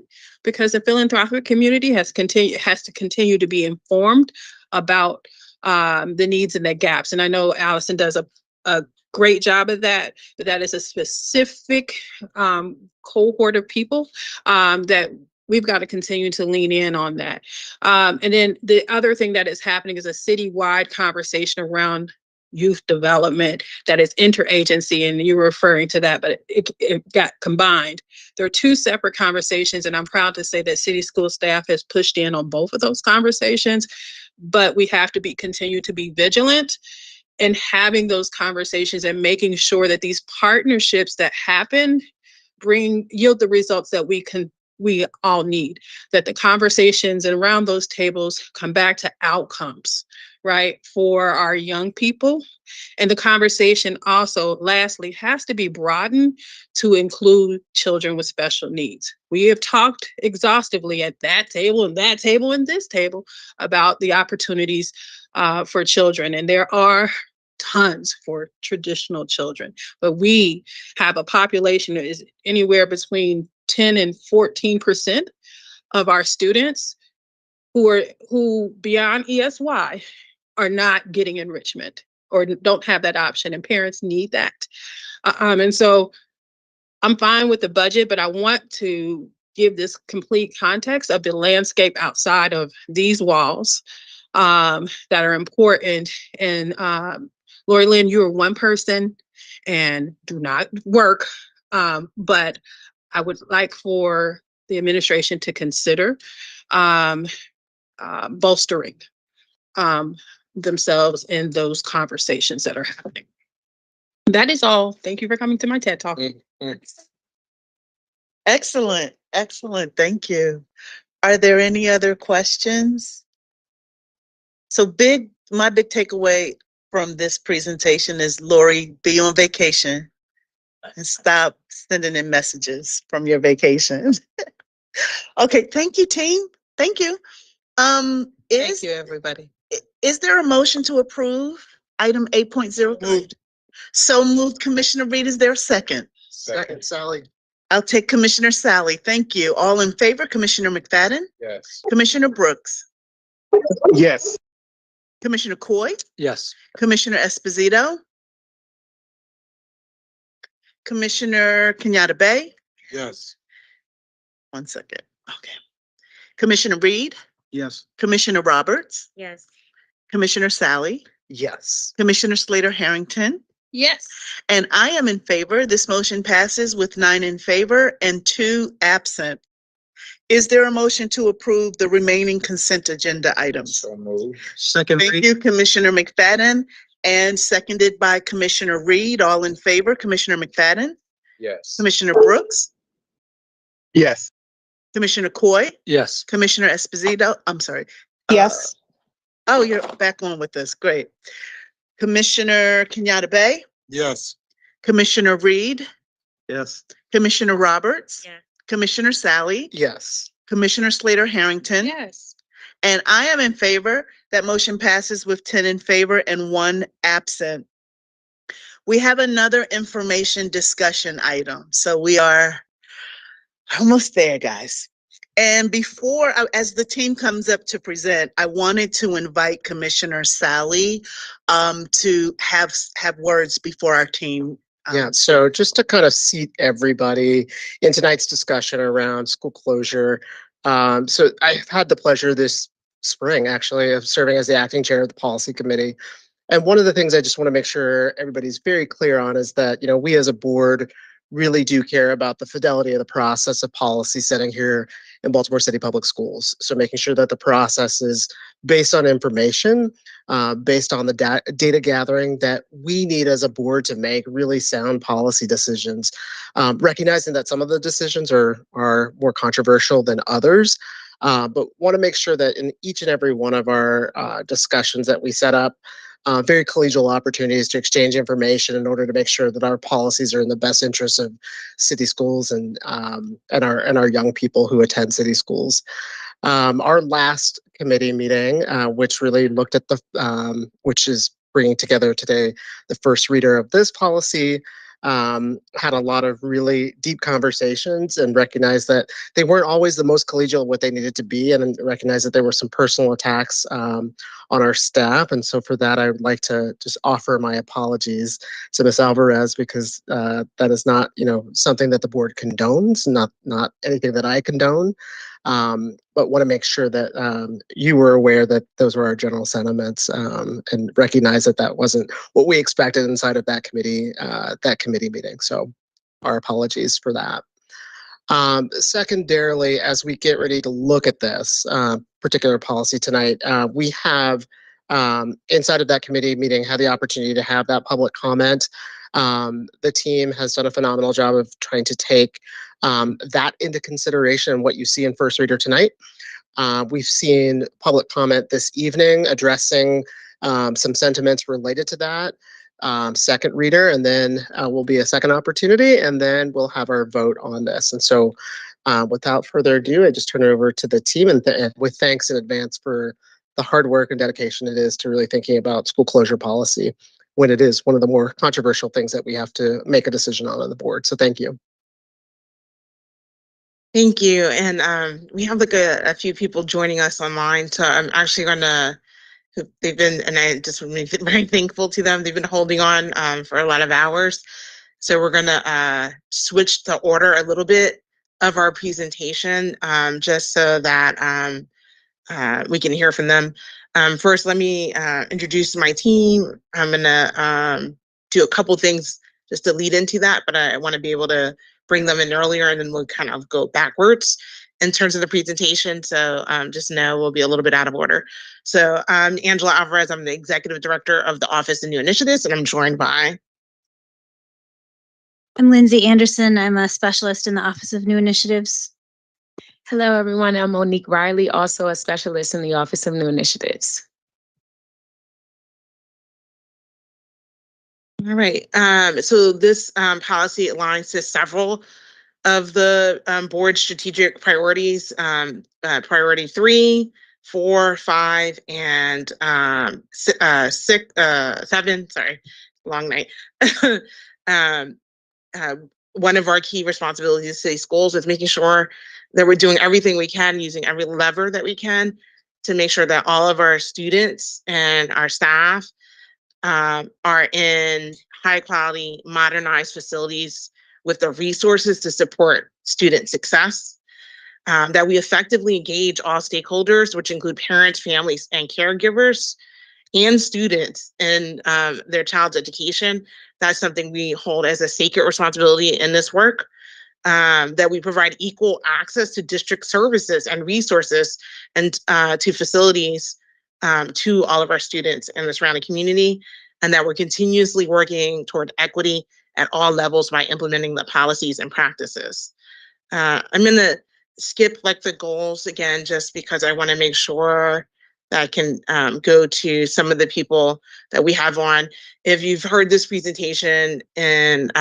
S8: because the philanthropic community has to continue to be informed about the needs and the gaps. And I know Allison does a great job of that, but that is a specific cohort of people that we've got to continue to lean in on that. And then the other thing that is happening is a citywide conversation around youth development that is interagency, and you were referring to that, but it got combined. There are two separate conversations, and I'm proud to say that city school staff has pushed in on both of those conversations, but we have to continue to be vigilant in having those conversations and making sure that these partnerships that happen yield the results that we all need, that the conversations around those tables come back to outcomes, right, for our young people. And the conversation also, lastly, has to be broadened to include children with special needs. We have talked exhaustively at that table and that table and this table about the opportunities for children, and there are tons for traditional children, but we have a population that is anywhere between 10 and 14% of our students who beyond ESY are not getting enrichment or don't have that option, and parents need that. And so I'm fine with the budget, but I want to give this complete context of the landscape outside of these walls that are important. And Lori Lynn, you are one person and do not work, but I would like for the administration to consider bolstering themselves in those conversations that are happening. That is all. Thank you for coming to my TED Talk.
S2: Excellent, excellent. Thank you. Are there any other questions? So my big takeaway from this presentation is, Lori, be on vacation and stop sending in messages from your vacation. Okay, thank you, team. Thank you.
S8: Thank you, everybody.
S2: Is there a motion to approve item 8.03?
S10: Moved.
S2: So moved, Commissioner Reed. Is there a second?
S10: Second, Sally.
S2: I'll take Commissioner Sally. Thank you. All in favor, Commissioner McFadden?
S12: Yes.
S2: Commissioner Brooks?
S5: Yes.
S2: Commissioner Coy?
S17: Yes.
S2: Commissioner Esposito? Commissioner Kenyatta Bay?
S11: Yes.
S2: One second. Okay. Commissioner Reed?
S10: Yes.
S2: Commissioner Roberts?
S19: Yes.
S2: Commissioner Sally?
S17: Yes.
S2: Commissioner Slater Harrington?
S8: Yes.
S2: And I am in favor. This motion passes with 9 in favor and 2 absent. Is there a motion to approve the remaining consent agenda items?
S12: So moved.
S10: Second.
S2: Thank you, Commissioner McFadden, and seconded by Commissioner Reed. All in favor, Commissioner McFadden?
S12: Yes.
S2: Commissioner Brooks?
S5: Yes.
S2: Commissioner Coy?
S17: Yes.
S2: Commissioner Esposito? I'm sorry.
S21: Yes.
S2: Oh, you're back on with us. Great. Commissioner Kenyatta Bay?
S11: Yes.
S2: Commissioner Reed?
S10: Yes.
S2: Commissioner Roberts?
S19: Yeah.
S2: Commissioner Sally?
S17: Yes.
S2: Commissioner Slater Harrington?
S8: Yes.
S2: And I am in favor. That motion passes with 10 in favor and 1 absent. We have another information discussion item. So we are almost there, guys. And as the team comes up to present, I wanted to invite Commissioner Sally to have words before our team.
S18: Yeah, so just to kind of seat everybody in tonight's discussion around school closure. So I've had the pleasure this spring, actually, of serving as the acting chair of the policy committee. And one of the things I just want to make sure everybody's very clear on is that, we as a board really do care about the fidelity of the process of policy setting here in Baltimore City Public Schools. So making sure that the process is based on information, based on the data gathering that we need as a board to make really sound policy decisions, recognizing that some of the decisions are more controversial than others, but want to make sure that in each and every one of our discussions that we set up, very collegial opportunities to exchange information in order to make sure that our policies are in the best interest of city schools and our young people who attend city schools. Our last committee meeting, which really looked at which is bringing together today the first reader of this policy, had a lot of really deep conversations and recognized that they weren't always the most collegial what they needed to be, and recognized that there were some personal attacks on our staff. And so for that, I would like to just offer my apologies to Ms. Alvarez, because that is not, something that the board condones, not anything that I condone. But want to make sure that you were aware that those were our general sentiments, and recognize that that wasn't what we expected inside of that committee meeting. So our apologies for that. Secondarily, as we get ready to look at this particular policy tonight, we have inside of that committee meeting had the opportunity to have that public comment. The team has done a phenomenal job of trying to take that into consideration, what you see in first reader tonight. We've seen public comment this evening addressing some sentiments related to that. Second reader, and then will be a second opportunity, and then we'll have our vote on this. And so without further ado, I just turn it over to the team, and with thanks in advance for the hard work and dedication it is to really thinking about school closure policy when it is one of the more controversial things that we have to make a decision on the board. So thank you.
S20: Thank you. And we have like a few people joining us online. So I'm actually going to, they've been, and I just want to be very thankful to them. They've been holding on for a lot of hours. So we're going to switch the order a little bit of our presentation just so that we can hear from them. First, let me introduce my team. I'm going to do a couple things just to lead into that, but I want to be able to bring them in earlier, and then we'll kind of go backwards in terms of the presentation. So just know we'll be a little bit out of order. So I'm Angela Alvarez. I'm the Executive Director of the Office of New Initiatives, and I'm joined by...
S4: I'm Lindsay Anderson. I'm a specialist in the Office of New Initiatives.
S1: Hello, everyone. I'm Monique Riley, also a specialist in the Office of New Initiatives.
S20: All right. So this policy aligns to several of the board strategic priorities, priority 3, 4, 5, and 7. Sorry, long night. One of our key responsibilities as city schools is making sure that we're doing everything we can, using every lever that we can to make sure that all of our students and our staff are in high quality, modernized facilities with the resources to support student success, that we effectively engage all stakeholders, which include parents, families, and caregivers, and students in their child's education. That's something we hold as a sacred responsibility in this work. That we provide equal access to district services and resources and to facilities to all of our students in the surrounding community, and that we're continuously working toward equity at all levels by implementing the policies and practices. I'm going to skip like the goals again, just because I want to make sure that I can go to some of the people that we have on. If you've heard this presentation in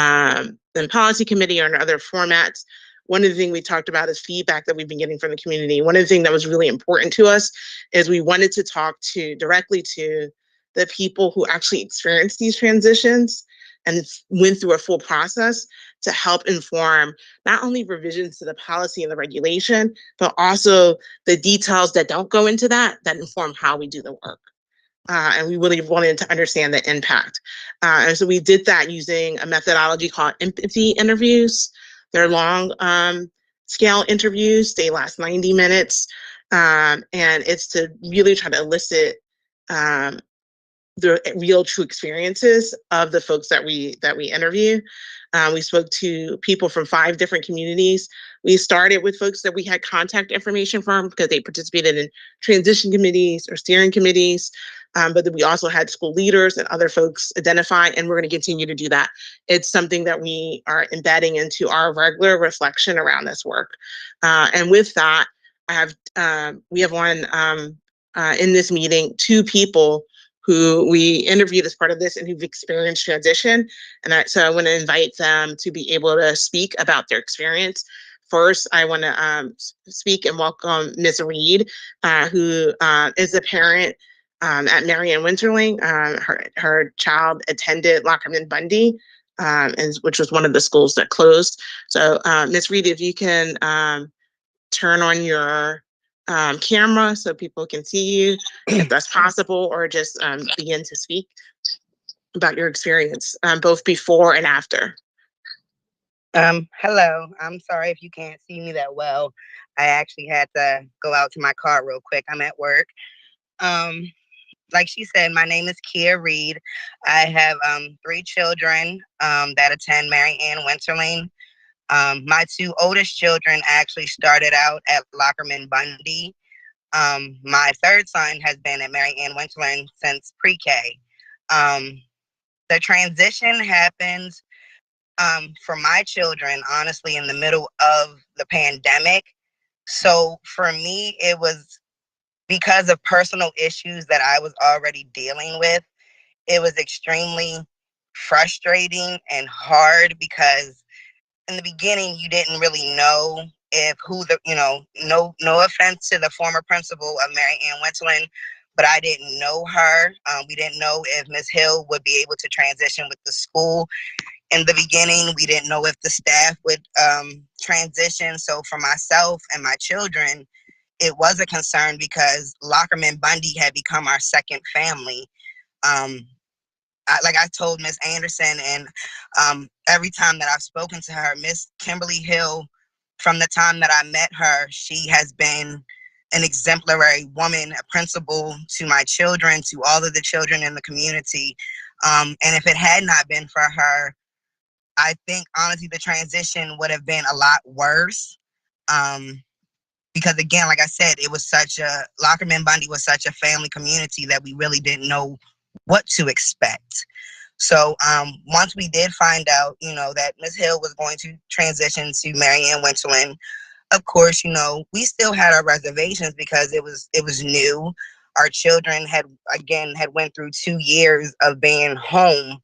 S20: policy committee or in other formats, one of the things we talked about is feedback that we've been getting from the community. One of the things that was really important to us is we wanted to talk directly to the people who actually experienced these transitions and went through a full process to help inform not only revisions to the policy and the regulation, but also the details that don't go into that inform how we do the work. And we really wanted to understand the impact. And so we did that using a methodology called empathy interviews. They're long scale interviews. They last 90 minutes. And it's to really try to elicit the real true experiences of the folks that we interview. We spoke to people from 5 different communities. We started with folks that we had contact information from because they participated in transition committees or steering committees. But then we also had school leaders and other folks identify, and we're going to continue to do that. It's something that we are embedding into our regular reflection around this work. And with that, we have one in this meeting, 2 people who we interviewed as part of this and who've experienced transition. And so I want to invite them to be able to speak about their experience. First, I want to speak and welcome Ms. Reed, who is a parent at Marian Winterling. Her child attended Lockerman Bundy, which was one of the schools that closed. So Ms. Reed, if you can turn on your camera so people can see you, if that's possible, or just begin to speak about your experience, both before and after.
S14: Hello. I'm sorry if you can't see me that well. I actually had to go out to my car real quick. I'm at work. Um, like she said, my name is Kia Reed. I have 3 children that attend Mary Ann Winterling. My 2 oldest children actually started out at Lockerman Bundy. My 3rd son has been at Mary Ann Winterling since pre-K. The transition happens for my children, honestly, in the middle of the pandemic. So for me, it was because of personal issues that I was already dealing with. It was extremely frustrating and hard because in the beginning, you didn't really know if who the, no offense to the former principal of Mary Ann Winterland, but I didn't know her. We didn't know if Ms. Hill would be able to transition with the school. In the beginning, we didn't know if the staff would transition. So for myself and my children, it was a concern because Lockerman Bundy had become our second family. Like I told Miss Anderson, and every time that I've spoken to her, Miss Kimberly Hill, from the time that I met her, she has been an exemplary woman, a principal to my children, to all of the children in the community. And if it had not been for her, I think honestly the transition would have been a lot worse. Because again, like I said, it was Lockerman Bundy was such a family community that we really didn't know what to expect. So once we did find out, that Ms. Hill was going to transition to Mary Ann Winterland, of course, we still had our reservations because it was new. Our children had went through 2 years of being home.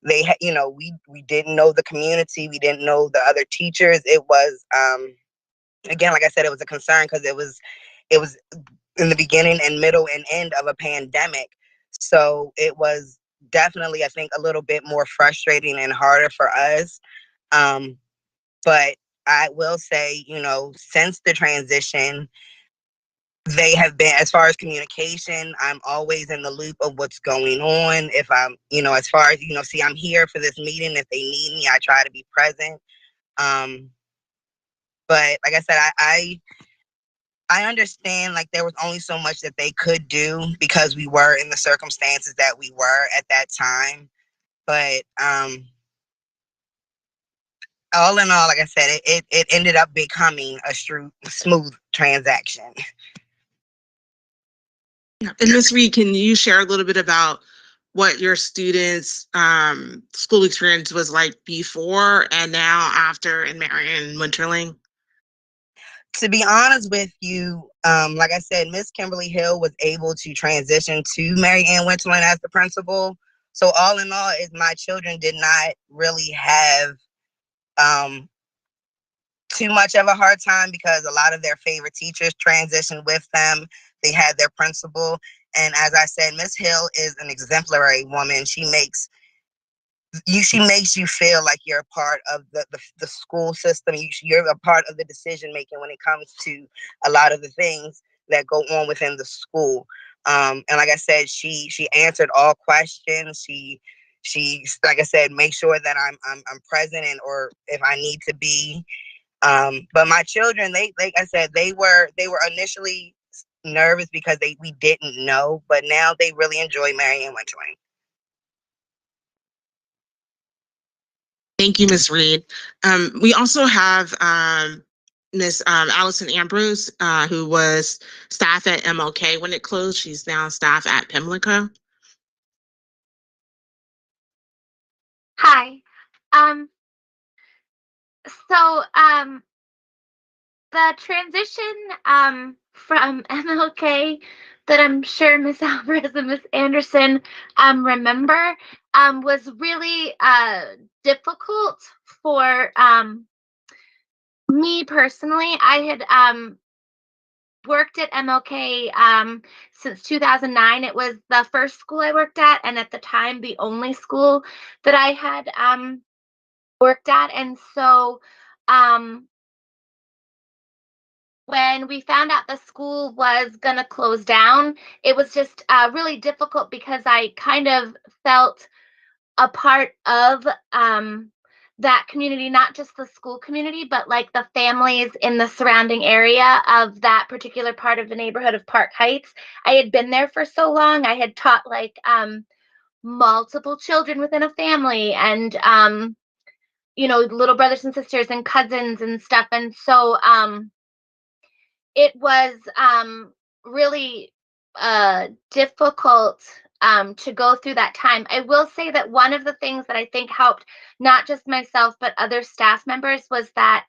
S14: They had, we didn't know the community. We didn't know the other teachers. It was, again, like I said, it was a concern because it was in the beginning and middle and end of a pandemic. So it was definitely, I think, a little bit more frustrating and harder for us. But I will say, since the transition, they have been, as far as communication, I'm always in the loop of what's going on. If I'm, as far as, see, I'm here for this meeting. If they need me, I try to be present. But like I said, I understand like there was only so much that they could do because we were in the circumstances that we were at that time. But all in all, like I said, it ended up becoming a smooth transaction.
S20: And Ms. Reed, can you share a little bit about what your students' school experience was like before and now after in Mary Ann Winterling?
S14: To be honest with you, like I said, Miss Kimberly Hill was able to transition to Mary Ann Winterland as the principal. So all in all, my children did not really have too much of a hard time because a lot of their favorite teachers transitioned with them. They had their principal. And as I said, Miss Hill is an exemplary woman. She makes you feel like you're a part of the school system. You're a part of the decision making when it comes to a lot of the things that go on within the school. And like I said, she answered all questions. She like I said, make sure that I'm present or if I need to be. But my children, they like I said, they were initially nervous because we didn't know, but now they really enjoy Mary Ann Winterling.
S20: Thank you, Ms. Reed. We also have Ms. Allison Ambrose, who was staff at MLK when it closed. She's now staff at Pimlico.
S22: Hi. So the transition from MLK that I'm sure Miss Alvarez and Miss Anderson remember was really difficult for me personally. I had worked at MLK since 2009. It was the first school I worked at, and at the time the only school that I had worked at. And so when we found out the school was going to close down, it was just really difficult because I kind of felt a part of that community, not just the school community, but like the families in the surrounding area of that particular part of the neighborhood of Park Heights. I had been there for so long. I had taught like multiple children within a family, and little brothers and sisters and cousins and stuff. And so it was really difficult to go through that time. I will say that one of the things that I think helped not just myself but other staff members was that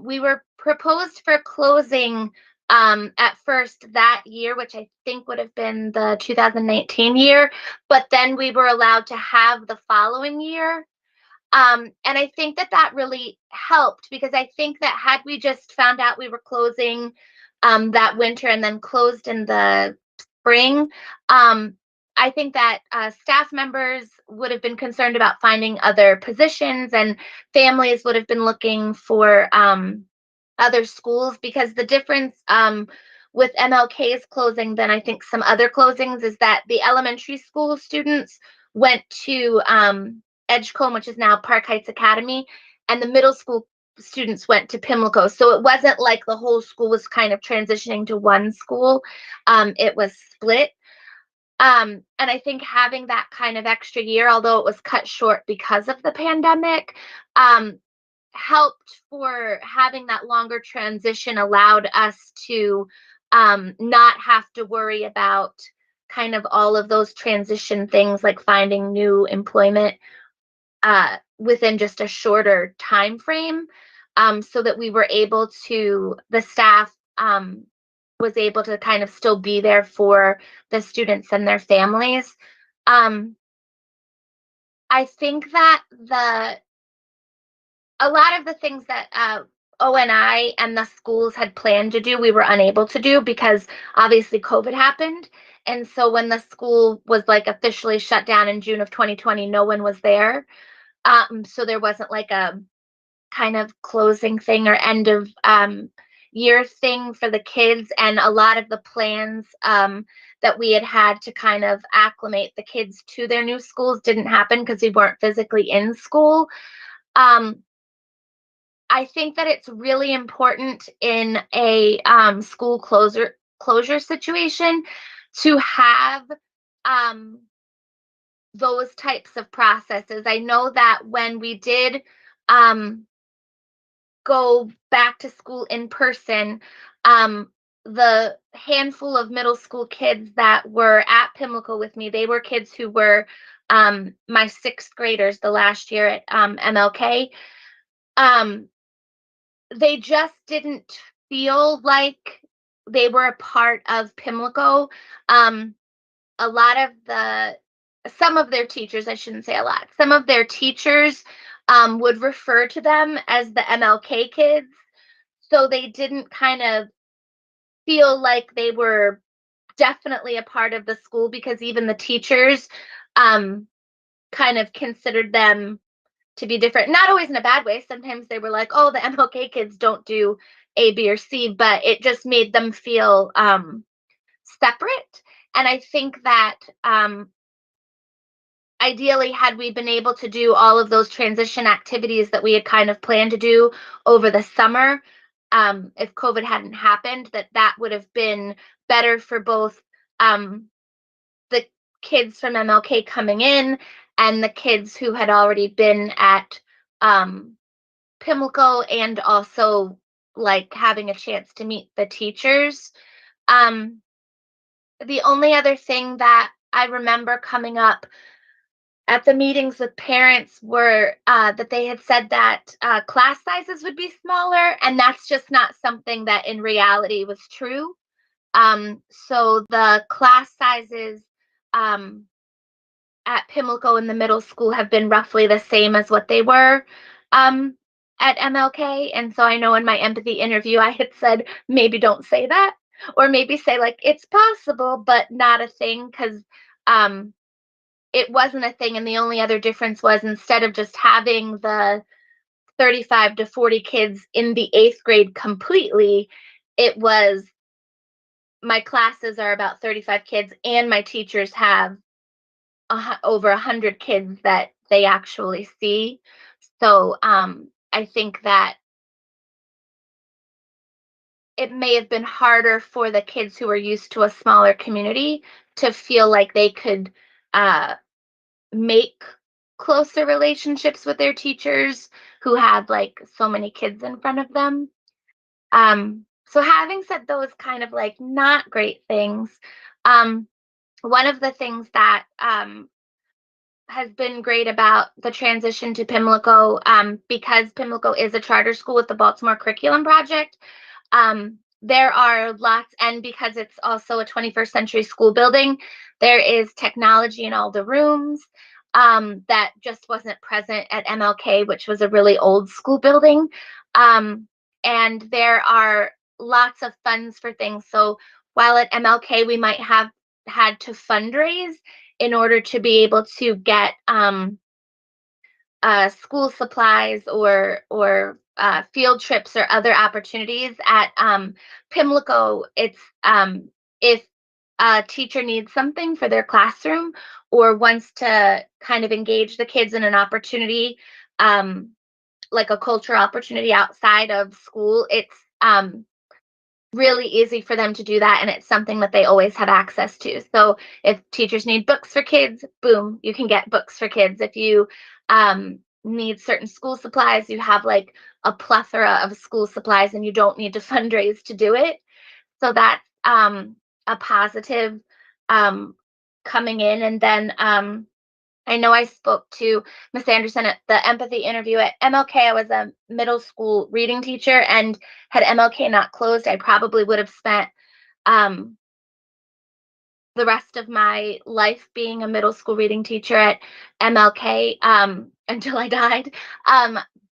S22: we were proposed for closing at first that year, which I think would have been the 2019 year, but then we were allowed to have the following year. And I think that that really helped, because I think that had we just found out we were closing that winter and then closed in the spring, I think that staff members would have been concerned about finding other positions, and families would have been looking for other schools, because the difference with MLK's closing than I think some other closings is that the elementary school students went to Edgecombe, which is now Park Heights Academy, and the middle school students went to Pimlico. So it wasn't like the whole school was kind of transitioning to one school. It was split. And I think having that kind of extra year, although it was cut short because of the pandemic, helped for having that longer transition, allowed us to not have to worry about kind of all of those transition things like finding new employment within just a shorter time frame, so that we were able to, the staff was able to kind of still be there for the students and their families. I think that a lot of the things that ONI and the schools had planned to do, we were unable to do because obviously COVID happened. And so when the school was like officially shut down in June of 2020, no one was there. So there wasn't like a kind of closing thing or end of year thing for the kids. And a lot of the plans that we had to kind of acclimate the kids to their new schools didn't happen because we weren't physically in school. I think that it's really important in a school closure situation to have those types of processes. I know that when we did go back to school in person, the handful of middle school kids that were at Pimlico with me, they were kids who were my sixth graders the last year at MLK. They just didn't feel like they were a part of Pimlico. A lot of some of their teachers, I shouldn't say a lot, some of their teachers would refer to them as the MLK kids. So they didn't kind of feel like they were definitely a part of the school, because even the teachers kind of considered them to be different. Not always in a bad way. Sometimes they were like, oh, the MLK kids don't do A, B, or C, but it just made them feel separate. And I think that ideally, had we been able to do all of those transition activities that we had kind of planned to do over the summer, if COVID hadn't happened, that would have been better for both the kids from MLK coming in and the kids who had already been at Pimlico, and also like having a chance to meet the teachers. The only other thing that I remember coming up at the meetings with parents were that they had said that class sizes would be smaller, and that's just not something that in reality was true. So the class sizes at Pimlico in the middle school have been roughly the same as what they were at MLK. And so I know in my empathy interview, I had said, maybe don't say that, or maybe say like, it's possible, but not a thing, because it wasn't a thing. And the only other difference was, instead of just having the 35 to 40 kids in the 8th grade completely, it was my classes are about 35 kids and my teachers have over 100 kids that they actually see. So I think that it may have been harder for the kids who were used to a smaller community to feel like they could make closer relationships with their teachers who had like so many kids in front of them. So having said those kind of like not great things, one of the things that has been great about the transition to Pimlico, because Pimlico is a charter school with the Baltimore Curriculum Project, there are lots, and because it's also a 21st century school building, there is technology in all the rooms that just wasn't present at MLK, which was a really old school building. And there are lots of funds for things. So while at MLK we might have had to fundraise in order to be able to get school supplies or field trips or other opportunities at Pimlico, it's if a teacher needs something for their classroom or wants to kind of engage the kids in an opportunity, like a cultural opportunity outside of school, it's really easy for them to do that, and it's something that they always have access to. So if teachers need books for kids, boom, you can get books for kids. If you need certain school supplies, you have like a plethora of school supplies and you don't need to fundraise to do it. So that's a positive coming in. And then I know I spoke to Miss Anderson at the empathy interview at MLK. I was a middle school reading teacher, and had MLK not closed, I probably would have spent the rest of my life being a middle school reading teacher at MLK until I died.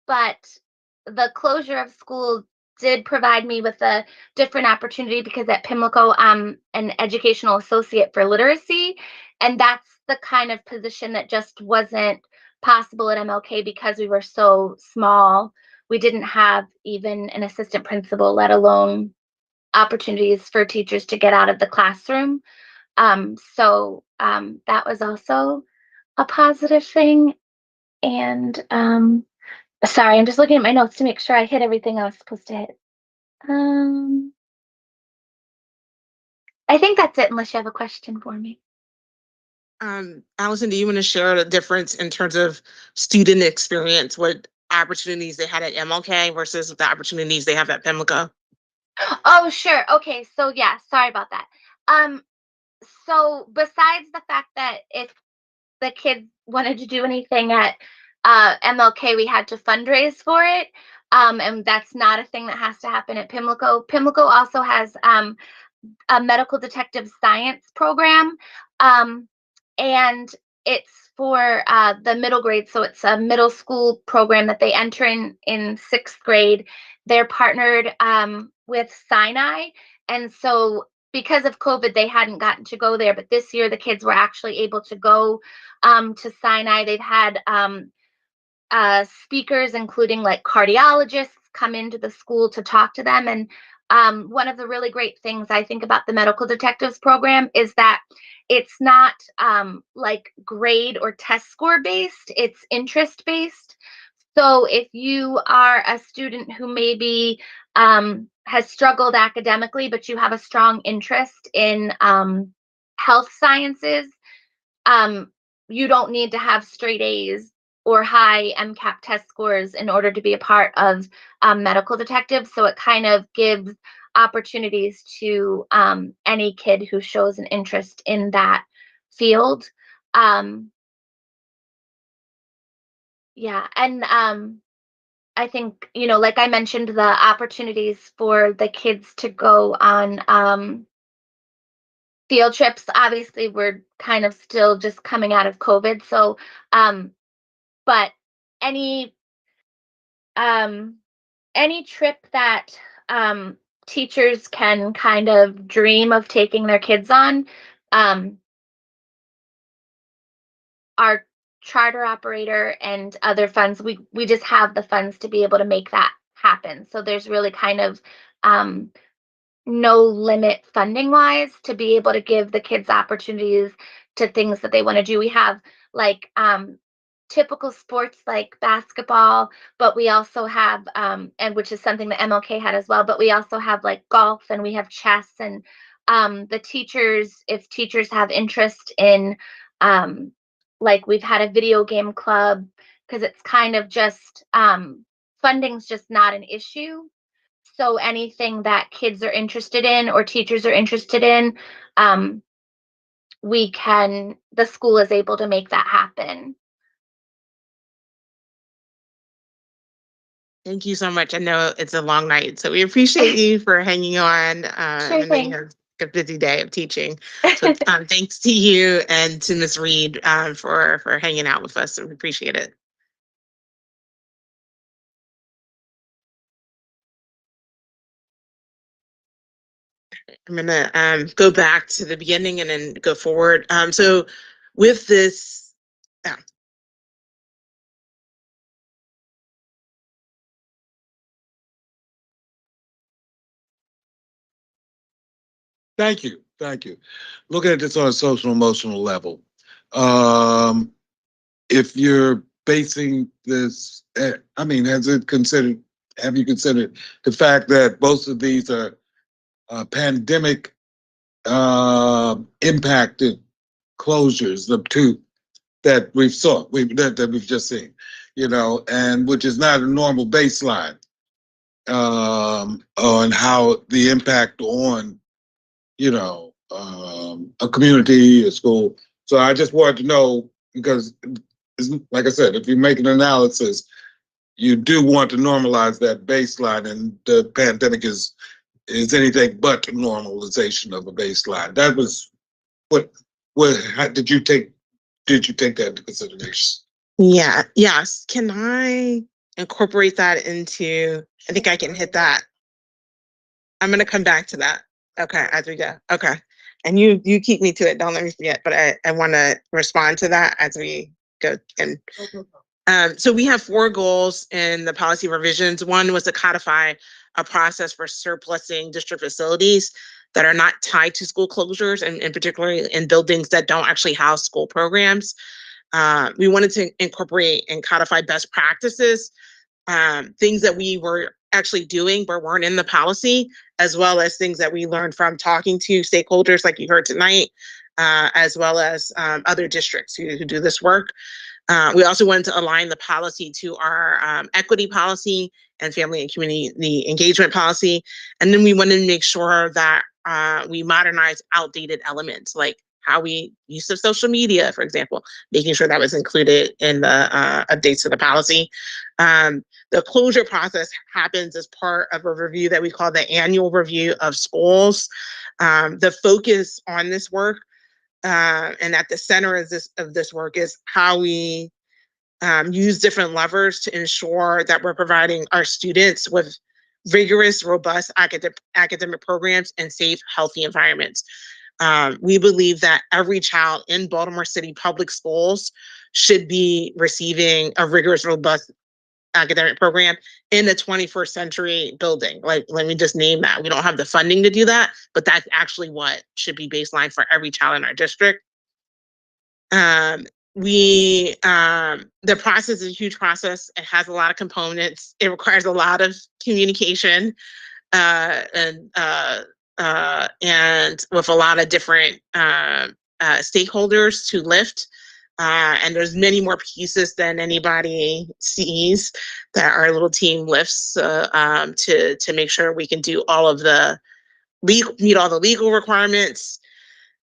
S22: But the closure of school did provide me with a different opportunity because at Pimlico, I'm an educational associate for literacy. And that's the kind of position that just wasn't possible at MLK because we were so small. We didn't have even an assistant principal, let alone opportunities for teachers to get out of the classroom. So that was also a positive thing. And sorry, I'm just looking at my notes to make sure I hit everything I was supposed to hit. I think that's it, unless you have a question for me.
S20: Allison, do you want to share the difference in terms of student experience, what opportunities they had at MLK versus the opportunities they have at Pimlico?
S22: Oh, sure. Okay, so yeah, sorry about that. So besides the fact that if the kids wanted to do anything at MLK, we had to fundraise for it. And that's not a thing that has to happen at Pimlico. Pimlico also has a medical detective science program. And it's for the middle grade. So it's a middle school program that they enter in 6th grade. They're partnered with Sinai. And so because of COVID, they hadn't gotten to go there. But this year, the kids were actually able to go to Sinai. They've had speakers, including like cardiologists, come into the school to talk to them. And one of the really great things I think about the medical detectives program is that it's not like grade or test score based, it's interest based. So if you are a student who maybe has struggled academically, but you have a strong interest in health sciences, you don't need to have straight A's or high MCAT test scores in order to be a part of medical detectives. So it kind of gives opportunities to any kid who shows an interest in that field. Yeah, and I think, you know, like I mentioned, the opportunities for the kids to go on field trips, obviously we're kind of still just coming out of COVID. So, but any trip that teachers can kind of dream of taking their kids on, our charter operator and other funds, we just have the funds to be able to make that happen. So there's really kind of no limit funding wise to be able to give the kids opportunities to things that they want to do. We have like typical sports like basketball, but we also have, and which is something that MLK had as well, but we also have like golf and we have chess and the teachers, if teachers have interest in, like we've had a video game club, because it's kind of just, funding's just not an issue. So anything that kids are interested in or teachers are interested in, the school is able to make that happen.
S20: Thank you so much. I know it's a long night, so we appreciate you for hanging on.
S22: Sure
S20: I know
S22: thing.
S20: you have a busy day of teaching. So thanks to you and to Ms. Reed for hanging out with us. We appreciate it. I'm gonna go back to the beginning and then go forward. So with this,
S11: Thank you. Thank you. Looking at this on a social emotional level, if you're basing this, have you considered the fact that both of these are pandemic impacted closures, the two that we've just seen, and which is not a normal baseline on how the impact on a community, a school. So I just wanted to know, because like I said, if you make an analysis, you do want to normalize that baseline, and the pandemic is anything but normalization of a baseline. That was how did you take that into consideration?
S20: yeah, yes. Can I incorporate that into? I think I can hit that. I'm gonna come back to that. Okay, as we go. Okay. And you keep me to it. Don't let me forget, but I want to respond to that as we go. And so we have 4 goals in the policy revisions. One was to codify a process for surplusing district facilities that are not tied to school closures, and particularly in buildings that don't actually house school programs. We wanted to incorporate and codify best practices, things that we were actually doing but weren't in the policy, as well as things that we learned from talking to stakeholders like you heard tonight, as well as other districts who do this work. We also wanted to align the policy to our equity policy and family and community engagement policy. And then we wanted to make sure that we modernize outdated elements, like how we use of social media, for example, making sure that was included in the updates to the policy. The closure process happens as part of a review that we call the annual review of schools. The focus on this work and at the center of this work is how we use different levers to ensure that we're providing our students with rigorous, robust academic programs and safe, healthy environments. We believe that every child in Baltimore City public schools should be receiving a rigorous, robust academic program in a 21st century building. Like, let me just name that. We don't have the funding to do that, but that's actually what should be baseline for every child in our district. The process is a huge process. It has a lot of components. It requires a lot of communication and with a lot of different stakeholders to lift. And there's many more pieces than anybody sees that our little team lifts to make sure we can do all of the meet all the legal requirements,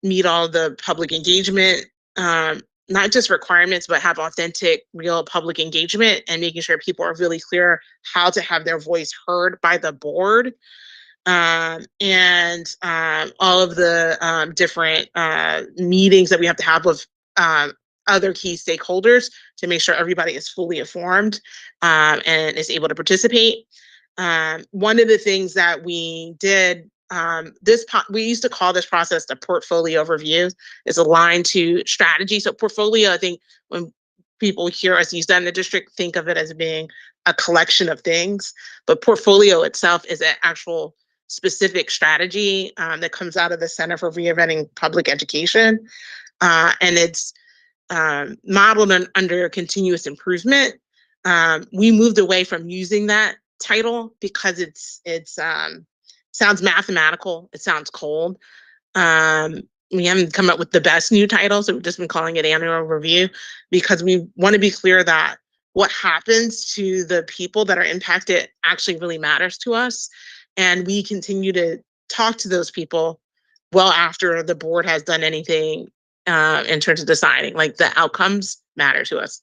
S20: meet all the public engagement, not just requirements, but have authentic, real public engagement, and making sure people are really clear how to have their voice heard by the board. And all of the different meetings that we have to have with other key stakeholders to make sure everybody is fully informed and is able to participate. One of the things that we did, we used to call this process the portfolio review. It's aligned to strategy. So portfolio, I think when people hear us use that in the district, think of it as being a collection of things, but portfolio itself is an actual specific strategy that comes out of the Center for Reinventing Public Education. And it's modeled under continuous improvement. We moved away from using that title because it's sounds mathematical. It sounds cold. We haven't come up with the best new title, so we've just been calling it annual review because we want to be clear that what happens to the people that are impacted actually really matters to us. And we continue to talk to those people well after the board has done anything in terms of deciding, like the outcomes matter to us.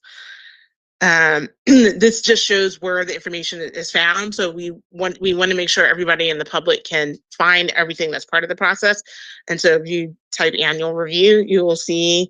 S20: This just shows where the information is found. So we want to make sure everybody in the public can find everything that's part of the process. And so if you type annual review, you will see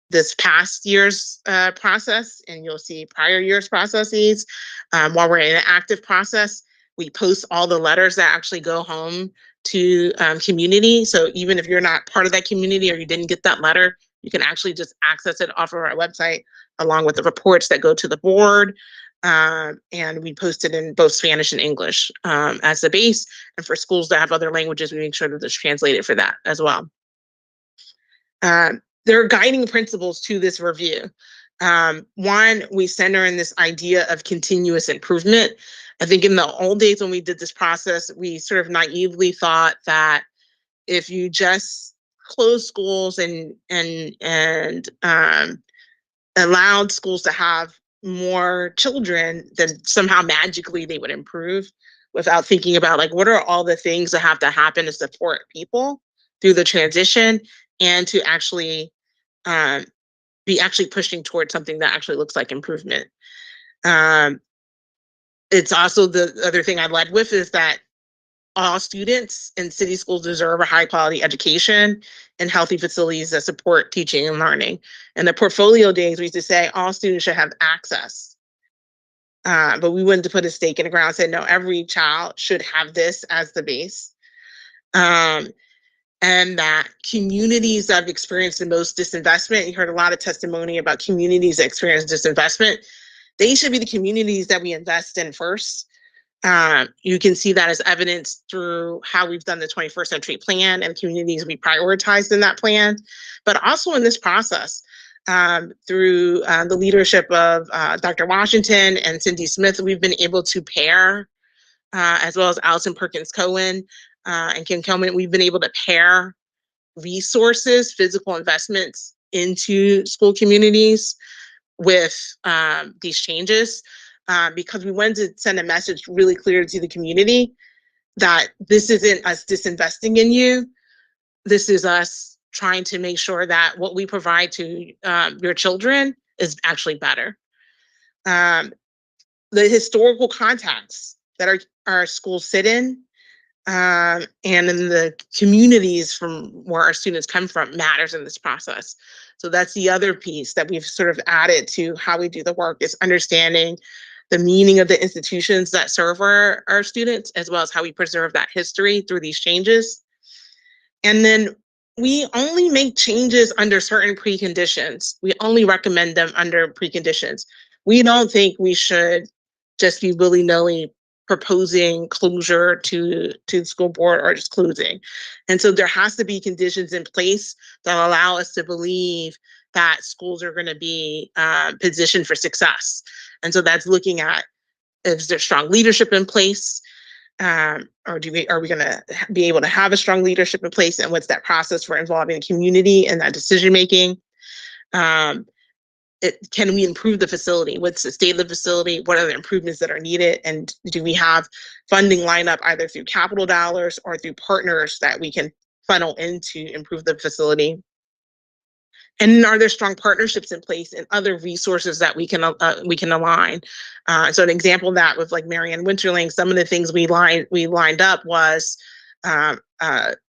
S20: this past year's process, and you'll see prior year's processes. While we're in an active process, we post all the letters that actually go home to community. So even if you're not part of that community or you didn't get that letter, you can actually just access it off of our website along with the reports that go to the board. And we post it in both Spanish and English as the base. And for schools that have other languages, we make sure that it's translated for that as well. There are guiding principles to this review. One, we center in this idea of continuous improvement. I think in the old days when we did this process, we sort of naively thought that if you just closed schools and allowed schools to have more children, then somehow magically they would improve, without thinking about like what are all the things that have to happen to support people through the transition and to actually be actually pushing towards something that actually looks like improvement. It's also the other thing I led with is that all students in city schools deserve a high quality education and healthy facilities that support teaching and learning. In the portfolio days, we used to say all students should have access. But we wanted to put a stake in the ground and say, no, every child should have this as the base. And that communities that have experienced the most disinvestment, you heard a lot of testimony about communities that experience disinvestment, they should be the communities that we invest in first. You can see that as evidence through how we've done the 21st Century Plan and communities we prioritized in that plan, but also in this process through the leadership of Dr. Washington and Cindy Smith, we've been able to pair, as well as Allison Perkins Cohen and Kim Kelman, we've been able to pair resources, physical investments into school communities with these changes. Because we wanted to send a message really clear to the community that this isn't us disinvesting in you. This is us trying to make sure that what we provide to your children is actually better. The historical context that our schools sit in and in the communities from where our students come from matters in this process. So that's the other piece that we've sort of added to how we do the work, is understanding the meaning of the institutions that serve our students, as well as how we preserve that history through these changes. And then we only make changes under certain preconditions. We only recommend them under preconditions. We don't think we should just be willy-nilly proposing closure to the school board or just closing. And so there has to be conditions in place that allow us to believe that schools are going to be positioned for success. And so that's looking at, is there strong leadership in place? Or are we going to be able to have a strong leadership in place? And what's that process for involving the community in that decision making? Can we improve the facility? What's the state of the facility? What are the improvements that are needed? And do we have funding lined up either through capital dollars or through partners that we can funnel in to improve the facility? And are there strong partnerships in place and other resources that we can align? So an example of that with like Marianne Winterling, some of the things we lined up was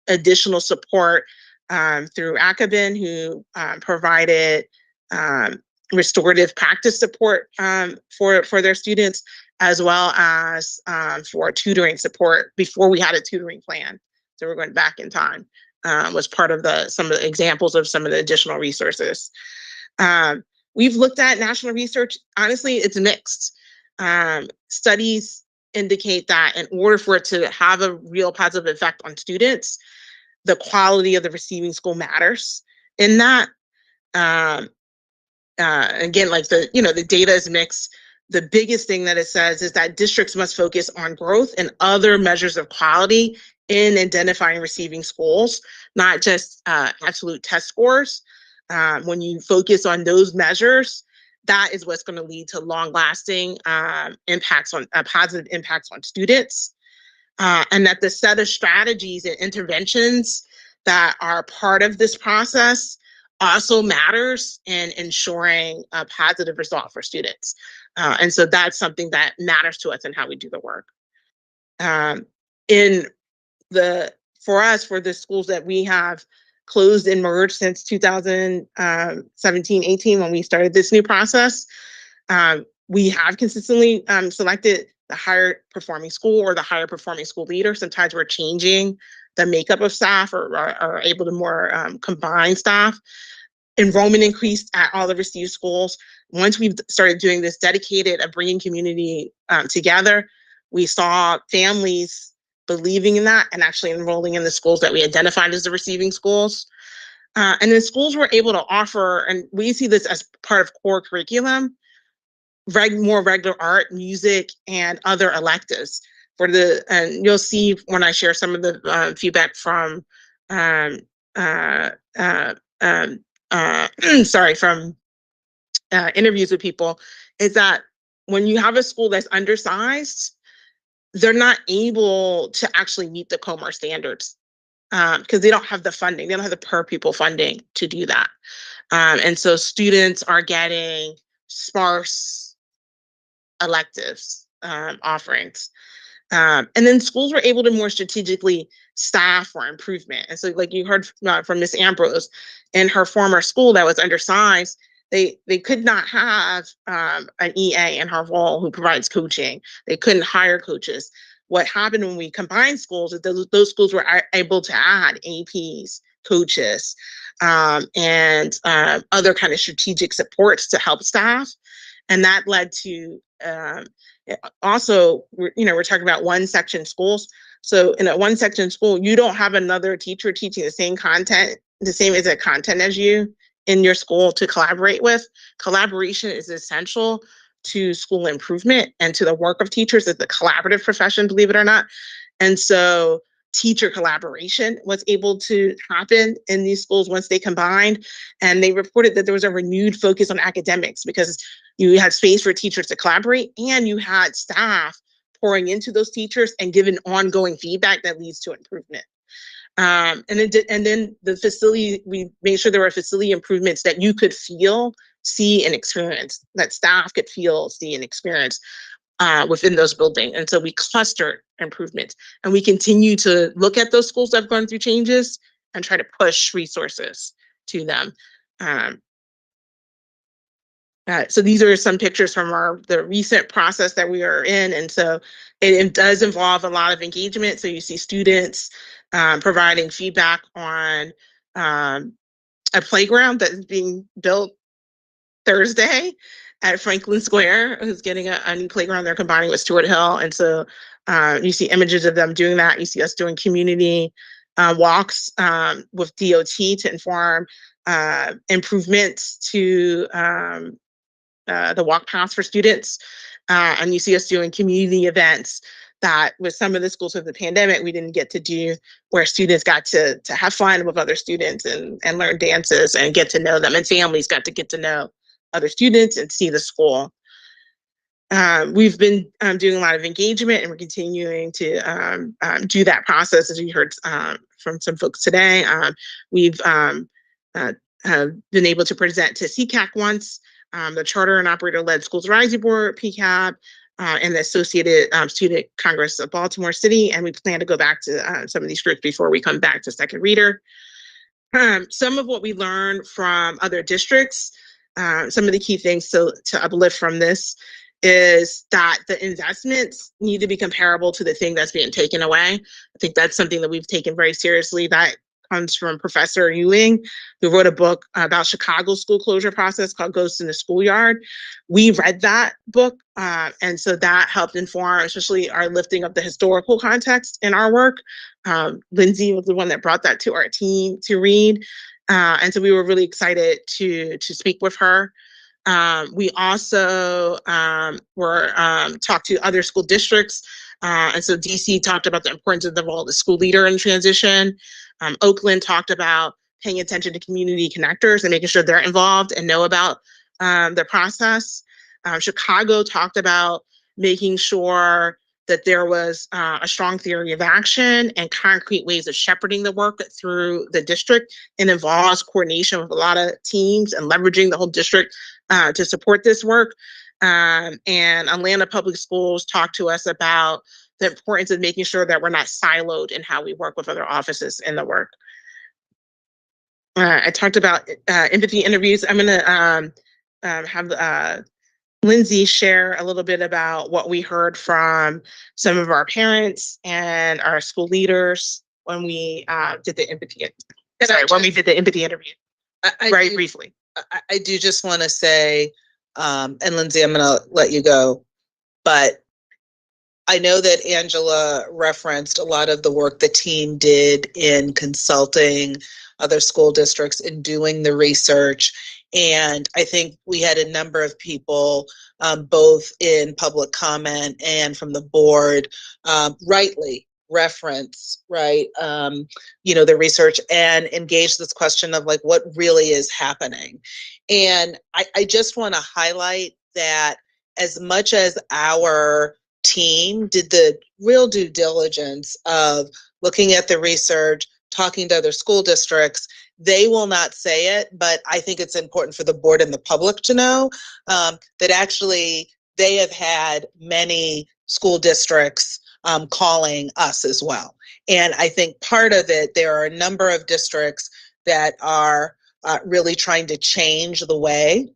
S20: additional support through ACABIN, who provided restorative practice support for their students, as well as for tutoring support before we had a tutoring plan. So we're going back in time. Was part of some of the examples of some of the additional resources. We've looked at national research. Honestly, it's mixed. Studies indicate that in order for it to have a real positive effect on students, the quality of the receiving school matters in that. Again, like the data is mixed. The biggest thing that it says is that districts must focus on growth and other measures of quality in identifying receiving schools, not just absolute test scores. When you focus on those measures, that is what's going to lead to long-lasting positive impacts on students. And that the set of strategies and interventions that are part of this process also matters in ensuring a positive result for students. And so that's something that matters to us in how we do the work. For us, for the schools that we have closed and merged since 2017-18, when we started this new process, we have consistently selected the higher performing school or the higher performing school leader. Sometimes we're changing the makeup of staff or are able to more combine staff. Enrollment increased at all the received schools. Once we've started doing this dedicated of bringing community together, we saw families believing in that and actually enrolling in the schools that we identified as the receiving schools. And then schools were able to offer, and we see this as part of core curriculum, more regular art, music, and other electives. And you'll see when I share some of the feedback from interviews with people, is that when you have a school that's undersized, they're not able to actually meet the COMAR standards because they don't have the funding. They don't have the per pupil funding to do that. And so students are getting sparse electives offerings. And then schools were able to more strategically staff for improvement. And so like you heard from Ms. Ambrose, in her former school that was undersized, they could not have an EA in her role who provides coaching. They couldn't hire coaches. What happened when we combined schools is those schools were able to add APs, coaches, and other kind of strategic supports to help staff. And that led to also, we're talking about one section schools. So in a one section school, you don't have another teacher teaching the same content, the same exact content as you in your school to collaborate with. Collaboration is essential to school improvement and to the work of teachers. It's a collaborative profession, believe it or not. And so teacher collaboration was able to happen in these schools once they combined. And they reported that there was a renewed focus on academics because you had space for teachers to collaborate and you had staff pouring into those teachers and giving ongoing feedback that leads to improvement. And then the facility, we made sure there were facility improvements that you could feel, see, and experience, that staff could feel, see, and experience within those buildings. And so we clustered improvements, and we continue to look at those schools that have gone through changes and try to push resources to them. So these are some pictures from the recent process that we are in. And so it does involve a lot of engagement. So you see students providing feedback on a playground that is being built Thursday at Franklin Square, who's getting a new playground they're combining with Stewart Hill. And so you see images of them doing that. You see us doing community walks with DOT to inform improvements to the walk paths for students. And you see us doing community events that with some of the schools with the pandemic, we didn't get to do, where students got to have fun with other students and learn dances and get to know them, and families got to get to know other students and see the school. We've been doing a lot of engagement, and we're continuing to do that process, as you heard from some folks today. We've have been able to present to CCAC once, the Charter and Operator-Led Schools Rising Board, PCAB, and the Associated Student Congress of Baltimore City, and we plan to go back to some of these groups before we come back to second reader. Some of what we learned from other districts, some of the key things to uplift from this is that the investments need to be comparable to the thing that's being taken away. I think that's something that we've taken very seriously. That comes from Professor Ewing, who wrote a book about Chicago's school closure process called Ghosts in the Schoolyard. We read that book, and so that helped inform, especially our lifting of the historical context in our work. Lindsay was the one that brought that to our team to read. And so we were really excited to speak with her. We also were talked to other school districts. And so DC talked about the importance of the role of the school leader in transition. Oakland talked about paying attention to community connectors and making sure they're involved and know about the process. Chicago talked about making sure that there was a strong theory of action and concrete ways of shepherding the work through the district, and involves coordination with a lot of teams and leveraging the whole district to support this work. And Atlanta Public Schools talked to us about the importance of making sure that we're not siloed in how we work with other offices in the work. I talked about empathy interviews. I'm gonna have Lindsay share a little bit about what we heard from some of our parents and our school leaders when we did the empathy. When we did the empathy interview, very briefly.
S21: I do just want to say, and Lindsay, I'm going to let you go, but I know that Angela referenced a lot of the work the team did in consulting other school districts and doing the research. And I think we had a number of people, both in public comment and from the board, rightly reference, right, the research and engage this question of like, what really is happening? And I just want to highlight that as much as our team did the real due diligence of looking at the research, talking to other school districts, they will not say it, but I think it's important for the board and the public to know that actually they have had many school districts calling us as well. And I think part of it, there are a number of districts that are really trying to change the way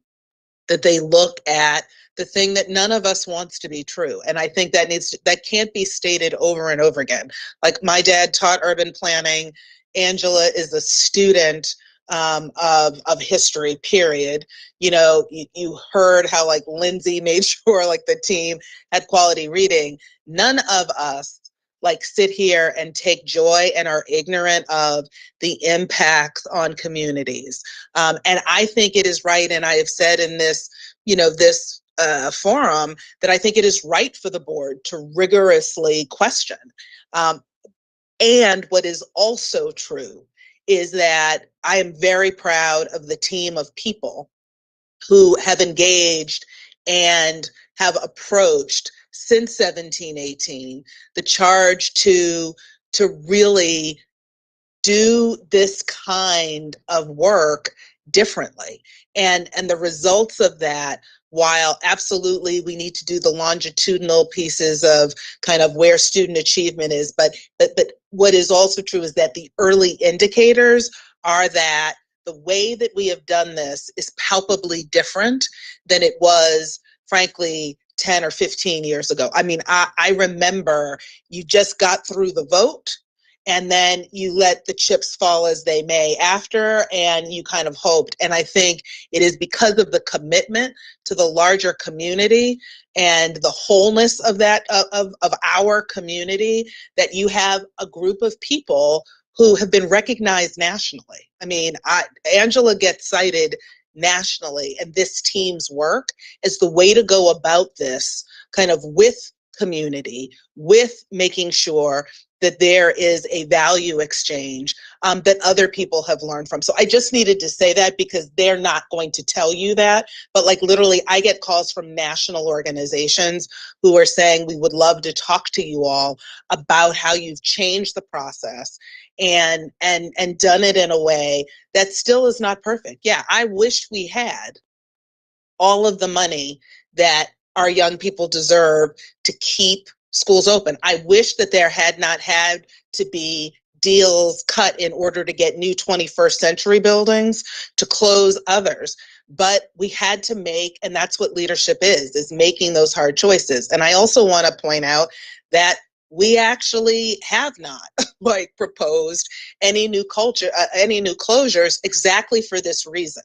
S21: that they look at the thing that none of us wants to be true. And I think that that can't be stated over and over again. Like, my dad taught urban planning. Angela is a student of history, period. You heard how like Lindsay made sure like the team had quality reading. None of us like sit here and take joy and are ignorant of the impacts on communities. And I think it is right, and I have said in this, this forum, that I think it is right for the board to rigorously question. And what is also true is that I am very proud of the team of people who have engaged and have approached since 1718 the charge to really do this kind of work differently. And the results of that, while absolutely we need to do the longitudinal pieces of kind of where student achievement is, but what is also true is that the early indicators are that the way that we have done this is palpably different than it was, frankly, 10 or 15 years ago. I mean, I remember you just got through the vote, and then you let the chips fall as they may after, and you kind of hoped. And I think it is because of the commitment to the larger community and the wholeness of that, of our community, that you have a group of people who have been recognized nationally. I mean, Angela gets cited nationally, and this team's work is the way to go about this, kind of with community, with making sure that there is a value exchange that other people have learned from. So I just needed to say that, because they're not going to tell you that. But like, literally, I get calls from national organizations who are saying, we would love to talk to you all about how you've changed the process and done it in a way that still is not perfect. Yeah, I wish we had all of the money that our young people deserve to keep schools open. I wish that there had not had to be deals cut in order to get new 21st century buildings, to close others. But we had to make, and that's what leadership is making those hard choices. And I also want to point out that we actually have not proposed any new closures exactly for this reason.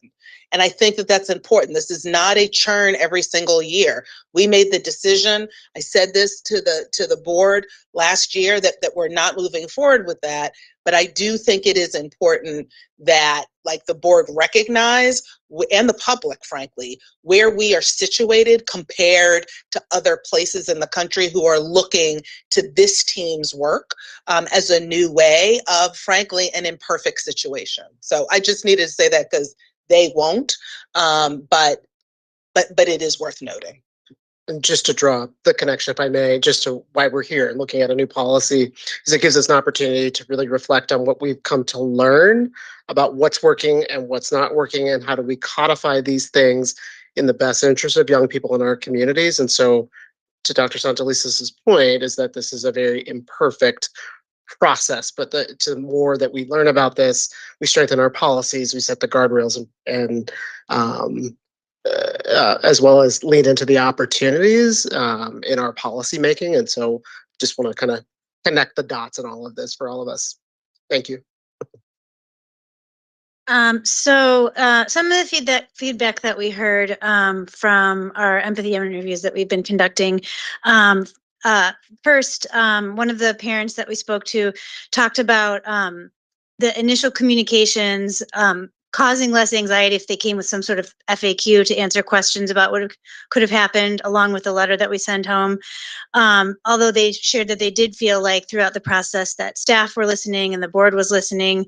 S21: And I think that that's important. This is not a churn every single year. We made the decision. I said this to the board last year that we're not moving forward with that. But I do think it is important that like the board recognize, and the public, frankly, where we are situated compared to other places in the country who are looking to this team's work as a new way of, frankly, an imperfect situation. So I just needed to say that because they won't, but it is worth noting.
S18: And just to draw the connection, if I may, just to why we're here and looking at a new policy, is it gives us an opportunity to really reflect on what we've come to learn about what's working and what's not working, and how do we codify these things in the best interest of young people in our communities. And so, to Dr. Santelisa's point, is that this is a very imperfect process, but the more that we learn about this, we strengthen our policies, we set the guardrails, and as well as lead into the opportunities in our policy making. And so just want to kind of connect the dots in all of this for all of us. Thank you.
S4: So some of the feedback that we heard from our empathy interviews that we've been conducting. First, one of the parents that we spoke to talked about the initial communications causing less anxiety if they came with some sort of FAQ to answer questions about what could have happened along with the letter that we sent home. Although they shared that they did feel like throughout the process that staff were listening and the board was listening.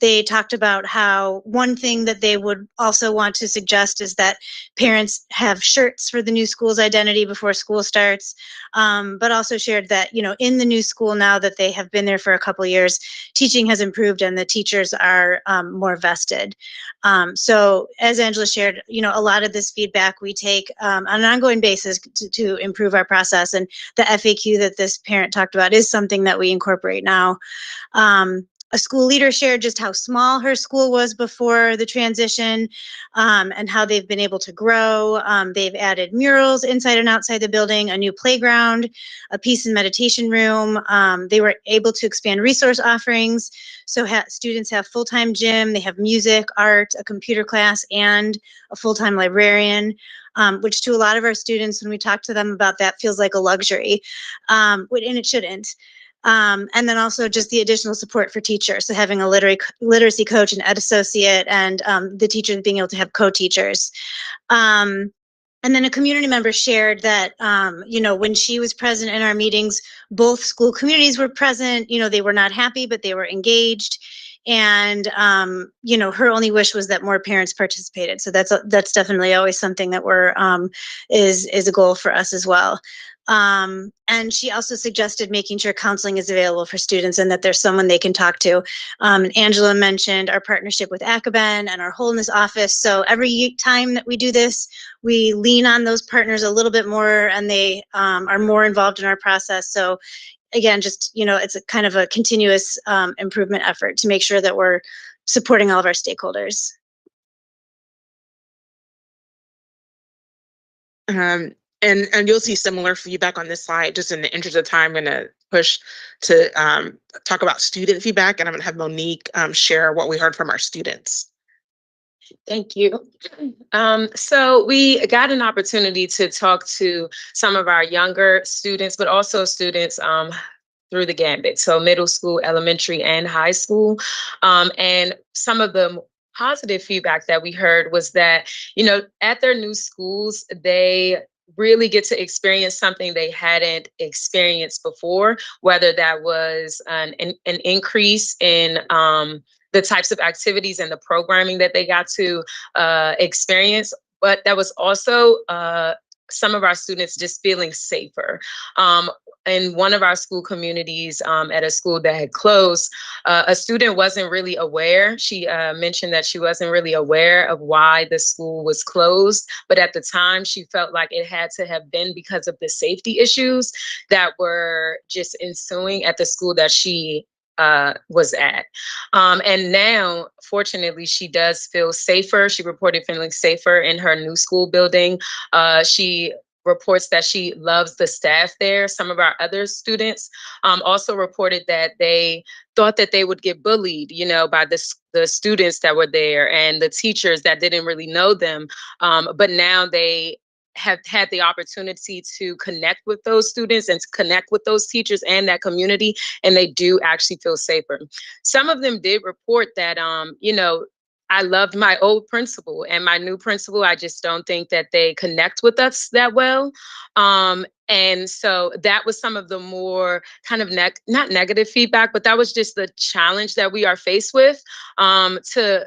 S4: They talked about how one thing that they would also want to suggest is that parents have shirts for the new school's identity before school starts, but also shared that, you know, in the new school now that they have been there for a couple years, teaching has improved and the teachers are more vested. So as Angela shared, you know, a lot of this feedback we take on an ongoing basis to improve our process, and the FAQ that this parent talked about is something that we incorporate now. A school leader shared just how small her school was before the transition and how they've been able to grow. They've added murals inside and outside the building, a new playground, a peace and meditation room. They were able to expand resource offerings. So students have full-time gym, they have music, art, a computer class, and a full-time librarian. Which to a lot of our students, when we talk to them about that, feels like a luxury, and it shouldn't. And then also just the additional support for teachers. So having a literacy coach, an ed associate, and the teachers being able to have co-teachers. And then a community member shared that, you know, when she was present in our meetings, both school communities were present. You know, they were not happy, but they were engaged. And, you know, her only wish was that more parents participated. So that's definitely always something that we're, is a goal for us as well. And she also suggested making sure counseling is available for students and that there's someone they can talk to. Angela mentioned our partnership with ACABEN and our wholeness office. So every time that we do this, we lean on those partners a little bit more, and they are more involved in our process. So again, just, you know, it's a kind of a continuous improvement effort to make sure that we're supporting all of our stakeholders.
S20: And you'll see similar feedback on this slide. Just in the interest of time, I'm going to push to talk about student feedback, and I'm going to have Monique share what we heard from our students.
S1: Thank you. So we got an opportunity to talk to some of our younger students, but also students through the gambit. So middle school, elementary, and high school. And some of the positive feedback that we heard was that, you know, at their new schools, they really get to experience something they hadn't experienced before, whether that was an increase in the types of activities and the programming that they got to experience, but that was also some of our students just feeling safer. In one of our school communities at a school that had closed, a student wasn't really aware. She mentioned that she wasn't really aware of why the school was closed, but at the time she felt like it had to have been because of the safety issues that were just ensuing at the school that she was at. And now, fortunately, she does feel safer. She reported feeling safer in her new school building. She reports that she loves the staff there. Some of our other students also reported that they thought that they would get bullied, by the students that were there and the teachers that didn't really know them. But now they have had the opportunity to connect with those students and to connect with those teachers and that community, and they do actually feel safer. Some of them did report that, I loved my old principal and my new principal. I just don't think that they connect with us that well. And so that was some of the more kind of not negative feedback, but that was just the challenge that we are faced with, to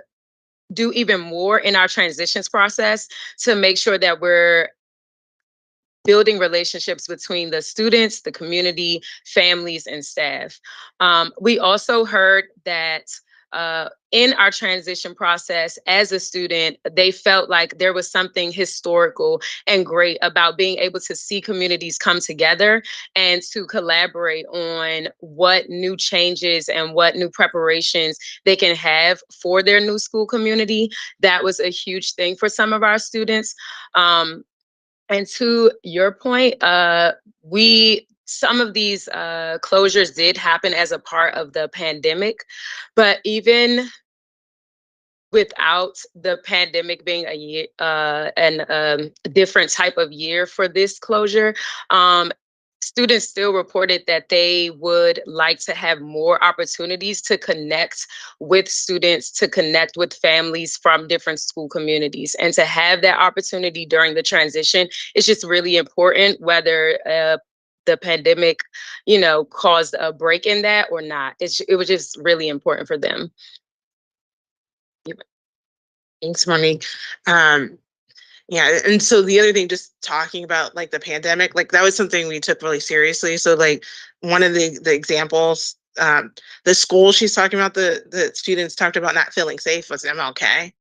S1: do even more in our transitions process to make sure that we're building relationships between the students, the community, families, and staff. We also heard that in our transition process as a student, they felt like there was something historical and great about being able to see communities come together and to collaborate on what new changes and what new preparations they can have for their new school community. That was a huge thing for some of our students. And to your point, some of these closures did happen as a part of the pandemic, but even without the pandemic being a year and a different type of year for this closure, students still reported that they would like to have more opportunities to connect with students, to connect with families from different school communities. And to have that opportunity during the transition is just really important, whether the pandemic, caused a break in that or not. It was just really important for them.
S8: Thanks, Monique. Yeah, and so the other thing, just talking about like the pandemic, like that was something we took really seriously. So like one of the examples, the school she's talking about, the students talked about not feeling safe was MLK.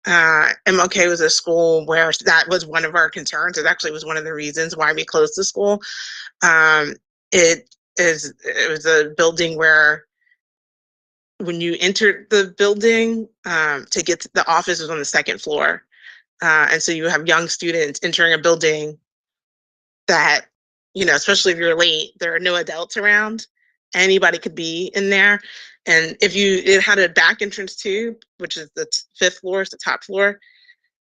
S8: MLK was a school where that was one of our concerns. It actually was one of the reasons why we closed the school. It was a building where when you entered the building, to get to the office was on the second floor. And so you have young students entering a building that, especially if you're late, there are no adults around. Anybody could be in there. And it had a back entrance too, which is the fifth floor, is the top floor.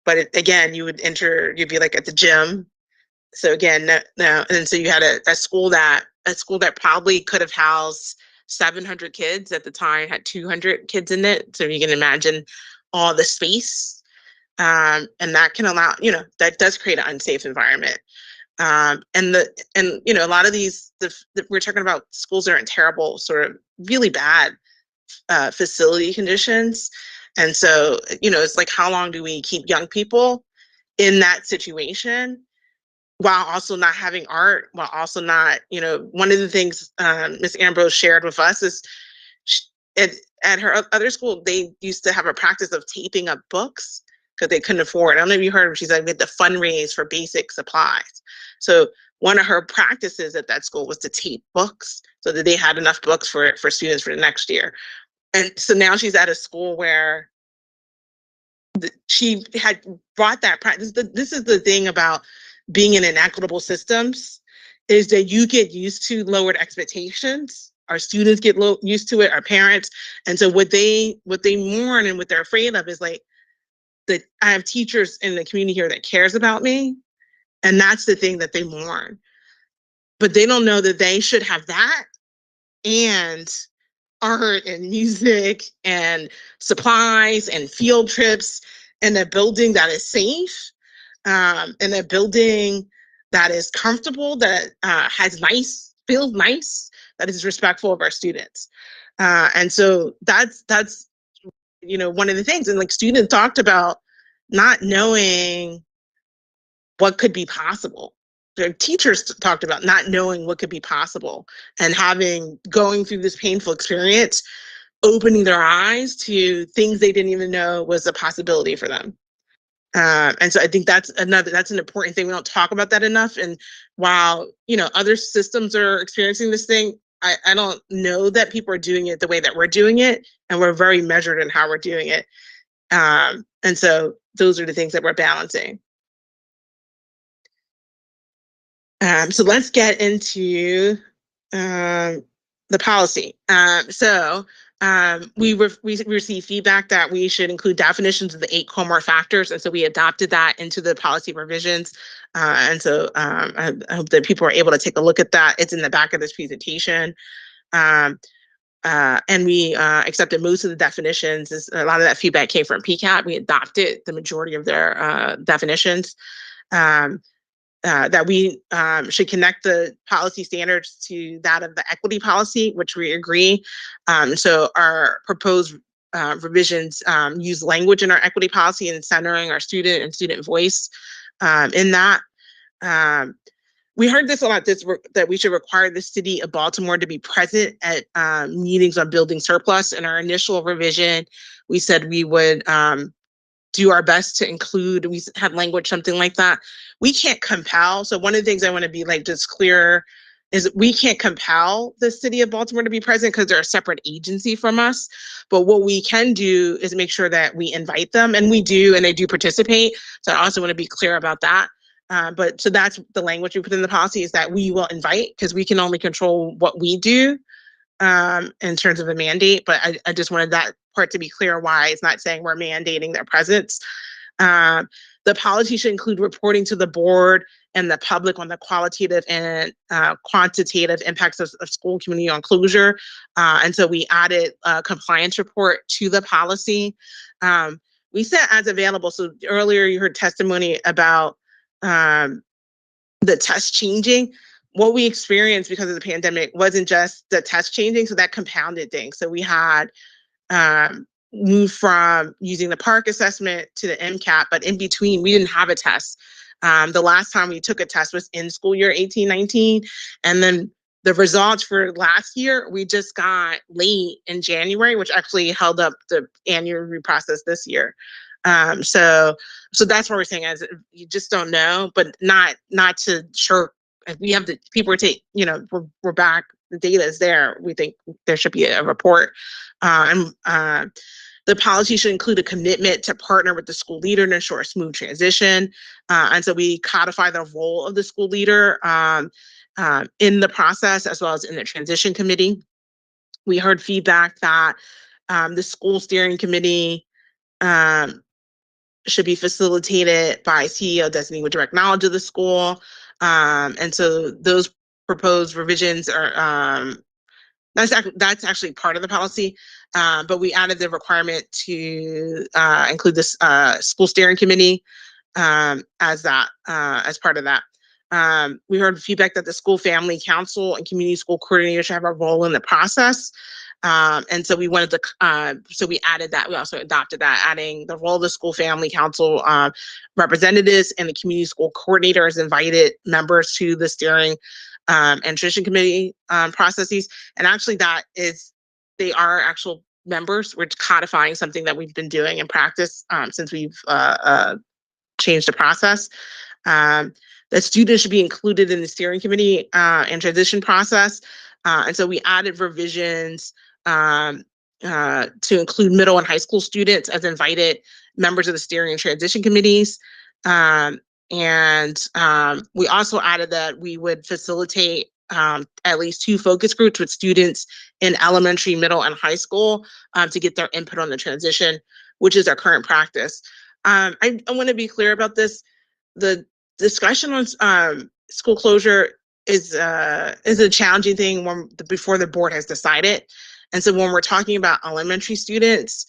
S8: But again, you'd be like at the gym. So again, no. And so you had a school that probably could have housed 700 kids at the time, had 200 kids in it. So you can imagine all the space. And that can allow, that does create an unsafe environment. And a lot of these, we're talking about schools that are in terrible, sort of really bad facility conditions. And so, it's like, how long do we keep young people in that situation while also not having art, while also not, one of the things Ms. Ambrose shared with us is at her other school, they used to have a practice of taping up books because they couldn't afford. I don't know if you heard, she's like, we had to fundraise for basic supplies. So one of her practices at that school was to tape books so that they had enough books for students for the next year. And so now she's at a school where she had brought that practice. This is the thing about being in inequitable systems, is that you get used to lowered expectations. Our students get used to it, our parents. And so what they mourn and what they're afraid of is like, that I have teachers in the community here that cares about me. And that's the thing that they mourn. But they don't know that they should have that and art and music and supplies and field trips in a building that is safe, in a building that is comfortable, that feels nice, that is respectful of our students. And so that's one of the things. And like students talked about not knowing what could be possible. Their teachers talked about not knowing what could be possible and going through this painful experience, opening their eyes to things they didn't even know was a possibility for them. And so I think that's an important thing. We don't talk about that enough. And while, other systems are experiencing this thing, I don't know that people are doing it the way that we're doing it. And we're very measured in how we're doing it. And so those are the things that we're balancing.
S20: So let's get into the policy. We received feedback that we should include definitions of the 8 core factors, and so we adopted that into the policy revisions. I hope that people are able to take a look at that. It's in the back of this presentation. And we accepted most of the definitions. A lot of that feedback came from PCAT. We adopted the majority of their definitions. That we should connect the policy standards to that of the equity policy, which we agree. So our proposed revisions use language in our equity policy and centering our student and student voice in that. We heard this a lot, that we should require the city of Baltimore to be present at meetings on building surplus. In our initial revision, we said we would do our best to include, we had language, something like that. We can't compel. So one of the things I want to be just clear is we can't compel the city of Baltimore to be present because they're a separate agency from us. But what we can do is make sure that we invite them, and we do, and they do participate. So I also want to be clear about that. So that's the language we put in the policy, is that we will invite, because we can only control what we do in terms of a mandate. But I just wanted that part to be clear, why it's not saying we're mandating their presence. The policy should include reporting to the board and the public on the qualitative and quantitative impacts of school community on closure. And so we added a compliance report to the policy. We said as available. So earlier you heard testimony about the test changing. What we experienced because of the pandemic wasn't just the test changing, so that compounded things. So we had moved from using the PARCC assessment to the MCAT, but in between, we didn't have a test. The last time we took a test was in school year 18-19, and then the results for last year, we just got late in January, which actually held up the annual review process this year. So that's what we're saying, as you just don't know, but not to shirk. We have the people we're back. The data is there. We think there should be a report. The policy should include a commitment to partner with the school leader to ensure a smooth transition. And so we codify the role of the school leader in the process, as well as in the transition committee. We heard feedback that the school steering committee should be facilitated by CEO designee with direct knowledge of the school. And so those proposed revisions are, that's actually part of the policy, but we added the requirement to include this school steering committee as part of that. We heard feedback that the school family council and community school coordinator should have a role in the process. And so we wanted to, so we added that. We also adopted that, adding the role of the school family council representatives and the community school coordinator as invited members to the steering and transition committee processes. And actually they are actual members. We're codifying something that we've been doing in practice since we've changed the process. That students should be included in the steering committee and transition process. And so we added revisions to include middle and high school students as invited members of the steering and transition committees. We also added that we would facilitate at least 2 focus groups with students in elementary, middle, and high school to get their input on the transition, which is our current practice. I want to be clear about this. The discussion on school closure is a challenging thing before the board has decided. And so when we're talking about elementary students,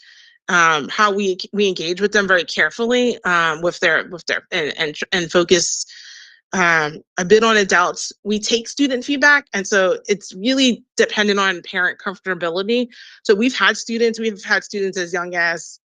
S20: how we engage with them very carefully with their and focus a bit on adults. We take student feedback, and so it's really dependent on parent comfortability. So we've had students as young as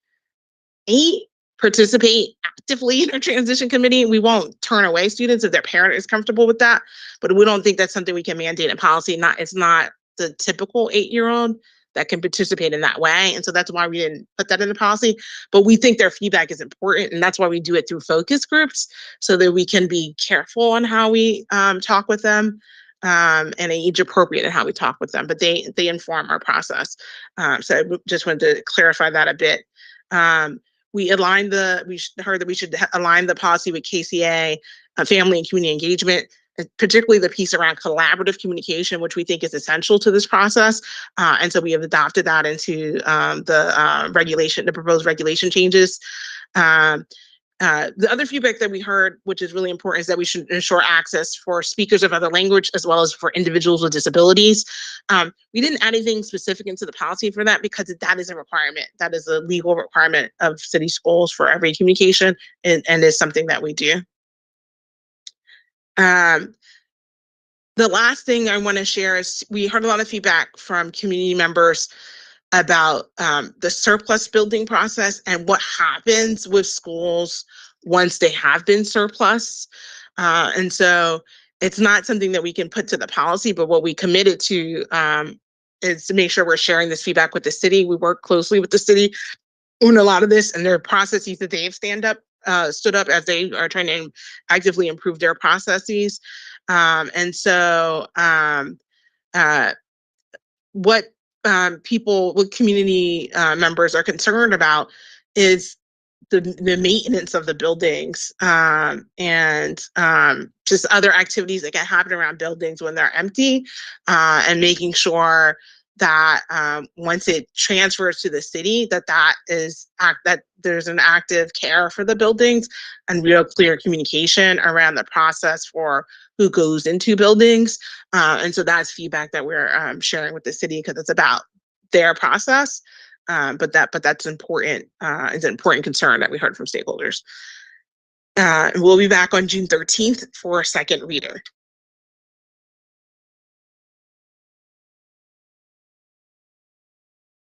S20: 8 participate actively in our transition committee. We won't turn away students if their parent is comfortable with that, but we don't think that's something we can mandate in policy. It's not the typical 8-year-old that can participate in that way. And so that's why we didn't put that in the policy, but we think their feedback is important. And that's why we do it through focus groups, so that we can be careful on how we talk with them and age appropriate in how we talk with them, but they inform our process. So I just wanted to clarify that a bit. We heard that we should align the policy with KCA, family and community engagement. particularly the piece around collaborative communication, which we think is essential to this process. And so we have adopted that into the proposed regulation changes. The other feedback that we heard, which is really important, is that we should ensure access for speakers of other language as well as for individuals with disabilities. We didn't add anything specific into the policy for that because that is a requirement. That is a legal requirement of city schools for every communication, and is something that we do. The last thing I want to share is we heard a lot of feedback from community members about the surplus building process and what happens with schools once they have been surplus. And so it's not something that we can put to the policy, but what we committed to is to make sure we're sharing this feedback with the city. We work closely with the city on a lot of this, and there are processes that they've stood up as they are trying to actively improve their processes. And so what community members are concerned about is the maintenance of the buildings and just other activities that can happen around buildings when they're empty, and making sure that once it transfers to the city, that there's an active care for the buildings and real clear communication around the process for who goes into buildings. And so that's feedback that we're sharing with the city because it's about their process. But that's important. It's an important concern that we heard from stakeholders. We'll be back on June 13th for a second reader.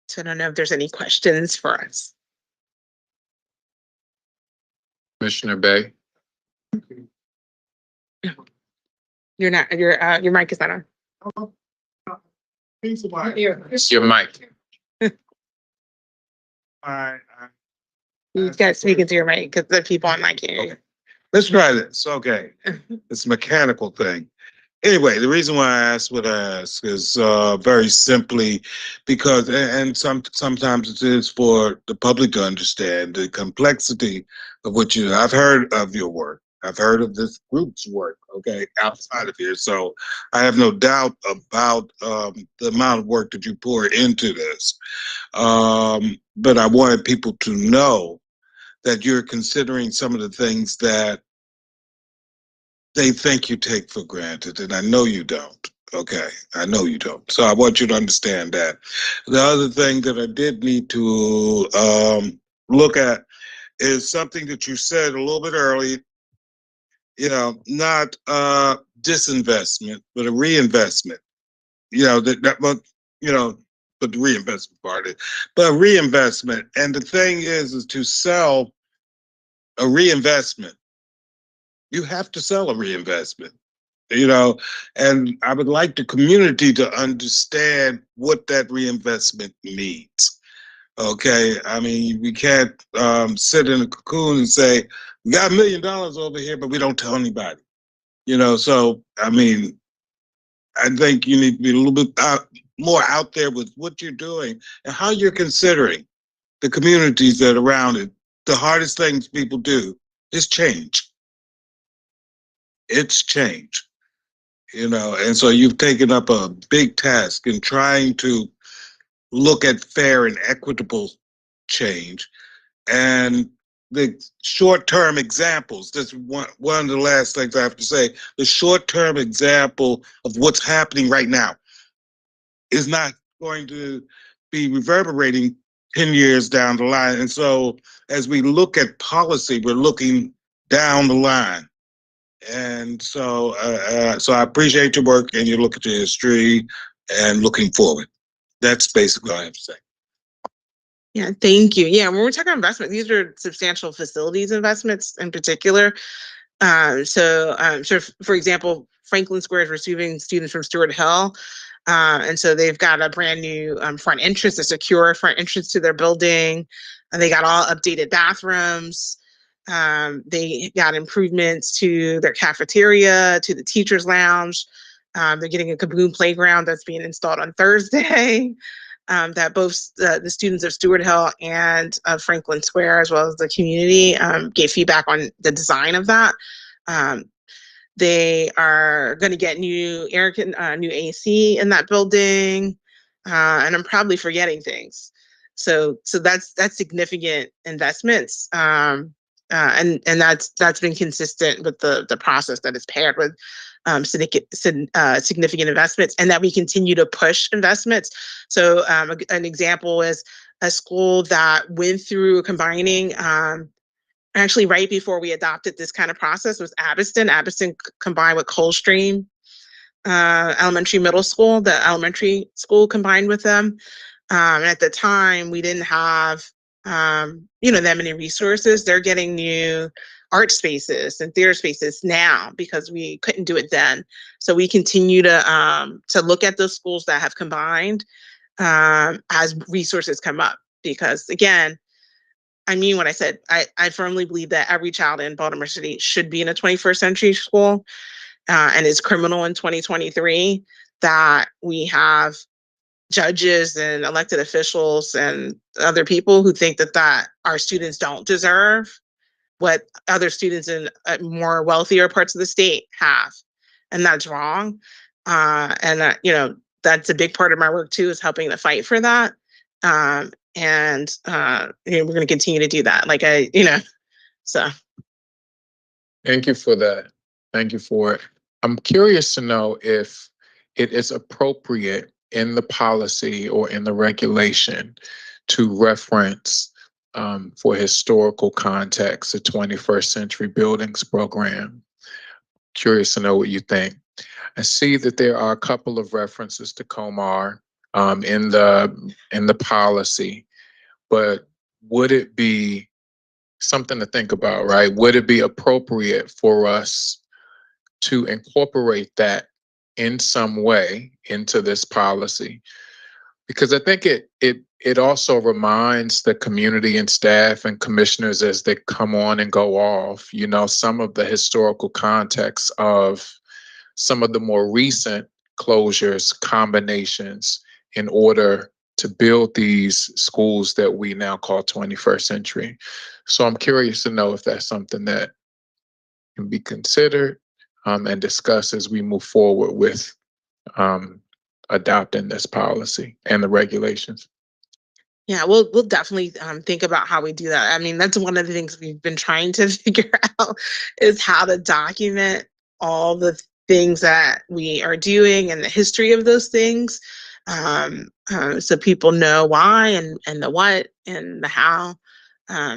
S20: So I don't know if there's any questions for us.
S12: Commissioner Bay.
S20: Your mic is not on.
S12: Your mic.
S20: You guys speak into your mic because the people on mic can't hear you.
S11: Let's try this. Okay. It's a mechanical thing. Anyway, the reason why I asked what I ask is very simply because, and sometimes it is for the public to understand the complexity of what I've heard of your work. I've heard of this group's work, okay, outside of here. So I have no doubt about the amount of work that you pour into this. But I wanted people to know that you're considering some of the things that they think you take for granted, and I know you don't. Okay, I know you don't. So I want you to understand that. The other thing that I did need to look at is something that you said a little bit early, not disinvestment, but a reinvestment. But the reinvestment part is, but reinvestment. And the thing is to sell a reinvestment, you have to sell a reinvestment, and I would like the community to understand what that reinvestment means. Okay. I mean, we can't sit in a cocoon and say, we got $1 million over here, but we don't tell anybody, so, I mean, I think you need to be a little bit more out there with what you're doing and how you're considering the communities that are around it. The hardest things people do is change. It's change, and so you've taken up a big task in trying to look at fair and equitable change. And the short-term examples, that's one of the last things I have to say, the short-term example of what's happening right now is not going to be reverberating 10 years down the line. And so as we look at policy, we're looking down the line. And so I appreciate your work and you look at your history and looking forward. That's basically all I have to say.
S20: Yeah, thank you. Yeah, when we're talking investment, these are substantial facilities investments in particular. So for example, Franklin Square is receiving students from Stewart Hill. And so they've got a brand new front entrance, a secure front entrance to their building. And they got all updated bathrooms. They got improvements to their cafeteria, to the teacher's lounge. They're getting a Kaboom playground that's being installed on Thursday. That both the students of Stewart Hill and Franklin Square, as well as the community, gave feedback on the design of that. They are going to get new new AC in that building, and I'm probably forgetting things. So that's significant investments, and that's been consistent with the process that is paired with significant investments, and that we continue to push investments. So an example is a school that went through combining. Actually, right before we adopted this kind of process was Addiston. Addiston combined with Coldstream Elementary Middle School. The elementary school combined with them. And at the time, we didn't have, that many resources. They're getting new art spaces and theater spaces now because we couldn't do it then. So we continue to look at those schools that have combined as resources come up. Because again, I mean what I said. I firmly believe that every child in Baltimore City should be in a 21st century school, and it's criminal in 2023 that we have judges and elected officials and other people who think that our students don't deserve what other students in more wealthier parts of the state have. And that's wrong. That's a big part of my work too, is helping to fight for that. We're going to continue to do that. So.
S12: Thank you for that. Thank you for it. I'm curious to know if it is appropriate in the policy or in the regulation to reference for historical context the 21st Century Buildings Program. Curious to know what you think. I see that there are a couple of references to Comar in the policy, but would it be something to think about, right? Would it be appropriate for us to incorporate that in some way into this policy? Because I think it also reminds the community and staff and commissioners as they come on and go off, some of the historical context of some of the more recent closures, combinations, in order to build these schools that we now call 21st century. So I'm curious to know if that's something that can be considered and discussed as we move forward with adopting this policy and the regulations.
S20: Yeah, we'll definitely think about how we do that. I mean, that's one of the things we've been trying to figure out is how to document all the things that we are doing and the history of those things, so people know why and the what and the how.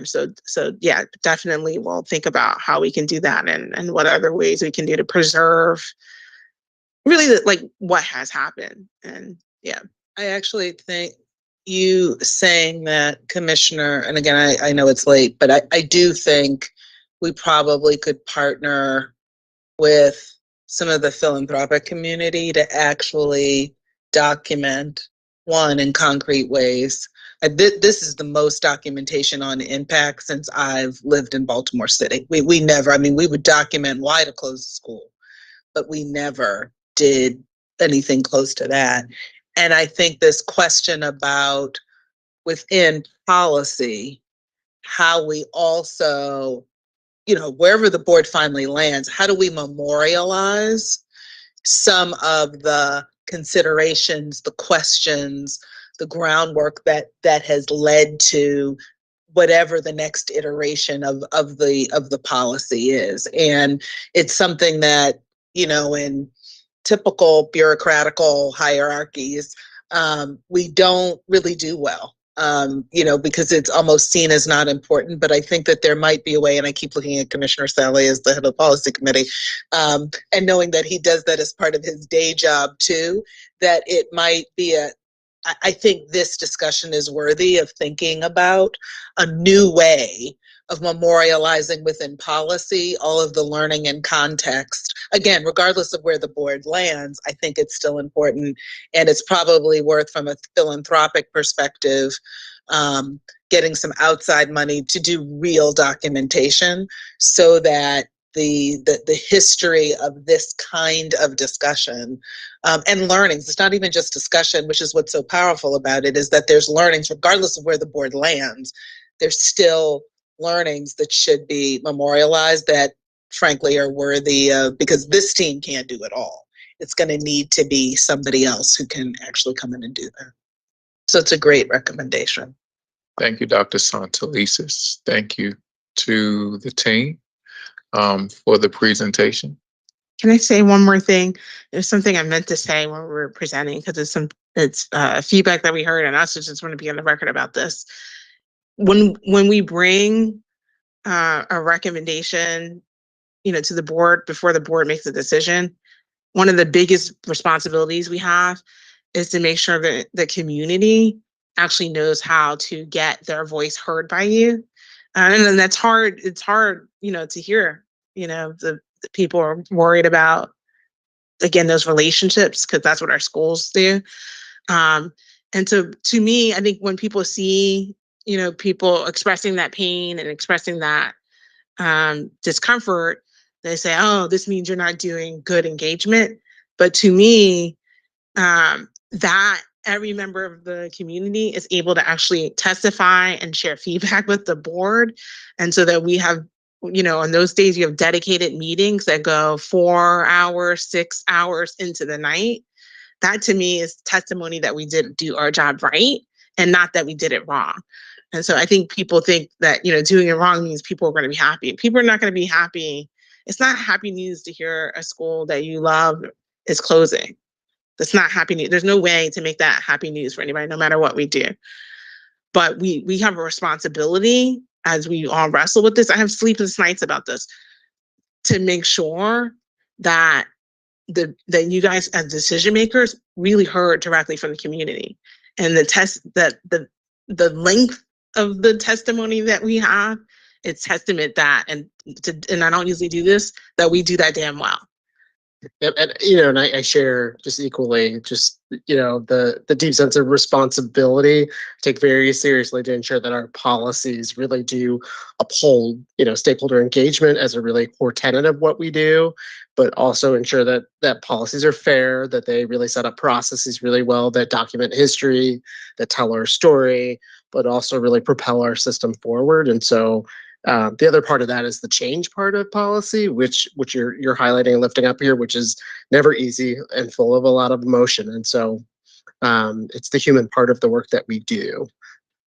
S20: So yeah, definitely we'll think about how we can do that and what other ways we can do to preserve really what has happened. And yeah,
S21: I actually think you saying that, Commissioner, and again, I know it's late, but I do think we probably could partner with some of the philanthropic community to actually document in concrete ways. This is the most documentation on impact since I've lived in Baltimore City. We never, we would document why to close the school, but we never did anything close to that. And I think this question about within policy, how we also, wherever the board finally lands, how do we memorialize some of the considerations, the questions, the groundwork that has led to whatever the next iteration of the policy is. And it's something that, in typical bureaucratical hierarchies, we don't really do well, because it's almost seen as not important. But I think that there might be a way, and I keep looking at Commissioner Sally as the head of the policy committee, and knowing that he does that as part of his day job too, that it might be I think this discussion is worthy of thinking about a new way of memorializing within policy all of the learning and context. Again, regardless of where the board lands, I think it's still important, and it's probably worth, from a philanthropic perspective, getting some outside money to do real documentation so that the history of this kind of discussion and learnings, it's not even just discussion, which is what's so powerful about it, is that there's learnings regardless of where the board lands. There's still learnings that should be memorialized that frankly, are worthy of, because this team can't do it all. It's going to need to be somebody else who can actually come in and do that. So it's a great recommendation.
S12: Thank you, Dr. Santelises. Thank you to the team for the presentation.
S20: Can I say one more thing? There's something I meant to say when we were presenting, because it's feedback that we heard, and I also just want to be on the record about this. When we bring a recommendation, to the board before the board makes a decision, one of the biggest responsibilities we have is to make sure that the community actually knows how to get their voice heard by you. And that's hard. It's hard, to hear, the people are worried about, again, those relationships, because that's what our schools do. And so to me, I think when people see, people expressing that pain and expressing that discomfort, they say, oh, this means you're not doing good engagement. But to me, that every member of the community is able to actually testify and share feedback with the board. And so that we have, on those days, you have dedicated meetings that go 4 hours, 6 hours into the night. That to me is testimony that we did do our job right and not that we did it wrong. And so I think people think that, doing it wrong means people are going to be happy. People are not going to be happy. It's not happy news to hear a school that you love is closing. That's not happy news. There's no way to make that happy news for anybody, no matter what we do. But we have a responsibility as we all wrestle with this. I have sleepless nights about this, to make sure that that you guys as decision makers really heard directly from the community. And the length of the testimony that we have, it's testament that, and I don't usually do this, that we do that damn well.
S18: And I share just equally, the deep sense of responsibility, take very seriously to ensure that our policies really do uphold, stakeholder engagement as a really core tenet of what we do, but also ensure that policies are fair, that they really set up processes really well, that document history, that tell our story, but also really propel our system forward. And so the other part of that is the change part of policy, which you're highlighting and lifting up here, which is never easy and full of a lot of emotion. And so it's the human part of the work that we do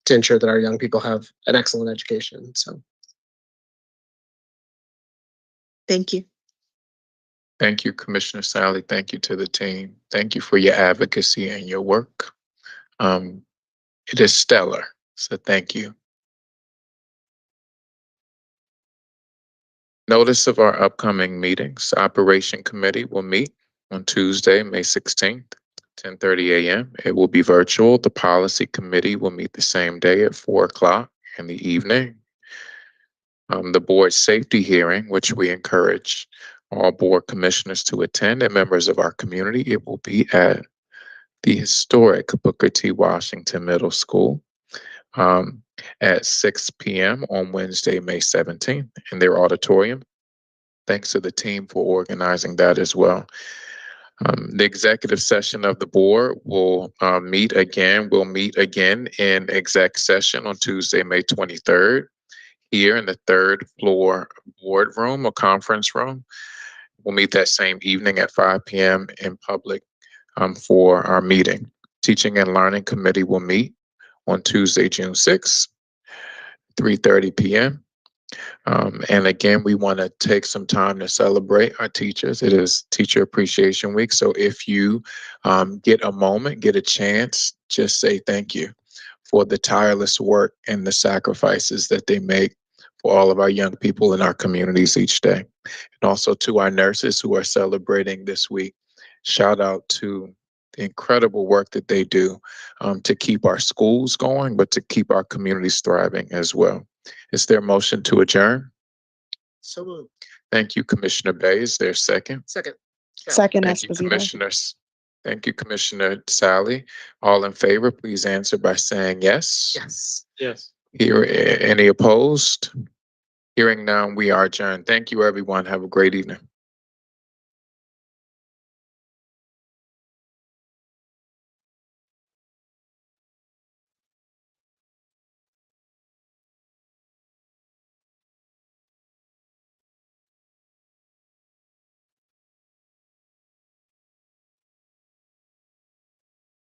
S18: to ensure that our young people have an excellent education. So
S20: thank you.
S12: Thank you, Commissioner Sally. Thank you to the team. Thank you for your advocacy and your work. It is stellar. So thank you. Notice of our upcoming meetings. Operation Committee will meet on Tuesday, May 16th, 10:30 a.m. It will be virtual. The Policy Committee will meet the same day at 4 o'clock in the evening. The Board Safety Hearing, which we encourage all board commissioners to attend and members of our community, it will be at the historic Booker T. Washington Middle School at 6 p.m. on Wednesday, May 17th in their auditorium. Thanks to the team for organizing that as well. The executive session of the board will meet again. We'll meet again in exec session on Tuesday, May 23rd, here in the 3rd floor boardroom or conference room. We'll meet that same evening at 5 p.m. in public for our meeting. Teaching and Learning Committee will meet on Tuesday, June 6th, 3:30 p.m. And again, we want to take some time to celebrate our teachers. It is Teacher Appreciation Week. So if you get a moment, get a chance, just say thank you for the tireless work and the sacrifices that they make for all of our young people in our communities each day. And also to our nurses who are celebrating this week. Shout out to the incredible work that they do to keep our schools going, but to keep our communities thriving as well. Is there a motion to adjourn?
S18: So moved.
S12: Thank you, Commissioner Bay. Is there a second?
S18: Second.
S7: Second,
S12: Thank you,
S7: Esposito.
S12: Commissioners. Thank you, Commissioner Sally. All in favor, please answer by saying yes.
S18: Yes. Yes.
S12: Any opposed? Hearing none, we are adjourned. Thank you, everyone. Have a great evening.